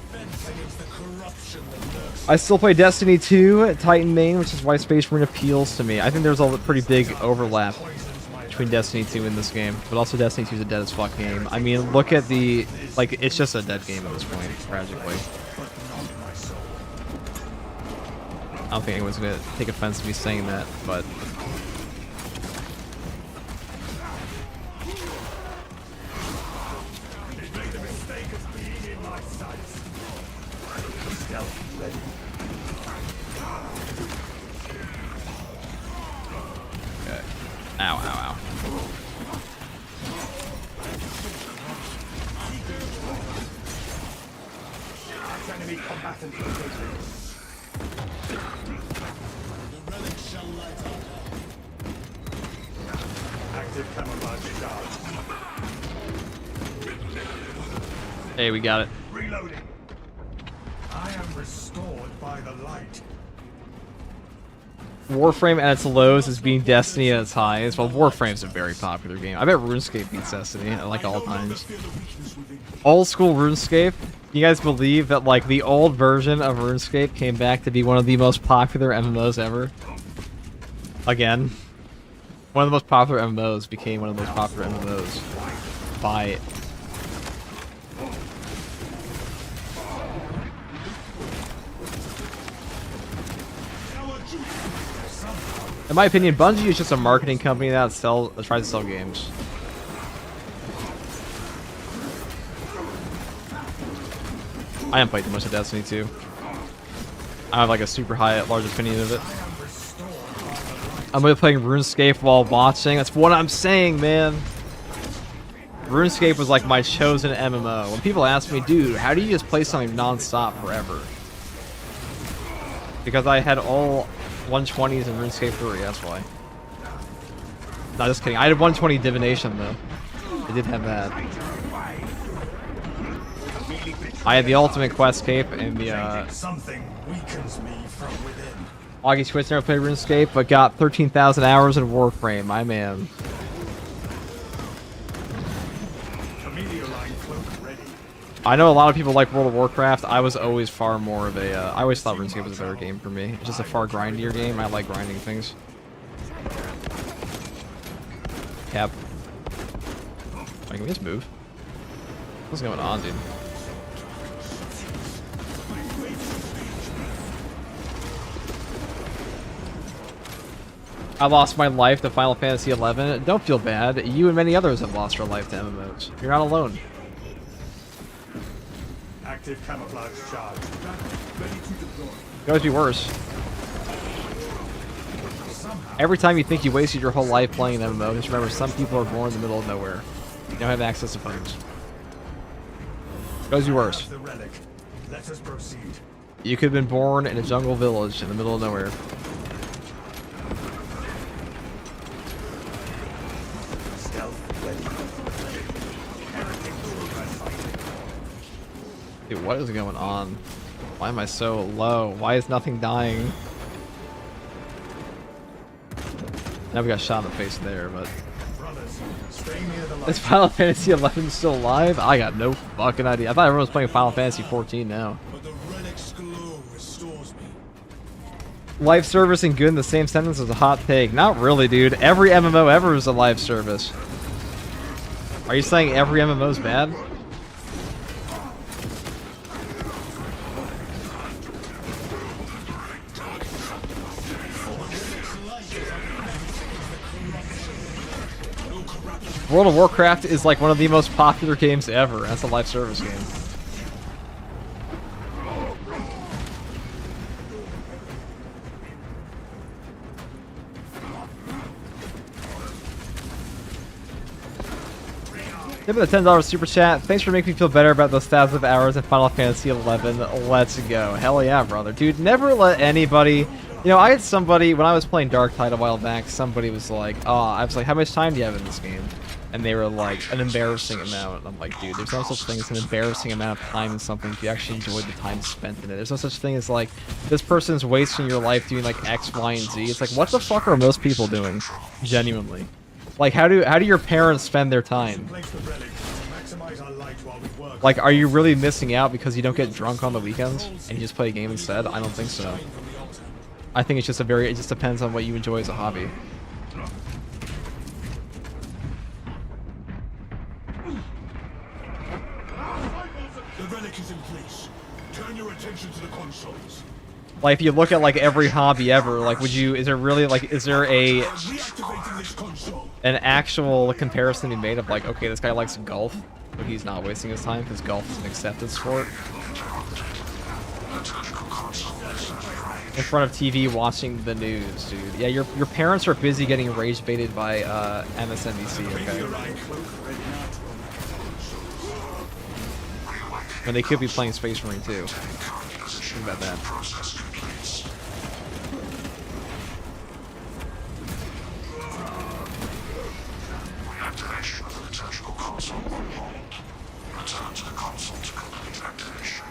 I still play Destiny 2 Titan main, which is why Space Marine appeals to me. I think there's a pretty big overlap between Destiny 2 and this game, but also Destiny 2 is a dead as fuck game. I mean, look at the, like, it's just a dead game at this point, tragically. I don't think anyone's gonna take offense to me saying that, but okay. Ow, ow, ow. Enemy combatant located. Active camouflage charge. Hey, we got it. Reloading. I am restored by the light. Warframe at its lows is beating Destiny at its highs. Well, Warframe's a very popular game. I bet RuneScape beats Destiny at like all times. Old school RuneScape. You guys believe that like the old version of RuneScape came back to be one of the most popular MMOs ever? Again, one of the most popular MMOs became one of the most popular MMOs by in my opinion, Bungie is just a marketing company that tries to sell games. I haven't played too much of Destiny 2. I have like a super high, large opinion of it. I'm gonna be playing RuneScape while watching. That's what I'm saying, man. RuneScape was like my chosen MMO. When people ask me, dude, how do you just play something non-stop forever? Because I had all 120s in RuneScape 3, that's why. No, just kidding. I had 120 Divination, though. I did have that. I had the Ultimate Quest Cape and the, Something weakens me from within. Augie Switch never played RuneScape, but got 13,000 hours in Warframe. My man. Familiar line cloak ready. I know a lot of people like World of Warcraft. I was always far more of a, I always thought RuneScape was a better game for me. It's just a far grindier game. I like grinding things. Cap. Wait, can we just move? What's going on, dude? I lost my life to Final Fantasy XI. Don't feel bad. You and many others have lost your life to MMOs. You're not alone. Active camouflage charge. Ready to deploy. It always be worse. Every time you think you wasted your whole life playing an MMO, just remember some people are born in the middle of nowhere. You don't have access to phones. It always be worse. The relic. Let us proceed. You could have been born in a jungle village in the middle of nowhere. Dude, what is going on? Why am I so low? Why is nothing dying? Now we got shot in the face there, but... Brothers, stay near the light. Is Final Fantasy XI still alive? I got no fucking idea. I thought everyone was playing Final Fantasy 14 now. But the relic's glow restores me. Life service and good in the same sentence is a hot take. Not really, dude. Every MMO ever is a life service. Are you saying every MMO is bad? World of Warcraft is like one of the most popular games ever. That's a live service game. Give it a $10 super chat. Thanks for making me feel better about those thousands of hours in Final Fantasy XI. Let's go. Hell yeah, brother. Dude, never let anybody... You know, I had somebody, when I was playing Dark Tide a while back, somebody was like, oh, I was like, how much time do you have in this game? and they were like an embarrassing amount. And I'm like, dude, there's no such thing as an embarrassing amount of time in something if you actually enjoyed the time spent in it. There's no such thing as like this person's wasting your life doing like X, Y, and Z. It's like, what the fuck are most people doing? Genuinely, like how do your parents spend their time? Like, are you really missing out because you don't get drunk on the weekends and you just play a game instead? I don't think so. I think it's just it just depends on what you enjoy as a hobby. The relic is in place. Turn your attention to the consoles. Like, if you look at like every hobby ever, like, is there really like, is there Reactivating this console. an actual comparison to be made of like, okay, this guy likes golf, but he's not wasting his time because golf is an accepted sport? In front of TV watching the news, dude. Yeah, your parents are busy getting rage baited by MSNBC, okay? When they could be playing Space Marine too. Think about that. Reactivation of the liturgical console on hold. Return to the console to complete activation.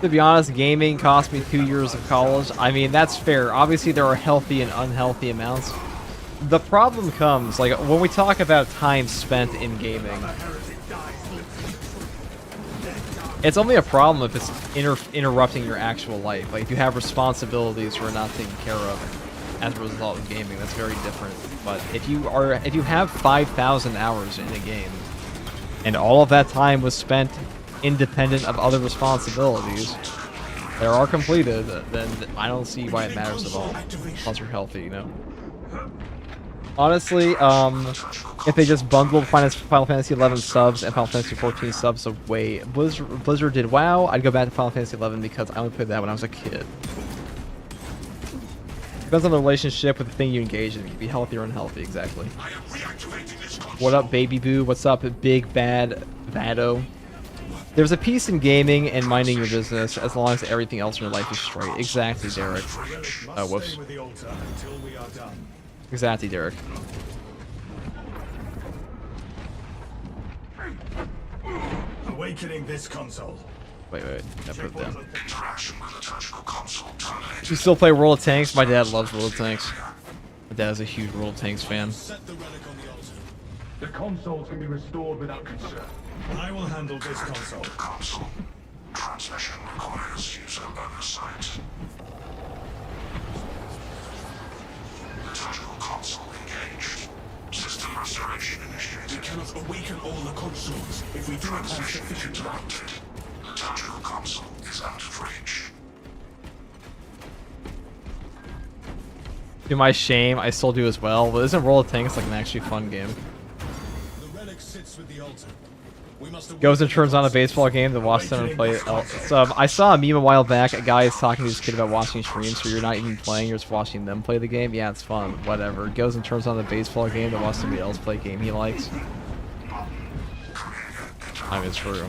To be honest, gaming cost me 2 years of college. I mean, that's fair. Obviously, there are healthy and unhealthy amounts. The problem comes, like, when we talk about time spent in gaming, it's only a problem if it's interrupting your actual life. Like, if you have responsibilities you are not taken care of as a result of gaming, that's very different. But if you have 5,000 hours in a game, and all of that time was spent independent of other responsibilities that are completed, then I don't see why it matters at all. Plus you're healthy, you know. Honestly, if they just bundled Final Fantasy 11 subs and Final Fantasy 14 subs away, Blizzard did WoW, I'd go back to Final Fantasy 11 because I only played that when I was a kid. Depends on the relationship with the thing you engage in. It can be healthy or unhealthy, exactly. What up, Baby Boo? What's up, Big Bad Vado? There's a peace in gaming and minding your business as long as everything else in your life is straight. Exactly, Derek. Oh, whoops. Exactly, Derek. Awakening this console. Wait. I put it down. Interaction with liturgical console terminated. You still play World of Tanks? My dad loves World of Tanks. My dad is a huge World of Tanks fan. Set the relic on the altar. The consoles can be restored without concern. I will handle this console. Console. Transmission requires user oversight. Liturgical console engaged. System restoration We initiated. cannot awaken all the consoles if we do not have Transmission sufficient light. interrupted. Liturgical console is out of reach. To my shame, I still do as well. But isn't World of Tanks like an actually fun game? The relic sits with the altar. We must Goes and turns on a baseball game to watch them and play. So I saw a meme a while back. A guy is talking to his kid about watching streams, so you're not even playing, you're just watching them play the game. Yeah, it's fun. Whatever. Goes and turns on a baseball game to watch somebody else play a game he likes. I mean, it's true.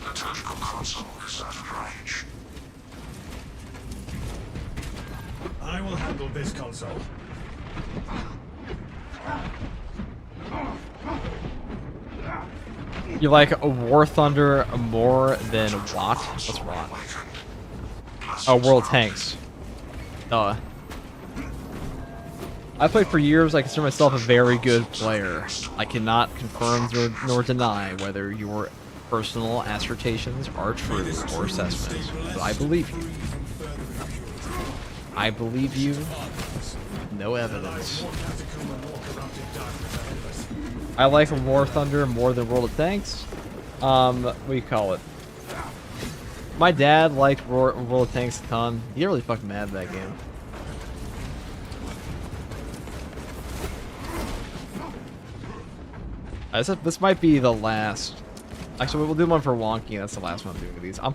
Liturgical console is out of range. I will handle this console. You like War Thunder more than what? What's wrong? Oh, World Tanks. I played for years. I consider myself a very good player. I cannot confirm nor deny whether your personal assertions are true or assessments, but I believe you. I believe you. No evidence. I like War Thunder more than World of Tanks. What do you call it? My dad liked World of Tanks a ton. He got really fucking mad at that game. This might be the last. Actually, we'll do one for Wonky. That's the last one I'm doing with these. I'm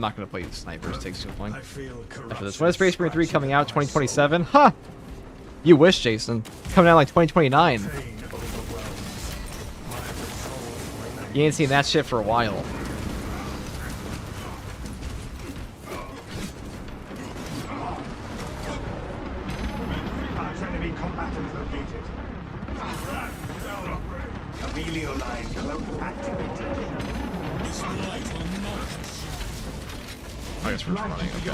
not gonna play snipers. It takes too long. I feel After this, when is Space Marine 3 coming out? 2027? Huh! You wish, Jason. Coming out like 2029. You ain't seen that shit for a while. Combatant located. Chameleon line cloak activated. This light will not consume. I guess we're running. Okay.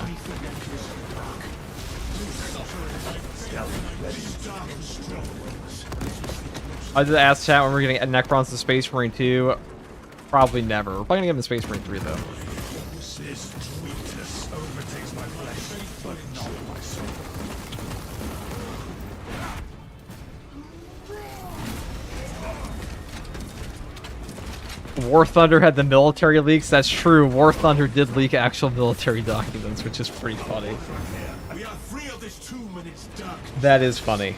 I did ask chat when we're getting Necrons to Space Marine 2. Probably never. We're probably gonna get him to Space Marine 3 though. This weakness overtakes my flesh, but not my soul. War Thunder had the military leaks. That's true. War Thunder did leak actual military documents, which is pretty funny. We are free of this tomb and its dark. That is funny.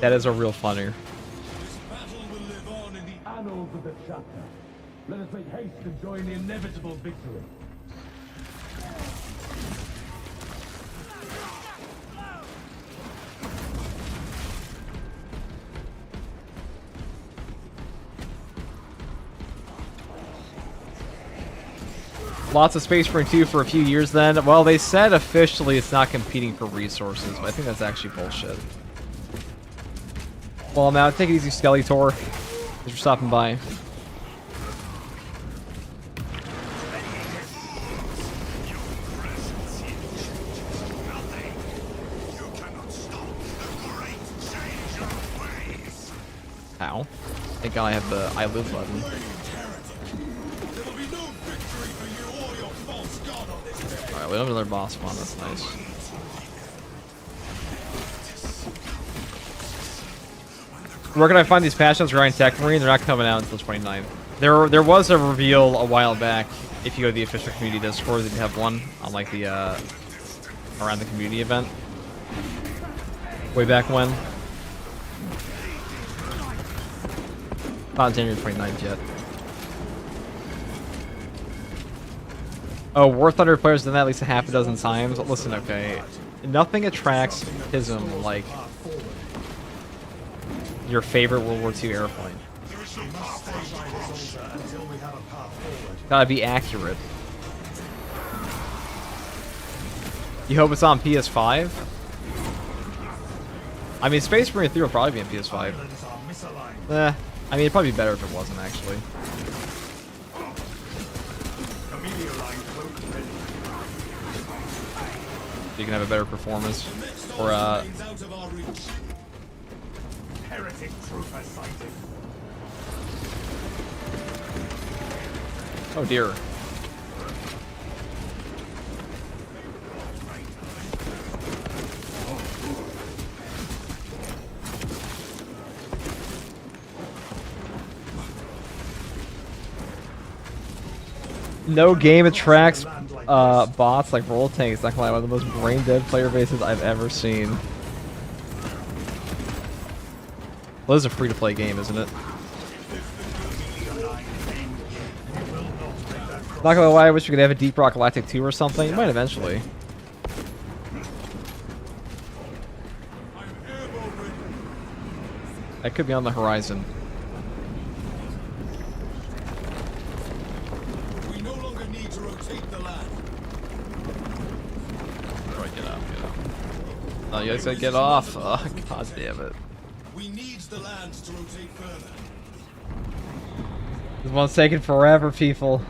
That is a real funner. This battle will live on in the Annals of the chapter. Let us make haste and join the inevitable victory. Lots of Space Marine 2 for a few years then. Well, they said officially it's not competing for resources, but I think that's actually bullshit. Well, now take it easy, Skeletor. Thanks for stopping by. Ow. Thank God I have the I live button. There will be no victory for you or your false god on this day. Alright, we have another boss spawn, that's nice. Where can I find these patches regarding Tech Marine? They're not coming out until 29th. There was a reveal a while back. If you go to the official community Discord, they have one on like the around the community event. Way back when. Not January 29th yet. Oh, War Thunder players done that at least a half a dozen times. Listen, okay. Nothing attracts Pism like your favorite World War II airplane. Gotta be accurate. You hope it's on PS5? I mean, Space Marine 3 will probably be on PS5. I mean, it'd probably be better if it wasn't, actually. You can have a better performance. Or, Heretic trooper sighted. oh dear. No game attracts bots like roll tanks. Not gonna lie, one of the most brain dead player bases I've ever seen. Well, this is a free to play game, isn't it? Not gonna lie, I wish we could have a Deep Rock Galactic 2 or something. You might eventually. That could be on the horizon. We no longer need to rotate the land. Alright, get up, get up. Oh, you guys said get off. Oh, god damn it. We need the land to rotate further. This one's taking forever, people.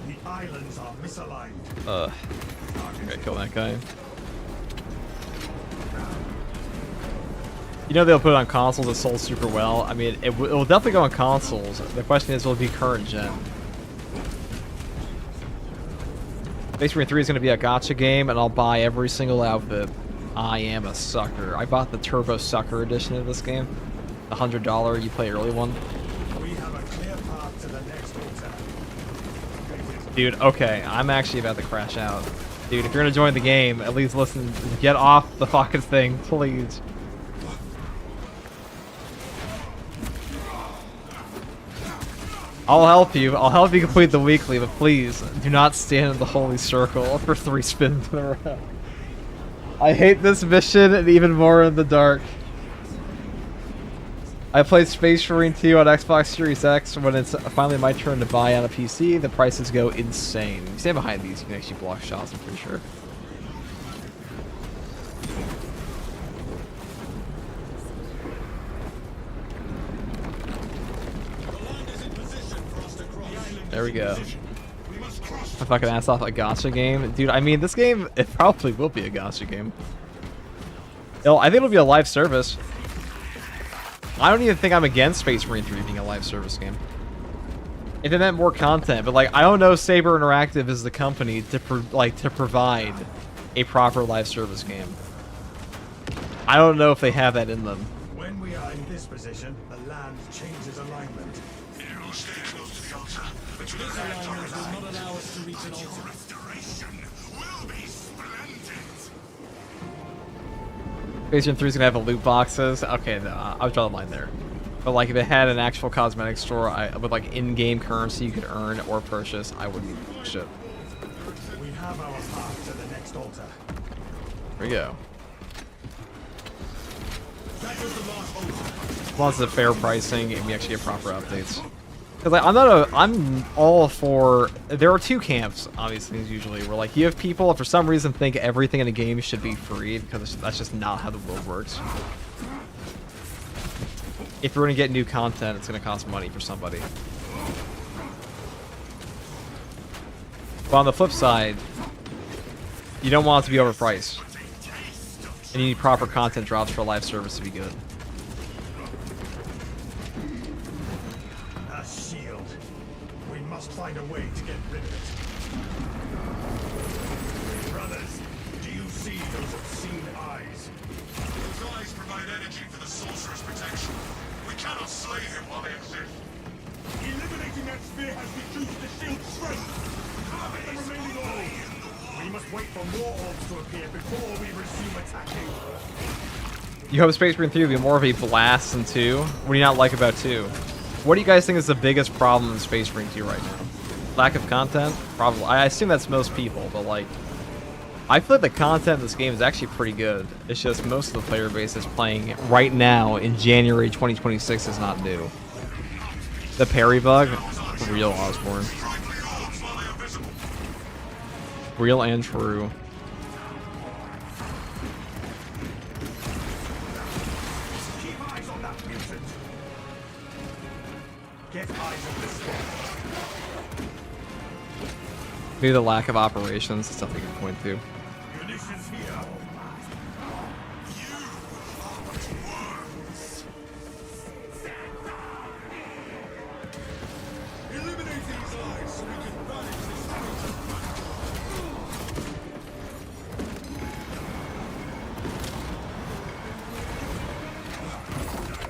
The islands are misaligned. Gotta kill that guy. You know they'll put it on consoles that sold super well. I mean, it will definitely go on consoles. The question is, will it be current gen? Space Marine 3 is going to be a gacha game, and I'll buy every single outfit. I am a sucker. I bought the Turbo Sucker edition of this game. The $100 you play early one. We have a clear path to the next altar. Dude, okay, I'm actually about to crash out. Dude, if you're going to join the game, at least listen, get off the fucking thing, please. I'll help you. I'll help you complete the weekly, but please do not stand in the holy circle for 3 spins in a row. I hate this mission and even more in the dark. I played Space Marine 2 on Xbox Series X. When it's finally my turn to buy on a PC, the prices go insane. You stand behind these, you can actually block shots, I'm pretty sure. There we go. I fucking ass off a gacha game. Dude, I mean, this game, it probably will be a gacha game. I think it'll be a live service. I don't even think I'm against Space Marine 3 being a live service game. If it meant more content, but like, I don't know Saber Interactive is the company to provide a proper live service game. I don't know if they have that in them. When we are in this position, the land changes alignment. You stay close to the altar. But you This alignment will not allow us to reach an altar. restoration will be splendid. Space Marine 3 is gonna have a loot boxes. Okay, no, I'll draw the line there. But like, if it had an actual cosmetic store with like in-game currency you could earn or purchase, I wouldn't give a shit. We have our path to the next altar. Here we go. That was the last altar. As long as it's fair pricing and we actually get proper updates. Because like, I'm all for. There are two camps, obviously, usually, where like you have people that for some reason think everything in a game should be free because that's just not how the world works. If you're gonna get new content, it's gonna cost money for somebody. But on the flip side, you don't want it to be overpriced, and you need proper content drops for a live service to be good. A shield. We must find a way to get rid of it. Brothers, do you see those obscene eyes? Those eyes provide energy for the sorcerer's protection. We cannot slay him while they exist. Eliminating that sphere has reduced the shield's strength. The remaining orbs. We must wait for more orbs to appear before we resume attacking. You hope Space Marine 3 will be more of a blast than 2? What do you not like about 2? What do you guys think is the biggest problem in Space Marine 2 right now? Lack of content? Probably. I assume that's most people, but like, I feel like the content in this game is actually pretty good. It's just most of the player base is playing right now in January 2026 is not new. The parry bug? Real, Osborne. Real and true. Keep eyes on that mutant. Get eyes on this one. Maybe the lack of operations is something you can point to. Munitions here. Eliminate these eyes so we can banish this creature.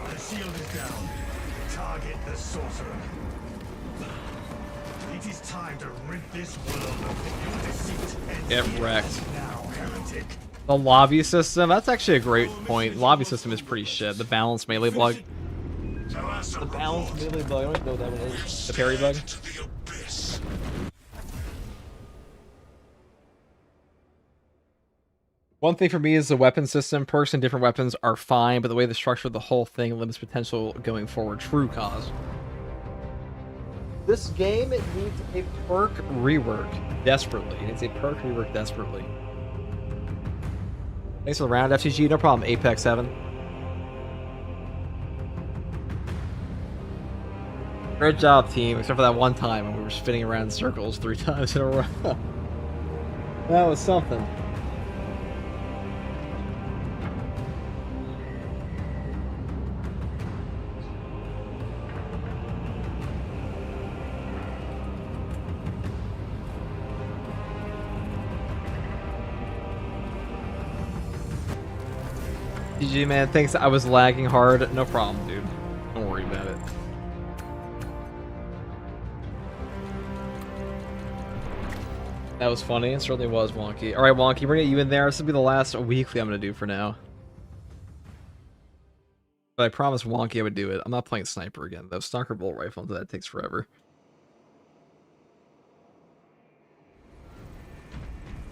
The shield is down. Target the sorcerer. It is time to rid this world of your deceit and Get fear. wrecked. Now, heretic. The lobby system, that's actually a great point. Lobby system is pretty shit. The balanced melee bug. The balanced melee bug, I don't know what that one is. The parry bug. To the abyss. One thing for me is the weapon system. Perks and different weapons are fine, but the way the structure of the whole thing limits potential going forward. True cause. This game needs a perk rework desperately. It needs a perk rework desperately. Thanks for the round, FTG. No problem. Apex 7. Great job, team. Except for that one time when we were spinning around in circles 3 times in a row. That was something. GG, man. Thanks. I was lagging hard. No problem, dude. Don't worry about it. That was funny. It certainly was, Wonky. Alright, Wonky, bring you in there. This will be the last weekly I'm going to do for now. But I promised Wonky I would do it. I'm not playing Sniper again, though. Stalker Bolt Rifle, that takes forever.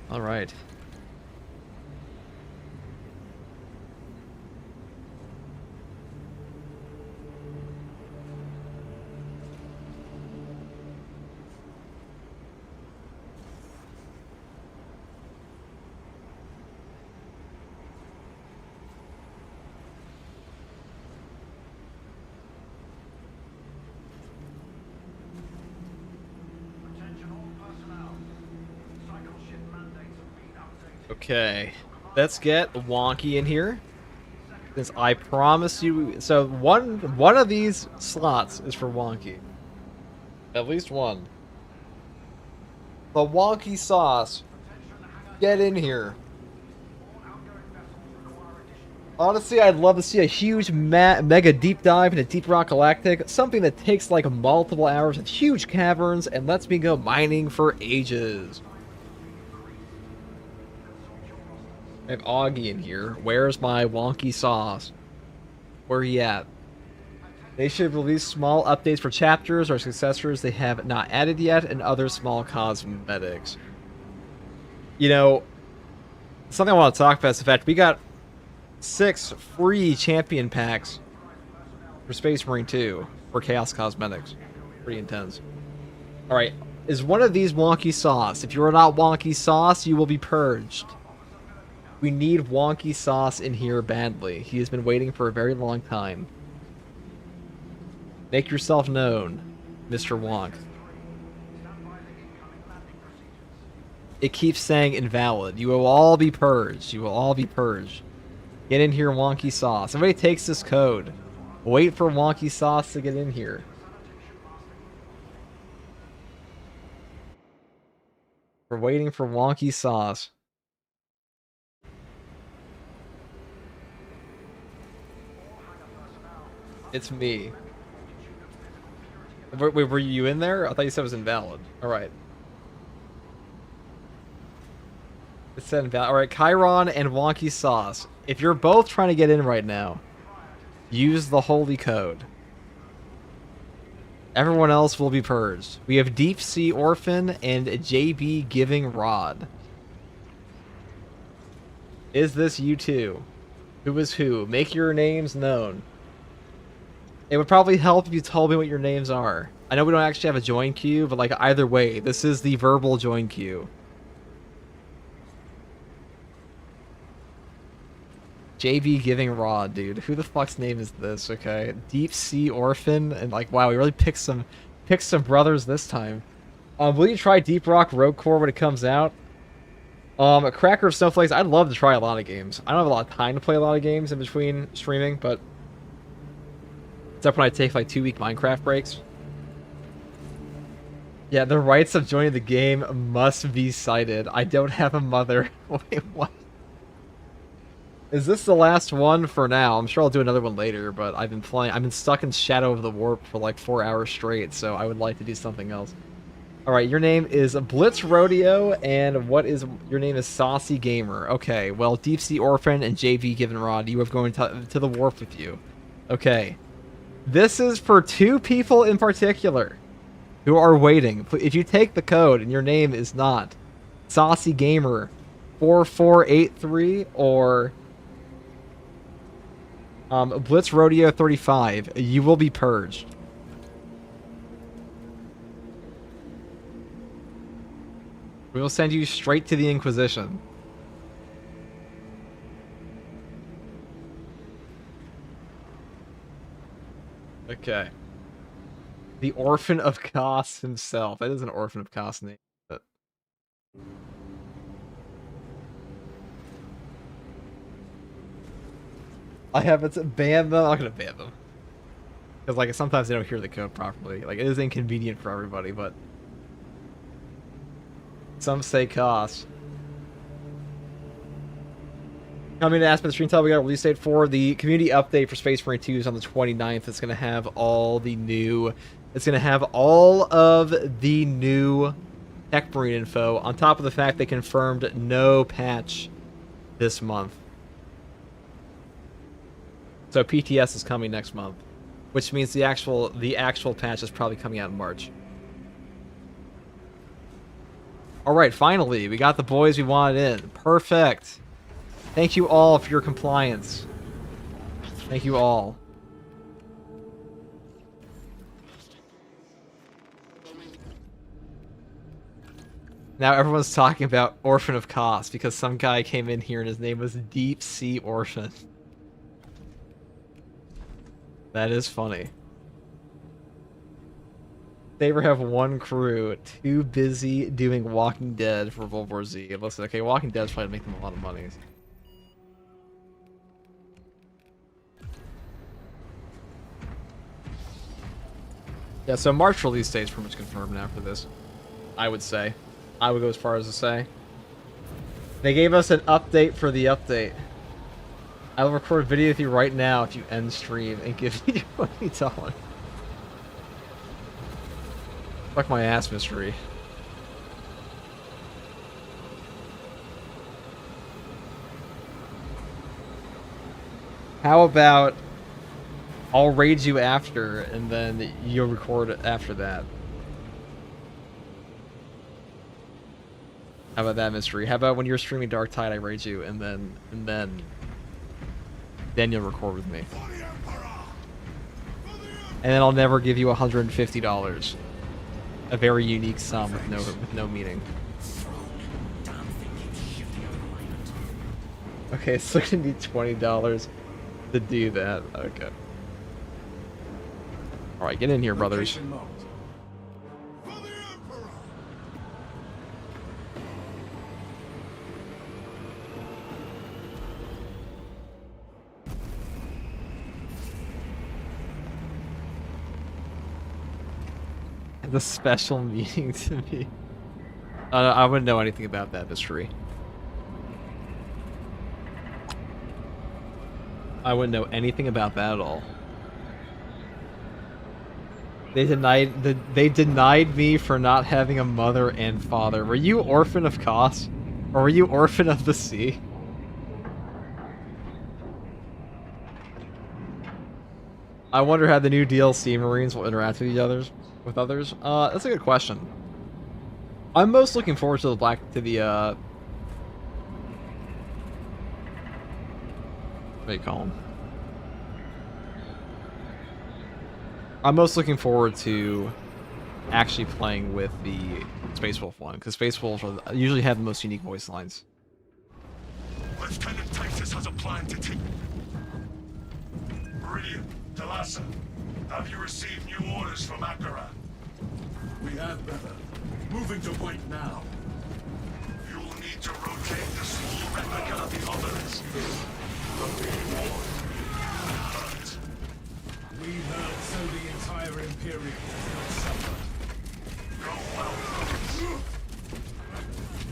Alright. Okay, let's get Wonky in here. Since I promise you, so one of these slots is for Wonky. At least one. The Wonky sauce. Get in here. Honestly, I'd love to see a huge mega deep dive into Deep Rock Galactic. Something that takes like multiple hours with huge caverns and lets me go mining for ages. I have Augie in here. Where's my Wonky sauce? Where he at? They should release small updates for chapters or successors they have not added yet and other small cosmetics. You know, something I want to talk about is the fact we got 6 free champion packs for Space Marine 2 for Chaos Cosmetics. Pretty intense. Alright, is one of these Wonky sauce? If you are not Wonky sauce, you will be purged. We need Wonky sauce in here badly. He has been waiting for a very long time. Make yourself known, Mr. Wonk. It keeps saying invalid. You will all be purged. You will all be purged. Get in here, Wonky sauce. Everybody takes this code. Wait for Wonky sauce to get in here. We're waiting for Wonky sauce. It's me. Wait, were you in there? I thought you said it was invalid. Alright. It said invalid. Alright, Chiron and Wonky Sauce. If you're both trying to get in right now, use the holy code. Everyone else will be purged. We have Deep Sea Orphan and JB Giving Rod. Is this you two? Who is who? Make your names known. It would probably help if you told me what your names are. I know we don't actually have a join queue, but like either way, this is the verbal join queue. JB Giving Rod, dude. Who the fuck's name is this, okay? Deep Sea Orphan, and like, wow, we really picked some brothers this time. Will you try Deep Rock Rogue Core when it comes out? A Cracker of Snowflakes, I'd love to try a lot of games. I don't have a lot of time to play a lot of games in between streaming, but except when I take like 2-week Minecraft breaks. Yeah, the rights of joining the game must be cited. I don't have a mother. Wait, what? Is this the last one for now? I'm sure I'll do another one later, but I've been stuck in Shadow of the Warp for like 4 hours straight, so I would like to do something else. Alright, your name is Blitz Rodeo, and your name is Saucy Gamer. Okay, well, Deep Sea Orphan and JV Given Rod, you have going to the Warp with you. Okay. This is for 2 people in particular who are waiting. If you take the code and your name is not Saucy Gamer 4483 or Blitz Rodeo 35, you will be purged. We will send you straight to the Inquisition. Okay. The Orphan of Kos himself. That is an Orphan of Kos name. But I have it to ban them. I'm not gonna ban them. Because like sometimes they don't hear the code properly. Like it is inconvenient for everybody, but some say Kos. Coming to Aspen Stream Tell, we got a release date for the community update for Space Marine 2 is on the 29th. It's gonna have all the new Tech Marine info, on top of the fact they confirmed no patch this month. So PTS is coming next month, which means the actual patch is probably coming out in March. Alright, finally, we got the boys we wanted in. Perfect. Thank you all for your compliance. Thank you all. Now everyone's talking about Orphan of Kos because some guy came in here and his name was Deep Sea Orphan. That is funny. Saber have one crew, too busy doing Walking Dead for World War Z. Listen, okay, Walking Dead's probably making them a lot of money. Yeah, so March release date's pretty much confirmed now for this. I would say. I would go as far as to say. They gave us an update for the update. I will record a video with you right now if you end stream and give me $20. Fuck my ass, mystery. How about I'll raid you after and then you'll record it after that? How about that, mystery? How about when you're streaming Dark Tide, I raid you and then you'll record with me. And then I'll never give you $150. A very unique sum with no meaning. Okay, it's so gonna be $20 to do that. Okay. Alright, get in here, brothers. The special meaning to me. I wouldn't know anything about that mystery. I wouldn't know anything about that at all. They denied me for not having a mother and father. Were you orphan of Kos? Or were you orphan of the sea? I wonder how the new DLC Marines will interact with others. That's a good question. I'm most looking forward to the what do you call them? I'm most looking forward to actually playing with the Space Wolf one, because Space Wolves usually have the most unique voice lines. Lieutenant Titus has a plan to take. Meridian, Talassa, have you received new orders from Akaran? We have, brother. Moving to point now. You'll need to rotate the small replica of the obelisk. The reward hurt. We heard so the entire Imperium does not suffer. Go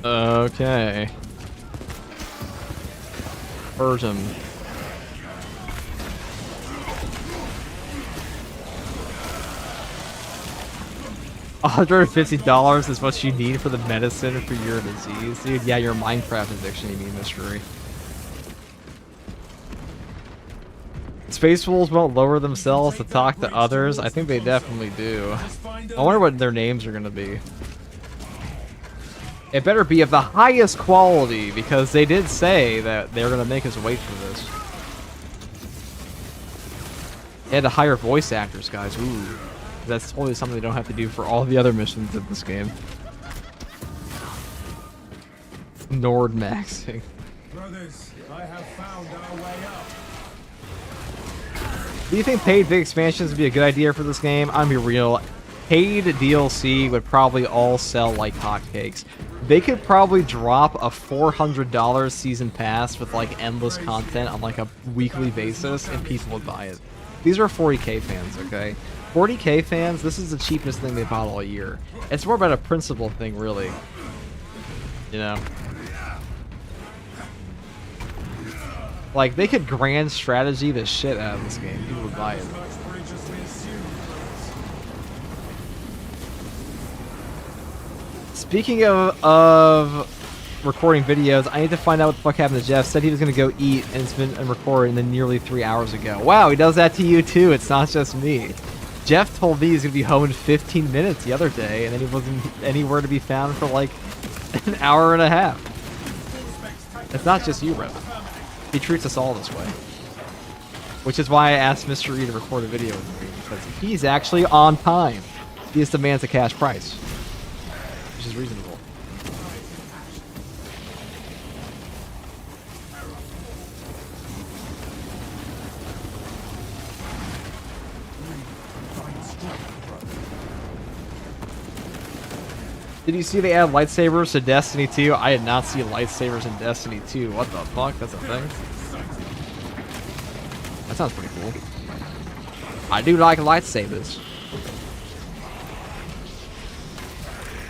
well. Okay. Hurt him. $150 is what you need for the medicine for your disease, dude. Yeah, your Minecraft addiction. You mean, mystery? Space Wolves won't lower themselves to talk to others. I think they definitely do. I wonder what their names are gonna be. It better be of the highest quality, because they did say that they're gonna make us wait for this. They had to hire voice actors, guys. Ooh. That's totally something they don't have to do for all the other missions of this game. Nord maxing. Brothers, I have found our way up. Do you think paid big expansions would be a good idea for this game? I'm gonna be real. Paid DLC would probably all sell like hotcakes. They could probably drop a $400 season pass with like endless content on like a weekly basis and people would buy it. These are 40k fans, okay? 40k fans, this is the cheapest thing they bought all year. It's more about a principle thing, really. You know? Like, they could grand strategy the shit out of this game. People would buy it. Speaking of recording videos, I need to find out what the fuck happened to Jeff. Said he was going to go eat, and it's been recorded nearly 3 hours ago. Wow, he does that to you too. It's not just me. Jeff told me he's going to be home in 15 minutes the other day, and then he wasn't anywhere to be found for like an hour and a half. It's not just you, bro. He treats us all this way. Which is why I asked Mr. E to record a video with me, because he's actually on time. He just demands a cash price, which is reasonable. Did you see they add lightsabers to Destiny 2? I did not see lightsabers in Destiny 2. What the fuck? That's a thing? That sounds pretty cool. I do like lightsabers.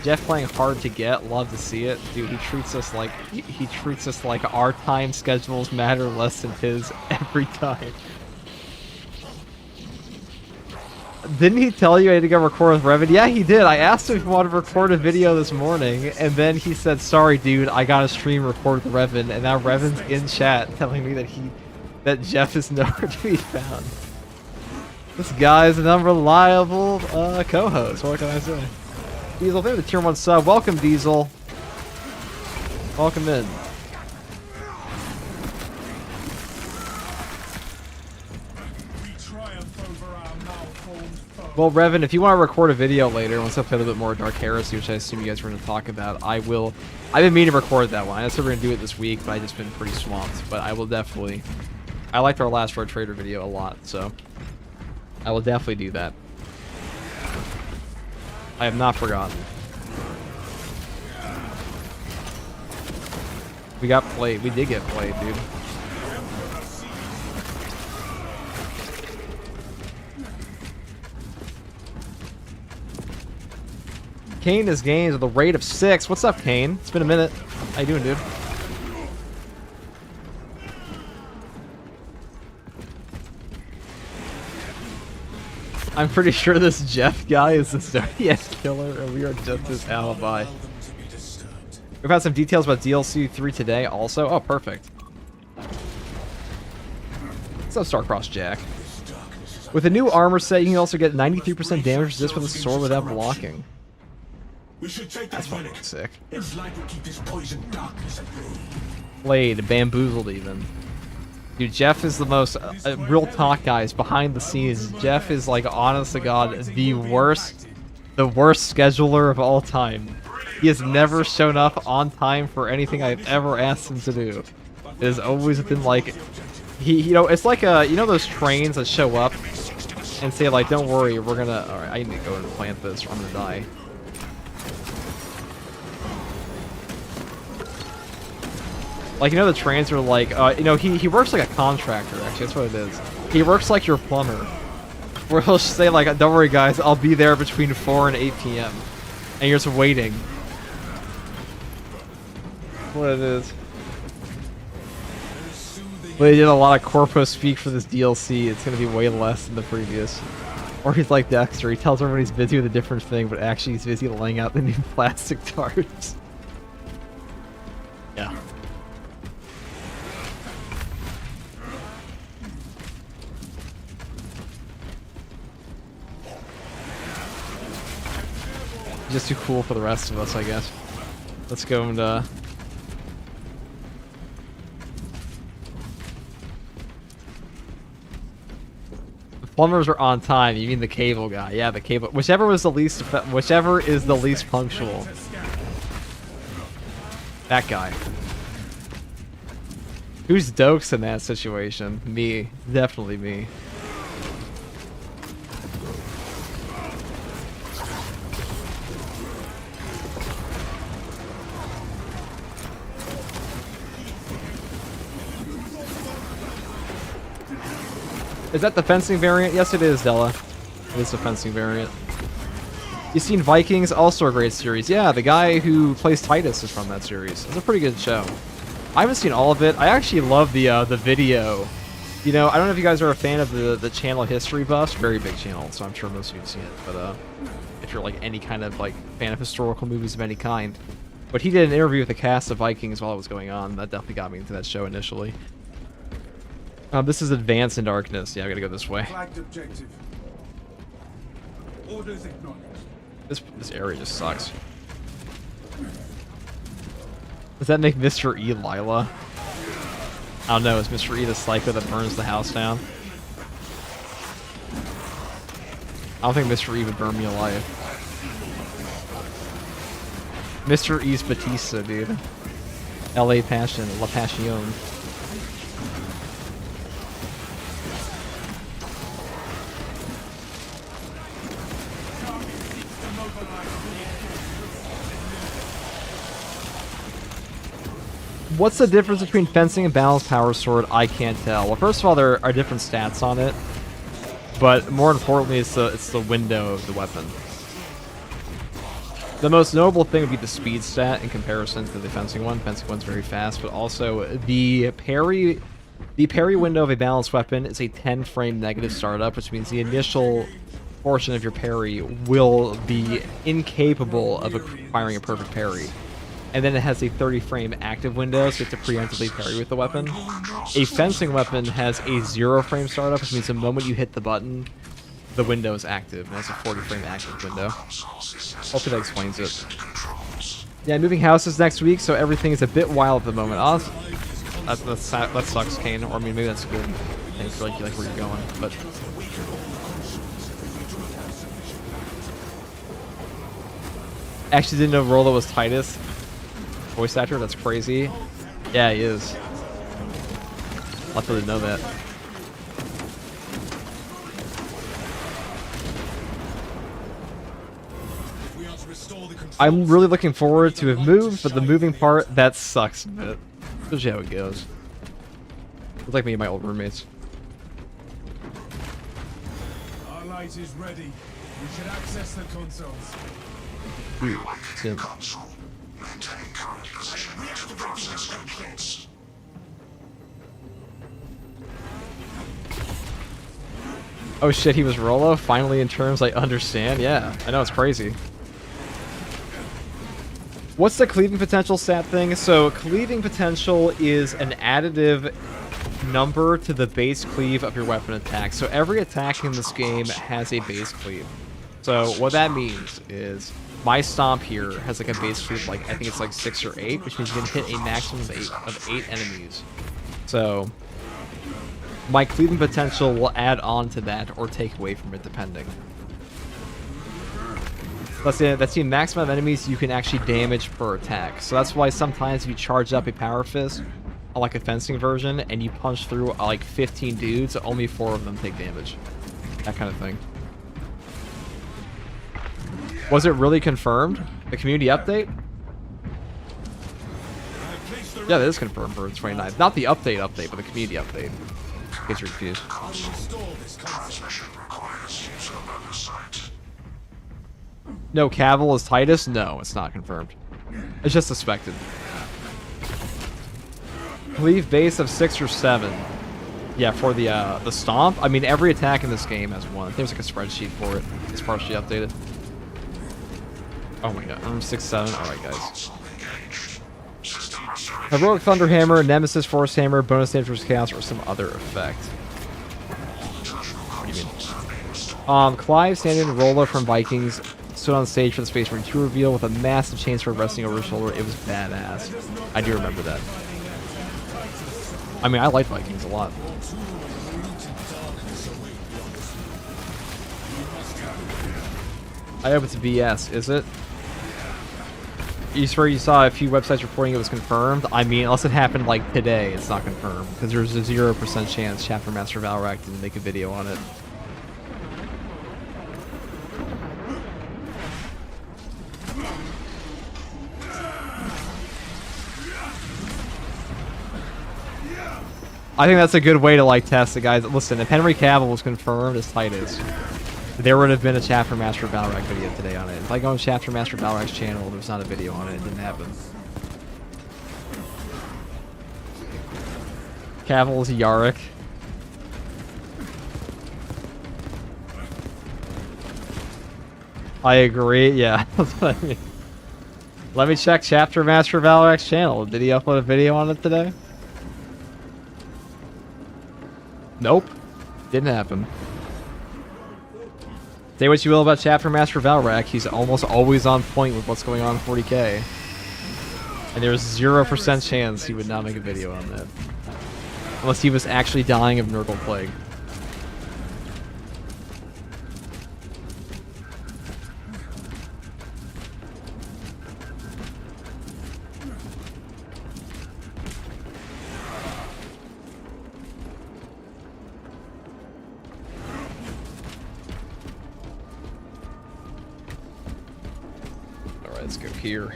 Jeff playing hard to get, love to see it. Dude, he treats us like he treats us like our time schedules matter less than his every time. Didn't he tell you I had to go record with Revan? Yeah, he did. I asked him if he wanted to record a video this morning, and then he said, "Sorry, dude, I gotta stream record with Revan." And now Revan's in chat telling me that Jeff is nowhere to be found. This guy's an unreliable co-host. What can I say? Diesel, thank you for the tier 1 sub. Welcome, Diesel. Welcome in. We triumph over our malformed foe. Well, Revan, if you want to record a video later, once I play a little bit more Dark Heresy, which I assume you guys were going to talk about, I will. I've been meaning to record that one. I said we're going to do it this week, but I've just been pretty swamped. But I will definitely. I liked our last Road Trader video a lot, so I will definitely do that. I have not forgotten. We got played. We did get played, dude. Kane is gained at the rate of 6. What's up, Kane? It's been a minute. How you doing, dude? I'm pretty sure this Jeff guy is the Zodiac killer, and we are just his alibi. We've had some details about DLC 3 today also. Oh, perfect. What's up, Starcross Jack? With a new armor set, you can also get 93% damage resist with a sword without blocking. We should take That's that fucking relic. sick. It's like to keep this poison darkness at bay. Played, bamboozled even. Dude, Jeff is the most real talk, guys. Behind the scenes, Jeff is like, honest to God, the worst scheduler of all time. He has never shown up on time for anything I've ever asked him to do. It has always been like, you know, it's like you know those trains that show up and say like, don't worry, we're gonna. All right, I need to go and plant this, or I'm gonna die. Like, you know, the trains are like, you know, he works like a contractor, actually, that's what it is. He works like your plumber. Where he'll say, like, don't worry, guys, I'll be there between 4 and 8 p.m. And you're just waiting. That's what it is. But he did a lot of corpo speak for this DLC. It's going to be way less than the previous. Or he's like Dexter. He tells everyone he's busy with a different thing, but actually he's busy laying out the new plastic tarts. Yeah. Just too cool for the rest of us, I guess. Let's go and the plumbers are on time. You mean the cable guy? Yeah, the cable. Whichever is the least punctual. That guy. Who's dokes in that situation? Me, definitely me. Is that the fencing variant? Yes, it is, Della. It is the fencing variant. You seen Vikings? Also a great series. Yeah, the guy who plays Titus is from that series. It's a pretty good show. I haven't seen all of it. I actually love the video. You know, I don't know if you guys are a fan of the channel History Buffs. Very big channel, so I'm sure most of you have seen it. But if you're like any kind of like fan of historical movies of any kind. But he did an interview with the cast of Vikings while it was going on. That definitely got me into that show initially. This is Advance in Darkness. Yeah, I gotta go this way. Flagged objective. Orders acknowledged. This area just sucks. Does that make Mr. E Lila? I don't know. Is Mr. E the psycho that burns the house down? I don't think Mr. E would burn me alive. Mr. E's Batista, dude. L.A. Passion, La Passion. What's the difference between fencing and balanced power sword? I can't tell. Well, first of all, there are different stats on it, but more importantly, it's the window of the weapon. The most notable thing would be the speed stat in comparison to the fencing one. Fencing one's very fast, but also the parry. The parry window of a balanced weapon is a 10-frame negative startup, which means the initial portion of your parry will be incapable of acquiring a perfect parry. And then it has a 30-frame active window, so you have to preemptively parry with the weapon. A fencing weapon has a 0-frame startup, which means the moment you hit the button, the window is active, and that's a 40-frame active window. Hopefully that explains it. Yeah, moving houses next week, so everything is a bit wild at the moment. That sucks, Kane. Or I mean, maybe that's good. I feel like you like where you're going, but... Actually didn't know Rolo was Titus. Voice actor? That's crazy. Yeah, he is. Luckily to know that. I'm really looking forward to have moved, but the moving part, that sucks a bit. That's how it goes. It's like me and my old roommates. Our light is ready. We should access the consoles. Ooh, Tim. Maintain current position until process completes. Oh shit, he was Rolo? Finally in terms I understand? Yeah, I know, it's crazy. What's the cleaving potential stat thing? So, cleaving potential is an additive number to the base cleave of your weapon attack. So, every attack in this game has a base cleave. So, what that means is my stomp here has like a base cleave, like I think it's like 6 or 8, which means you can hit a maximum of 8 enemies. So, my cleaving potential will add on to that or take away from it, depending. That's the maximum of enemies you can actually damage per attack. So that's why sometimes if you charge up a power fist, on like a fencing version, and you punch through like 15 dudes, only 4 of them take damage. That kind of thing. Was it really confirmed? The community update? Yeah, that is confirmed for the 29th. Not the update, but the community update. In case you're confused. Transmission requires user oversight. No, Cavill is Titus? No, it's not confirmed. It's just suspected. Cleave base of 6 or 7. Yeah, for the stomp. I mean, every attack in this game has one. There's like a spreadsheet for it. It's partially updated. Oh my god, 6, 7. Alright, guys. Heroic Thunderhammer, Nemesis Force Hammer, bonus damage versus chaos, or some other effect. What do you mean? Clive, Standing Roller from Vikings, stood on stage for the Space Marine 2 reveal with a massive chainsword resting over his shoulder. It was badass. I do remember that. I mean, I like Vikings a lot. I hope it's BS, is it? You swear you saw a few websites reporting it was confirmed? I mean, unless it happened like today, it's not confirmed. Because there's a 0% chance Chapter Master Valrak didn't make a video on it. I think that's a good way to like test it, guys. Listen, if Henry Cavill was confirmed as Titus, there would have been a Chapter Master Valrak video today on it. If I go on Chapter Master Valrak's channel, there's not a video on it. It didn't happen. Cavill is Yarick. I agree. Yeah, that's what I mean. Let me check Chapter Master Valrak's channel. Did he upload a video on it today? Nope. Didn't happen. Say what you will about Chapter Master Valrak, he's almost always on point with what's going on in 40k. And there's 0% chance he would not make a video on that. Unless he was actually dying of Nurgle Plague. Let's go here.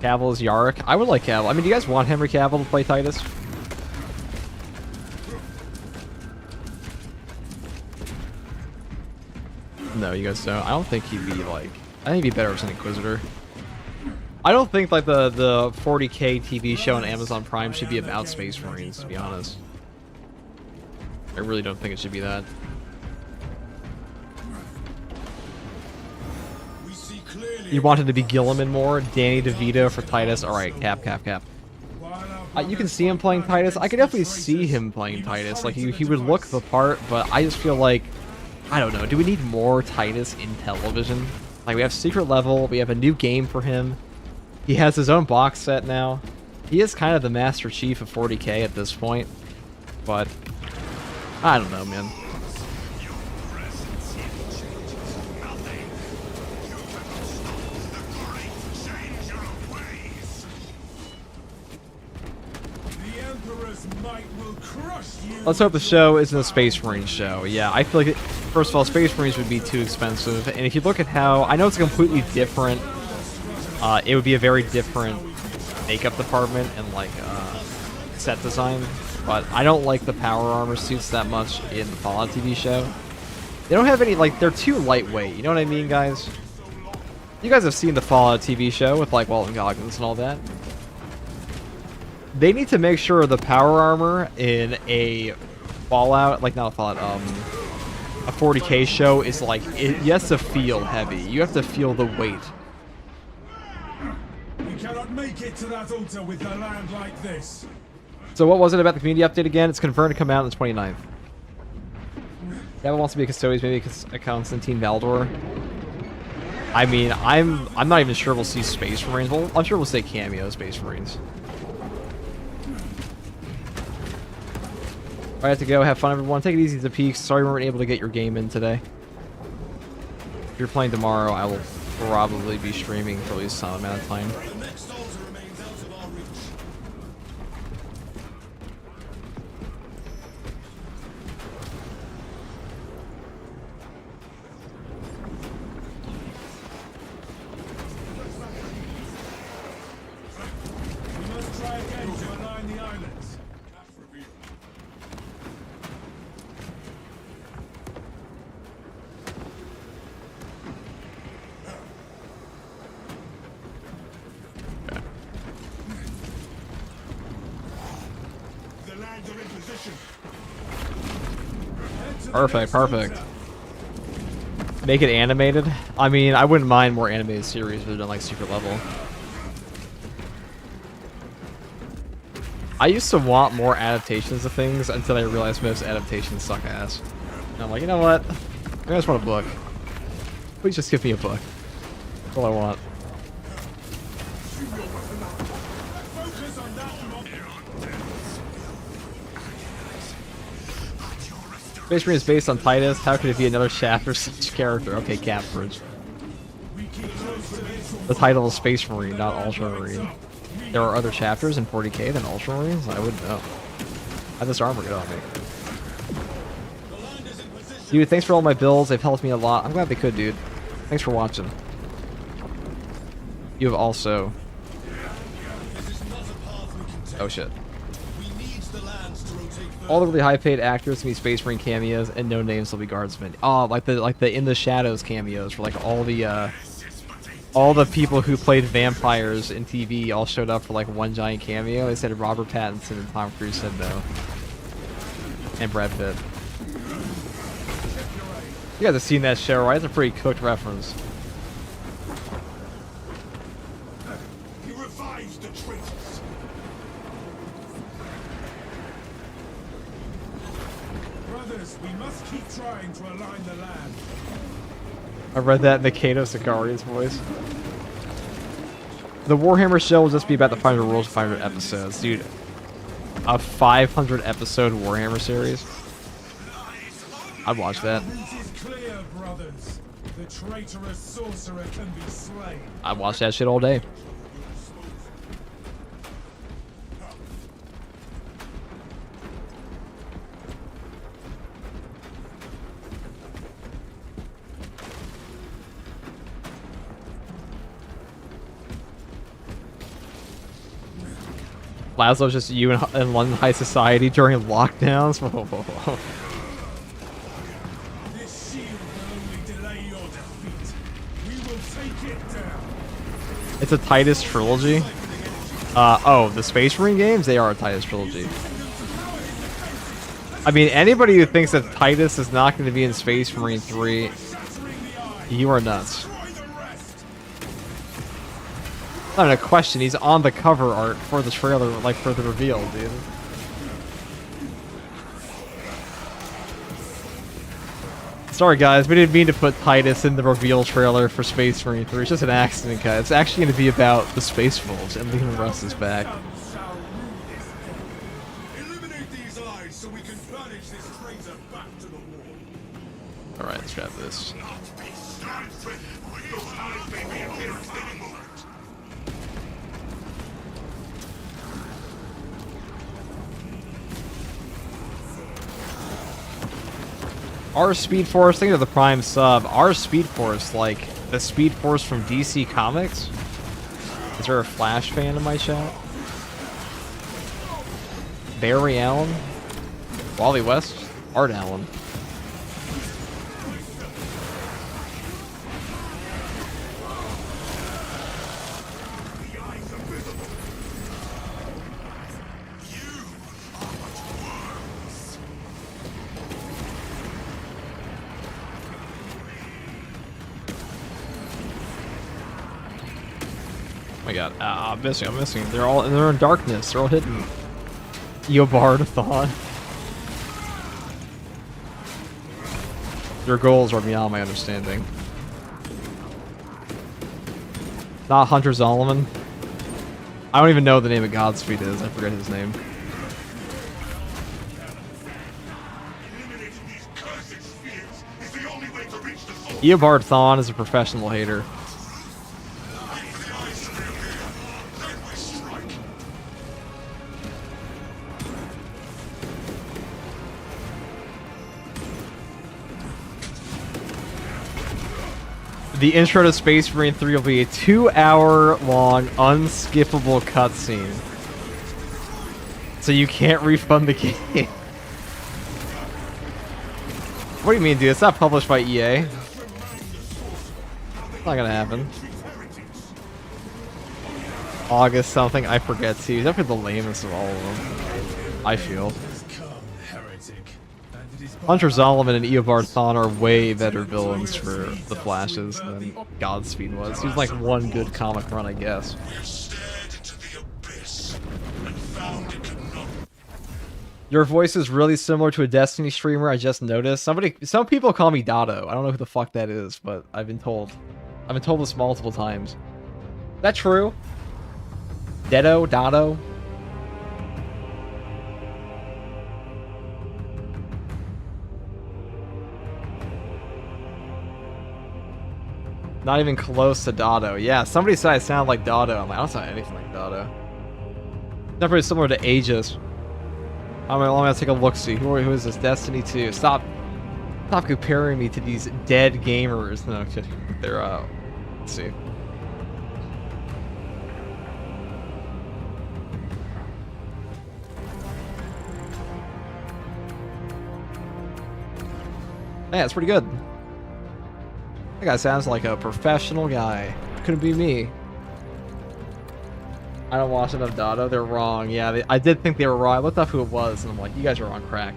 Cavill is Yarick. I would like Cavill. I mean, do you guys want Henry Cavill to play Titus? No, you guys don't. I don't think he'd be like... I think he'd be better as an Inquisitor. I don't think like the 40K TV show on Amazon Prime should be about Space Marines, to be honest. I really don't think it should be that. You wanted to be Gilliman more? Danny DeVito for Titus? Alright, cap. You can see him playing Titus. I could definitely see him playing Titus. Like, he would look the part, but I just feel like... I don't know. Do we need more Titus in television? Like, we have Secret Level. We have a new game for him. He has his own box set now. He is kind of the Master Chief of 40K at this point. But, I don't know, man. Let's hope the show isn't a Space Marine show. Yeah, I feel like, first of all, Space Marines would be too expensive. And if you look at how... I know it's a completely different... it would be a very different makeup department and, like, set design. But I don't like the power armor suits that much in the Fallout TV show. They don't have any... Like, they're too lightweight. You know what I mean, guys? You guys have seen the Fallout TV show with, like, Walton Goggins and all that. They need to make sure the power armor in a Fallout, like not a Fallout, a 40K show is like, you have to feel heavy. You have to feel the weight. We cannot make it to that altar with the land like this. So what was it about the community update again? It's confirmed to come out on the 29th. Gavin wants to be a Custodian, maybe a Constantine Valdor. I mean, I'm not even sure we'll see Space Marines. Well, I'm sure we'll see cameo Space Marines. I have to go. Have fun, everyone. Take it easy at the peaks. Sorry we weren't able to get your game in today. If you're playing tomorrow, I will probably be streaming for at least some amount of time. We must try again to align the islands. Perfect. Make it animated. I mean, I wouldn't mind more animated series other than like Secret Level. I used to want more adaptations of things until I realized most adaptations suck ass. And I'm like, you know what? I just want a book. Please just give me a book. That's all I want. Space Marine is based on Titus. How could it be another chapter such character? Okay, Capbridge. The title is Space Marine, not Ultramarine. There are other chapters in 40K than Ultramarines? I wouldn't know. How'd this armor get on me? Dude, thanks for all my builds. They've helped me a lot. I'm glad they could, dude. Thanks for watching. You have also... Oh, shit. All the really high-paid actors can be Space Marine cameos, and no names will be guardsmen. Oh, like the In the Shadows cameos for like all the people who played vampires in TV all showed up for like one giant cameo. They said Robert Pattinson and Tom Cruise said no, and Brad Pitt. You guys have seen that show, right? It's a pretty cooked reference. He revives the traitors. Brothers, we must keep trying to align the land. I read that in the Kato Sicarius voice. The Warhammer show will just be about the 500 rules, 500 episodes. Dude, a 500 episode Warhammer series? I'd watch that. Clear, brothers. The traitorous sorcerer can be slain. I'd watch that shit all day. Laszlo's just you in London high society during lockdowns. This shield will only delay your defeat. We will take it down. It's a Titus trilogy. Oh, the Space Marine games? They are a Titus trilogy. I mean, anybody who thinks that Titus is not going to be in Space Marine 3, you are nuts. Not even a question, he's on the cover art for the trailer, like for the reveal, dude. Sorry guys, we didn't mean to put Titus in the reveal trailer for Space Marine 3. It's just an accident, guys. It's actually going to be about the Space Wolves and Legion Russ is back. Eliminate these lies so we can banish this traitor back to the war. Alright, let's grab this. Our Speed Force, think of the Prime sub. Our Speed Force, like the Speed Force from DC Comics. Is there a Flash fan in my chat? Barry Allen, Wally West, Art Allen. Oh my god, I'm missing. They're in darkness, they're all hidden. Eobard Thawne. Your goals are beyond my understanding. Not Hunter Zolomon. I don't even know what the name of Godspeed is, I forget his name. Eobard Thawne is a professional hater. The intro to Space Marine 3 will be a 2-hour-long, unskippable cutscene. So you can't refund the game. What do you mean, dude? It's not published by EA. It's not gonna happen. August something, I forget too. He's definitely the lamest of all of them, I feel. Hunter Zolomon and Eobard Thawne are way better villains for the Flashes than Godspeed was. He was like one good comic run, I guess. Your voice is really similar to a Destiny streamer, I just noticed. Some people call me Dotto. I don't know who the fuck that is, but I've been told. I've been told this multiple times. Is that true? Detto? Dotto? Not even close to Dotto. Yeah, somebody said I sound like Dotto. I'm like, I don't sound anything like Dotto. Definitely similar to Aegis. I'm gonna take a look-see. Who is this? Destiny 2. Stop comparing me to these dead gamers. No, kidding. They're, let's see. Yeah, it's pretty good. That guy sounds like a professional guy. Couldn't be me. I don't watch enough Dotto. They're wrong. Yeah, I did think they were wrong. I looked up who it was, and I'm like, you guys are on crack.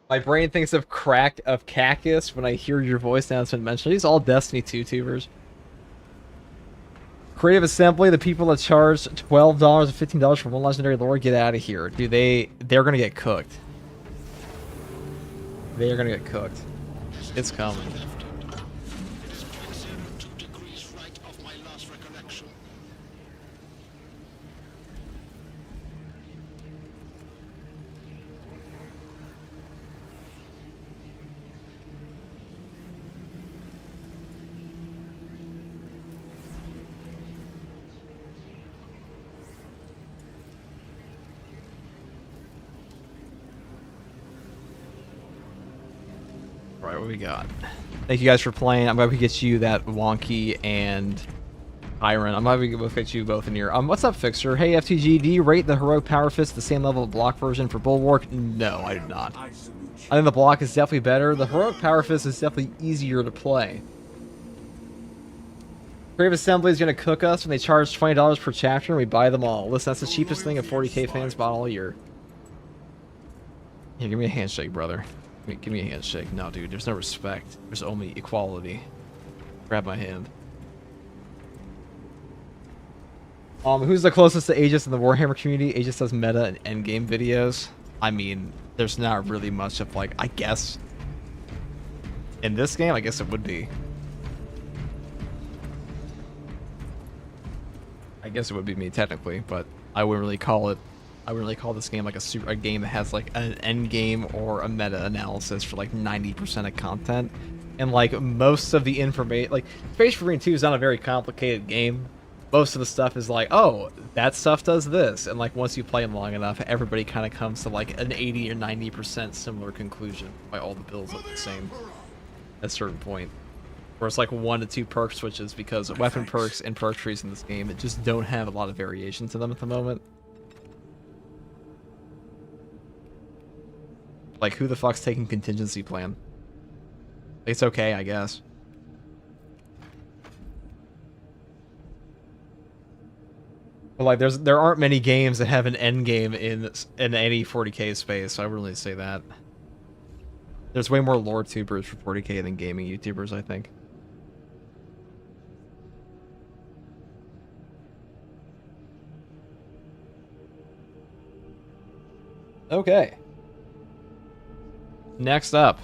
My brain thinks of Cactus when I hear your voice now it's been mentioned. These all Destiny 2 tubers. Creative Assembly, the people that charge $12 or $15 for one legendary lore, get out of here. Dude, they're gonna get cooked. They're gonna get cooked. It's coming. Alright, what we got? Thank you guys for playing. I'm glad we get you that Wonky and Iron. I'm glad we both get you both in here. What's up, Fixer? Hey, FTG, do you rate the Heroic Power Fist the same level of block version for Bulwark? No, I do not. I think the block is definitely better. The Heroic Power Fist is definitely easier to play. Creative Assembly is going to cook us when they charge $20 per chapter and we buy them all. Listen, that's the cheapest thing a 40k fans bought all year. Here, give me a handshake, brother. Give me a handshake. No, dude, there's no respect. There's only equality. Grab my hand. Who's the closest to Aegis in the Warhammer community? Aegis does meta and endgame videos. I mean, there's not really much of, like, I guess. In this game, I guess it would be. I guess it would be me technically, but I wouldn't really call it. I wouldn't really call this game like a game that has like an end game or a meta analysis for like 90% of content, and like most of the information. Like Space Marine 2 is not a very complicated game. Most of the stuff is like, oh, that stuff does this, and like once you play them long enough, everybody kind of comes to like an 80 or 90% similar conclusion by all the builds look the same at a certain point. Where it's like 1 to 2 perk switches because weapon perks and perk trees in this game it just don't have a lot of variation to them at the moment. Like, who the fuck's taking contingency plan? It's okay, I guess. But like, there aren't many games that have an end game in any 40k space, so I wouldn't really say that. There's way more lore tubers for 40k than gaming YouTubers, I think. Okay. Next up.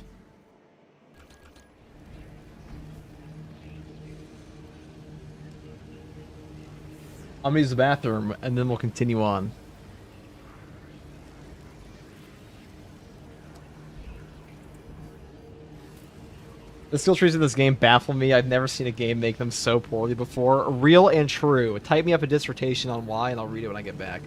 I'm gonna use the bathroom and then we'll continue on. The skill trees in this game baffle me. I've never seen a game make them so poorly before. Real and true. Type me up a dissertation on why and I'll read it when I get back.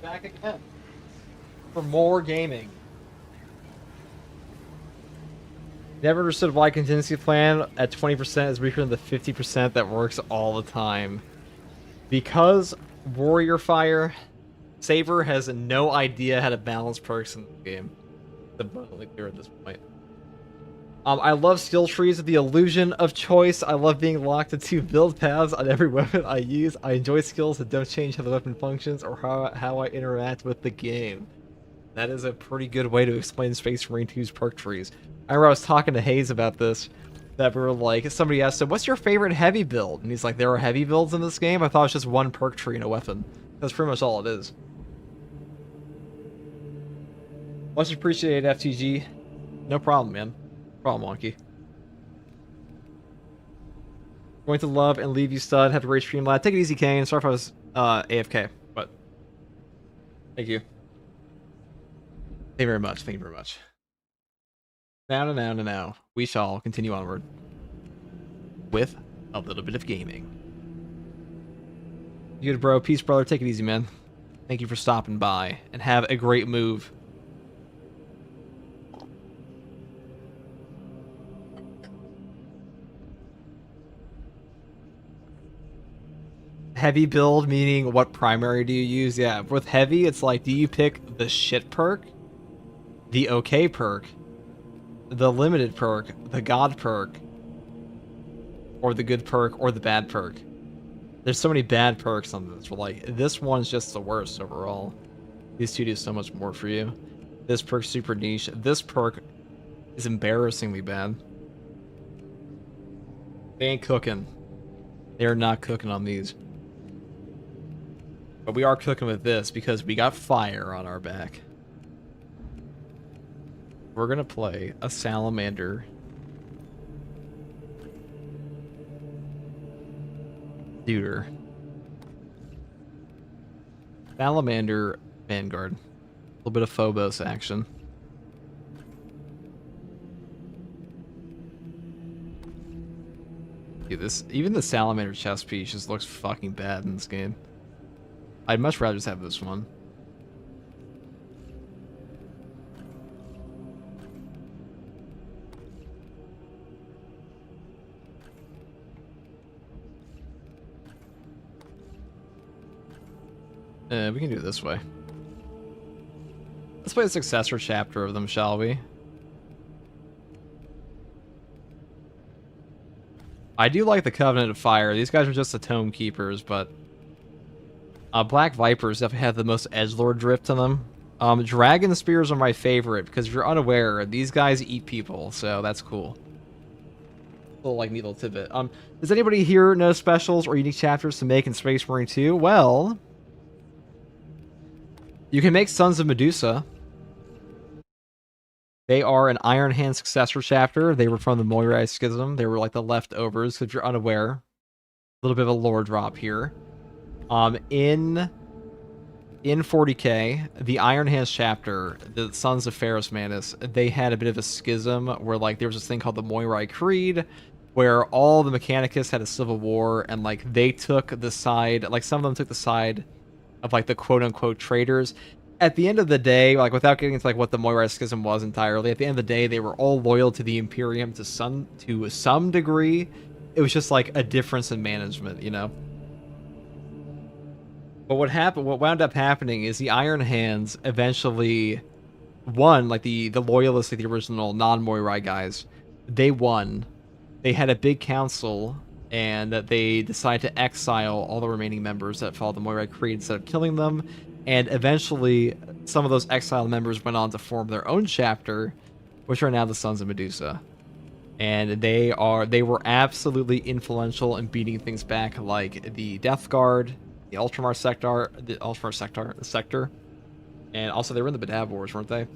Back again for more gaming. Never understood why contingency plan at 20% is weaker than the 50% that works all the time. Because Warrior Fire Saber has no idea how to balance perks in the game. It's abundantly clear at this point. I love skill trees with the illusion of choice. I love being locked to 2 build paths on every weapon I use. I enjoy skills that don't change how the weapon functions or how I interact with the game. That is a pretty good way to explain Space Marine 2's perk trees. I remember I was talking to Hayes about this, that we were like, somebody asked him, what's your favorite heavy build? And he's like, there are heavy builds in this game? I thought it was just one perk tree and a weapon. That's pretty much all it is. Much appreciated, FTG. No problem, man. Problem, Wonky. Going to love and leave you, stud. Have a great stream, lad. Take it easy, Kane. Sorry if I was AFK, but thank you. Thank you very much. Thank you very much. Now, we shall continue onward with a little bit of gaming. You good, bro? Peace, brother. Take it easy, man. Thank you for stopping by, and have a great move. Heavy build, meaning what primary do you use? Yeah, with heavy, it's like, do you pick the shit perk, the okay perk, the limited perk, the god perk, or the good perk, or the bad perk? There's so many bad perks on this. We're like, this one's just the worst overall. These two do so much more for you. This perk's super niche. This perk is embarrassingly bad. They ain't cooking. They are not cooking on these. But we are cooking with this because we got fire on our back. We're gonna play a salamander. Duder. Salamander Vanguard. A little bit of Phobos action. Dude, this, even the salamander chest piece just looks fucking bad in this game. I'd much rather just have this one. We can do it this way. Let's play the successor chapter of them, shall we? I do like the Covenant of Fire. These guys are just the Tome Keepers, but Black Vipers definitely have the most edgelord drift to them. Dragon Spears are my favorite, because if you're unaware, these guys eat people, so that's cool. Little, like, neat little tidbit. Does anybody here know specials or unique chapters to make in Space Marine 2? Well, you can make Sons of Medusa. They are an Iron Hand successor chapter. They were from the Moirai Schism. They were like the leftovers, if you're unaware. A little bit of a lore drop here. In 40k, the Iron Hands chapter, the Sons of Ferrus Manus, they had a bit of a schism where, like, there was this thing called the Moirai Creed, where all the Mechanicus had a civil war, and, like, they took the side, like, some of them took the side of, like, the quote-unquote traitors. At the end of the day, like, without getting into, like, what the Moirai Schism was entirely, at the end of the day, they were all loyal to the Imperium to some degree. It was just, like, a difference in management, you know? But what wound up happening is the Iron Hands eventually won, like, the loyalists, like the original non-Moirai guys. They won. They had a big council, and they decided to exile all the remaining members that followed the Moirai Creed instead of killing them. And eventually, some of those exiled members went on to form their own chapter, which are now the Sons of Medusa. And they were absolutely influential in beating things back, like the Death Guard, the Ultramar Sector, and also they were in the Badab Wars, weren't they?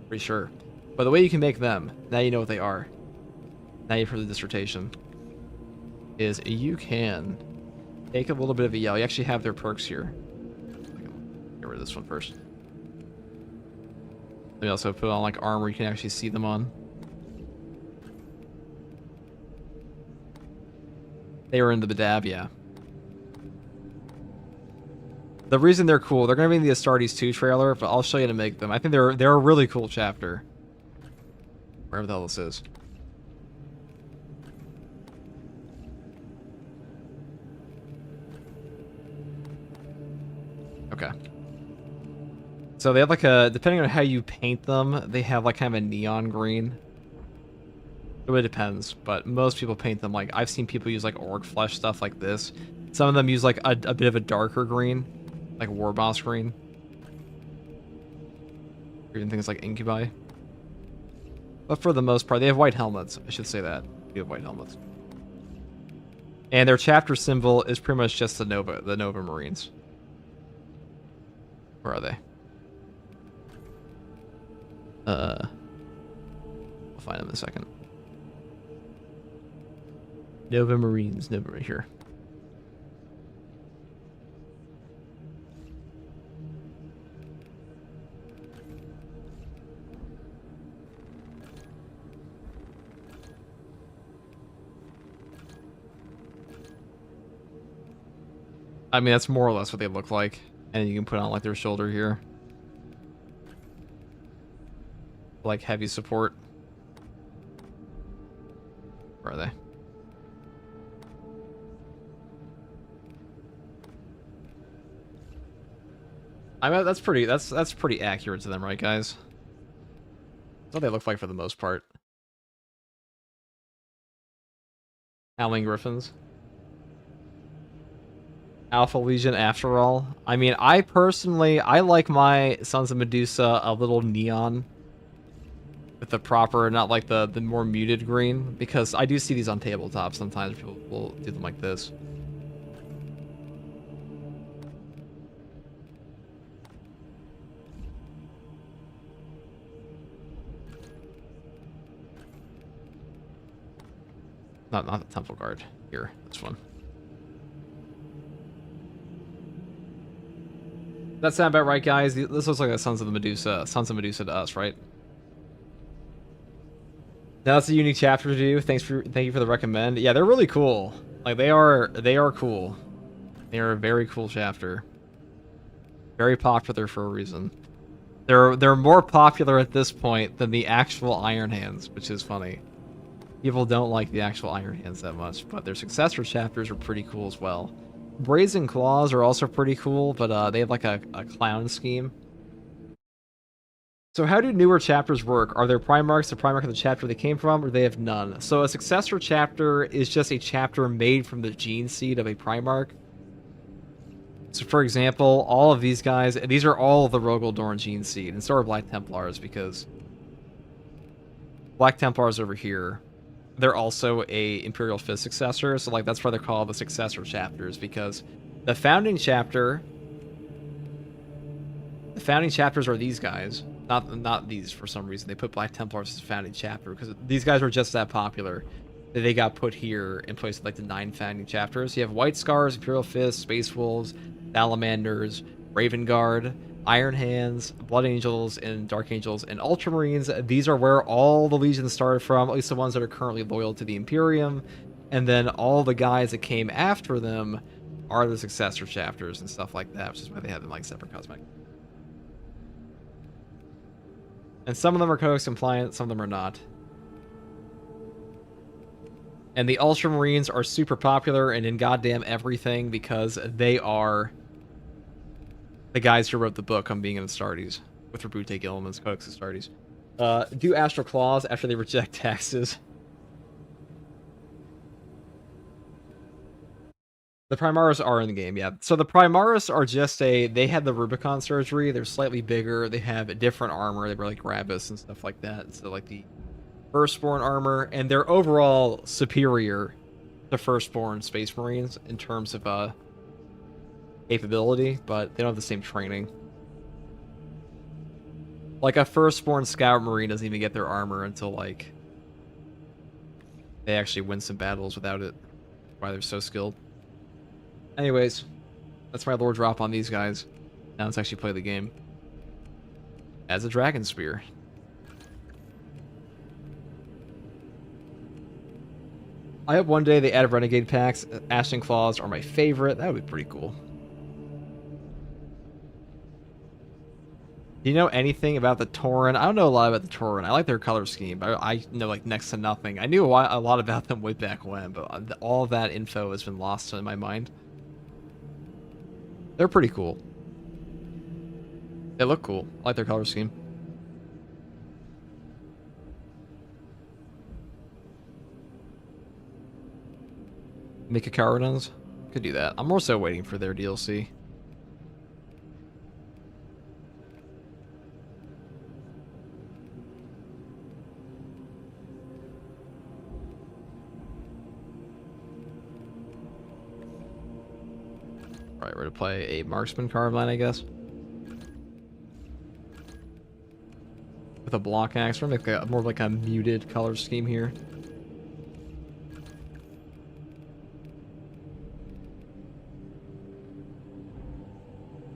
Pretty sure. But the way you can make them, now you know what they are. Now you've heard the dissertation. Is you can take a little bit of a yell. You actually have their perks here. Get rid of this one first. They also put on, like, armor you can actually see them on. They were in the Badab, yeah. The reason they're cool, they're going to be in the Astartes 2 trailer, but I'll show you how to make them. I think they're a really cool chapter. Wherever the hell this is. Okay. So they have like a, depending on how you paint them, they have like kind of a neon green. It really depends, but most people paint them like, I've seen people use like orc flesh stuff like this. Some of them use like a bit of a darker green, like war boss green. Or even things like incubi. But for the most part, they have white helmets. I should say that. They have white helmets. And their chapter symbol is pretty much just the Nova Marines. Where are they? We'll find them in a second. Nova Marines, Nova right here. I mean, that's more or less what they look like. And you can put on like their shoulder here. Like heavy support. Where are they? I mean, that's pretty accurate to them, right, guys? That's what they look like for the most part. Howling Griffins. Alpha Legion, after all. I mean, I personally, I like my Sons of Medusa a little neon. With the proper, not like the more muted green. Because I do see these on tabletops sometimes. People will do them like this. Not the Temple Guard. Here, this one. That sound about right, guys? This looks like a Sons of Medusa to us, right? Now that's a unique chapter to do. Thank you for the recommend. Yeah, they're really cool. Like they are cool. They are a very cool chapter. Very popular for a reason. They're more popular at this point than the actual Iron Hands, which is funny. People don't like the actual Iron Hands that much, but their successor chapters are pretty cool as well. Brazen Claws are also pretty cool, but they have like a clown scheme. So how do newer chapters work? Are there Primarchs the Primarch of the chapter they came from, or they have none? So a successor chapter is just a chapter made from the gene seed of a Primarch. So for example, all of these guys, these are all of the Rogel Dorn gene seed, and so are Black Templars, because Black Templars over here, they're also a Imperial Fist successor, so like that's why they're called the successor chapters, because the founding chapters are these guys, not these for some reason. They put Black Templars as a founding chapter because these guys were just that popular that they got put here in place of like the 9 founding chapters. You have White Scars, Imperial Fists, Space Wolves, Salamanders, Raven Guard, Iron Hands, Blood Angels, and Dark Angels, and Ultramarines. These are where all the legions started from, at least the ones that are currently loyal to the Imperium. And then all the guys that came after them are the successor chapters and stuff like that, which is why they have them like separate cosmetic. And some of them are Codex compliant, some of them are not. And the Ultramarines are super popular and in goddamn everything because they are the guys who wrote the book on being in Astartes with Rabute Gilliman's Codex Astartes. Do Astral Claws after they reject taxes. The Primaris are in the game, yeah. So the Primaris are just they had the Rubicon surgery. They're slightly bigger. They have a different armor. They were like Gravis and stuff like that. So like the Firstborn armor, and they're overall superior to Firstborn Space Marines in terms of capability, but they don't have the same training. Like a Firstborn Scout Marine doesn't even get their armor until like they actually win some battles without it. Why they're so skilled. Anyways, that's my lore drop on these guys. Now let's actually play the game as a Dragon Spear. I hope one day they add Renegade packs. Ashen Claws are my favorite. That would be pretty cool. Do you know anything about the Tauren? I don't know a lot about the Tauren. I like their color scheme, but I know like next to nothing. I knew a lot about them way back when, but all of that info has been lost in my mind. They're pretty cool. They look cool. I like their color scheme. Make a Cardinals? Could do that. I'm more so waiting for their DLC. Alright, we're gonna play a marksman carbine, I guess. With a block axe. We're gonna make more like a muted color scheme here.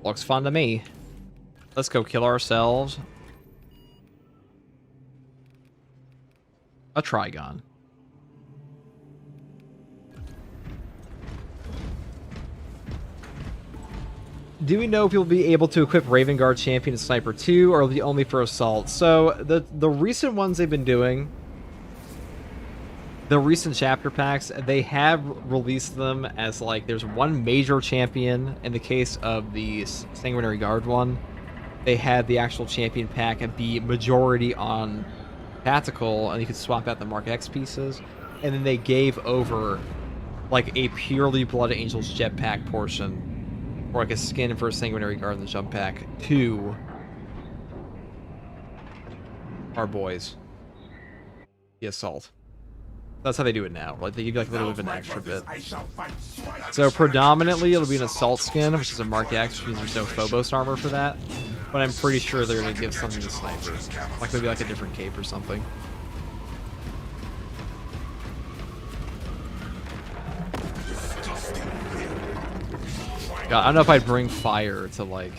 Looks fun to me. Let's go kill ourselves a Trigon. Do we know if you'll be able to equip Raven Guard Champion and Sniper 2, or will it be only for Assault? So, the recent ones they've been doing, the recent chapter packs, they have released them as, like, there's one major champion. In the case of the Sanguinary Guard one, they had the actual champion pack be majority on tactical, and you could swap out the Mark X pieces. And then they gave over, like, a purely Blood Angels jetpack portion, or like a skin for a Sanguinary Guard in the jump pack, to our boys, the Assault. That's how they do it now. Like, they give you like a little bit of an extra bit. So predominantly it'll be an Assault skin, which is a Mark X, because there's no Phobos armor for that. But I'm pretty sure they're gonna give something to Sniper, like maybe like a different cape or something. God, I don't know if I'd bring fire to, like...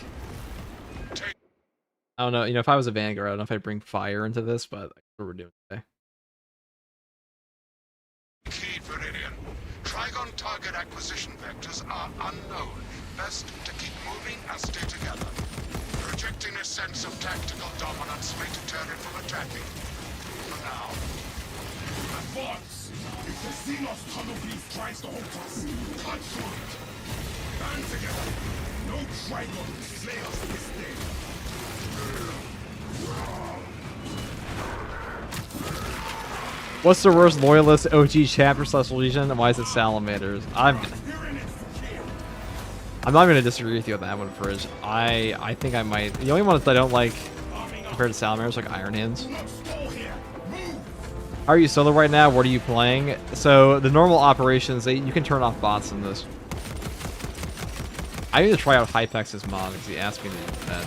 I don't know, you know, if I was a Vanguard, I don't know if I'd bring fire into this, but that's what we're doing today. Key Viridian. Trigon target acquisition vectors are unknown. Best to keep moving and stay together. Projecting a sense of tactical dominance may deter it from attacking. For now. Advance! If the Xenos tunnel beast tries to hold us, touch through it! Band together! No Trigon can slay us this day! What's the worst loyalist OG chapter / Legion, and why is it Salamanders? I'm not going to disagree with you on that one, Fridge. I think I might... The only ones I don't like compared to Salamanders like Iron Hands. How are you solo right now? What are you playing? So, the normal operations, you can turn off bots in this. I need to try out Hypex's mod because he asked me to do that.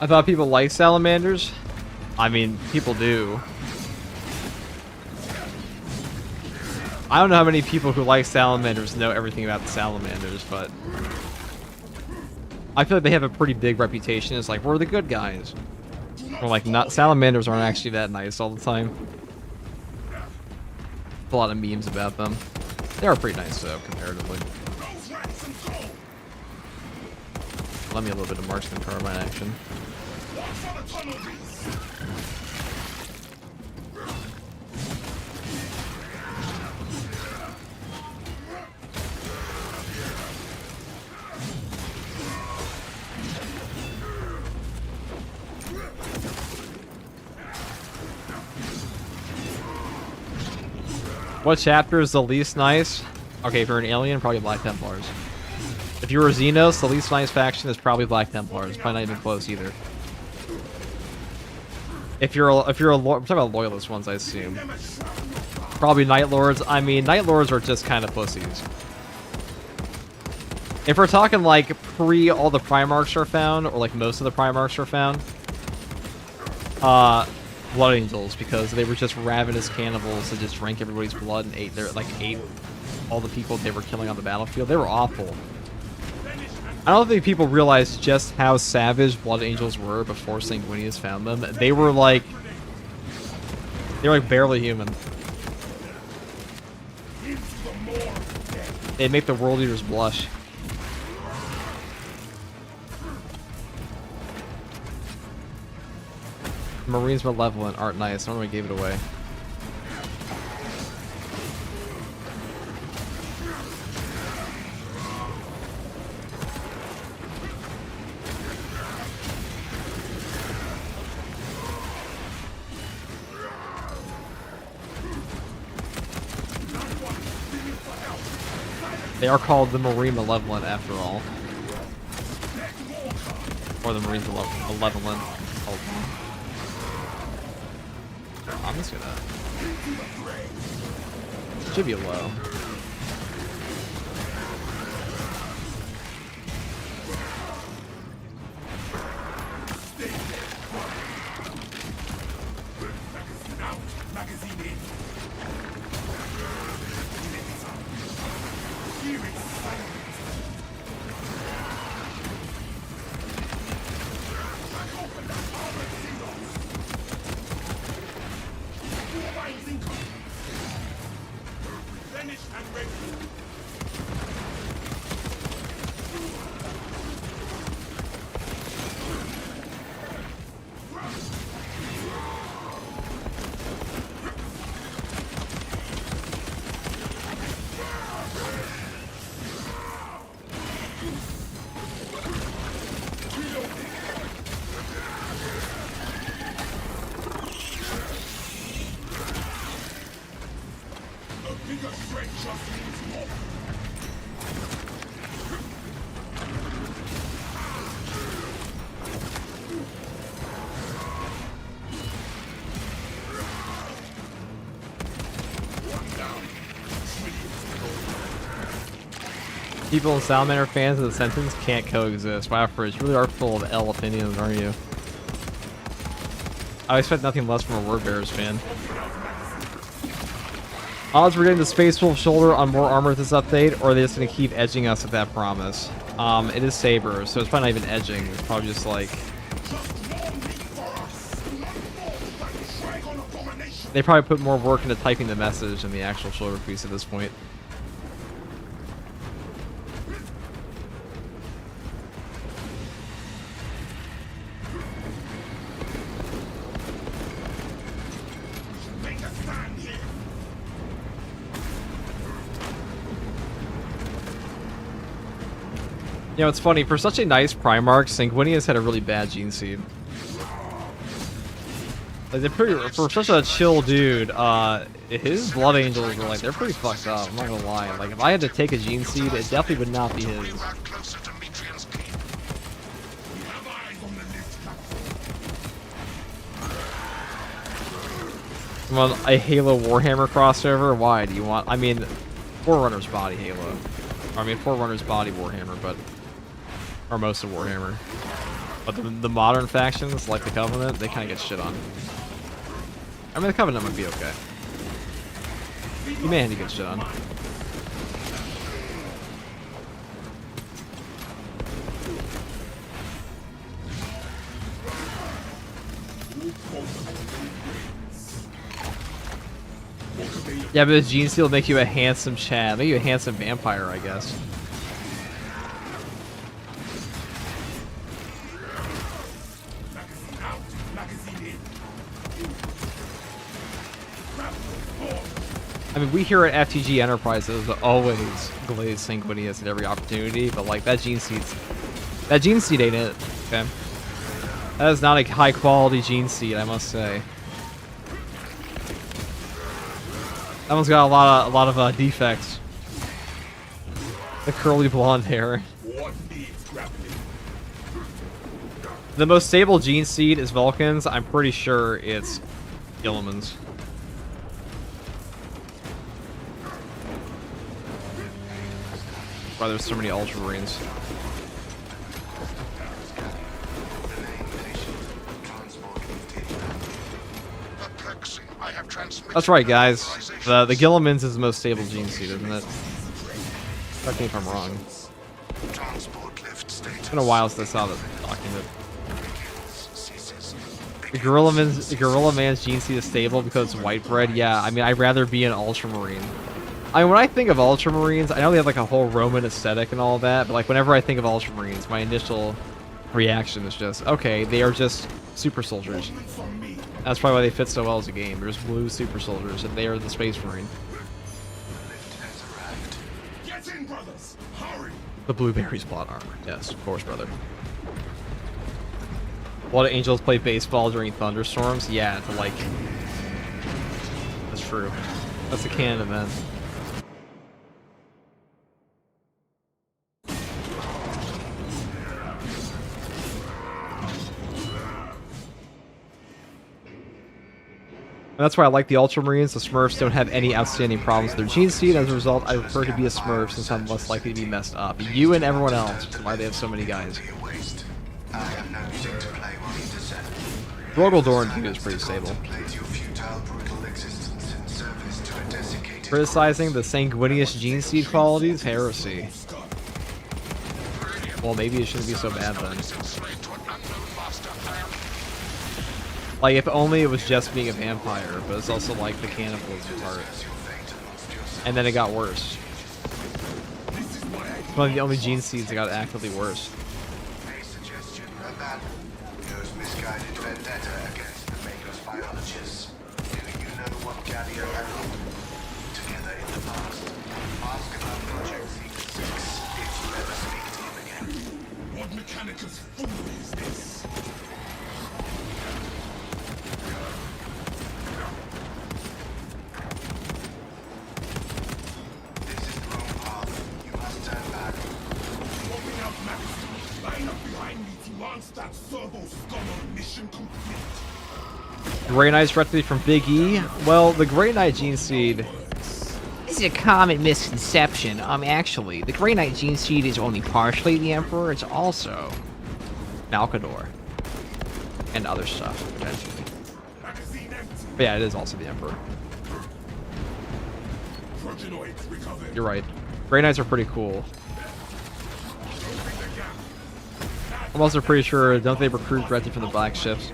I thought people like Salamanders. I mean, people do. I don't know how many people who like Salamanders know everything about the Salamanders, but I feel like they have a pretty big reputation. It's like, we're the good guys. Or like, not Salamanders aren't actually that nice all the time. A lot of memes about them. They are pretty nice though, comparatively. Let me a little bit of marksman carbine action. What chapter is the least nice? Okay, if you're an alien, probably Black Templars. If you're a Xenos, the least nice faction is probably Black Templars. Probably not even close either. If you're we're talking about loyalist ones, I assume. Probably Night Lords. I mean, Night Lords are just kind of pussies. If we're talking like pre all the Primarchs are found, or like most of the Primarchs are found, Blood Angels, because they were just ravenous cannibals that just drank everybody's blood and ate all the people they were killing on the battlefield. They were awful. I don't think people realize just how savage Blood Angels were before Sanguinius found them. They were like barely human. They make the world eaters blush. Marines Malevolent aren't nice. I don't know why I gave it away. They are called the Marine Malevolent after all. Or the Marines Malevolent. I'm just gonna... Should be low. People in Salamander fans of the sentence can't coexist. Wow, Fridge, you really are full of L opinions, aren't you? I expect nothing less from a Word Bearers fan. Odds we're getting the Space Wolf shoulder on more armor with this update, or are they just going to keep edging us with that promise? It is Saber, so it's probably not even edging. It's probably just like... They probably put more work into typing the message than the actual shoulder piece at this point. You know, it's funny, for such a nice Primarch, Sanguinius had a really bad gene seed. Like, they're pretty, for such a chill dude, his Blood Angels were like, they're pretty fucked up, I'm not gonna lie. Like, if I had to take a gene seed, it definitely would not be his. You want a Halo Warhammer crossover? Why do you want, I mean, Forerunner's body Halo. I mean, Forerunner's body Warhammer, but... Or most of Warhammer. But the modern factions, like the Covenant, they kind of get shit on. I mean, the Covenant might be okay. Humanity gets shit on. Yeah, but this gene seal will make you a handsome Chad. Make you a handsome vampire, I guess. I mean, we here at FTG Enterprises always glaze Sanguinius at every opportunity, but like that gene seed ain't it. Okay, that is not a high quality gene seed, I must say. That one's got a lot of defects. The curly blonde hair. The most stable gene seed is Vulcan's. I'm pretty sure it's Gilliman's. Why there's so many Ultramarines. That's right, guys. The Gilliman's is the most stable gene seed, isn't it? Correct me if I'm wrong. It's been a while since I saw the document. The Gorilla Man's gene seed is stable because it's white bread. Yeah, I mean, I'd rather be an Ultramarine I mean, when I think of Ultramarines, I know they have like a whole Roman aesthetic and all that, but like whenever I think of Ultramarines, my initial reaction is just, okay, they are just super soldiers. That's probably why they fit so well as a game. There's blue super soldiers, and they are the Space Marine. Get in, brothers! Hurry! The Blueberries plot armor. Yes, of course, brother. A lot of angels play baseball during thunderstorms. Yeah, to like... That's true. That's a canon event. And that's why I like the Ultramarines. The Smurfs don't have any outstanding problems with their gene seed. As a result, I prefer to be a Smurf since I'm less likely to be messed up. You and everyone else, which is why they have so many guys. Rogaldorn too is pretty stable. Criticizing the sanguineous gene seed qualities? Heresy. Well, maybe it shouldn't be so bad then. Like, if only it was just being a vampire, but it's also like the cannibalism part. And then it got worse. It's one of the only gene seeds that got actively worse. A suggestion about those misguided vendetta against the Maker's biologists. Do you know what Gallia and together in the past? Ask about Project Secret 6 if you ever speak to him again. What Mechanicus fool is this? This is the wrong path. You must turn back. Swapping out Max. Line up behind me to launch that servo scummer mission complete. Grey Knight's directly from Big E. Well, the Grey Knight gene seed... This is a common misconception. Actually, the Grey Knight gene seed is only partially the Emperor. It's also Malkador. And other stuff, potentially. Magazine empty. But yeah, it is also the Emperor. Progenoids recovered. You're right. Grey Knights are pretty cool. Closing the gap. I'm also pretty sure, don't they recruit directly from the Black Ships?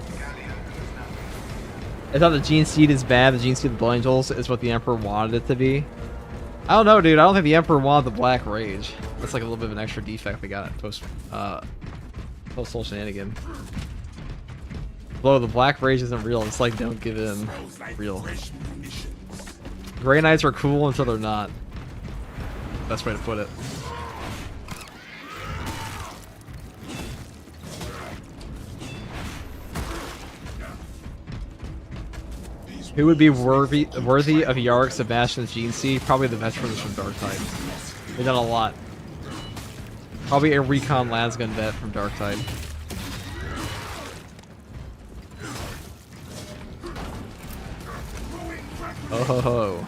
I thought the gene seed is bad. The gene seed of the Blood Angels is what the Emperor wanted it to be. I don't know, dude. I don't think the Emperor wanted the Black Rage. That's like a little bit of an extra defect they got post-soul shenanigan. Blow, the Black Rage isn't real. It's like, don't give in. Real. Grey Knights are cool until they're not. Best way to put it. Who would be worthy of Yarrick Sebastian's gene seed? Probably the veterans from Dark Tide. They've done a lot. Probably a recon Lasgun vet from Dark Tide. Oh ho ho.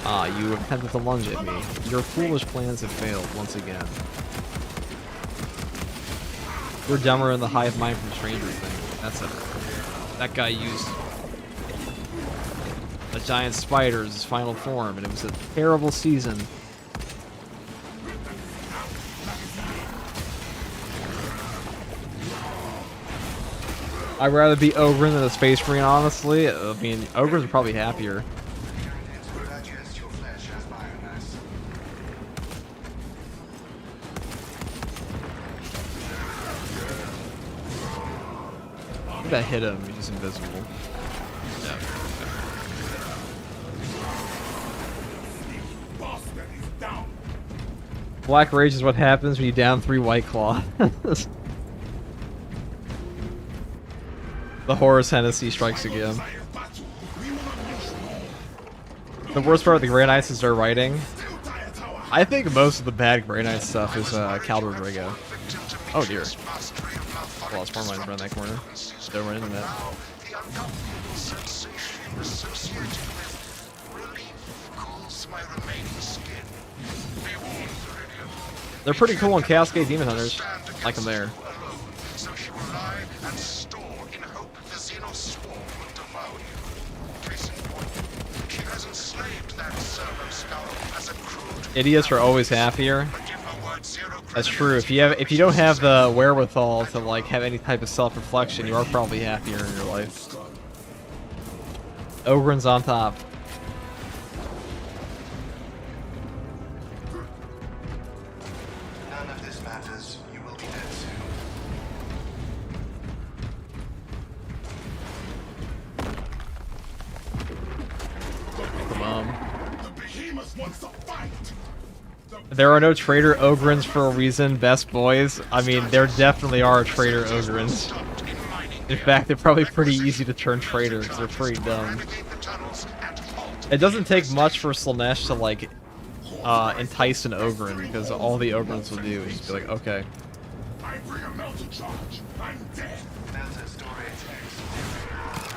Ah, you attempted to lunge at me. Your foolish plans have failed once again. You're dumber than the hive mind from Stranger Things. That's it. That guy used a giant spider as his final form, and it was a terrible season. I'd rather be Ogren than a Space Marine, honestly. I mean, Ogrens are probably happier. Digest your flesh as biomass. I think that hit him. He's just invisible. Yeah. Bastard is down. Black Rage is what happens when you down 3 White Claw. The Horus Hennessy strikes again. The worst part of the Grey Knights is their writing. I think most of the bad Grey Knight stuff is Cal Rodrigo. Oh dear. Well, it's more mine around that corner. Don't run into that. The uncomfortable sensation associated with relief cools my remaining skin. Be warned, Viridian. They're pretty cool on Cascade Demon Hunters. Like them there. So she will lie and store in hope the Xeno swarm will devour you. Case in point, she has enslaved that servo scout as a crude. Idiots are always happier. Give her word zero That's true. If you don't have the wherewithal to like have any type of self-reflection, you are probably happier in your life. Ogren's on top. wants to fight. There are no traitor ogrins for a reason, best boys. I mean, there definitely are traitor ogrins. In fact, they're probably pretty easy to turn traitor because they're pretty dumb. It doesn't take much for Slanesh to, like, entice an ogrin, because all the ogrins will do is just be like, okay. I bring a melted charge. I'm dead.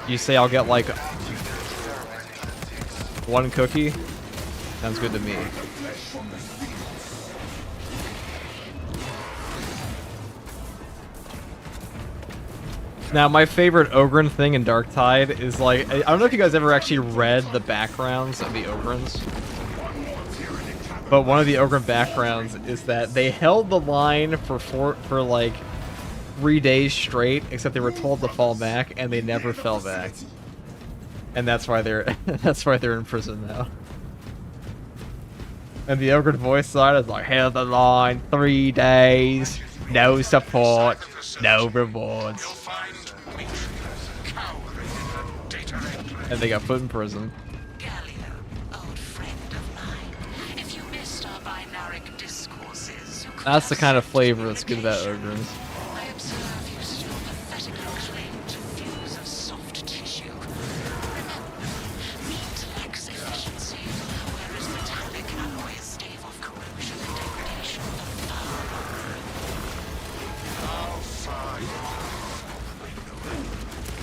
You say I'll get, like, one cookie? Sounds good to me. Now, my favorite Ogrin thing in Darktide is, like, I don't know if you guys ever actually read the backgrounds of the Ogrins, but one of the Ogrin backgrounds is that they held the line for like 3 days straight, except they were told to fall back, and they never fell back. And that's why they're that's why they're in prison now. And the Ogrin voice side is like, held the line 3 days, no support, no rewards. And they got put in prison. Old friend of mine. If you missed our binaric discourses, you could That's the kind of flavor that's good about Ogrins. I observe you still pathetically claim to views of soft tissue. Remember, meat lacks efficiency, whereas metallic alloys stave off corrosion and degradation of the fur. How far you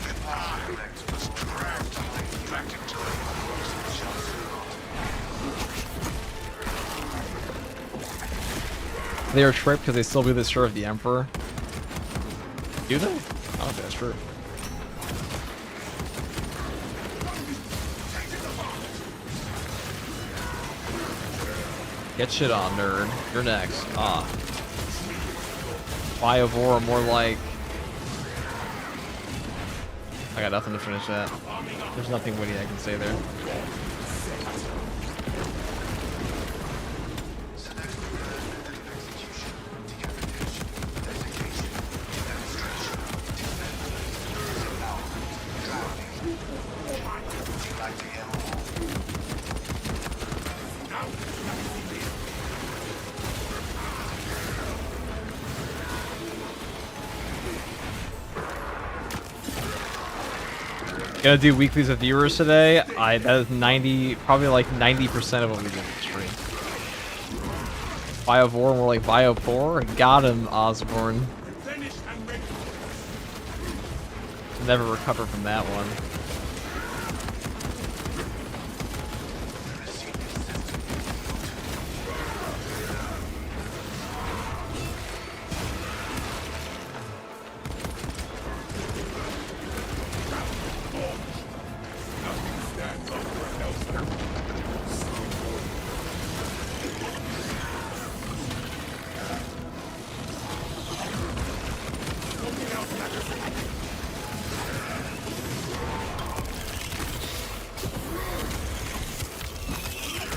the eye was dragged back into the They are tricked because they still believe they serve the Emperor. Do they? I don't think that's true. Get shit on, nerd. You're next. Ah. Biovore, more like... I got nothing to finish that. There's nothing witty I can say there. Gonna do weeklies of viewers today. That is 90, probably like 90% of what we do in the stream. Biovore, more like Biopore. Got him, Osborne. Never recover from that one.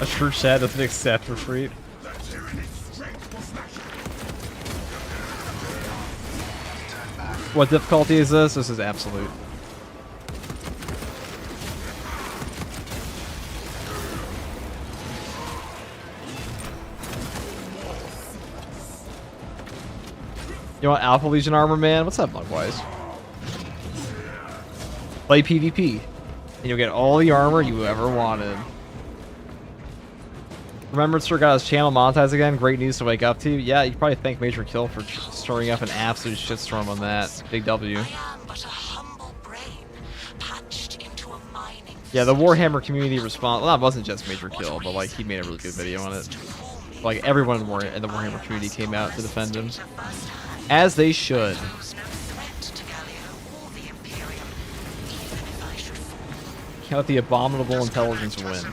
A true chat doesn't accept retreat. What difficulty is this? This is absolute. You want Alpha Legion armor, man? What's up, Mugwise? Play PvP, and you'll get all the armor you ever wanted. Remember, Sir got his channel monetized again. Great news to wake up to. Yeah, you probably thank Major Kill for stirring up an absolute shitstorm on that. Big W. I am but a humble brain, patched into a mining Yeah, the Warhammer community response. Well, that wasn't just Major Kill, but like he made a really good video on it. Like everyone in the Warhammer community came out to defend him, as they should. Count the abominable intelligence win.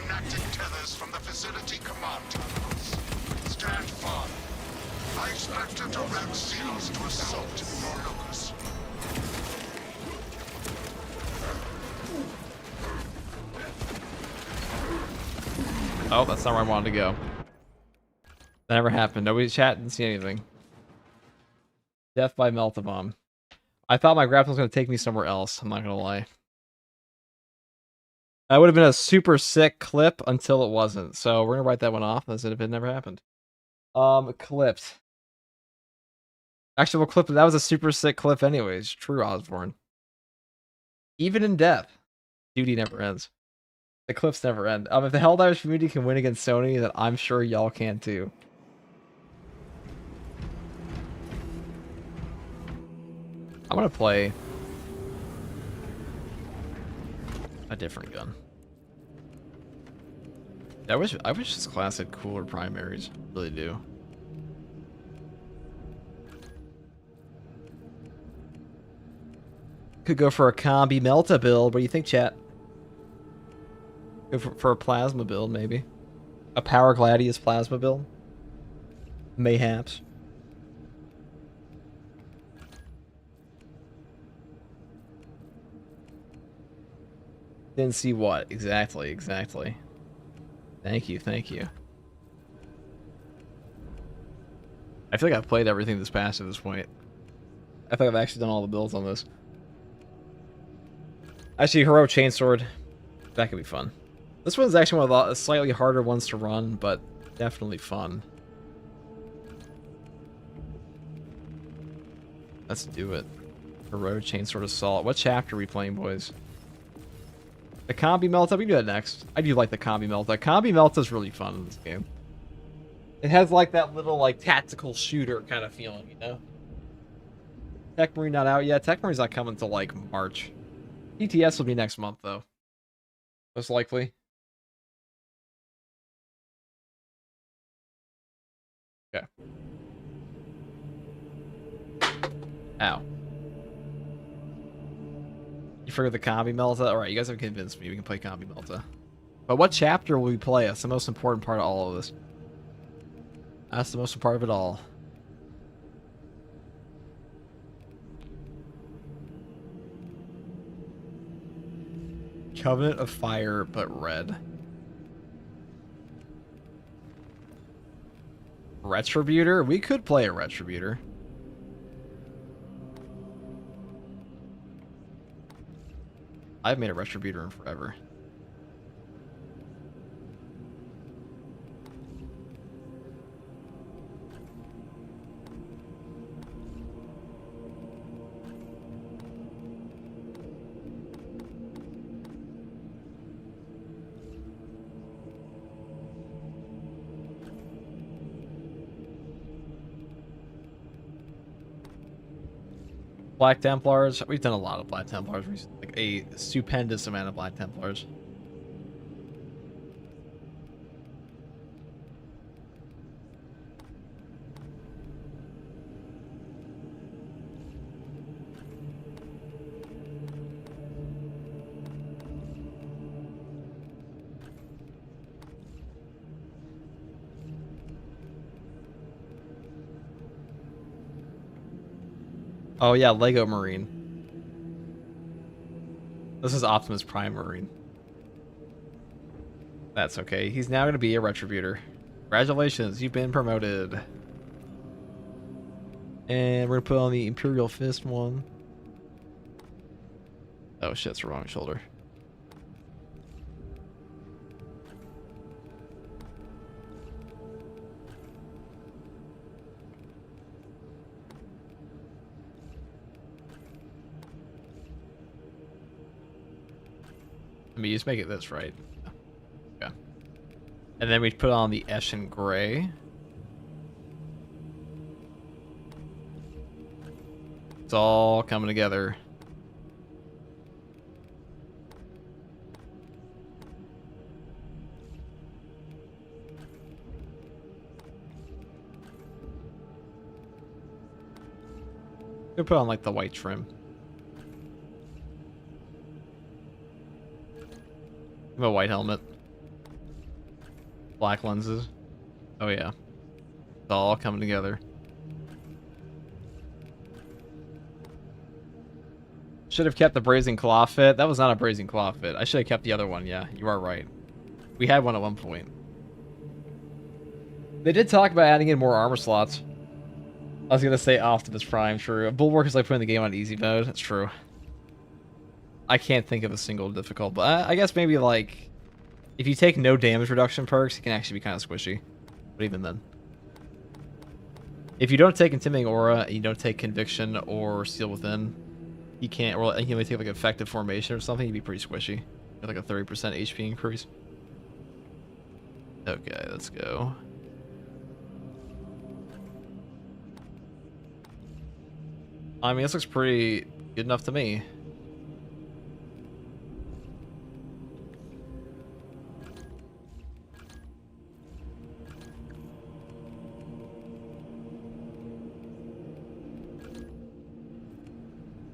Oh, that's not where I wanted to go. That never happened. Nobody chat, didn't see anything. Death by Meltabomb. I thought my grappling was going to take me somewhere else. I'm not going to lie. That would have been a super sick clip until it wasn't. So we're gonna write that one off as if it never happened. Clipped. Actually, we'll clip it. That was a super sick clip anyways. True, Osborne. Even in death, duty never ends. The clips never end. If the Helldivers community can win against Sony, then I'm sure y'all can too. I want to play a different gun. I wish this class had cooler primaries. I really do. Could go for a combi Melta build. What do you think, chat? Go for a plasma build, maybe. A Power Gladius plasma build? Mayhaps. Didn't see what? Exactly. Thank you. I feel like I've played everything this past at this point. I think I've actually done all the builds on this. Actually, Heroic Chainsword. That could be fun. This one's actually one of the slightly harder ones to run, but definitely fun. Let's do it. Heroic Chainsword Assault. What chapter are we playing, boys? The Combi Melta? We can do that next. I do like the Combi Melta. Combi Melta is really fun in this game. It has like that little like tactical shooter kind of feeling, you know? Tech Marine not out yet. Tech Marine's not coming until like March. ETS will be next month though. Most likely. Okay. Ow. You forgot the Combi Melta? Alright, you guys have convinced me we can play Combi Melta. But what chapter will we play? That's the most important part of all of this. That's the most part of it all. Covenant of Fire, but red. Retributor? We could play a Retributor. I've made a Retributor in forever. Black Templars. We've done a lot of Black Templars recently. Like a stupendous amount of Black Templars. Oh yeah, Lego Marine. This is Optimus Prime Marine. That's okay. He's now going to be a Retributor. Congratulations, you've been promoted. And we're going to put on the Imperial Fist one. Oh shit, it's the wrong shoulder. I mean, you just make it this, right? Okay. And then we put on the Eshin Gray. It's all coming together. We put on like the white trim. A white helmet. Black lenses. Oh yeah. It's all coming together. Should have kept the Brazen Claw fit. That was not a Brazen Claw fit. I should have kept the other one, yeah. You are right. We had one at one point. They did talk about adding in more armor slots. I was gonna say Optimus Prime, true. Bulwark is like putting the game on easy mode. That's true. I can't think of a single difficult, but I guess maybe like if you take no damage reduction perks, it can actually be kind of squishy. But even then, if you don't take intimidating aura and you don't take conviction or seal within, you can't. Or you only take like effective formation or something, you'd be pretty squishy. With like a 30% HP increase. Okay, let's go. I mean, this looks pretty good enough to me.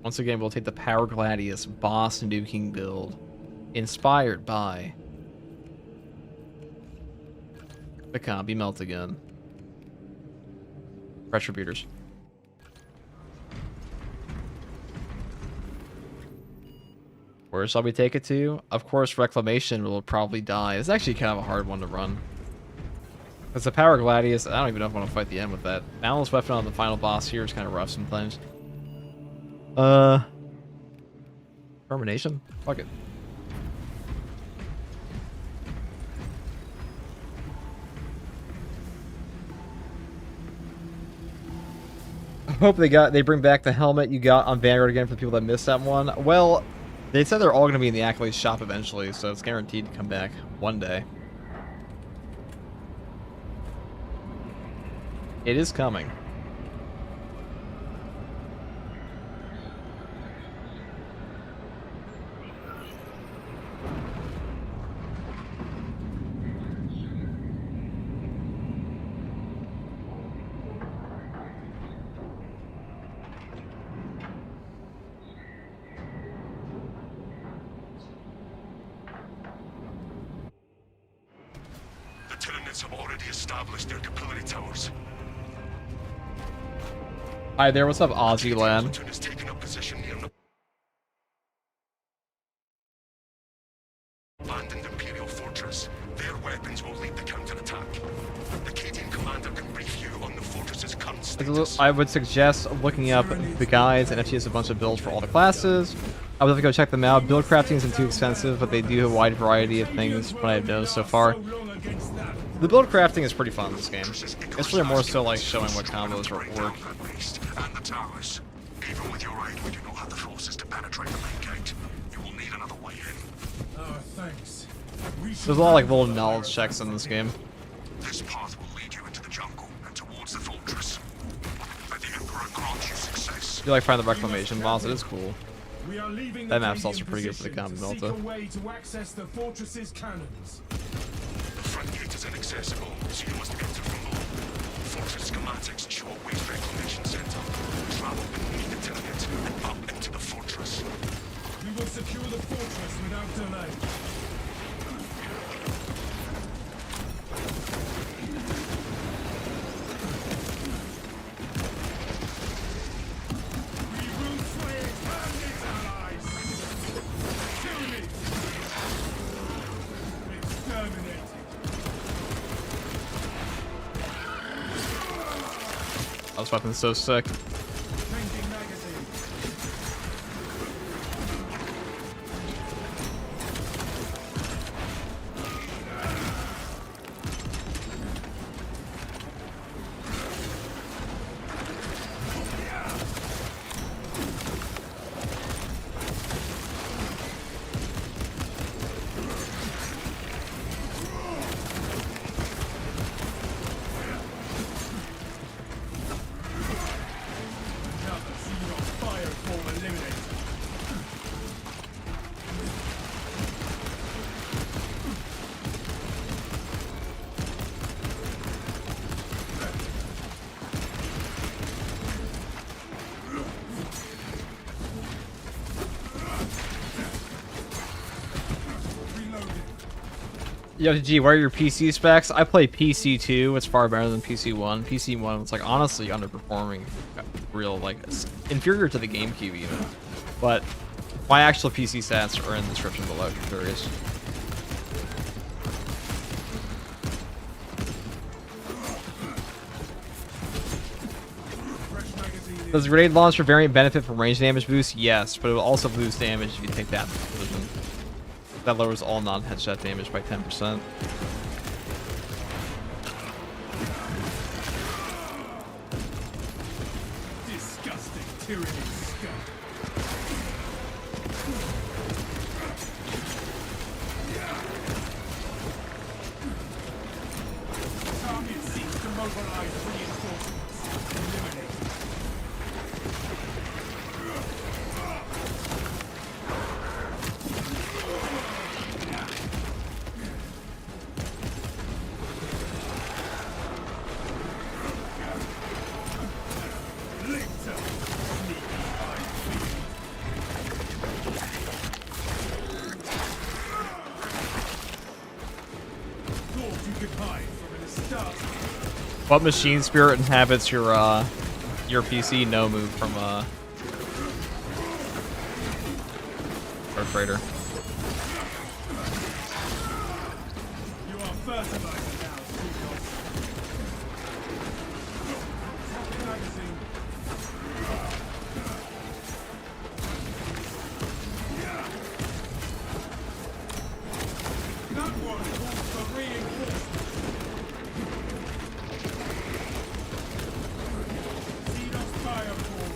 Once again, we'll take the Power Gladius boss nuking build. Inspired by the Combi Melt again. Retributors. Where shall we take it to? Of course, Reclamation will probably die. It's actually kind of a hard one to run. Because the Power Gladius, I don't even know if I want to fight the end with that. Balance weapon on the final boss here is kind of rough sometimes. Termination? Fuck it. I hope they bring back the helmet you got on Vanguard again for the people that missed that one. Well, they said they're all going to be in the Accolade shop eventually, so it's guaranteed to come back one day. It is coming. The Tyranids have already established their capillary towers. Hi there, what's up, Aussie Land? Platoon has taken up position near the abandoned Imperial fortress. Their weapons will lead the counterattack. The Cadian commander can brief you on the fortress's current status. I would suggest looking up the guides, and if she has a bunch of builds for all the classes, I would have to go check them out. Build crafting isn't too expensive, but they do have a wide variety of things, what I've noticed so far. The build crafting is pretty fun in this game. It's really more so like showing what combos work. And the towers. Even with your aid, we do not have the forces to penetrate the main gate. You will need another way in. Oh, thanks. There's a lot of like little knowledge checks in this game. This path will lead you into the jungle and towards the fortress. Let the Emperor grant you success. You like find the Reclamation boss, it is cool. We are leaving That the map's Cadian also pretty good for the position combat to seek delta. a way to access the fortress's cannons. The front gate is inaccessible, so you must enter from below. Fortress schematics show a waste reclamation center. Travel beneath the Tyranid and up into the fortress. We will secure the fortress without delay. We will slay it and its allies. Tyranny. Exterminated. Oh, this weapon's so sick. Changing magazine. Now that Xenos fireform eliminated. Yo, G, what are your PC specs? I play PC2. It's far better than PC1. PC1 was like honestly underperforming, real like inferior to the GameCube even. But my actual PC stats are in the description below if you're curious. Fresh magazine Does grenade launcher variant benefit from range damage boost? Yes, but it will also lose damage if you take that collision. That lowers all non-headshot damage by 10%. Disgusting tyranny scum. Target seeks to mobilize reinforcements. Eliminate. Later, sneaky-eyed fiend. Thought you could hide from an Astarte. What machine spirit inhabits your PC? No move from Earth Raider. You are fertilizer now, Seagulls. Top magazine. That one calls for reinforcement. Xenos fireball.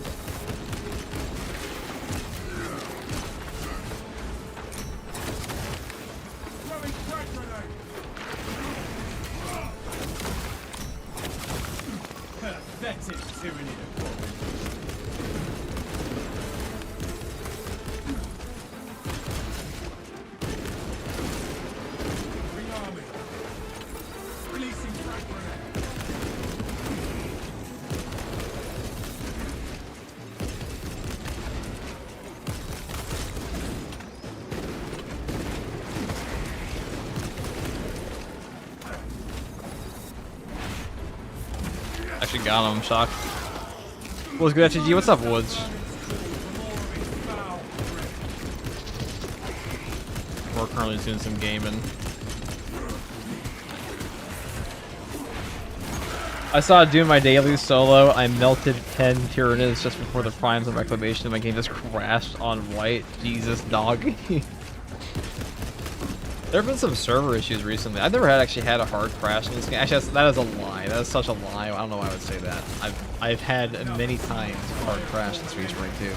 Throwing frag grenade. Pathetic tyranny. Rearming. Releasing frag grenade. Actually got him. I'm shocked. What's good, FTG? What's up, Woods? Foul. We're currently doing some gaming. I saw doing my daily solo. I melted 10 Tyranids just before the primes of reclamation, and my game just crashed on white. Jesus, dog. There have been some server issues recently. I've never actually had a hard crash in this game. Actually, that is a lie. That is such a lie. I don't know why I would say that. I've had many times a hard crash in Street 22.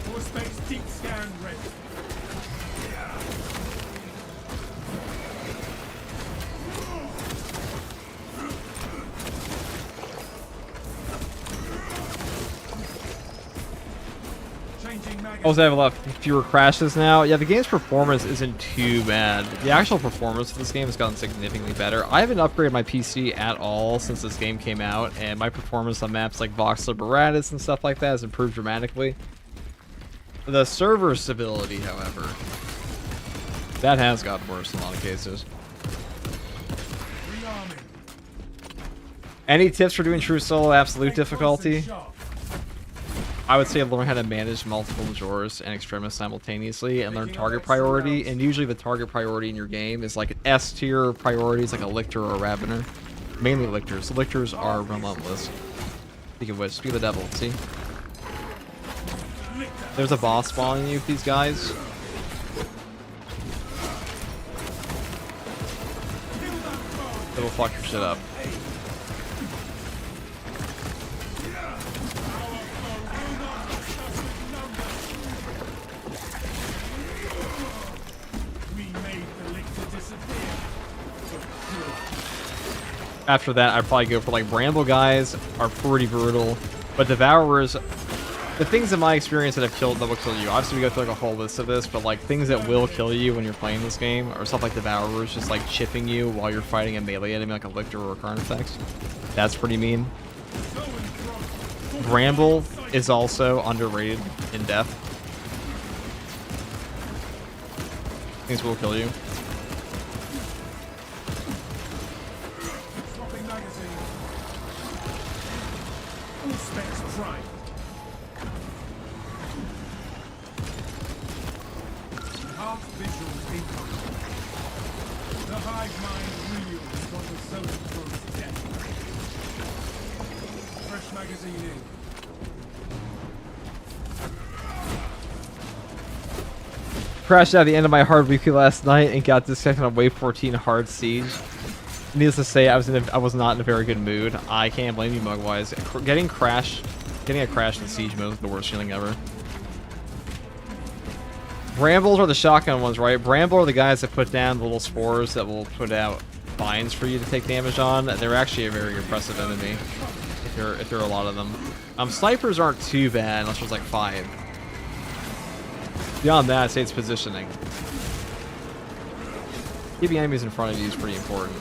More space deep scan ready. Changing magazine. Also, I have a lot fewer crashes now. Yeah, the game's performance isn't too bad. The actual performance of this game has gotten significantly better. I haven't upgraded my PC at all since this game came out, and my performance on maps like Voxler Baratus and stuff like that has improved dramatically. The server stability, however, that has gotten worse in a lot of cases. Rearming. Any tips for doing true solo absolute Stay close difficulty? and sharp. I would say learn how to manage multiple Majors and Extremis simultaneously and learn target priority. And usually the target priority in your game is like S tier priorities like a Lictor or a Ravener. Mainly Lictors. Lictors are relentless. Speaking of which, speak of the devil, see? There's a boss spawning you with these guys. It'll fuck your shit up. We made the Lictor disappear. After that, I'd probably go for like Bramble guys are pretty brutal, but Devourers the things in my experience that have killed that will kill you. Obviously, we go through like a whole list of this, but like things that will kill you when you're playing this game are stuff like Devourers, just like chipping you while you're fighting a melee enemy like a Lictor or a Carnifex. That's pretty mean. Bramble is also underrated in depth. Things will kill you. Swapping magazine. All specs prime. Enhanced visual income. The hive mind reels when the zone grows death. Fresh magazine in. Crashed out at the end of my hard weekly last night and got disconnected on Wave 14 Hard Siege. Needless to say, I was not in a very good mood. I can't blame you, Mugwise. Getting a crash in Siege mode is the worst feeling ever. Brambles are the shotgun ones, right? Bramble are the guys that put down the little spores that will put out vines for you to take damage on. They're actually a very impressive enemy if there are a lot of them. Snipers aren't too bad unless there's like 5. Beyond that, I'd say it's positioning. Keeping enemies in front of you is pretty important.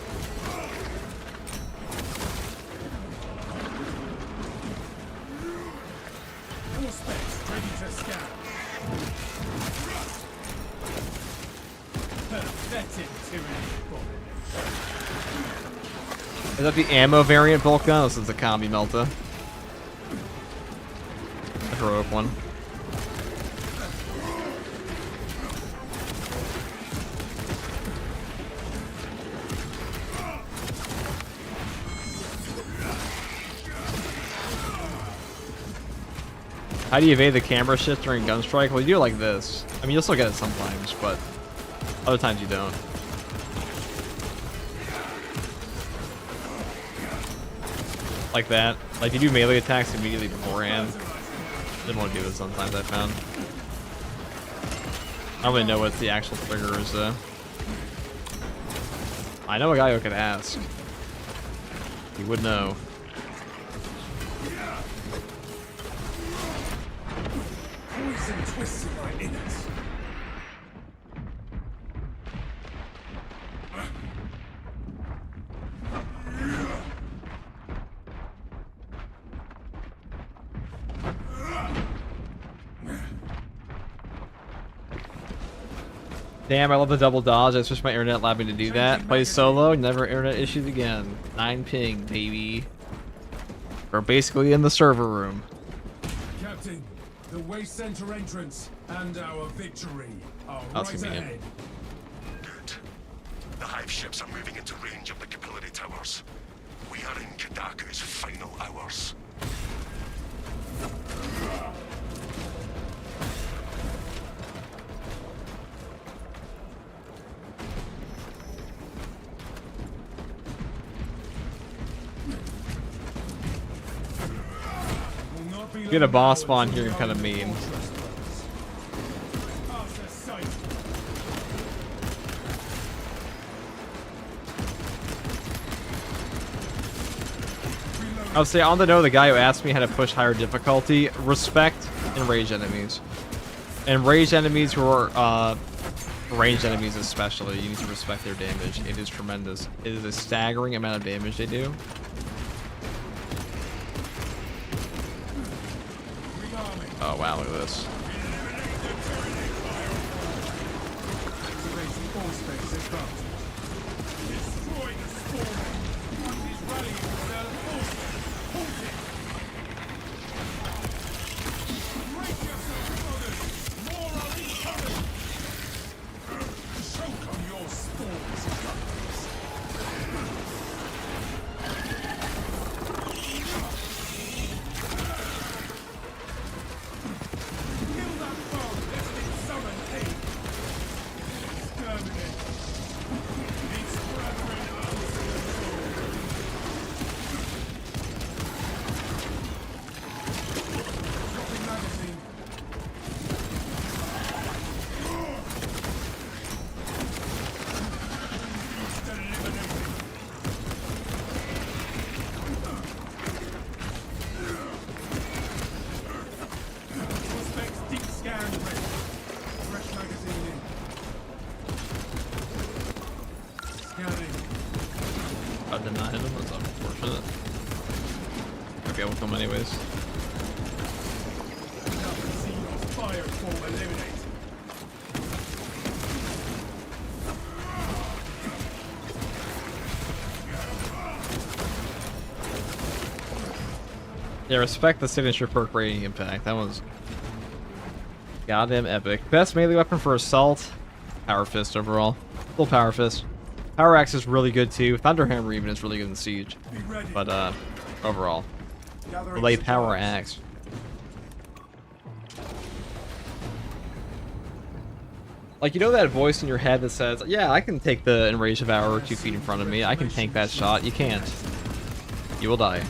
All specs ready to scan. Pathetic tyranny. Is that the ammo variant bolt gun? This is the combi melta. The heroic one. How do you evade the camera shift during Gunstrike? Well, you do it like this. I mean, you'll still get it sometimes, but other times you don't. Like that. Like, you do melee attacks immediately beforehand. Didn't want to do this sometimes, I found. I don't really know what the actual trigger is, though. I know a guy who could ask. He would know. Poison twisting my innards. Damn, I love the double dodge. I switched my internet, allowed me to do that. Play solo, never internet issues again. 9 ping, baby. We're basically in the server room. Captain, the waste center entrance and our victory are That's right convenient. ahead. Good. The hive ships are moving into range of the capillary towers. We are in Kadaku's final hours. Will not be Get a long boss now spawn until here we kind of are mean. in After sight. I would say on the note, the guy who asked me how to push higher difficulty, respect enraged enemies. Enraged enemies who are ranged enemies especially, you need to respect their damage. It is tremendous. It is a staggering amount of damage they do. Oh wow, look at this. Activating all space advantage. Destroy the storm. One is rallying to their forces. Halt it. Brace yourself, brothers. More are incoming. Choke on your spores, guns. Kill that foe, lest it summon aid. Exterminate. These brethren answer the to him anyways. Fire form eliminate. Yeah, respect the signature perk rating impact. That was goddamn epic. Best melee weapon for assault, Power Fist overall. Still Power Fist. Power Axe is really good too. Thunderhammer even is really good in Siege. But overall, relay Power Axe. Like, you know that voice in your head that says, yeah, I can take the Enraged Devourer 2 feet in front of me. I can tank that shot. You can't. You will die.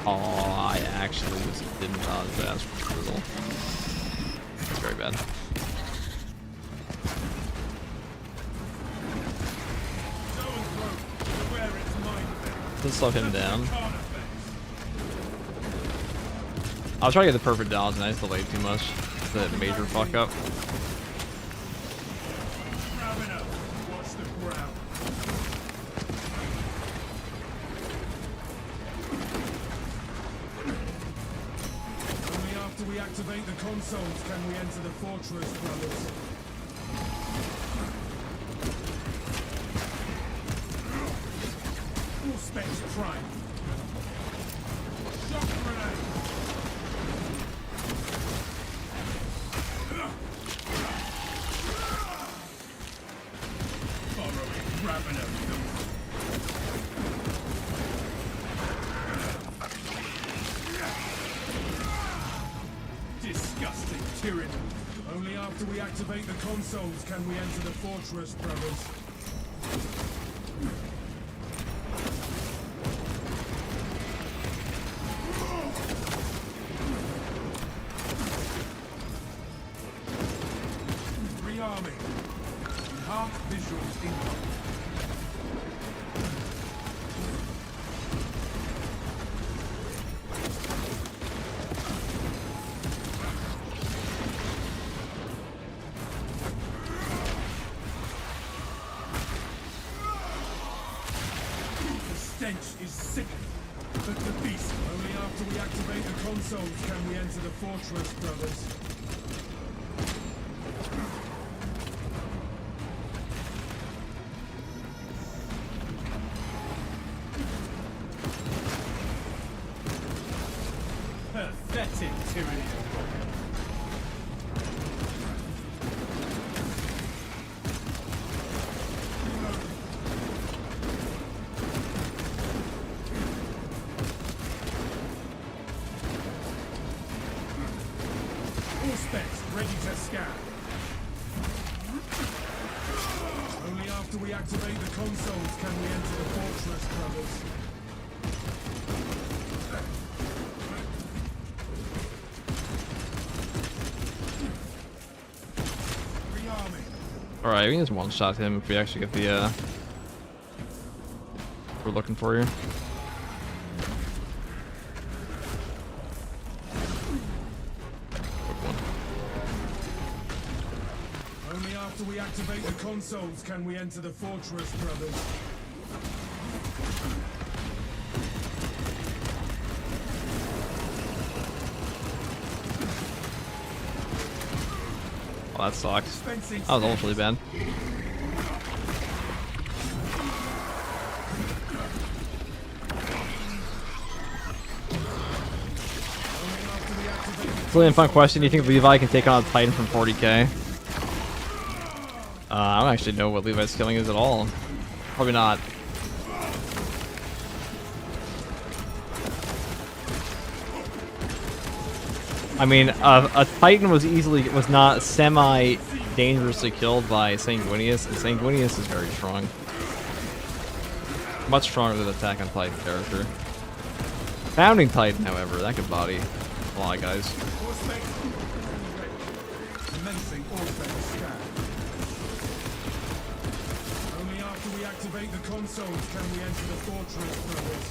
Oh, I actually just didn't dodge that. That's brutal. That's very bad. Let's slow him down. I was trying to get the perfect dodge and I just delayed too much. It's a major fuck up. Only after we activate the consoles can we enter the fortress, brothers. Full specs prime. Shock grenade. Borrowing Ravener. Disgusting tyranny. Only after we activate the consoles can we enter the fortress, brothers. Rearming. Enhanced visuals incoming. The stench is sickening. But the beast. Only after we activate the consoles can we enter the fortress, brothers. Pathetic tyranny. All specs ready to scan. Only after we activate the consoles can we enter the fortress, brothers. Rearming. Alright, we can just one-shot him if we actually get the, we're looking for here. Only after we activate the consoles can we enter the fortress, brothers. Oh, that sucks. Dispensing That was almost really bad. It's really a fun question. Do you think Levi can take on a Titan from 40k? I don't actually know what Levi's killing is at all. Probably not. I mean, a Titan was not semi-dangerously killed by Sanguinius, and Sanguinius is very strong. Much stronger than the Attack on Titan character. Founding Titan, however, that could body a lot of guys. Commencing all-phase scan. Only after we activate the consoles can we enter the fortress, brothers.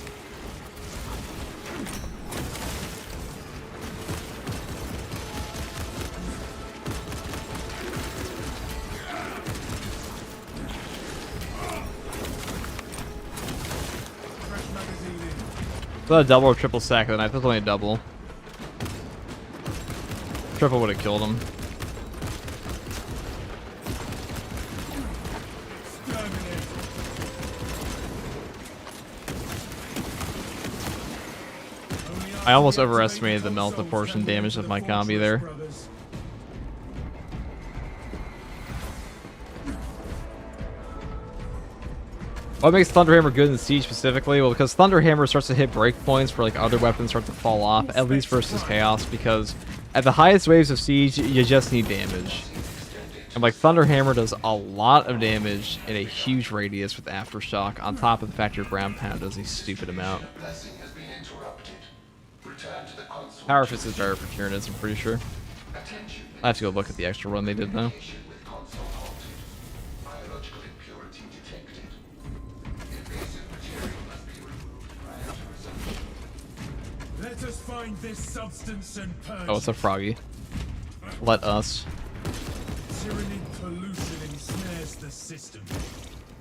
a double or triple sack of the knife. That's only a double. Triple would have killed him. I almost overestimated the melt portion damage of my combi there. What makes Thunderhammer good in Siege specifically? Well, because Thunderhammer starts to hit breakpoints where like other weapons start to fall off, at least versus Chaos, because at the highest waves of Siege, you just need damage. And like Thunderhammer does a lot of damage in a huge radius with Aftershock, on top of the fact your ground pound does a stupid amount. Power Fist is better for Tyranids, I'm pretty sure. I have to go look at the extra run they did though. Let us find this substance and purge. Oh, it's a froggy. Let us. Tyranid pollution ensnares the system.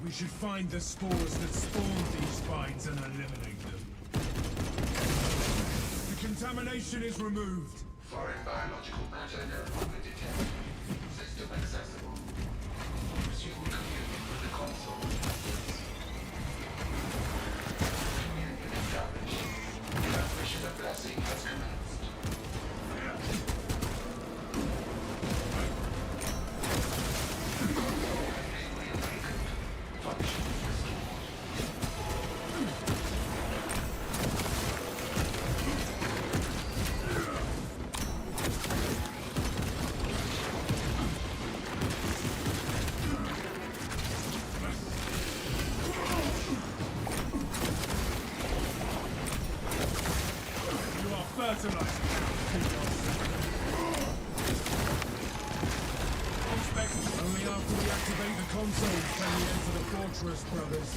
We should find the spores that spawned these spines and eliminate them. The contamination is removed. Foreign biological matter no longer detected. System accessible. Resume communion with the console. Communion established. Transmission of blessing has commenced. Function restored. You are fertilizing. Only after we activate the console can we enter the fortress, brothers.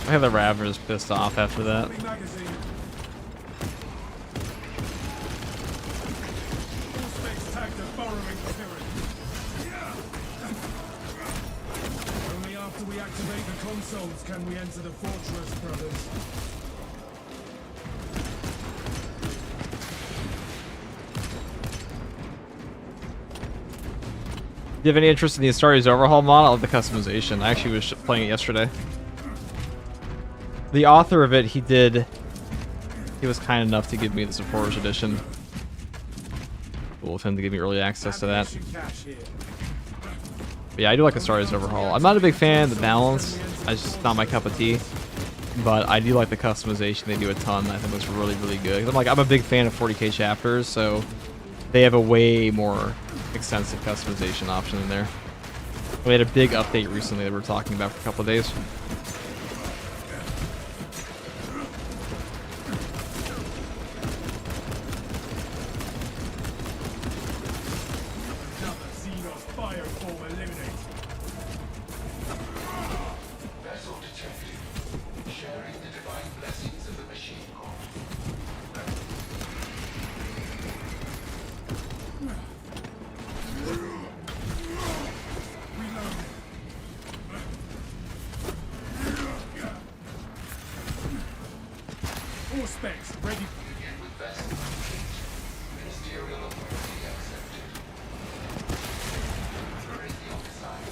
I have the Ravagers pissed off after that. Magazine. All space tagged as burrowing tyranny. Only after we activate the consoles can we enter the fortress, brothers. Do you have any interest in the Astartes overhaul model of the customization? I actually was playing it yesterday. The author of it, he was kind enough to give me the Supporters Edition. Cool of him to give me early access to that. But yeah, I do like the Astartes overhaul. I'm not a big fan of the balance. It's just not my cup of tea. But I do like the customization. They do a ton. I think it's really, really good. I'm a big fan of 40k chapters, so they have a way more extensive customization option in there. We had a big update recently that we were talking about for a couple of days. Vessel detected. Sharing the divine blessings of the machine core. All specs ready. Begin with vessel complete. Ministerial authority accepted. Radial design.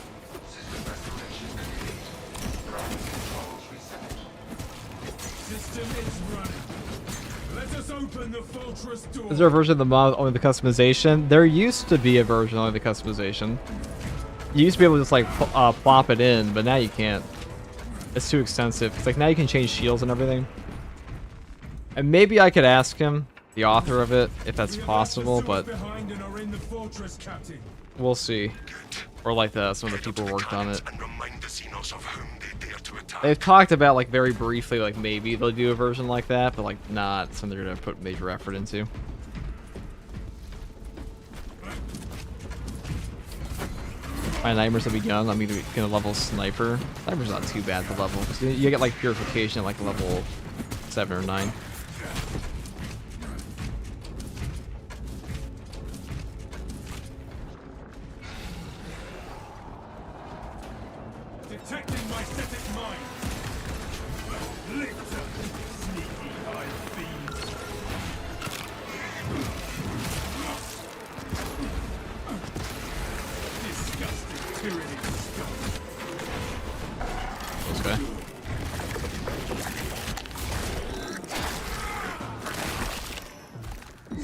System restoration complete. Ground controls reset. System is running. Let us open the fortress door. Is there a version of the mod with only the customization? There used to be a version only the customization. You used to be able to just like plop it in, but now you can't. It's too extensive. It's like now you can change shields and everything. And maybe I could ask him, the author of it, if that's possible, but we'll see. Or like some of the people who worked on it. They've talked about like very briefly, like maybe they'll do a version like that, but like not something they're gonna put major effort into. My Nightmares have begun. I'm gonna level Sniper. Sniper's not too bad to level. You get like Purification at like level 7 or 9. Detecting my static mine. Lichter, sneaky eye fiends. Disgusting tyranny scum. This guy.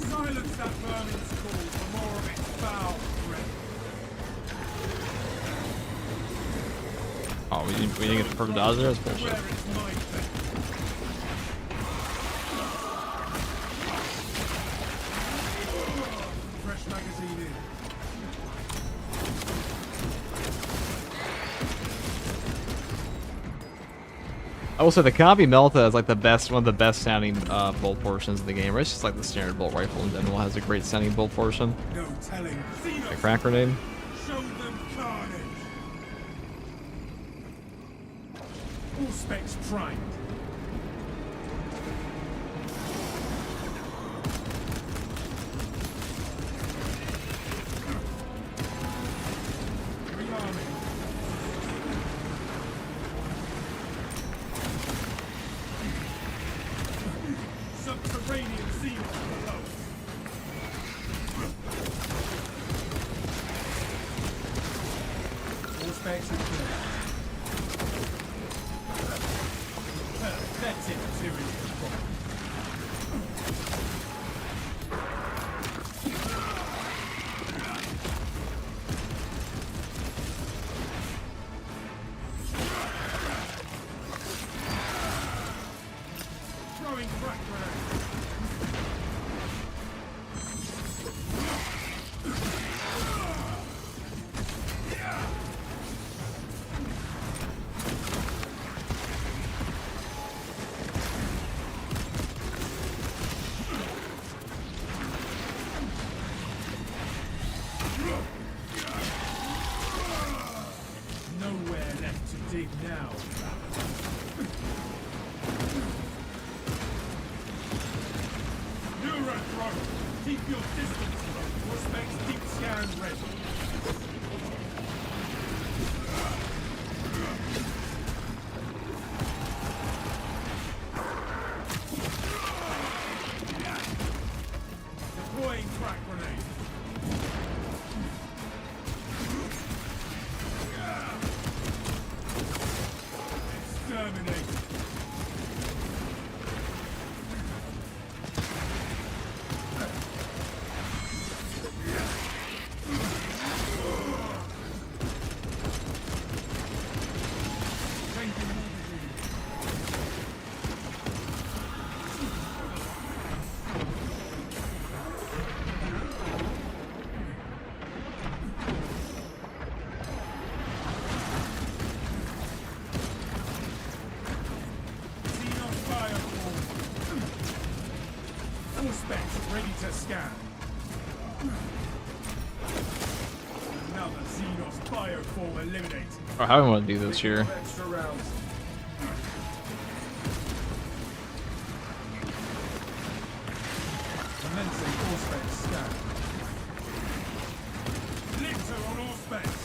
Silence that vermin's call for more of its foul breath. Oh, we didn't get the perfect dodge there? That's bullshit. Where its might be. Fresh magazine in. I will say the Kabi Melta is like the best, one of the best sounding bolt portions of the game. It's just like the standard bolt rifle in general has a great sounding bolt portion. No telling. A crack grenade. Show them carnage. All specs primed. Rearming. Subterranean seals below. All specs are clear. That's it, tyranny. Throwing crack grenades. Nowhere left to dig now. Neuro throttle. Keep your distance. Prospects deep scan ready. Deploying crack grenade. Exterminate. Xenon fireball. Full specs ready to scan. Another Xenos bioform eliminated. Oh, how do I want to do this here? Extra rounds. Commencing all specs scan. Lichter on all specs.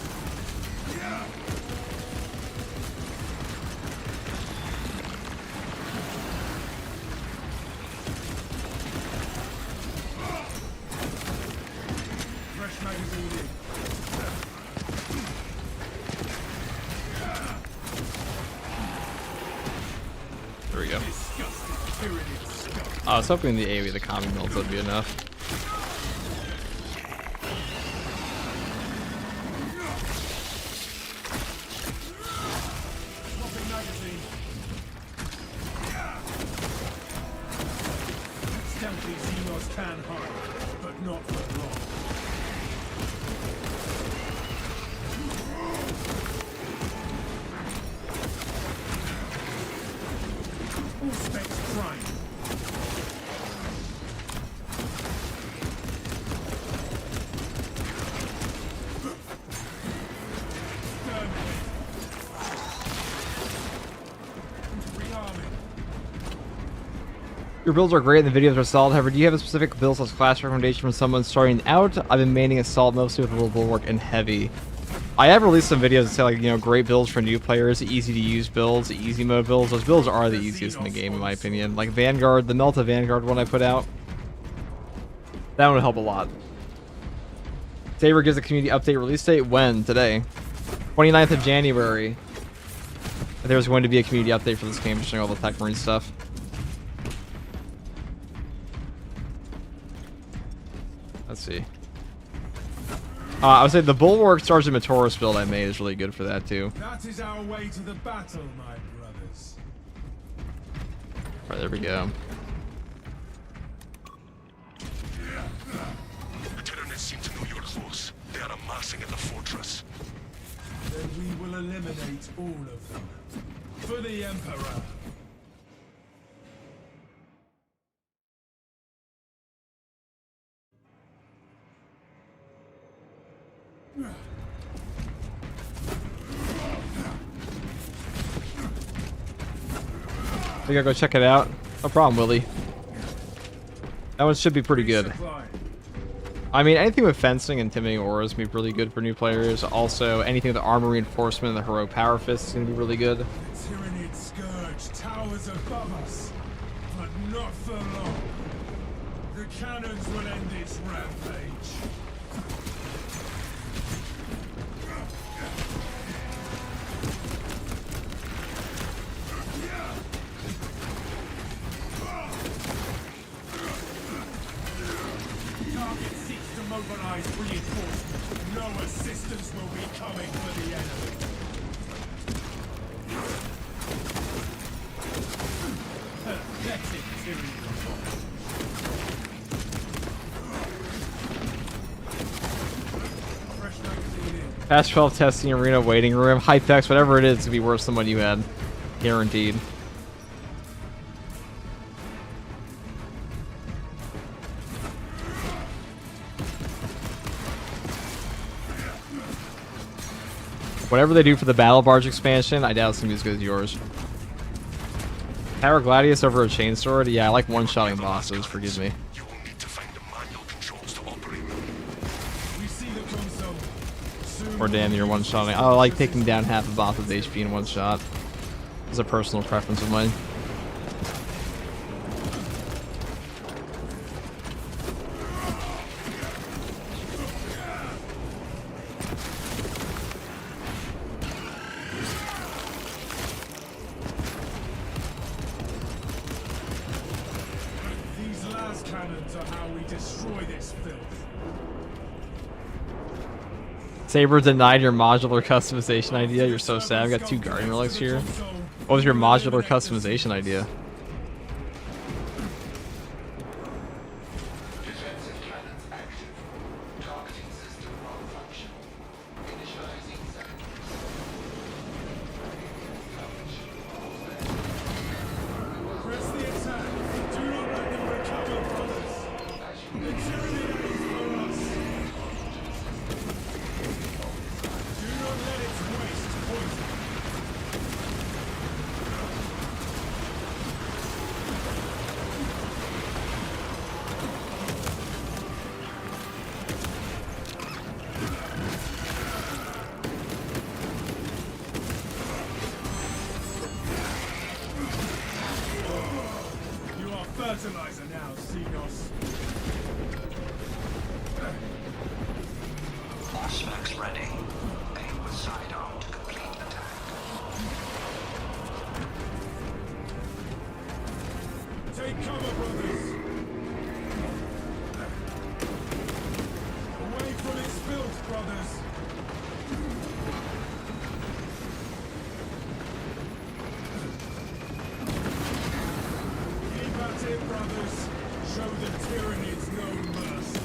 Fresh magazine in. There we go. Disgusting tyranny scum. I was hoping the AoE, the Kabi Melta would be enough. Swapping magazine. Stealthy Xenos can hide, but not for long. All specs prime. Exterminate. Rearming. Your builds are great and the videos are solid. However, do you have a specific build/class recommendation from someone starting out? I've been maining assault mostly with a little bulwark and heavy. I have released some videos that say, like, you know, great builds for new players, easy to use builds, easy mode builds. Those builds are the easiest in the game, in my opinion. Like Vanguard, the Melta Vanguard one I put out, that one would help a lot. Saber gives a community update release date when? Today. 29th of January. There's going to be a community update for this game, showing all the Tech Marine stuff. Let's see. I would say the Bulwark Sergeant Matoris build I made is really good for that too. That is our way to the battle, my brothers. Alright, there we go. The Tyranids seem to know you're close. They are amassing at the fortress. Then we will eliminate all of them. For the Emperor. We gotta go check it out. No problem, Willie. That one should be pretty good. I mean, anything with fencing and intimidating auras can be really good for new players. Also, anything with the armor reinforcement and the heroic power fist is gonna be really good. The Tyranid Scourge towers above us, but not for long. The cannons will end its rampage. Target seeks to mobilize reinforcements. No assistance will be coming for the enemy. Pathetic Tyranid. Fresh magazine in. Patch 12 testing arena waiting room. Hypex, whatever it is, to be worse than what you had. Guaranteed. Whatever they do for the Battle Barge expansion, I doubt it's gonna be as good as yours. Power Gladius over a Chainsword? Yeah, I like one-shotting bosses, forgive me. You will need to find the manual controls to operate them. We see the console. Soon Or damn near one-shotting. I like taking down half a boss with HP in one shot. It's a personal preference of mine. These las cannons are how we destroy this filth. Saber denied your modular customization idea. You're so sad. I've got 2 Guardian Relics here. What was your modular customization idea? Defensive cannons active. Targeting system non-functional. Initializing second. Press the attack. Do not let them recover, brothers. The tyranny is for us. Do not let its waste poison. You are fertilizer now, Xenos. Specs ready. Aim with sidearm to complete attack. Take cover, brothers. Away from its filth, brothers. Keep at it, brothers. Show the Tyranids no mercy.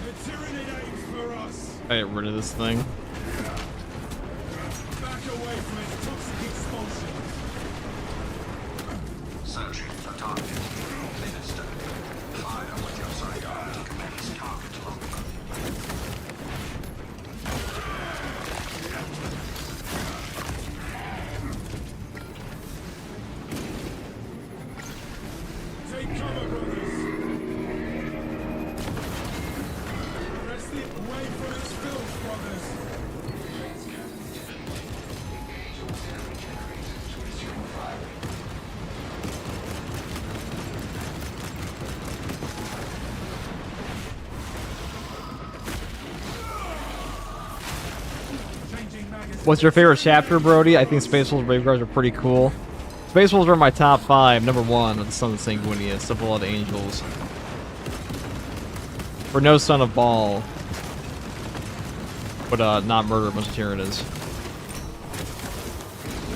The Tyranid aims for us. I get rid of this thing. Back away from its toxic expulsion. Searching for target. Minister. Fire with your sidearm to commence target lock. cover, brothers. Wrest it away from its filth, brothers. Changing magazine. What's your favorite chapter, Brody? I think Space Wolves Brave Guards are pretty cool. Space Wolves are my top 5. Number 1 of the Son of Sanguinius, the Blood Angels. For no son of Baal. But not murder a bunch of Tyranids.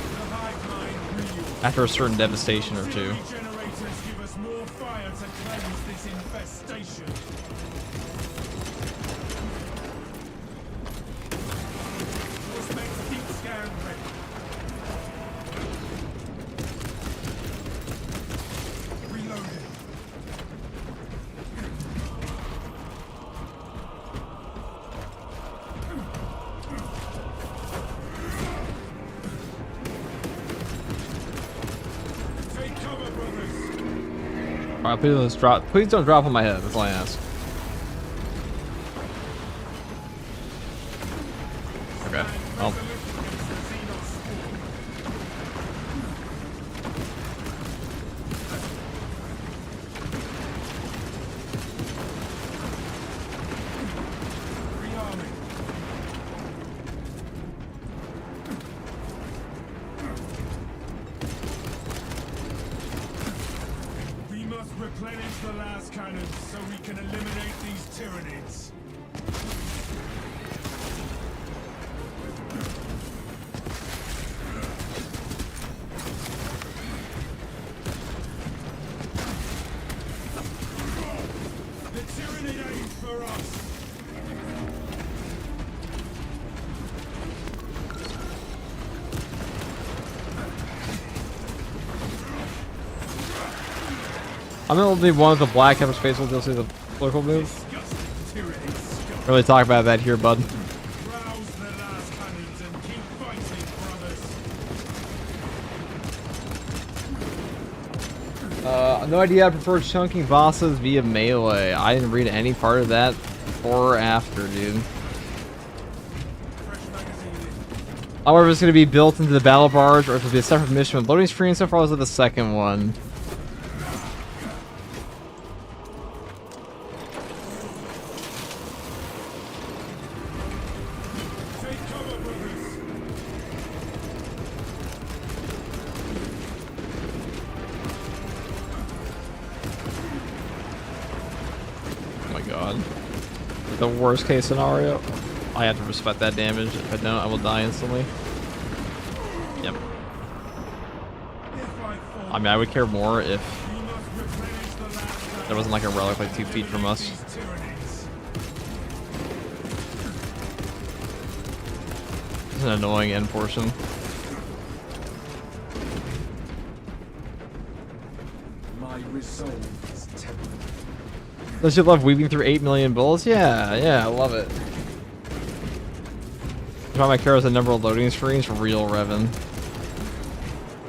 The hive mind reels. After a certain devastation or two. Generators give us more fire to cleanse this infestation. Suspects deep scan ready. Reloading. Take cover, brothers. Alright, please don't drop on my head, that's all I ask. Okay. Well. We must replenish the last cannons so we can eliminate these Tyranids. The Tyranid aims for us. I'm gonna be one of the Black Hammer Space Wolves. You'll see the political move. Disgusting Tyranid scum. Really talk about that here, bud. Rouse the last cannons and keep fighting, brothers. No idea. I prefer chunking bosses via melee. I didn't read any part of that before or after, dude. Fresh magazine in. I wonder if it's going to be built into the battle barge or if it'll be a separate mission with loading screen. So far, I was at the second one. Take cover, brothers. Oh my god. The worst case scenario. I have to respect that damage. If I don't, I will die instantly. Yep. If I fall, I mean, I would care more if we must replenish the last cannons. there wasn't like a relic like 2 feet from us. These Tyranids. It's an annoying end portion. My resolve is tempered. Don't you love weaving through 8 million bullets? Yeah, I love it. If my character has a number of loading screens, real Revan.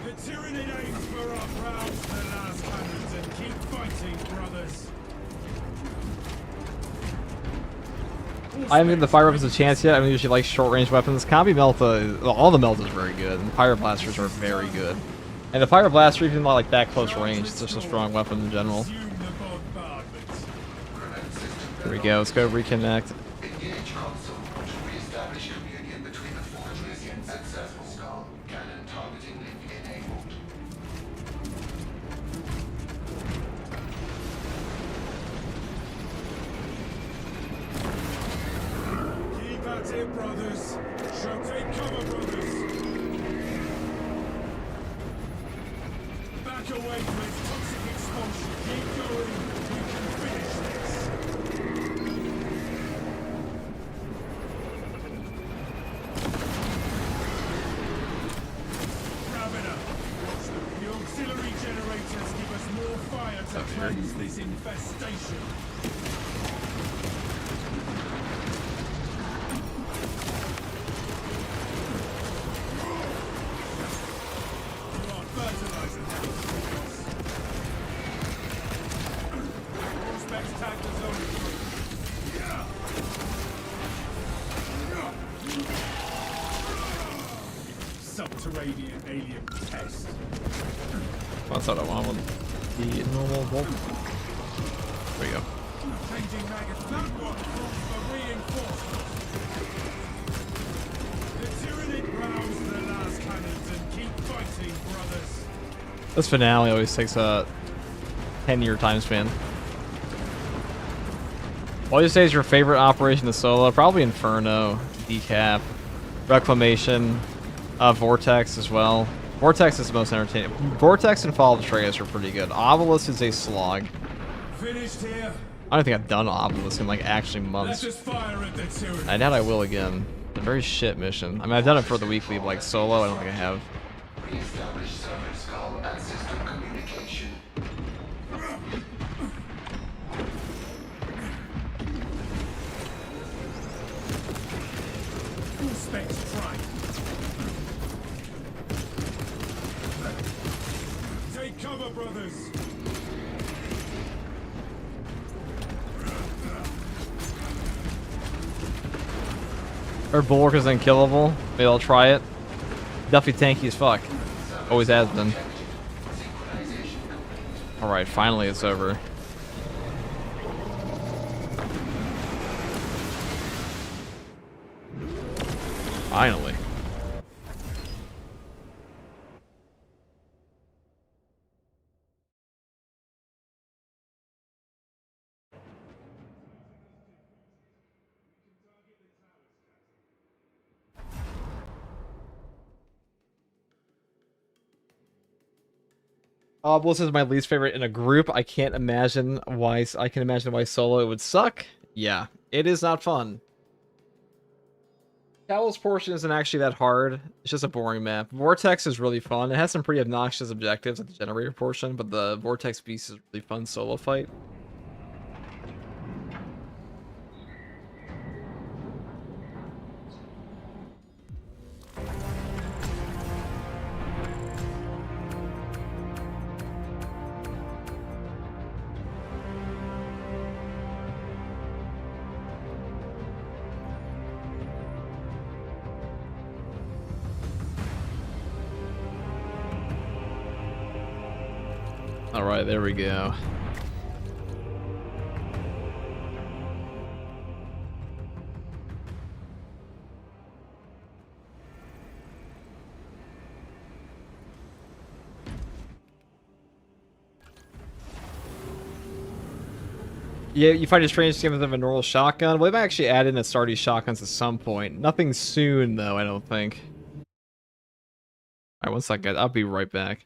The Tyranid aims for us. Rouse the last cannons and keep fighting, brothers. I haven't given the fire weapons a chance yet. I mean, usually like short range weapons. Combi Melta, all the Melta is very good, and Pyro Blasters are very good. And the Pyro Blaster, even not like that close range, it's just a strong weapon in general. Resume the bombardment. Here we go. Let's go reconnect. Engage console to reestablish communion between the fortress and successful. Cannon targeting link enabled. Keep at it, brothers. Shall take cover, brothers. Back away from its toxic expulsion. Keep going. We can finish this. Grab it up. Watch them. The auxiliary generators give us more fire to cleanse this infestation. You are fertilizer now. alien pest. That's what I want. The normal bolt. There we go. Changing maggots. That one for reinforcements. The Tyranid rouse the last cannons and keep fighting, brothers. This finale always takes a 10-year time span. What do you say is your favorite operation to solo? Probably Inferno, Decap, Reclamation, Vortex as well. Vortex is the most entertaining. Vortex and Fall of Atreus are pretty good. Obelisk is a slog. Finished here. I don't think I've done Obelisk in like actually months. Let us fire at the Tyranid. I doubt I will again. It's a very shit mission. I mean, I've done it for the weekly, but like solo, I don't think I have. Reestablish service call and system communication. Full specs try. Take cover, brothers. Or Bulwark is unkillable. Maybe I'll try it. Definitely tanky as fuck. Always has been. Alright, finally it's over. Finally. Obelisk is my least favorite in a group. I can't imagine why. I can imagine why solo it would suck. Yeah, it is not fun. Cowl's portion isn't actually that hard. It's just a boring map. Vortex is really fun. It has some pretty obnoxious objectives at the generator portion, but the Vortex beast is a really fun solo fight. Alright, there we go. Yeah, you find a strange game with a normal shotgun. Well, they might actually add in Astartes shotguns at some point. Nothing soon, though, I don't think. Alright, one second. I'll be right back.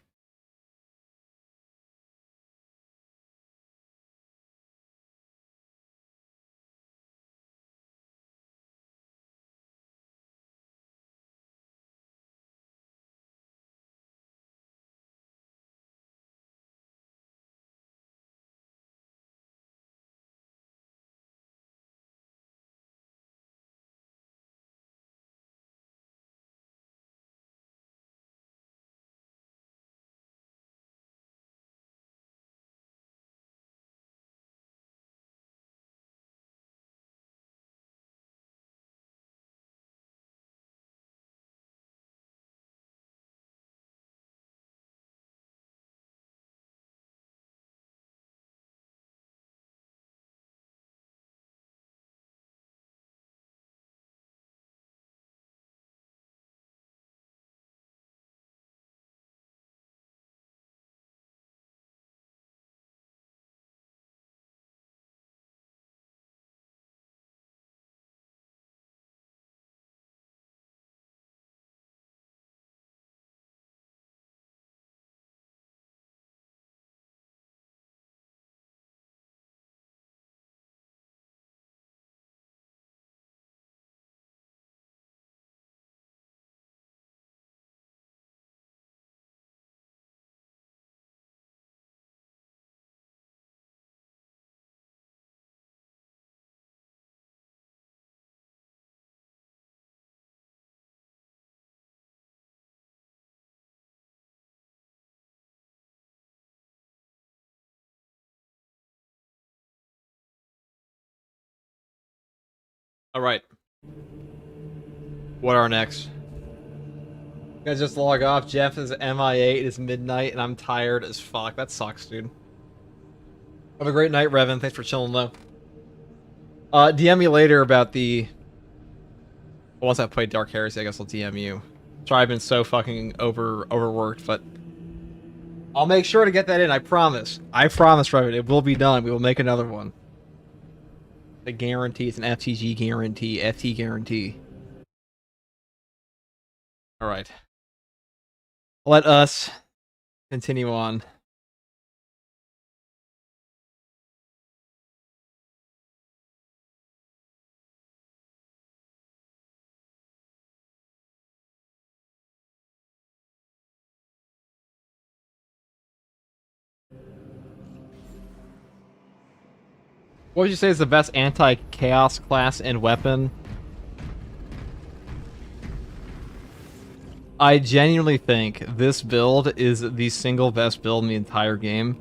Alright. What are next? Guys, just log off. Jeff is MIA. It is midnight, and I'm tired as fuck. That sucks, dude. Have a great night, Revan. Thanks for chilling, though. DM me later about the... Well, once I've played Dark Heresy, I guess I'll DM you. Sorry, I've been so fucking overworked, but... I'll make sure to get that in, I promise. I promise, Revan. It will be done. We will make another one. A guarantee. It's an FTG guarantee. FT guarantee. Alright. Let us continue on. What would you say is the best anti-chaos class and weapon? I genuinely think this build is the single best build in the entire game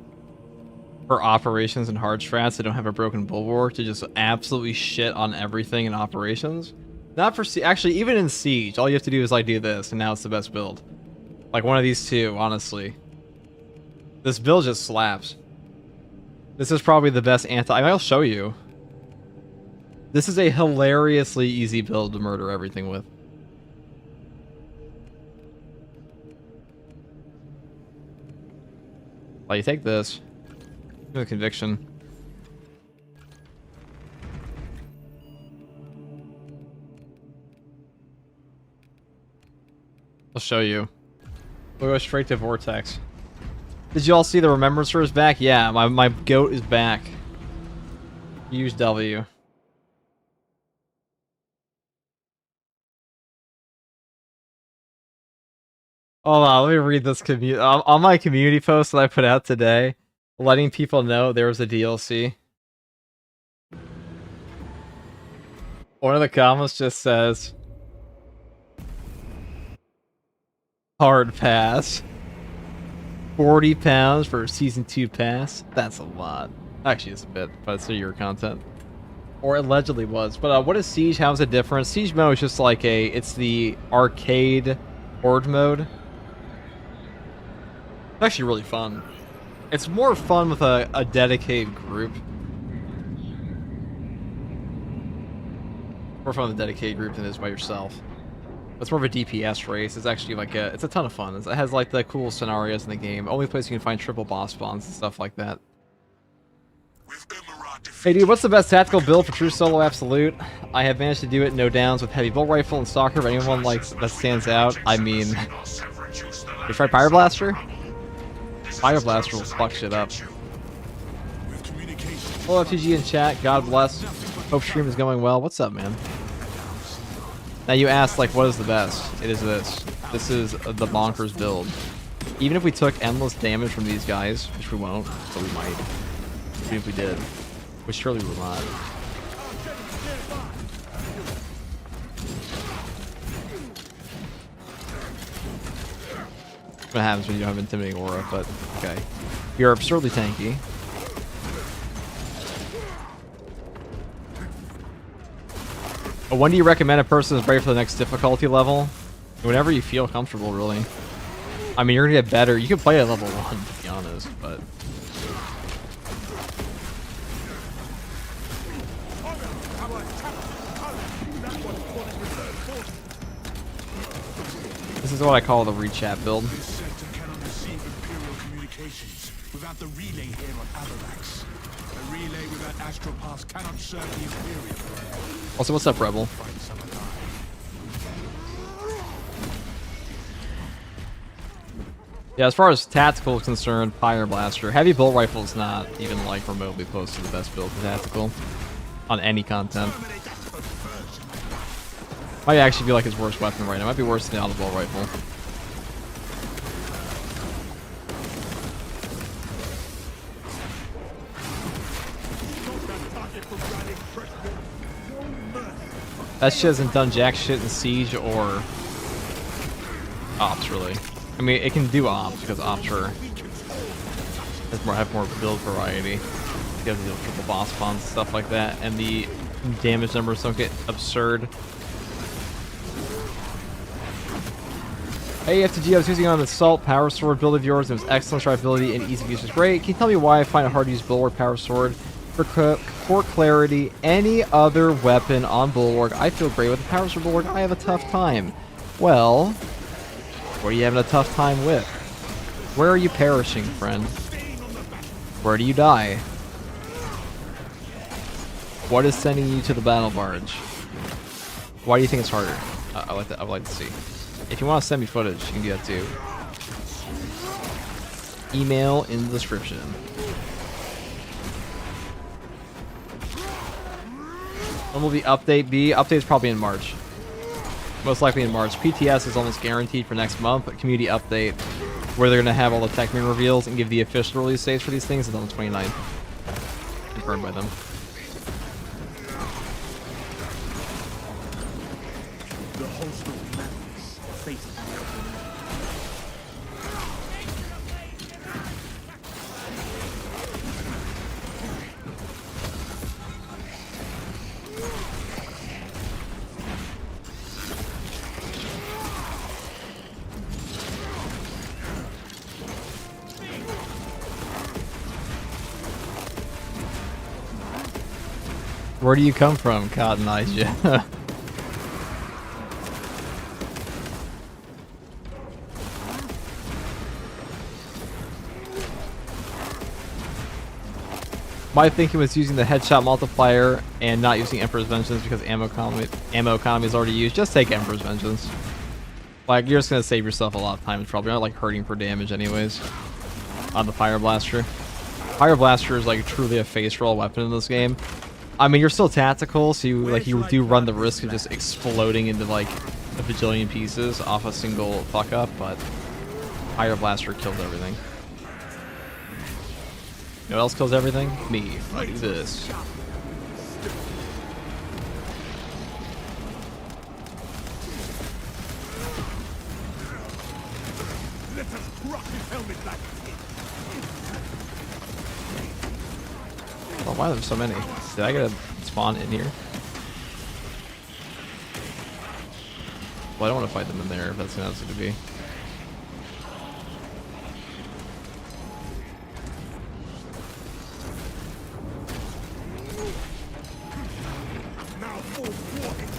for operations and hard strats that don't have a broken bulwark to just absolutely shit on everything in operations. Not for actually, even in Siege, all you have to do is like do this, and now it's the best build. Like one of these two, honestly. This build just slaps. This is probably the best I'll show you. This is a hilariously easy build to murder everything with. Well, you take this. Give a conviction. I'll show you. We'll go straight to Vortex. Did you all see the Remembrancer is back? Yeah, my goat is back. Use W. Hold on, let me read this on my community post that I put out today, letting people know there was a DLC. One of the comments just says, hard pass. 40 pounds for a Season 2 pass? That's a lot. Actually, it's a bit, but it's your content. Or allegedly was. But what is Siege? How's it different? Siege mode is just like it's the arcade horde mode. It's actually really fun. It's more fun with a dedicated group. More fun with a dedicated group than it is by yourself. It's more of a DPS race. It's actually like it's a ton of fun. It has like the cool scenarios in the game. Only place you can find triple boss spawns and stuff like that. Hey dude, what's the best tactical build for true solo absolute? I have managed to do it no downs with heavy bolt rifle and stalker. If anyone likes that stands out, I mean, you try Fire Blaster? Fire Blaster will fuck shit up. Hello FTG in chat. God bless. Hope stream is going well. What's up, man? Now you asked, like, what is the best? It is this. This is the bonkers build. Even if we took endless damage from these guys, which we won't, but we might. Even if we did. Which surely we will not. What happens when you don't have intimidating aura, but okay. You're absurdly tanky. When do you recommend a person is ready for the next difficulty level? Whenever you feel comfortable, really. I mean, you're gonna get better. You can play at level 1, to be honest, but... This is what I call the rechat build. This sector cannot receive Imperial communications without the relay here on Avarax. A relay without astropaths cannot serve the Imperium. Also, what's up, Rebel? Yeah, as far as tactical is concerned, Fire Blaster. Heavy Bolt Rifle is not even like remotely close to the best build for tactical on any content. Might actually be like his worst weapon right now. Might be worse than the Auto Bolt Rifle. That shit hasn't done jack shit in Siege or Ops, really. I mean, it can do Ops because Ops have more build variety. You have to deal with triple boss spawns and stuff like that, and the damage numbers don't get absurd. Hey, FTG, I was using on an assault power sword build of yours. It was excellent. Survivability and ease of use was great. Can you tell me why I find it hard to use Bulwark power sword? For clarity, any other weapon on Bulwark, I feel great with the power sword Bulwark. I have a tough time. Well, what are you having a tough time with? Where are you perishing, friend? Where do you die? What is sending you to the battle barge? Why do you think it's harder? I would like to see. If you want to send me footage, you can do that too. Email in the description. When will the update be? Update's probably in March. Most likely in March. PTS is almost guaranteed for next month, but community update, where they're going to have all the tech main reveals and give the official release dates for these things, is on the 29th. Confirmed by them. The host of madness faces the opening. Where do you come from, Cotton Eyes? Yeah. My thinking was using the headshot multiplier and not using Emperor's Vengeance because ammo economy is already used. Just take Emperor's Vengeance. Like, you're just gonna save yourself a lot of time. It's probably not like hurting for damage anyways. On the Fire Blaster. Fire Blaster is like truly a face roll weapon in this game. I mean, you're still tactical, so you do run the risk of just exploding into like a bajillion pieces off a single fuck up, but Fire Blaster kills everything. You know what else kills everything? Me. I do this. Let us crush his helmet like Oh, why are there so many? Did I get a spawn in here? Well, I don't want to fight them in there if that's how it's going to be. now full thwarted.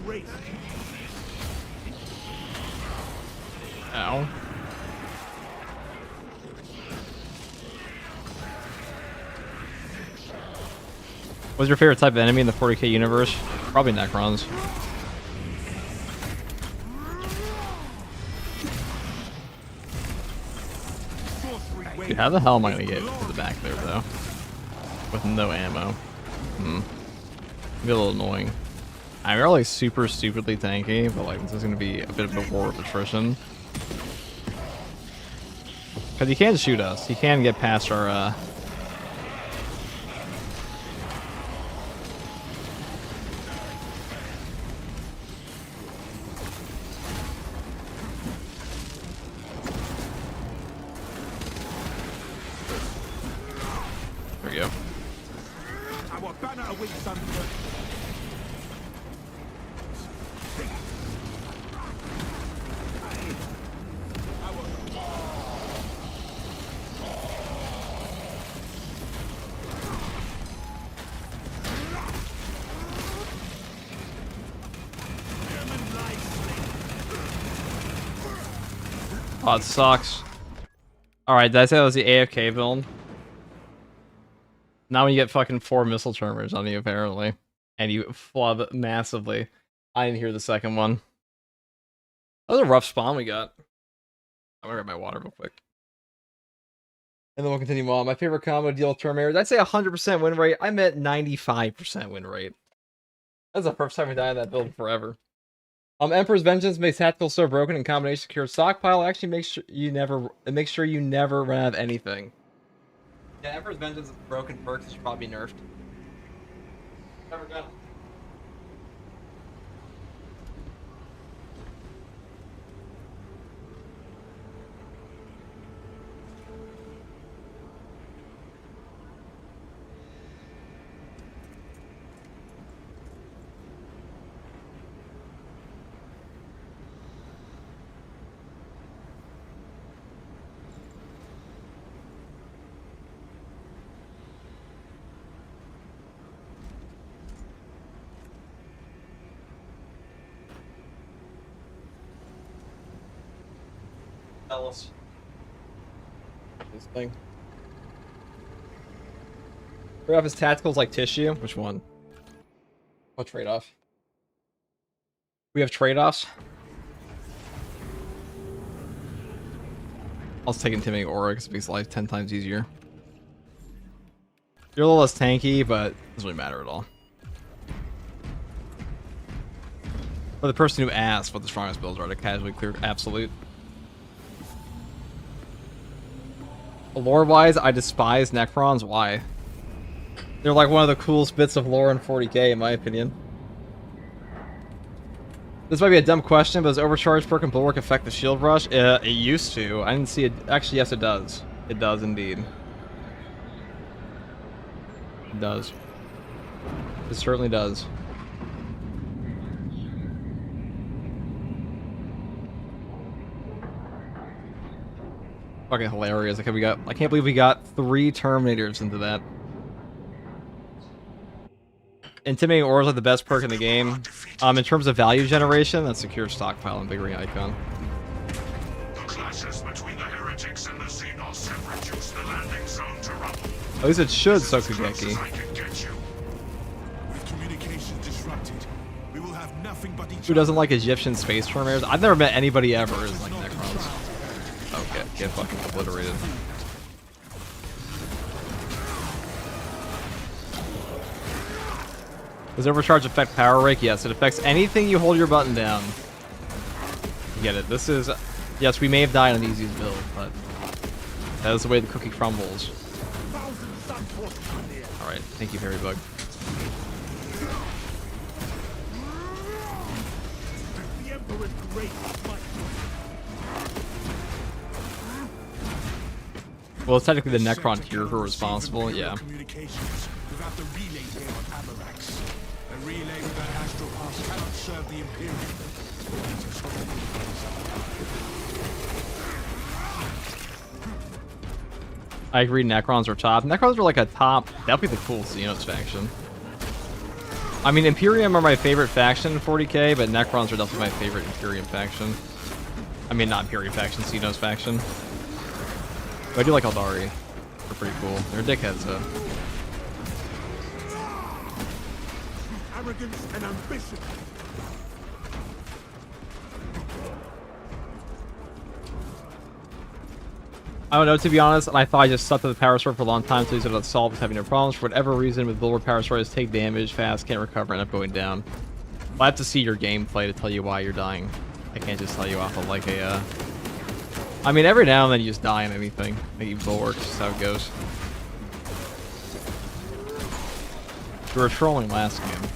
Grace. Ow. What's your favorite type of enemy in the 40k universe? Probably Necrons. Dude, how the hell am I gonna get to the back there though? With no ammo. Be a little annoying. I'm really super stupidly tanky, but like this is gonna be a bit of a war of attrition. Cause he can shoot us. He can get past our There we go. Our banner awaits on Oh, it sucks. Alright, did I say that was the AFK build? Now when you get fucking 4 missile terminators on you, apparently. And you flub massively. I didn't hear the second one. That was a rough spawn we got. I'm gonna grab my water real quick. And then we'll continue on. My favorite combo to deal with terminators. I'd say 100% win rate. I meant 95% win rate. That's the first time we died in that build forever. Emperor's Vengeance makes tactical so broken in combination secure stockpile. Actually makes sure you never run out of anything. Yeah, Emperor's Vengeance is broken perks should probably be nerfed. Never done. Tell us. This thing. Trade-off is tacticals like tissue. Which one? What trade-off? We have trade-offs. I'll take intimidating aura because it makes life 10 times easier. You're a little less tanky, but it doesn't really matter at all. For the person who asked what the strongest builds are to casually clear absolute. Lore-wise, I despise Necrons. Why? They're like one of the coolest bits of lore in 40k, in my opinion. This might be a dumb question, but does Overcharge perk and Bulwark affect the shield rush? It used to. I didn't see it. Actually, yes, it does. It does indeed. It does. It certainly does. Fucking hilarious. I can't believe we got 3 Terminators into that. Intimidating Aura is like the best perk in the game. In terms of value generation, that's Secure Stockpile and Big Ring Icon. The clashes between the heretics and the Xenos have reduced the landing zone to rubble. At least it should, Sokugeki. With communication disrupted, we will have nothing but each Who doesn't like Egyptian space Terminators? I've never met anybody ever who's like Necrons. Okay, get fucking obliterated. Does Overcharge affect Power Rake? Yes, it affects anything you hold your button down. Get it. This is... Yes, we may have died on the easiest build, but... That is the way the cookie crumbles. Alright, thank you, Fairy Bug. The Emperor's great might. Well, it's technically the Necron here who are responsible, yeah. Communications without the relay game on Amarax. A relay without Astral Pass cannot serve the Imperium. I agree, Necrons are top. Necrons are like a top, definitely the cool Xenos faction. I mean, Imperium are my favorite faction in 40k, but Necrons are definitely my favorite Imperium faction. I mean, not Imperium faction, Xenos faction. But I do like Eldari. They're pretty cool. They're dickheads, though. Arrogance and ambition. I don't know, to be honest, and I thought I just stuck to the Power Sword for a long time, so these are solved with having no problems. For whatever reason, with Bulwark Power Sword, take damage fast, can't recover, end up going down. I have to see your gameplay to tell you why you're dying. I can't just tell you off of like a, I mean, every now and then you just die on anything. Like you Bulwark, just how it goes. We were trolling last game.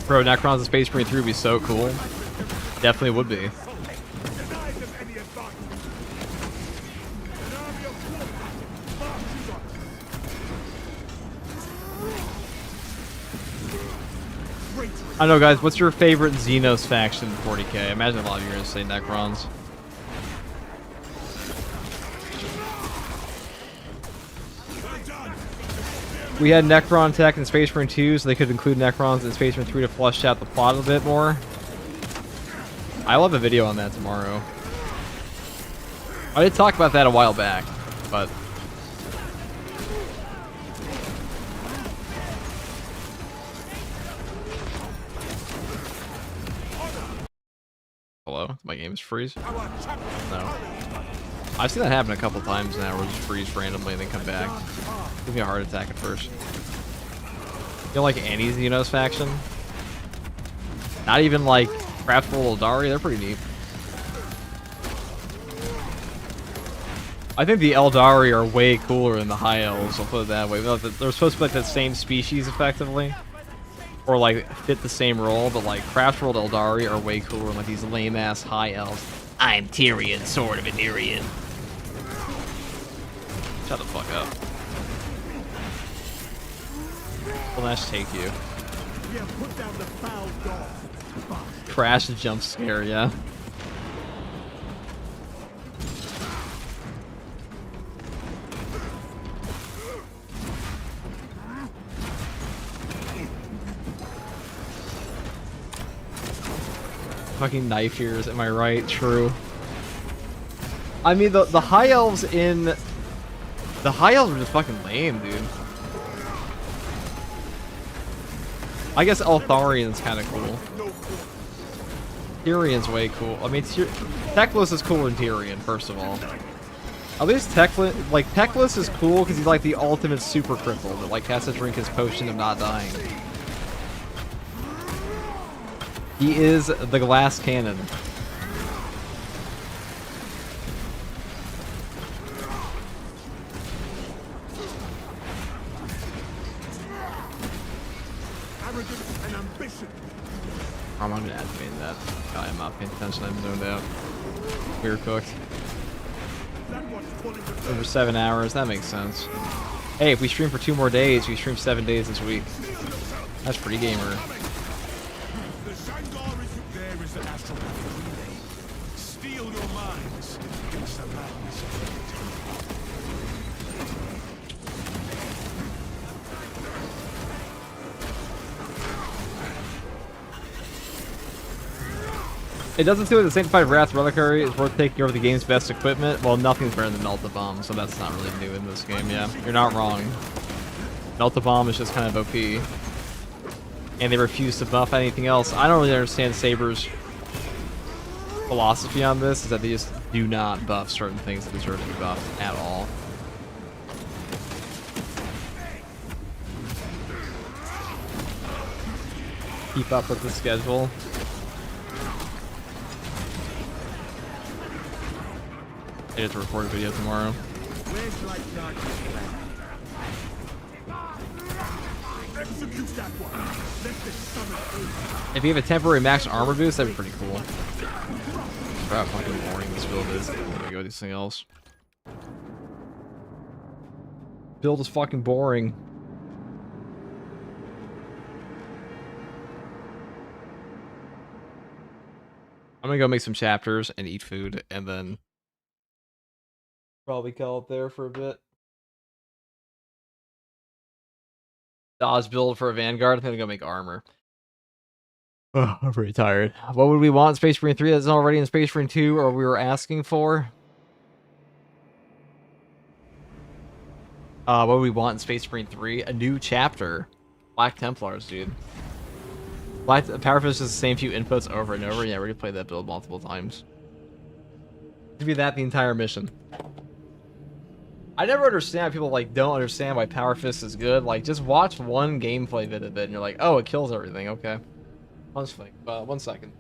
Bro, Necrons and Space Marine 3 would be so cool. Definitely would be. I don't know, guys. What's your favorite Xenos faction in 40k? I imagine a lot of you are going to say Necrons. we had Necron tech in Space Marine 2, so they could include Necrons in Space Marine 3 to flush out the plot a bit more. I'll have a video on that tomorrow. I did talk about that a while back, but... Hello? Did my game just freeze? No. I've seen that happen a couple times now, where it just freeze randomly and then come back. Give me a heart attack at first. You know, like Annie's Xenos faction? Not even like Craftful Eldari, they're pretty neat. I think the Eldari are way cooler than the High Elves, I'll put it that way. They're supposed to be like the same species, effectively. Or like, fit the same role, but like, Craftworld Eldari are way cooler than like these lame-ass High Elves. I'm Tyrion, Sword of Anirian. Shut the fuck up. Well, let's take you. Yeah, put down the foul dog. Crash and jump scare, yeah. Fucking knife ears, am I right? True. I mean, the High Elves in... The High Elves are just fucking lame, dude. I guess Eltharian's kind of cool. Tyrion's way cool. I mean, Teclis is cooler than Tyrion, first of all. At least Teclis is cool because he's like the ultimate super cripple that like has to drink his potion of not dying. He is the glass cannon. Arrogance and ambition. I'm gonna activate that. God, I'm not paying attention, I'm zoned out. We were cooked. Over 7 hours, that makes sense. Hey, if we stream for 2 more days, we stream 7 days this week. That's pretty gamer. The Shangar is there is the astral relay. Steel your minds against the madness of it. It doesn't seem like the Sanctified Wrath Reliquary is worth taking over the game's best equipment. Well, nothing's better than Melt the Bomb, so that's not really new in this game, yeah. You're not wrong. Melt the Bomb is just kind of OP. And they refuse to buff anything else. I don't really understand Saber's philosophy on this, is that they just do not buff certain things that deserve to be buffed at all. Keep up with the schedule. I have to record a video tomorrow. Where's light darkness plan? Execute that one. Let this summon If you have a temporary max armor boost, that'd be pretty cool. Crap, fucking boring this build is. There we go, this thing else. Build is fucking boring. I'm gonna go make some chapters and eat food, and then probably call it there for a bit. Dodge build for a Vanguard. I think I'm gonna make armor. Oh, I'm pretty tired. What would we want in Space Marine 3 that's already in Space Marine 2 or we were asking for? What would we want in Space Marine 3? A new chapter. Black Templars, dude. Power Fist is the same few inputs over and over. Yeah, we're gonna play that build multiple times. To be that the entire mission. I never understand how people like don't understand why Power Fist is good. Like, just watch one gameplay vid of it and you're like, oh, it kills everything. Okay. One second.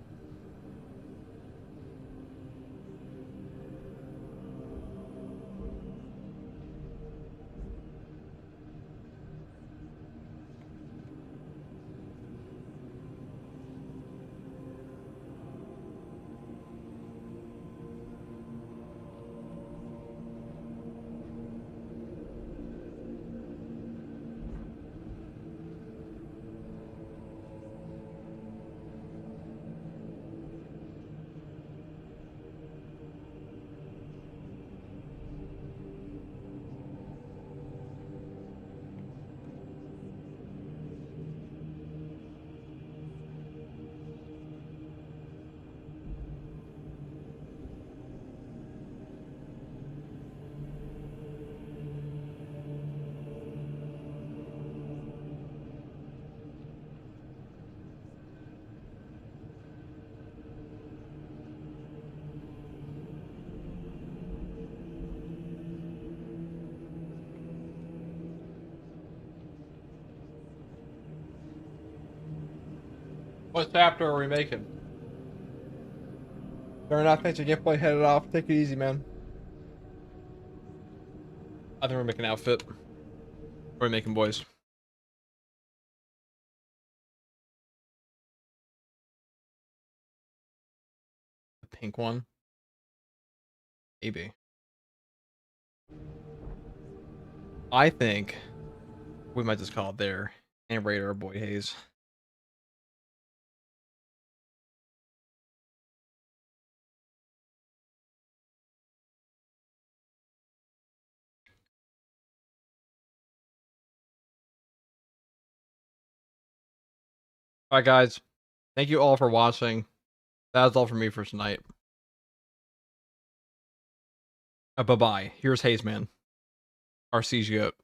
What chapter are we making? Fair enough, thanks. Your gameplay headed off. Take it easy, man. I think we're making an outfit. We're making boys. The pink one. Maybe. I think we might just call it there and raid our boy Hayes. Alright guys, thank you all for watching. That was all for me for tonight. Bye-bye. Here's Hayes, man. Our siege goat.